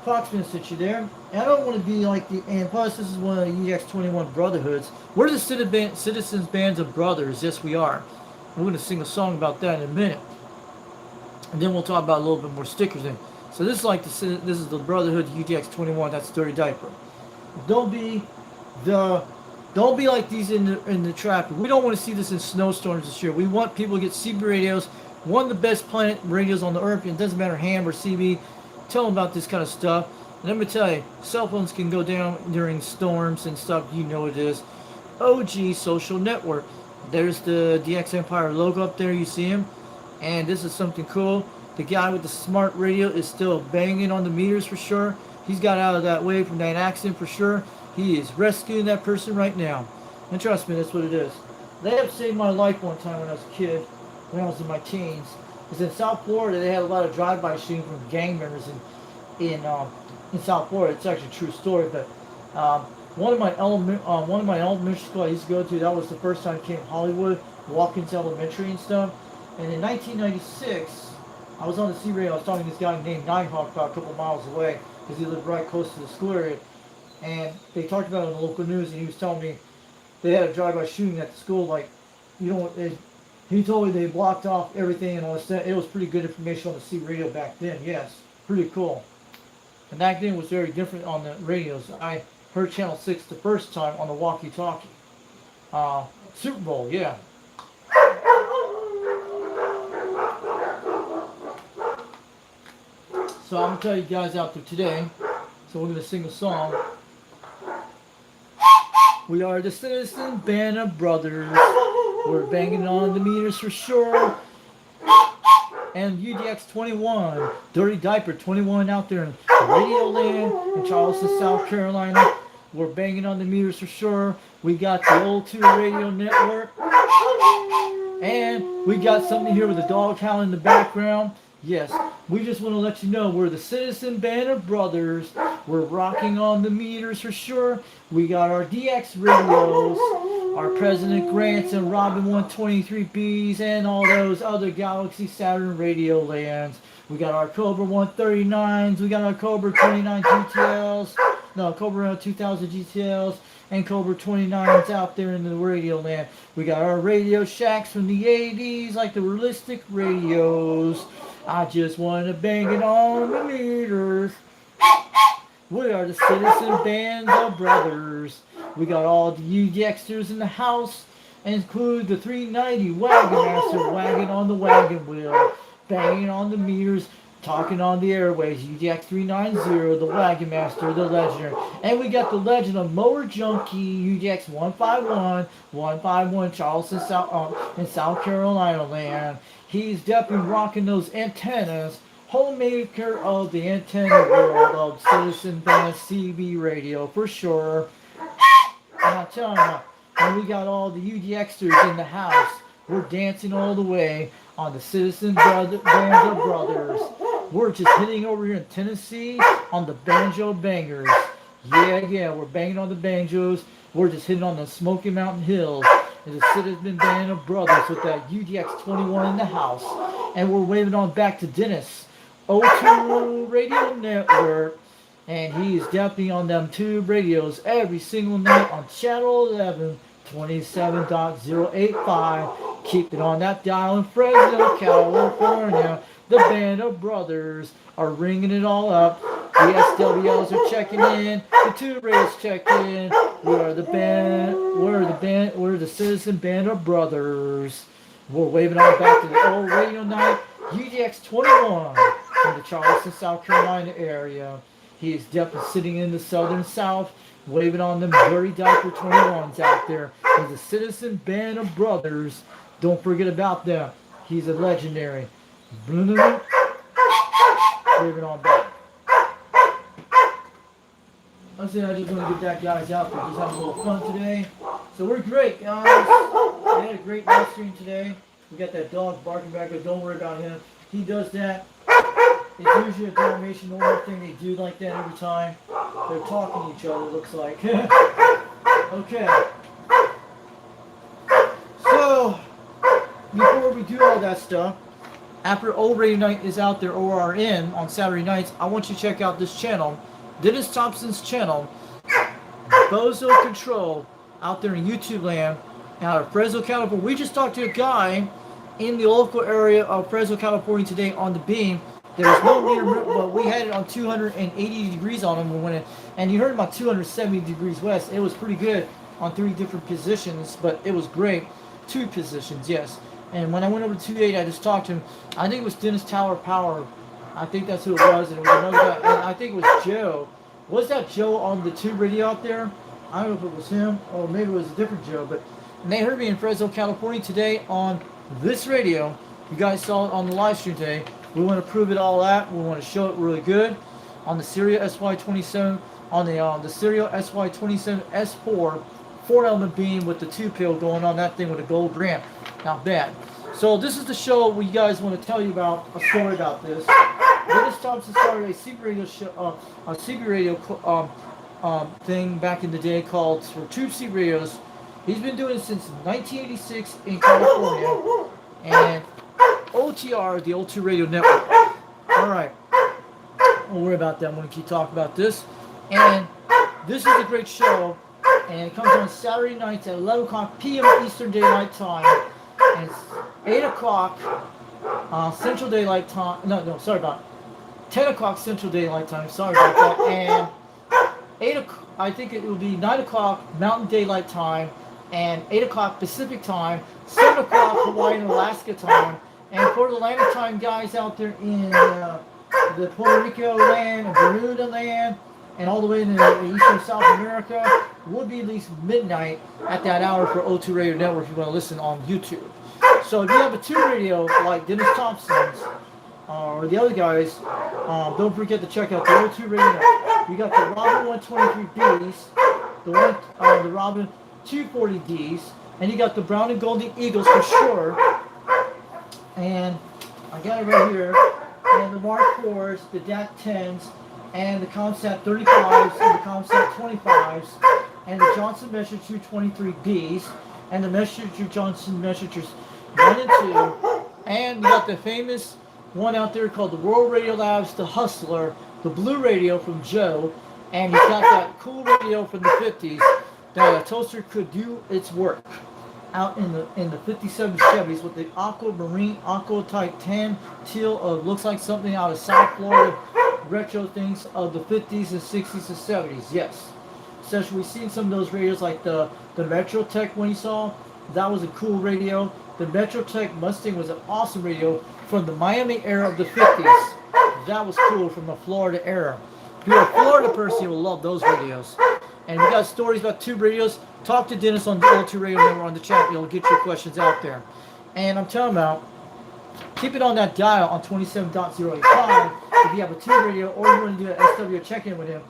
Foxman sent you there. And I don't want to be like the, and plus this is one of the EX21 brotherhoods. We're the citizens bands of brothers. Yes, we are. We're going to sing a song about that in a minute. And then we'll talk about a little bit more stickers in. So this is like this is the brotherhood UDX21. That's Dirty Diaper. Don't be like these in the traffic. We don't want to see this in snowstorms this year. We want people to get CB radios. One of the best planet radios on the earth. It doesn't matter ham or CB. Tell them about this kind of stuff. And let me tell you, cell phones can go down during storms and stuff. You know it is. OG social network. There's the DX Empire logo up there. You see him. And this is something cool. The guy with the smart radio is still banging on the meters for sure. He's got out of that way from that accident for sure. He is rescuing that person right now. And trust me, that's what it is. They have saved my life one time when I was a kid, when I was in my teens. Because in South Florida, they had a lot of drive-by shooting from gang members in South Florida. It's actually a true story. But one of my elementary school I used to go to, that was the first time I came to Hollywood, Watkins Elementary and stuff. And in 1996, I was on the C-radio. I was talking to this guy named Nighthawk about a couple miles away because he lived right close to the school area. And they talked about it on the local news, and he was telling me they had a drive-by shooting at the school. Like, you know, he told me they blocked off everything and all that. It was pretty good information on the C-radio back then. Yes, pretty cool. And back then it was very different on the radios. I heard Channel 6 the first time on the walkie-talkie. Super Bowl, yeah. So I'm going to tell you guys out there today, so we're going to sing a song. We are the citizen band of brothers. We're banging on the meters for sure. And UDX21, Dirty Diaper 21 out there in Radio Land in Charleston, South Carolina. We're banging on the meters for sure. We got the old 2 radio network. And we got something here with a dog howling in the background. Yes, we just want to let you know we're the citizen band of brothers. We're rocking on the meters for sure. We got our DX radios, our President Grants and Robin 123Bs, and all those other Galaxy Saturn radio lands. We got our Cobra 139s. We got our Cobra 29 GTLs. No, Cobra 2000 GTLs and Cobra 29s out there in the radio land. We got our Radio Shacks from the 80s, like the realistic radios. I just want to bang it on the meters. We are the Citizen Band of Brothers. We got all the UDXers in the house, and include the 390 Wagon Master wagon on the wagon wheel, banging on the meters, talking on the airways. UDX 390, the Wagon Master, the legendary. And we got the legend of Mower Junkie, UDX 151 Charleston, in South Carolina land. He's definitely rocking those antennas. Homemaker of the antenna world of Citizen Band CB radio for sure. And I'm telling you, and we got all the UDXers in the house. We're dancing all the way on the Citizen Band of Brothers. We're just hitting over here in Tennessee on the banjo bangers. Yeah, we're banging on the banjos. We're just hitting on the Smoky Mountain Hills. And the Citizen Band of Brothers with that UDX 21 in the house. And we're waving on back to Dennis, O2 Radio Network. And he is definitely on them tube radios every single night on Channel 11, 27.085. Keep it on that dial in Fresno, California. The Band of Brothers are ringing it all up. The SWLs are checking in. The tube radios check in. We're the Citizen Band of Brothers. We're waving on back to the old radio night. UDX 21 from the Charleston, South Carolina area. He is definitely sitting in the southern south, waving on them dirty diaper 21s out there. He's a Citizen Band of Brothers. Don't forget about them. He's a legendary. Waving on back. I just want to get that guys out there. Just having a little fun today. So we're great, guys. We had a great live stream today. We got that dog barking back, but don't worry about him. He does that. It's usually a Dalmatian normal thing. They do like that every time. They're talking to each other, looks like. Okay. So, before we do all that stuff, after Old Radio Night is out there, ORN, on Saturday nights, I want you to check out this channel, Dennis Thompson's channel, Bozo Control, out there in YouTube land, out of Fresno, California. We just talked to a guy in the local area of Fresno, California today on the beam. There was no meter, but we had it on 280 degrees on him when we went in. And you heard about 270 degrees west. It was pretty good on 3 different positions, but it was great. 2 positions, yes. And when I went over to 280, I just talked to him. I think it was Dennis Tower Power. I think that's who it was. And it was another guy. And I think it was Joe. Was that Joe on the tube radio out there? I don't know if it was him or maybe it was a different Joe. But and they heard me in Fresno, California today on this radio. You guys saw it on the live stream today. We want to prove it all out. We want to show it really good on the Serial SY27, on the Serial SY27 S4 4-element beam with the 2-pill going on that thing with a gold ramp. Not bad. So this is the show where you guys want to tell you about a story about this. Dennis Thompson started a CB radio show, a CB radio thing back in the day called for Tube CB radios. He's been doing it since 1986 in California, and OTR, the O2 Radio Network. Alright. Don't worry about that. I'm going to keep talking about this. And this is a great show. And it comes on Saturday nights at 11 o'clock p.m. Eastern Daylight Time. And it's 8 o'clock Central Daylight Time. No, sorry about it. 10 o'clock Central Daylight Time. Sorry about that. And 8 o'clock, I think it will be 9 o'clock Mountain Daylight Time. And 8 o'clock Pacific Time. 7 o'clock Hawaii and Alaska Time. And for the Atlantic time guys out there in the Puerto Rico land, and Bermuda land, and all the way into Eastern South America, would be at least midnight at that hour for O2 Radio Network if you want to listen on YouTube. So if you have a tube radio like Dennis Thompson's or the other guys, don't forget to check out the O2 Radio Network. You got the Robin 123Bs, the Robin 240Ds, and you got the Brown and Golden Eagles for sure. And I got it right here. And the Mark 4s, the DAC 10s, and the Comsat 35s, and the Comsat 25s, and the Johnson Messenger 223Bs, and the Messenger Johnson Messengers 1 and 2, and you got the famous one out there called the World Radio Labs, the Hustler, the Blue Radio from Joe, and he's got that cool radio from the 50s that a toaster could do its work out in the 57 Chevys with the aquamarine, aqua type tan teal, looks like something out of South Florida retro things of the 50s and 60s and 70s. Yes. So we've seen some of those radios like the Metrotech one you saw. That was a cool radio. The Metrotech Mustang was an awesome radio from the Miami era of the 50s. That was cool from the Florida era. If you're a Florida person, you will love those radios. And we got stories about tube radios. Talk to Dennis on the O2 Radio Network on the chat. He'll get your questions out there. And I'm telling about, keep it on that dial on 27.085. If you have a tube radio or you want to do an SW check-in with him,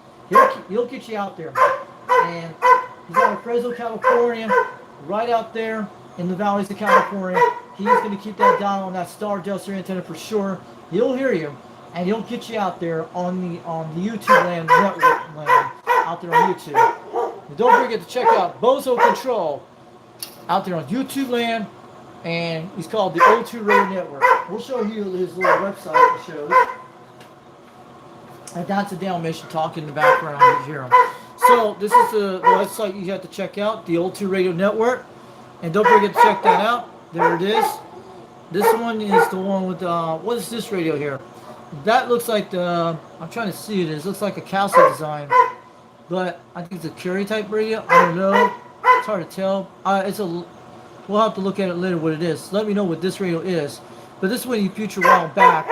he'll get you out there. And he's out of Fresno, California, right out there in the valleys of California. He's going to keep that dial on that Star Duster antenna for sure. He'll hear you, and he'll get you out there on the YouTube land network land out there on YouTube. And don't forget to check out Bozo Control out there on YouTube land, and he's called the O2 Radio Network. We'll show you his little website it shows. And that's a Dalmatian talking in the background. You hear him. So this is the website you have to check out, the O2 Radio Network. And don't forget to check that out. There it is. This one is the one with, what is this radio here? That looks like the, I'm trying to see it. It looks like a castle design. But I think it's a carry type radio. I don't know. It's hard to tell. We'll have to look at it later what it is. Let me know what this radio is. But this one you featured a while back.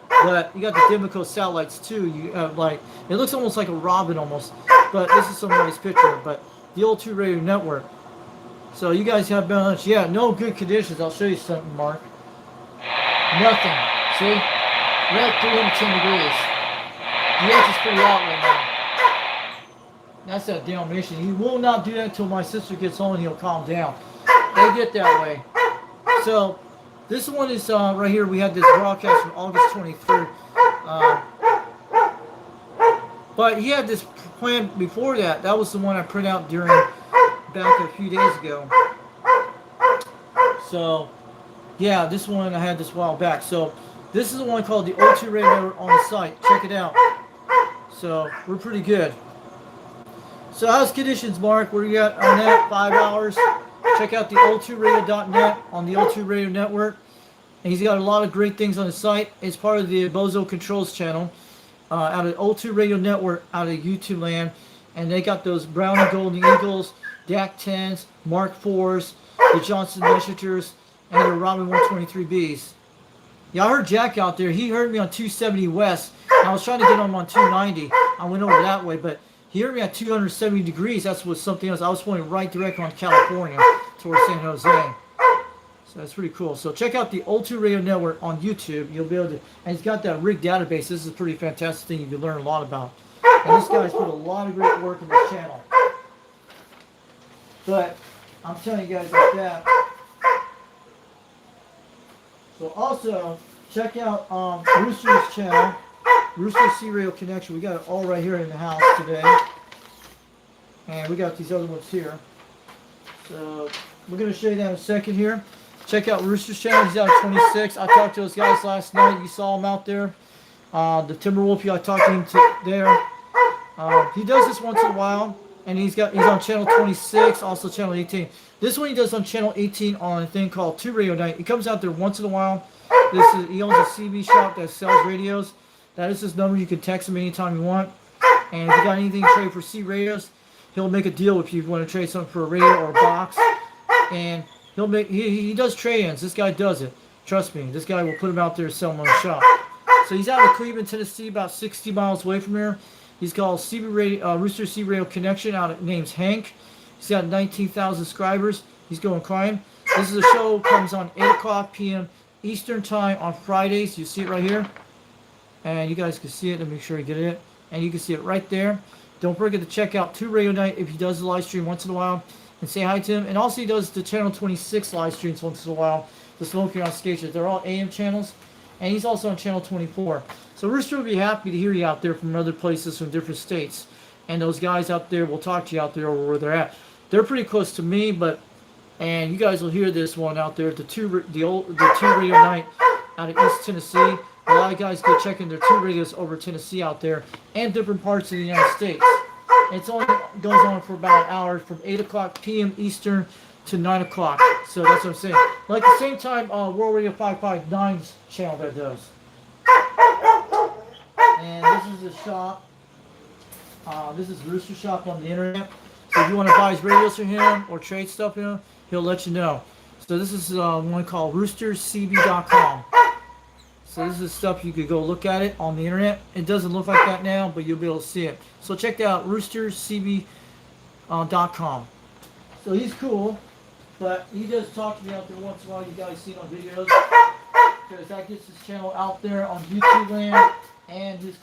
But you got the Demico satellites too. You have like, it looks almost like a robin almost. But this is some nice picture. But the O2 Radio Network. So you guys have balance. Yeah, no good conditions. I'll show you something, Mark. Nothing. See? We're at 310 degrees. The edge is pretty out right now. That's that Dalmatian. He will not do that until my sister gets home and he'll calm down. They get that way. So, this one is right here. We had this broadcast from August 23rd. But he had this plan before that. That was the one I printed out back a few days ago. So, yeah, this one I had this a while back. So, this is the one called the O2 Radio Network on the site. Check it out. So, we're pretty good. So, how's conditions, Mark? What do you got on that? 5 hours. Check out the O2Radio.net on the O2 Radio Network. And he's got a lot of great things on the site. It's part of the Bozo Controls channel out of O2 Radio Network out of YouTube land. And they got those brown and golden eagles, DAC 10s, Mark 4s, the Johnson Messengers, and the Robin 123Bs. Yeah, I heard Jack out there. He heard me on 270 West. I was trying to get him on 290. I went over that way, but he heard me at 270 degrees. That's was something else. I was pointing right direct on California towards San Jose. So that's pretty cool. So check out the O2 Radio Network on YouTube. You'll be able to, and he's got that rig database. This is a pretty fantastic thing you can learn a lot about. And this guy's put a lot of great work in this channel. But I'm telling you guys like that. So also check out Rooster's channel, Rooster C Radio Connection. We got it all right here in the house today. And we got these other ones here. So we're going to show you that in a second here. Check out Rooster's channel. He's out at 26. I talked to those guys last night. You saw him out there. The Timberwolf, I talked to him there. He does this once in a while. And he's on channel 26, also channel 18. This one he does on channel 18 on a thing called 2 Radio Night. He comes out there once in a while. He owns a CB shop that sells radios. That is his number. You can text him anytime you want. And if you got anything to trade for C radios, he'll make a deal with you if you want to trade something for a radio or a box. And he'll make he does trade-ins. This guy does it. Trust me. This guy will put him out there and sell them on the shop. So he's out of Cleveland, Tennessee, about 60 miles away from here. He's called CB Radio, Rooster C Radio Connection. Name's Hank. He's got 19,000 subscribers. He's going crying. This is a show comes on 8 o'clock p.m. Eastern Time on Fridays. You see it right here. And you guys can see it. Let me make sure you get it. And you can see it right there. Don't forget to check out 2 Radio Night if he does the live stream once in a while. And say hi to him. And also he does the Channel 26 live streams once in a while. The Smoking on Stations. They're all AM channels. And he's also on Channel 24. So Rooster will be happy to hear you out there from other places, from different states. And those guys out there will talk to you out there over where they're at. They're pretty close to me, and you guys will hear this one out there at the 2 Radio Night out of East Tennessee. A lot of guys go checking their 2 radios over Tennessee out there and different parts of the United States. It's only goes on for about an hour from 8 o'clock p.m. Eastern to 9 o'clock. So that's what I'm saying. Like the same time World Radio 559's channel that does. And this is the shop. This is Rooster Shop on the internet. So if you want to buy his radios from him or trade stuff from him, he'll let you know. So this is one called roostercb.com. So this is stuff you could go look at it on the internet. It doesn't look like that now, but you'll be able to see it. So check out roostercb.com. So he's cool, but he does talk to me out there once in a while. You guys see it on videos, because that gets his channel out there on Dxland and his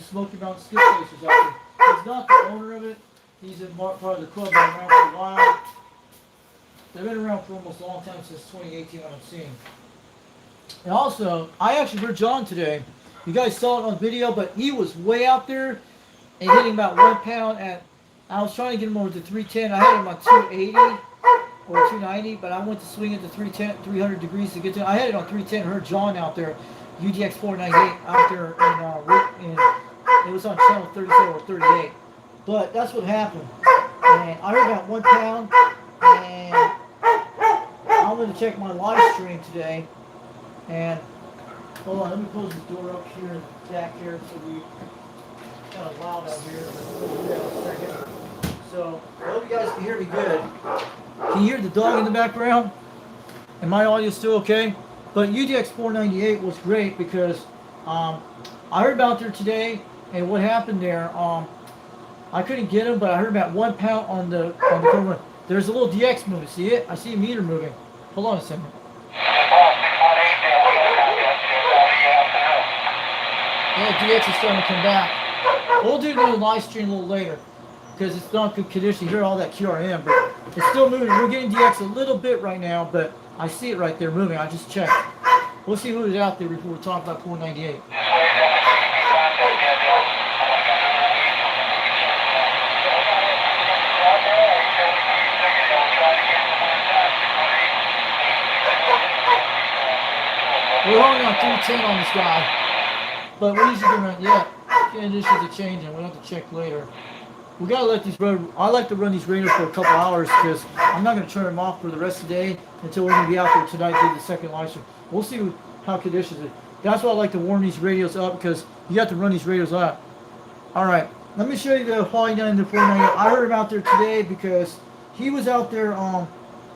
Smoky Mountain Skip Chasers out there. He's not the owner of it. He's in part of the club. Been around for a while. They've been around for almost a long time, since 2018 when I'm seeing. And also, I actually heard John today. You guys saw it on video, but he was way out there and hitting about 1 pound at. I was trying to get him over to 310. I had him on 280 or 290, but I went to swing it to 310, 300 degrees to get to. I had it on 310. I heard John out there, UDX 498 out there in it was on channel 37 or 38. But that's what happened. And I heard about 1 pound, and I'm going to check my live stream today. And hold on, let me close this door up here in the back here, so we kind of loud out here. So I hope you guys can hear me good. Can you hear the dog in the background? And my audio still okay? But UDX 498 was great because I heard about there today, and what happened there. I couldn't get him, but I heard about 1 pound on the cover. There's a little DX moving. See it? I see a meter moving. Hold on a second. Yeah, DX is starting to come back. We'll do another live stream a little later, because it's not good condition. You hear all that QRM, but it's still moving. We're getting DX a little bit right now, but I see it right there moving. I just checked. We'll see who's out there before we talk about 498. We're only on 310 on this guy, but what is he doing yet? Conditions are changing. We'll have to check later. We gotta let these run. I like to run these radios for a couple hours, because I'm not gonna turn them off for the rest of the day until we're gonna be out there tonight to do the second live stream. We'll see how conditions are. That's why I like to warm these radios up, because you have to run these radios up. All right, let me show you the falling down in the 498. I heard him out there today because he was out there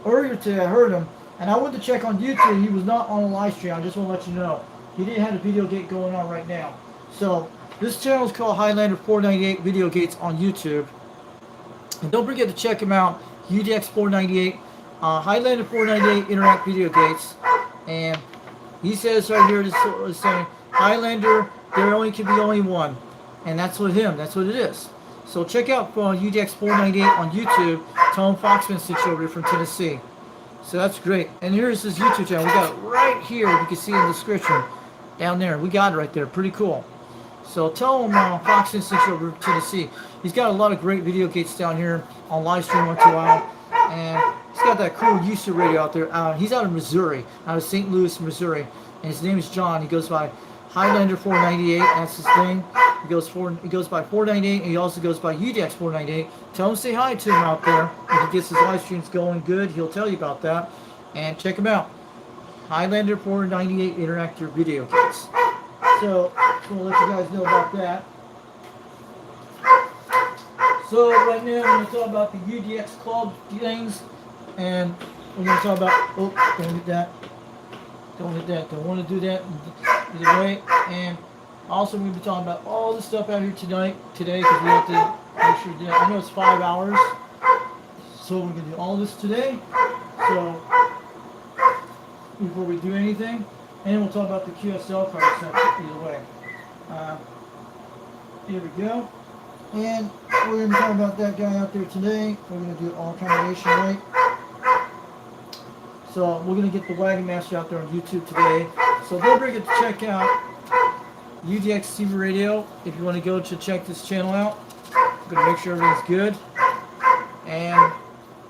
earlier today. I heard him, and I went to check on YouTube. He was not on a live stream. I just want to let you know. He didn't have a video gate going on right now. So this channel is called Highlander 498 Video Gates on YouTube. And don't forget to check him out, UDX 498, Highlander 498 Interact Video Gates. And he says right here, this is saying, Highlander, there only can be only one. And that's what it is. So check out UDX 498 on YouTube. Tom Foxman sits over here from Tennessee. So that's great. And here's his YouTube channel. We got it right here. You can see in the description down there. We got it right there. Pretty cool. So tell him Foxman sits over from Tennessee. He's got a lot of great video gates down here on live stream once in a while. And he's got that cool USU radio out there. He's out of Missouri, out of St. Louis, Missouri. And his name is John. He goes by Highlander 498. That's his thing. He goes by 498, and he also goes by UDX 498. Tell him to say hi to him out there. If he gets his live streams going good, he'll tell you about that. And check him out. Highlander 498 Interactive Video Gates. So, just want to let you guys know about that. So, right now, I'm going to talk about the UDX Club things. And we're going to talk about, oh, don't hit that. Don't hit that. Don't want to do that either way. And also, we're going to be talking about all this stuff out here today, because we have to make sure that, I know it's 5 hours, so we're going to do all this today, so, before we do anything, and we'll talk about the QSL card stuff either way. Here we go, and we're going to be talking about that guy out there today. We're going to do all combination rate. So, we're going to get the Wagon Master out there on YouTube today, so don't forget to check out UDX CB Radio, if you want to go to check this channel out. I'm going to make sure everything's good, and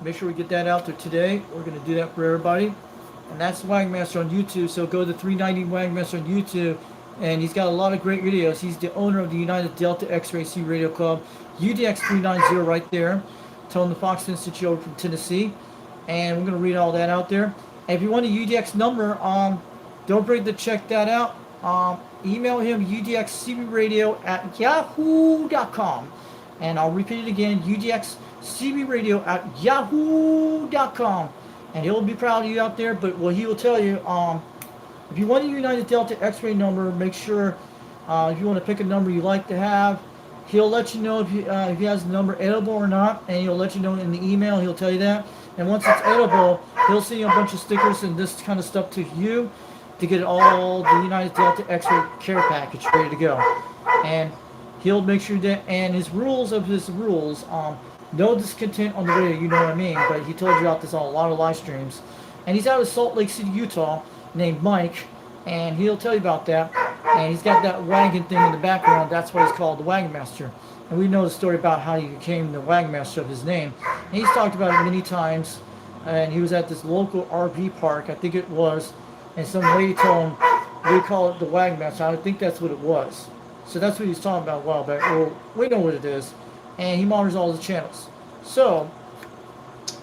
make sure we get that out there today. We're going to do that for everybody. and that's Wagmaster on YouTube. So go to 390 Wagmaster on YouTube, and he's got a lot of great videos. He's the owner of the United Delta X-Ray C Radio Club, UDX 390 right there, telling the Fox Institute over from Tennessee, and we're gonna read all that out there. And if you want a UDX number, don't forget to check that out. Email him udxcbradio@yahoo.com, and I'll repeat it again, udxcbradio@yahoo.com, and he'll be proud of you out there. But what he will tell you, if you want a United Delta X-ray number, make sure if you want to pick a number you like to have, he'll let you know if he has the number edible or not, and he'll let you know in the email. He'll tell you that, and once it's edible, he'll send you a bunch of stickers and this kind of stuff to you to get all the United Delta X-ray care package ready to go. And he'll make sure that, and his rules, no discontent on the radio, you know what I mean, but he told you about this on a lot of live streams. And he's out of Salt Lake City, Utah, named Mike, and he'll tell you about that. And he's got that wagon thing in the background, that's why he's called the Wagon Master. And we know the story about how he became the Wagon Master of his name. And he's talked about it many times, and he was at this local RV park, I think it was, and some lady told him, we call it the Wagon Master. I think that's what it was. So that's what he was talking about a while back. Well, we know what it is. And he monitors all the channels. So,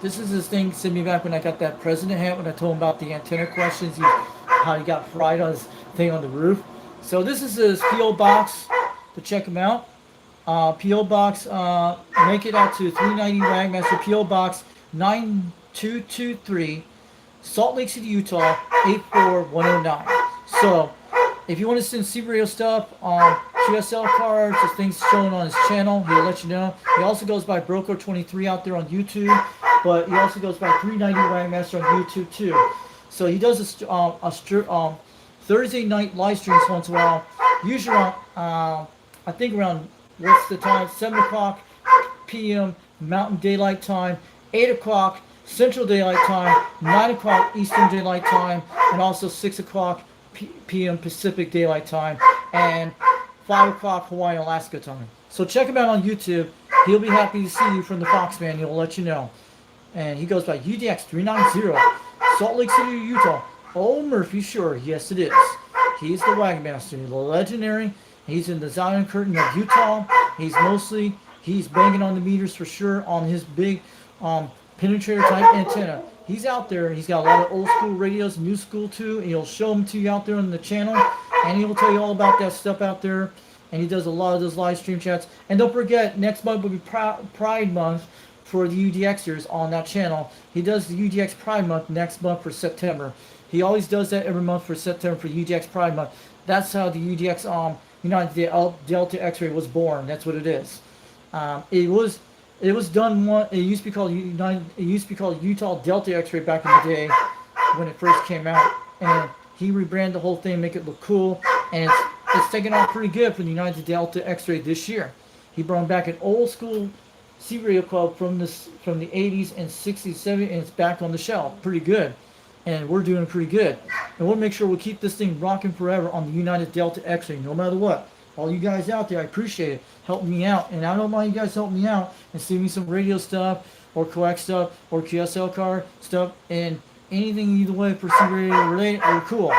this is his thing. Sent me back when I got that president hat, when I told him about the antenna questions, how he got fried on his thing on the roof. So this is his P.O. box to check him out. P.O. box, make it out to 390 Wagmaster, P.O. box 9223, Salt Lake City, Utah 84109. So, if you want to send C Radio stuff, QSL cards, or things shown on his channel, he'll let you know. He also goes by Broco23 out there on YouTube, but he also goes by 390 Wagmaster on YouTube too. So he does a Thursday night live streams once in a while, usually around, I think around, what's the time, 7 o'clock p.m. Mountain Daylight Time, 8 o'clock Central Daylight Time, 9 o'clock Eastern Daylight Time, and also 6 o'clock p.m. Pacific Daylight Time, and 5 o'clock Hawaii, Alaska time. So check him out on YouTube. He'll be happy to see you from the Fox Man. He'll let you know. And he goes by UDX 390, Salt Lake City, Utah. Oh, Murphy, sure. Yes, it is. He's the Wagon Master, the legendary. He's in the Zion Curtain of Utah. He's banging on the meters for sure on his big penetrator type antenna. He's out there. He's got a lot of old school radios, new school too, and he'll show them to you out there on the channel, and he'll tell you all about that stuff out there. And he does a lot of those live stream chats. And don't forget, next month will be Pride Month for the UDXers on that channel. He does the UDX Pride Month next month for September. He always does that every month for September for UDX Pride Month. That's how the UDX United Delta X-Ray was born. That's what it is. It was done one. It used to be called Utah Delta X-Ray back in the day when it first came out, and he rebranded the whole thing, make it look cool, and it's taken off pretty good for the United Delta X-Ray this year. He brought back an old school C Radio Club from the 80s and 60s, 70s, and it's back on the shelf. Pretty good, and we're doing pretty good. And we'll make sure we'll keep this thing rocking forever on the United Delta X-Ray, no matter what. All you guys out there, I appreciate it. Helping me out. And I don't mind you guys helping me out and sending me some radio stuff or coax stuff or QSL card stuff and anything either way for C Radio related. We're cool.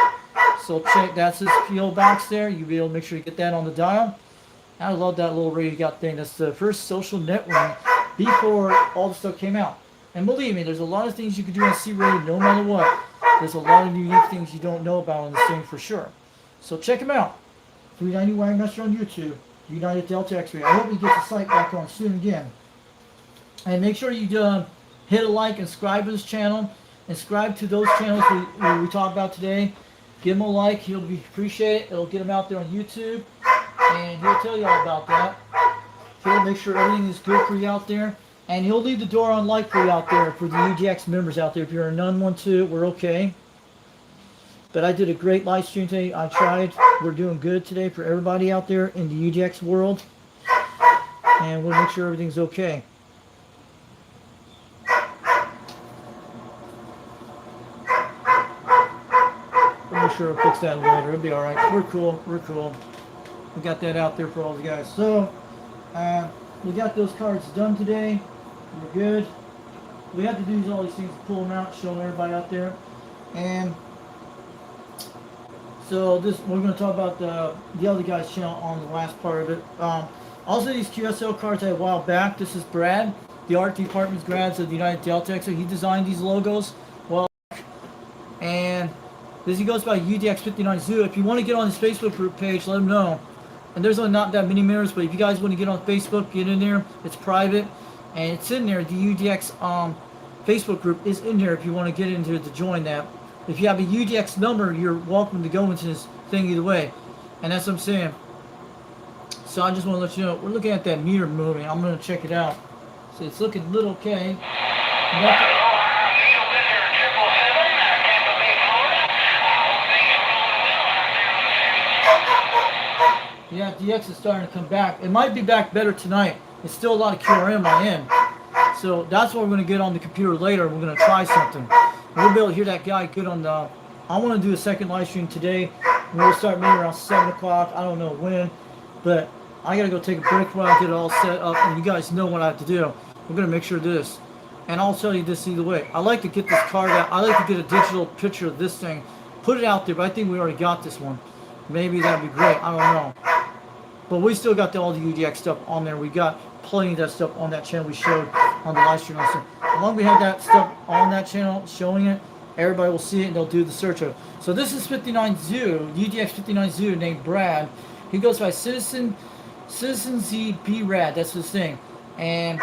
So check, that's his P.O. box there. You'll be able to make sure you get that on the dial. I love that little radio got thing. That's the first social network before all the stuff came out. And believe me, there's a lot of things you can do on C Radio no matter what. There's a lot of unique things you don't know about on this thing for sure. So check him out. 390 Wagmaster on YouTube, United Delta X-Ray. I hope we get the site back on soon again. And make sure you hit a like and subscribe to this channel. And subscribe to those channels we talked about today. Give him a like. He'll appreciate it. It'll get him out there on YouTube. And he'll tell you all about that. He'll make sure everything is good for you out there. And he'll leave the door on light for you out there for the UDX members out there. If you're a non-1-2, we're okay. But I did a great live stream today. I tried. We're doing good today for everybody out there in the UDX world. And we'll make sure everything's okay. We'll make sure we'll fix that later. It'll be alright. We're cool. We're cool. We got that out there for all the guys. So, we got those cards done today. We're good. We have to do all these things, pull them out, show them everybody out there. And so this we're going to talk about the other guy's channel on the last part of it. Also, these QSL cards I had a while back. This is Brad, the art department's grads of the United Delta. So he designed these logos. Well, and this he goes by UDX59 Zoo. If you want to get on his Facebook group page, let him know. And there's only not that many members, but if you guys want to get on Facebook, get in there. It's private, and it's in there. The UDX Facebook group is in there if you want to get into to join that. If you have a UDX number, you're welcome to go into this thing either way. And that's what I'm saying. So I just want to let you know, we're looking at that meter moving. I'm going to check it out. So it's looking a little okay. Nothing. Yeah, DX is starting to come back. It might be back better tonight. It's still a lot of QRM on my end. So that's what we're going to get on the computer later. We're going to try something. We'll be able to hear that guy good on the... I want to do a second live stream today. We'll start maybe around 7 o'clock. I don't know when. But I got to go take a break while I get it all set up. And you guys know what I have to do. We're going to make sure of this. And I'll tell you this either way. I like to get this card out. I like to get a digital picture of this thing. Put it out there. But I think we already got this one. Maybe that'd be great. I don't know. But we still got all the UDX stuff on there. We got plenty of that stuff on that channel we showed on the live stream. So as long as we have that stuff on that channel showing it, everybody will see it and they'll do the search of it. So this is 59 Zoo, UDX 59 Zoo named Brad. He goes by Citizen Z B Rad. That's his thing. And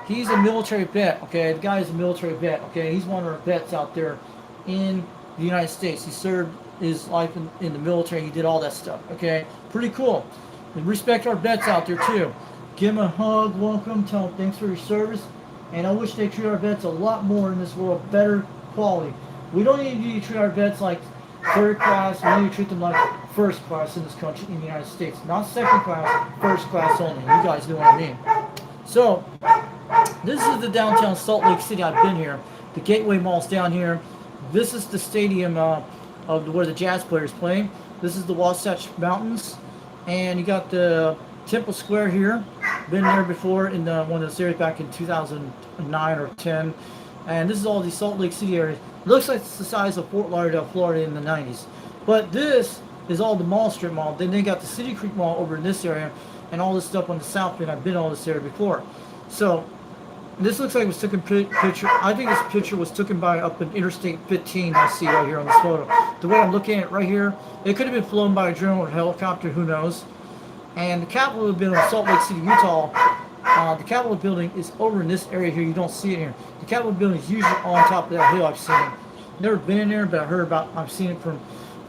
he's a military vet. Okay, the guy is a military vet. Okay, he's one of our vets out there in the United States. He served his life in the military. He did all that stuff. Okay, pretty cool. We respect our vets out there too. Give them a hug, welcome, tell them thanks for your service. And I wish they treat our vets a lot more in this world, better quality. We don't need to treat our vets like third class. We need to treat them like first class in this country, in the United States. Not second class, first class only. You guys know what I mean. So, this is the downtown Salt Lake City. I've been here. The Gateway Mall's down here. This is the stadium of where the Jazz players play. This is the Wasatch Mountains. And you got the Temple Square here. Been there before in one of those areas back in 2009 or 10. And this is all the Salt Lake City areas. Looks like it's the size of Fort Lauderdale, Florida in the 90s. But this is all the Mall Strip Mall. Then they got the City Creek Mall over in this area. And all this stuff on the south end. I've been all this area before. So, this looks like it was taken picture. I think this picture was taken by up in Interstate 15. I see right here on this photo. The way I'm looking at it right here, it could have been flown by a drone or helicopter. Who knows? And the Capitol building in Salt Lake City, Utah. The Capitol building is over in this area here. You don't see it here. The Capitol building is usually on top of that hill. I've seen it. Never been in there, but I heard about. I've seen it from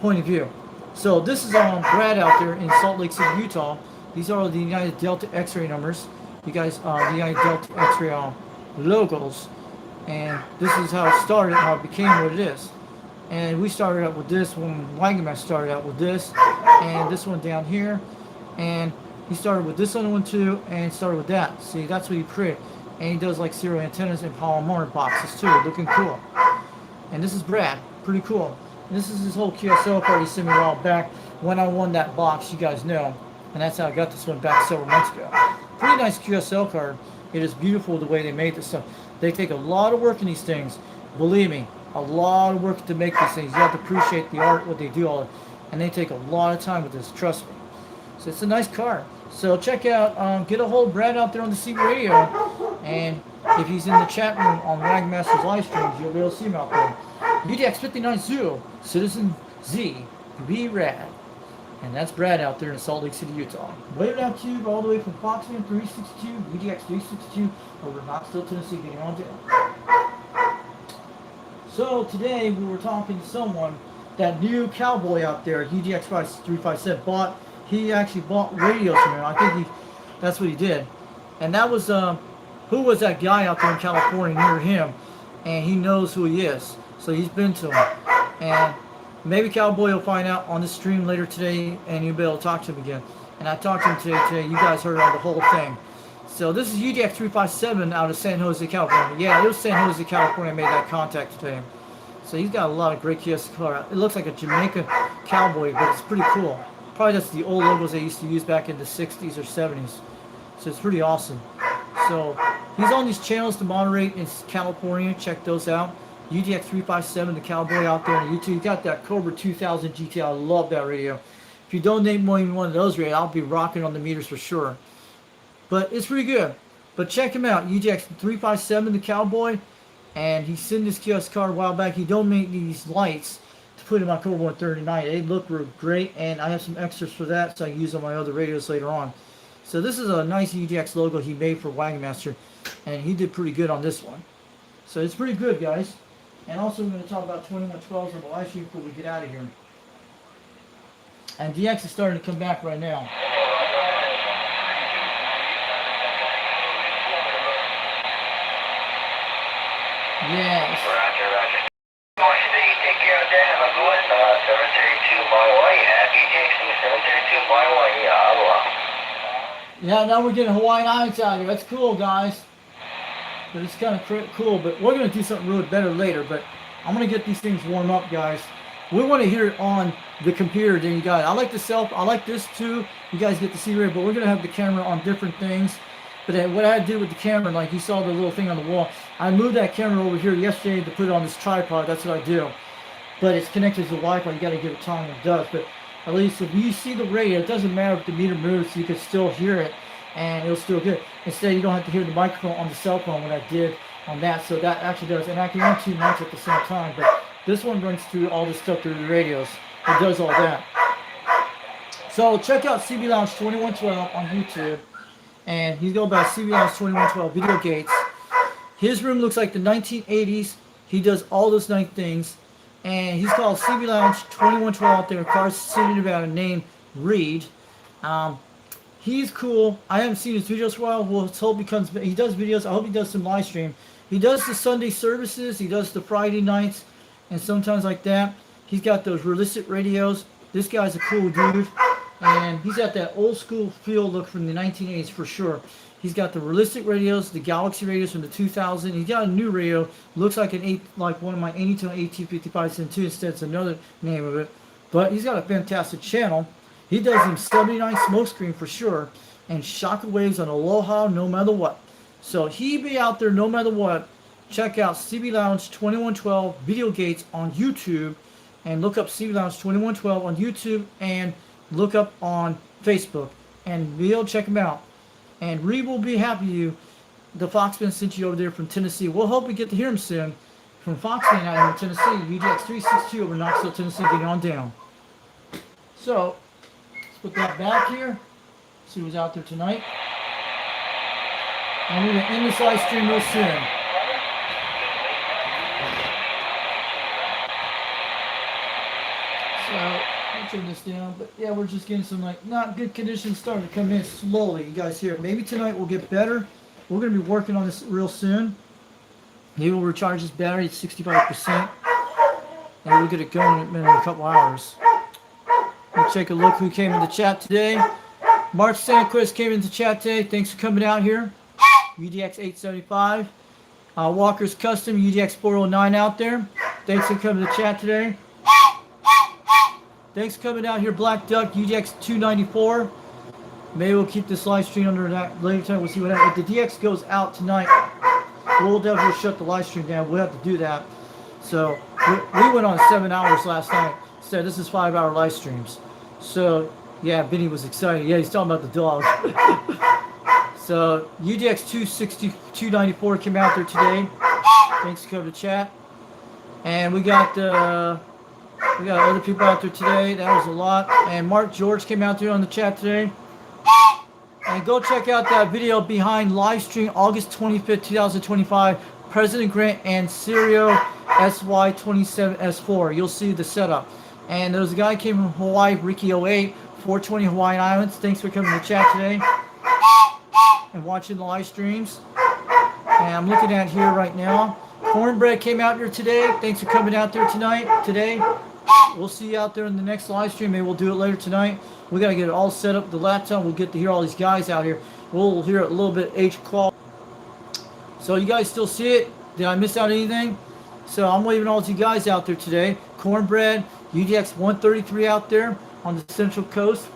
point of view. So this is Brad out there in Salt Lake City, Utah. These are the United Delta X-ray numbers. You guys, the United Delta X-ray logos, and this is how it started, how it became what it is. And we started out with this one. Wagonmaster started out with this, and this one down here, and he started with this other one too, and started with that. See, that's what he created. And he does like serial antennas and polymer boxes too, looking cool. And this is Brad, pretty cool. And this is his whole QSL card he sent me a while back when I won that box, you guys know. And that's how I got this one back several months ago. Pretty nice QSL card. It is beautiful the way they made this stuff. They take a lot of work in these things. Believe me, a lot of work to make these things. You have to appreciate the art, what they do, all that. And they take a lot of time with this, trust me. So it's a nice card. So check out, get a hold of Brad out there on the C Radio. And if he's in the chat room on Wagmaster's live streams, you'll be able to see him out there. UDX 59 Zoo, Citizen Z, B Rad. And that's Brad out there in Salt Lake City, Utah. Waving out to you all the way from Foxman 362, UDX 362, over in Knoxville, Tennessee, getting on down. So today we were talking to someone, that new cowboy out there, UDX 357, bought. He actually bought radios from him. I think that's what he did. And that was, who was that guy out there in California near him? And he knows who he is. So he's been to him. And maybe Cowboy will find out on the stream later today, and you'll be able to talk to him again. And I talked to him today. You guys heard on the whole thing. So this is UDX 357 out of San Jose, California. Yeah, it was San Jose, California made that contact today. So he's got a lot of great QS color. It looks like a Jamaica cowboy, but it's pretty cool. Probably that's the old logos they used to use back in the 60s or 70s. So it's pretty awesome. So he's on these channels to moderate in California. Check those out. UDX 357, the Cowboy out there on YouTube. You got that Cobra 2000 GT. I love that radio. If you donate more than one of those radios, I'll be rocking on the meters for sure. But it's pretty good. But check him out, UDX 357, the Cowboy. And he sent this QS card a while back. He donated these lights to put in my Cobra 139. They look real great, and I have some extras for that, so I can use on my other radios later on. So this is a nice UDX logo he made for Wagon Master, and he did pretty good on this one. So it's pretty good, guys. And also we're going to talk about 2112s on the live stream before we get out of here. And DX is starting to come back right now. Yes. Roger, roger. Take care of that, my boy. 732 Mile Way, Happy Jackson, 732 Mile Way, Aloha. Yeah, now we're getting Hawaiian Islands out here. That's cool, guys. But it's kind of cool. But we're going to do something really better later. But I'm going to get these things warm up, guys. We want to hear it on the computer than you guys. I like the I like this too. You guys get to see it, but we're going to have the camera on different things. But what I did with the camera, like you saw the little thing on the wall, I moved that camera over here yesterday to put it on this tripod. That's what I do. But it's connected to the Wi-Fi. You got to give it time, and it does. But at least if you see the radio, it doesn't matter if the meter moves, you can still hear it, and it'll still good. Instead, you don't have to hear the microphone on the cell phone, what I did on that. So that actually does, and I can run two mics at the same time. But this one runs through all this stuff through the radios. It does all that. So check out CB Lounge 2112 on YouTube. And he's going by CB Lounge 2112 Video Gates. His room looks like the 1980s. He does all those nice things. And he's called CB Lounge 2112 out there. Cars sitting about a name Reed. He's cool. I haven't seen his videos for a while. We'll hope he does videos. I hope he does some live stream. He does the Sunday services. He does the Friday nights. And sometimes like that. He's got those realistic radios. This guy's a cool dude. And he's got that old school feel look from the 1980s for sure. He's got the realistic radios, the Galaxy radios from the 2000. He's got a new radio. Looks like like one of my Anytone AT55s and 2 instead. It's another name of it. But he's got a fantastic channel. He does them 79 smokescreen for sure. And shockwaves on Aloha no matter what. So he be out there no matter what. Check out CB Lounge 2112 Video Gates on YouTube. And look up CB Lounge 2112 on YouTube. And look up on Facebook, and we'll check him out. And Reed will be happy you. The Foxman sent you over there from Tennessee. We'll hope we get to hear him soon from Foxman out here in Tennessee. UDX 362 over Knoxville, Tennessee. Get on down. So let's put that back here. See who's out there tonight. And we're gonna end this live stream real soon. So turn this down, but yeah, we're just getting some like not good conditions starting to come in slowly. You guys hear it. Maybe tonight will get better. We're going to be working on this real soon. Maybe we'll recharge this battery at 65%, and we'll get it going in a couple hours. We'll take a look who came in the chat today. Mark Sandquist came into chat today. Thanks for coming out here. UDX 875. Walker's Custom UDX 409 out there. Thanks for coming to the chat today. Thanks for coming out here, Black Duck, UDX 294. Maybe we'll keep this live stream under that later time. We'll see what happens. If the DX goes out tonight, we'll definitely shut the live stream down. We'll have to do that. So we went on 7 hours last night. So this is 5-hour live streams. So yeah, Vinny was excited. Yeah, he's talking about the dog. So UDX 294 came out there today. Thanks for coming to chat. And we got other people out there today. That was a lot. And Mark George came out there on the chat today. And go check out that video behind live stream August 25th, 2025. President Grant and Sirio SY27S4. You'll see the setup. And there's a guy who came from Hawaii, Ricky 08, 420 Hawaiian Islands. Thanks for coming to the chat today and watching the live streams. And I'm looking at here right now. Cornbread came out here today. Thanks for coming out there today. We'll see you out there in the next live stream. Maybe we'll do it later tonight. We got to get it all set up. The laptop, we'll get to hear all these guys out here. We'll hear it a little bit H quality. So you guys still see it? Did I miss out anything? So I'm waving all you guys out there today. Cornbread, UDX 133 out there on the Central Coast.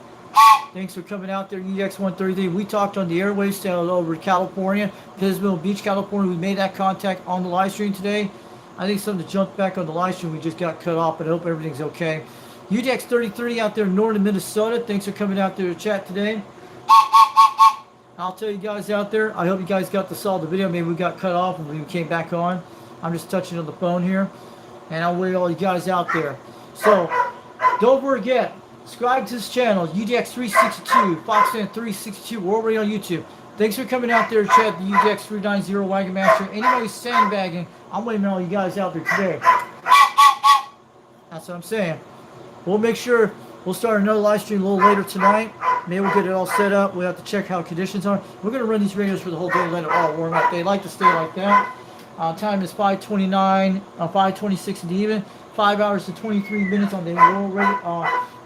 Thanks for coming out there, UDX 133. We talked on the airwaves over California, Pismo Beach, California. We made that contact on the live stream today. I think something jumped back on the live stream. We just got cut off, but I hope everything's okay. UDX33 out there in northern Minnesota. Thanks for coming out there to chat today. I'll tell you guys out there, I hope you guys got to saw the video. Maybe we got cut off and we came back on. I'm just touching on the phone here. And I'll wait all you guys out there. So, don't forget, subscribe to this channel, UDX362, Foxman362. We're already on YouTube. Thanks for coming out there to chat the UDX390 Wagon Master. Anybody sandbagging, I'm waiting on all you guys out there today. That's what I'm saying. We'll make sure we'll start another live stream a little later tonight. Maybe we'll get it all set up. We'll have to check how conditions are. We're going to run these radios for the whole day, let it all warm up. They like to stay like that. Time is 5:29, 5:26 in the evening. 5 hours and 23 minutes on the World Radio,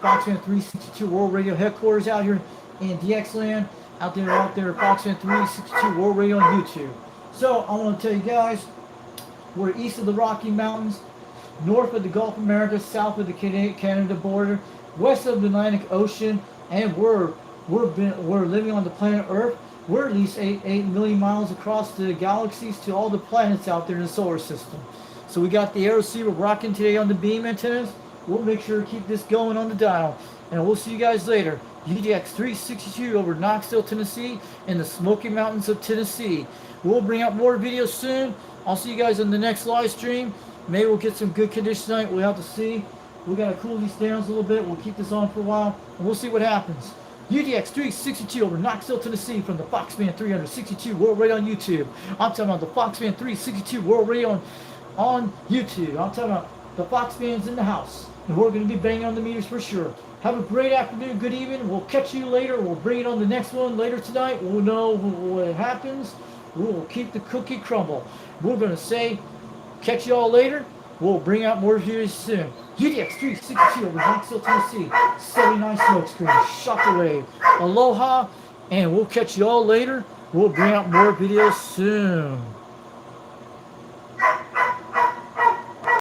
Foxman 362 World Radio headquarters out here in Dxland. Out there, Foxman 362 World Radio on YouTube. So I want to tell you guys, we're east of the Rocky Mountains, north of the Gulf of America, south of the Canada border, west of the Atlantic Ocean, and we're living on the planet Earth. We're at least 8 million miles across the galaxies to all the planets out there in the solar system. So we got the AeroC, we're rocking today on the beam antennas. We'll make sure to keep this going on the dial. And we'll see you guys later. UDX 362 over Knoxville, Tennessee, in the Smoky Mountains of Tennessee. We'll bring out more videos soon. I'll see you guys in the next live stream. Maybe we'll get some good conditions tonight. We'll have to see. We got to cool these down a little bit. We'll keep this on for a while, and we'll see what happens. UDX 362 over Knoxville, Tennessee, from the Foxman 362 World Radio on YouTube. I'm talking about the Foxman 362 World Radio on YouTube. I'm talking about the Foxman's in the house, and we're going to be banging on the meters for sure. Have a great afternoon, good evening. We'll catch you later. We'll bring it on the next one later tonight. We'll know what happens. We'll keep the cookie crumble. We're going to say, catch you all later. We'll bring out more videos soon. UDX 362 over Knoxville, Tennessee. 79 smokescreen. Shockwave. Aloha. And we'll catch you all later. We'll bring out more videos soon.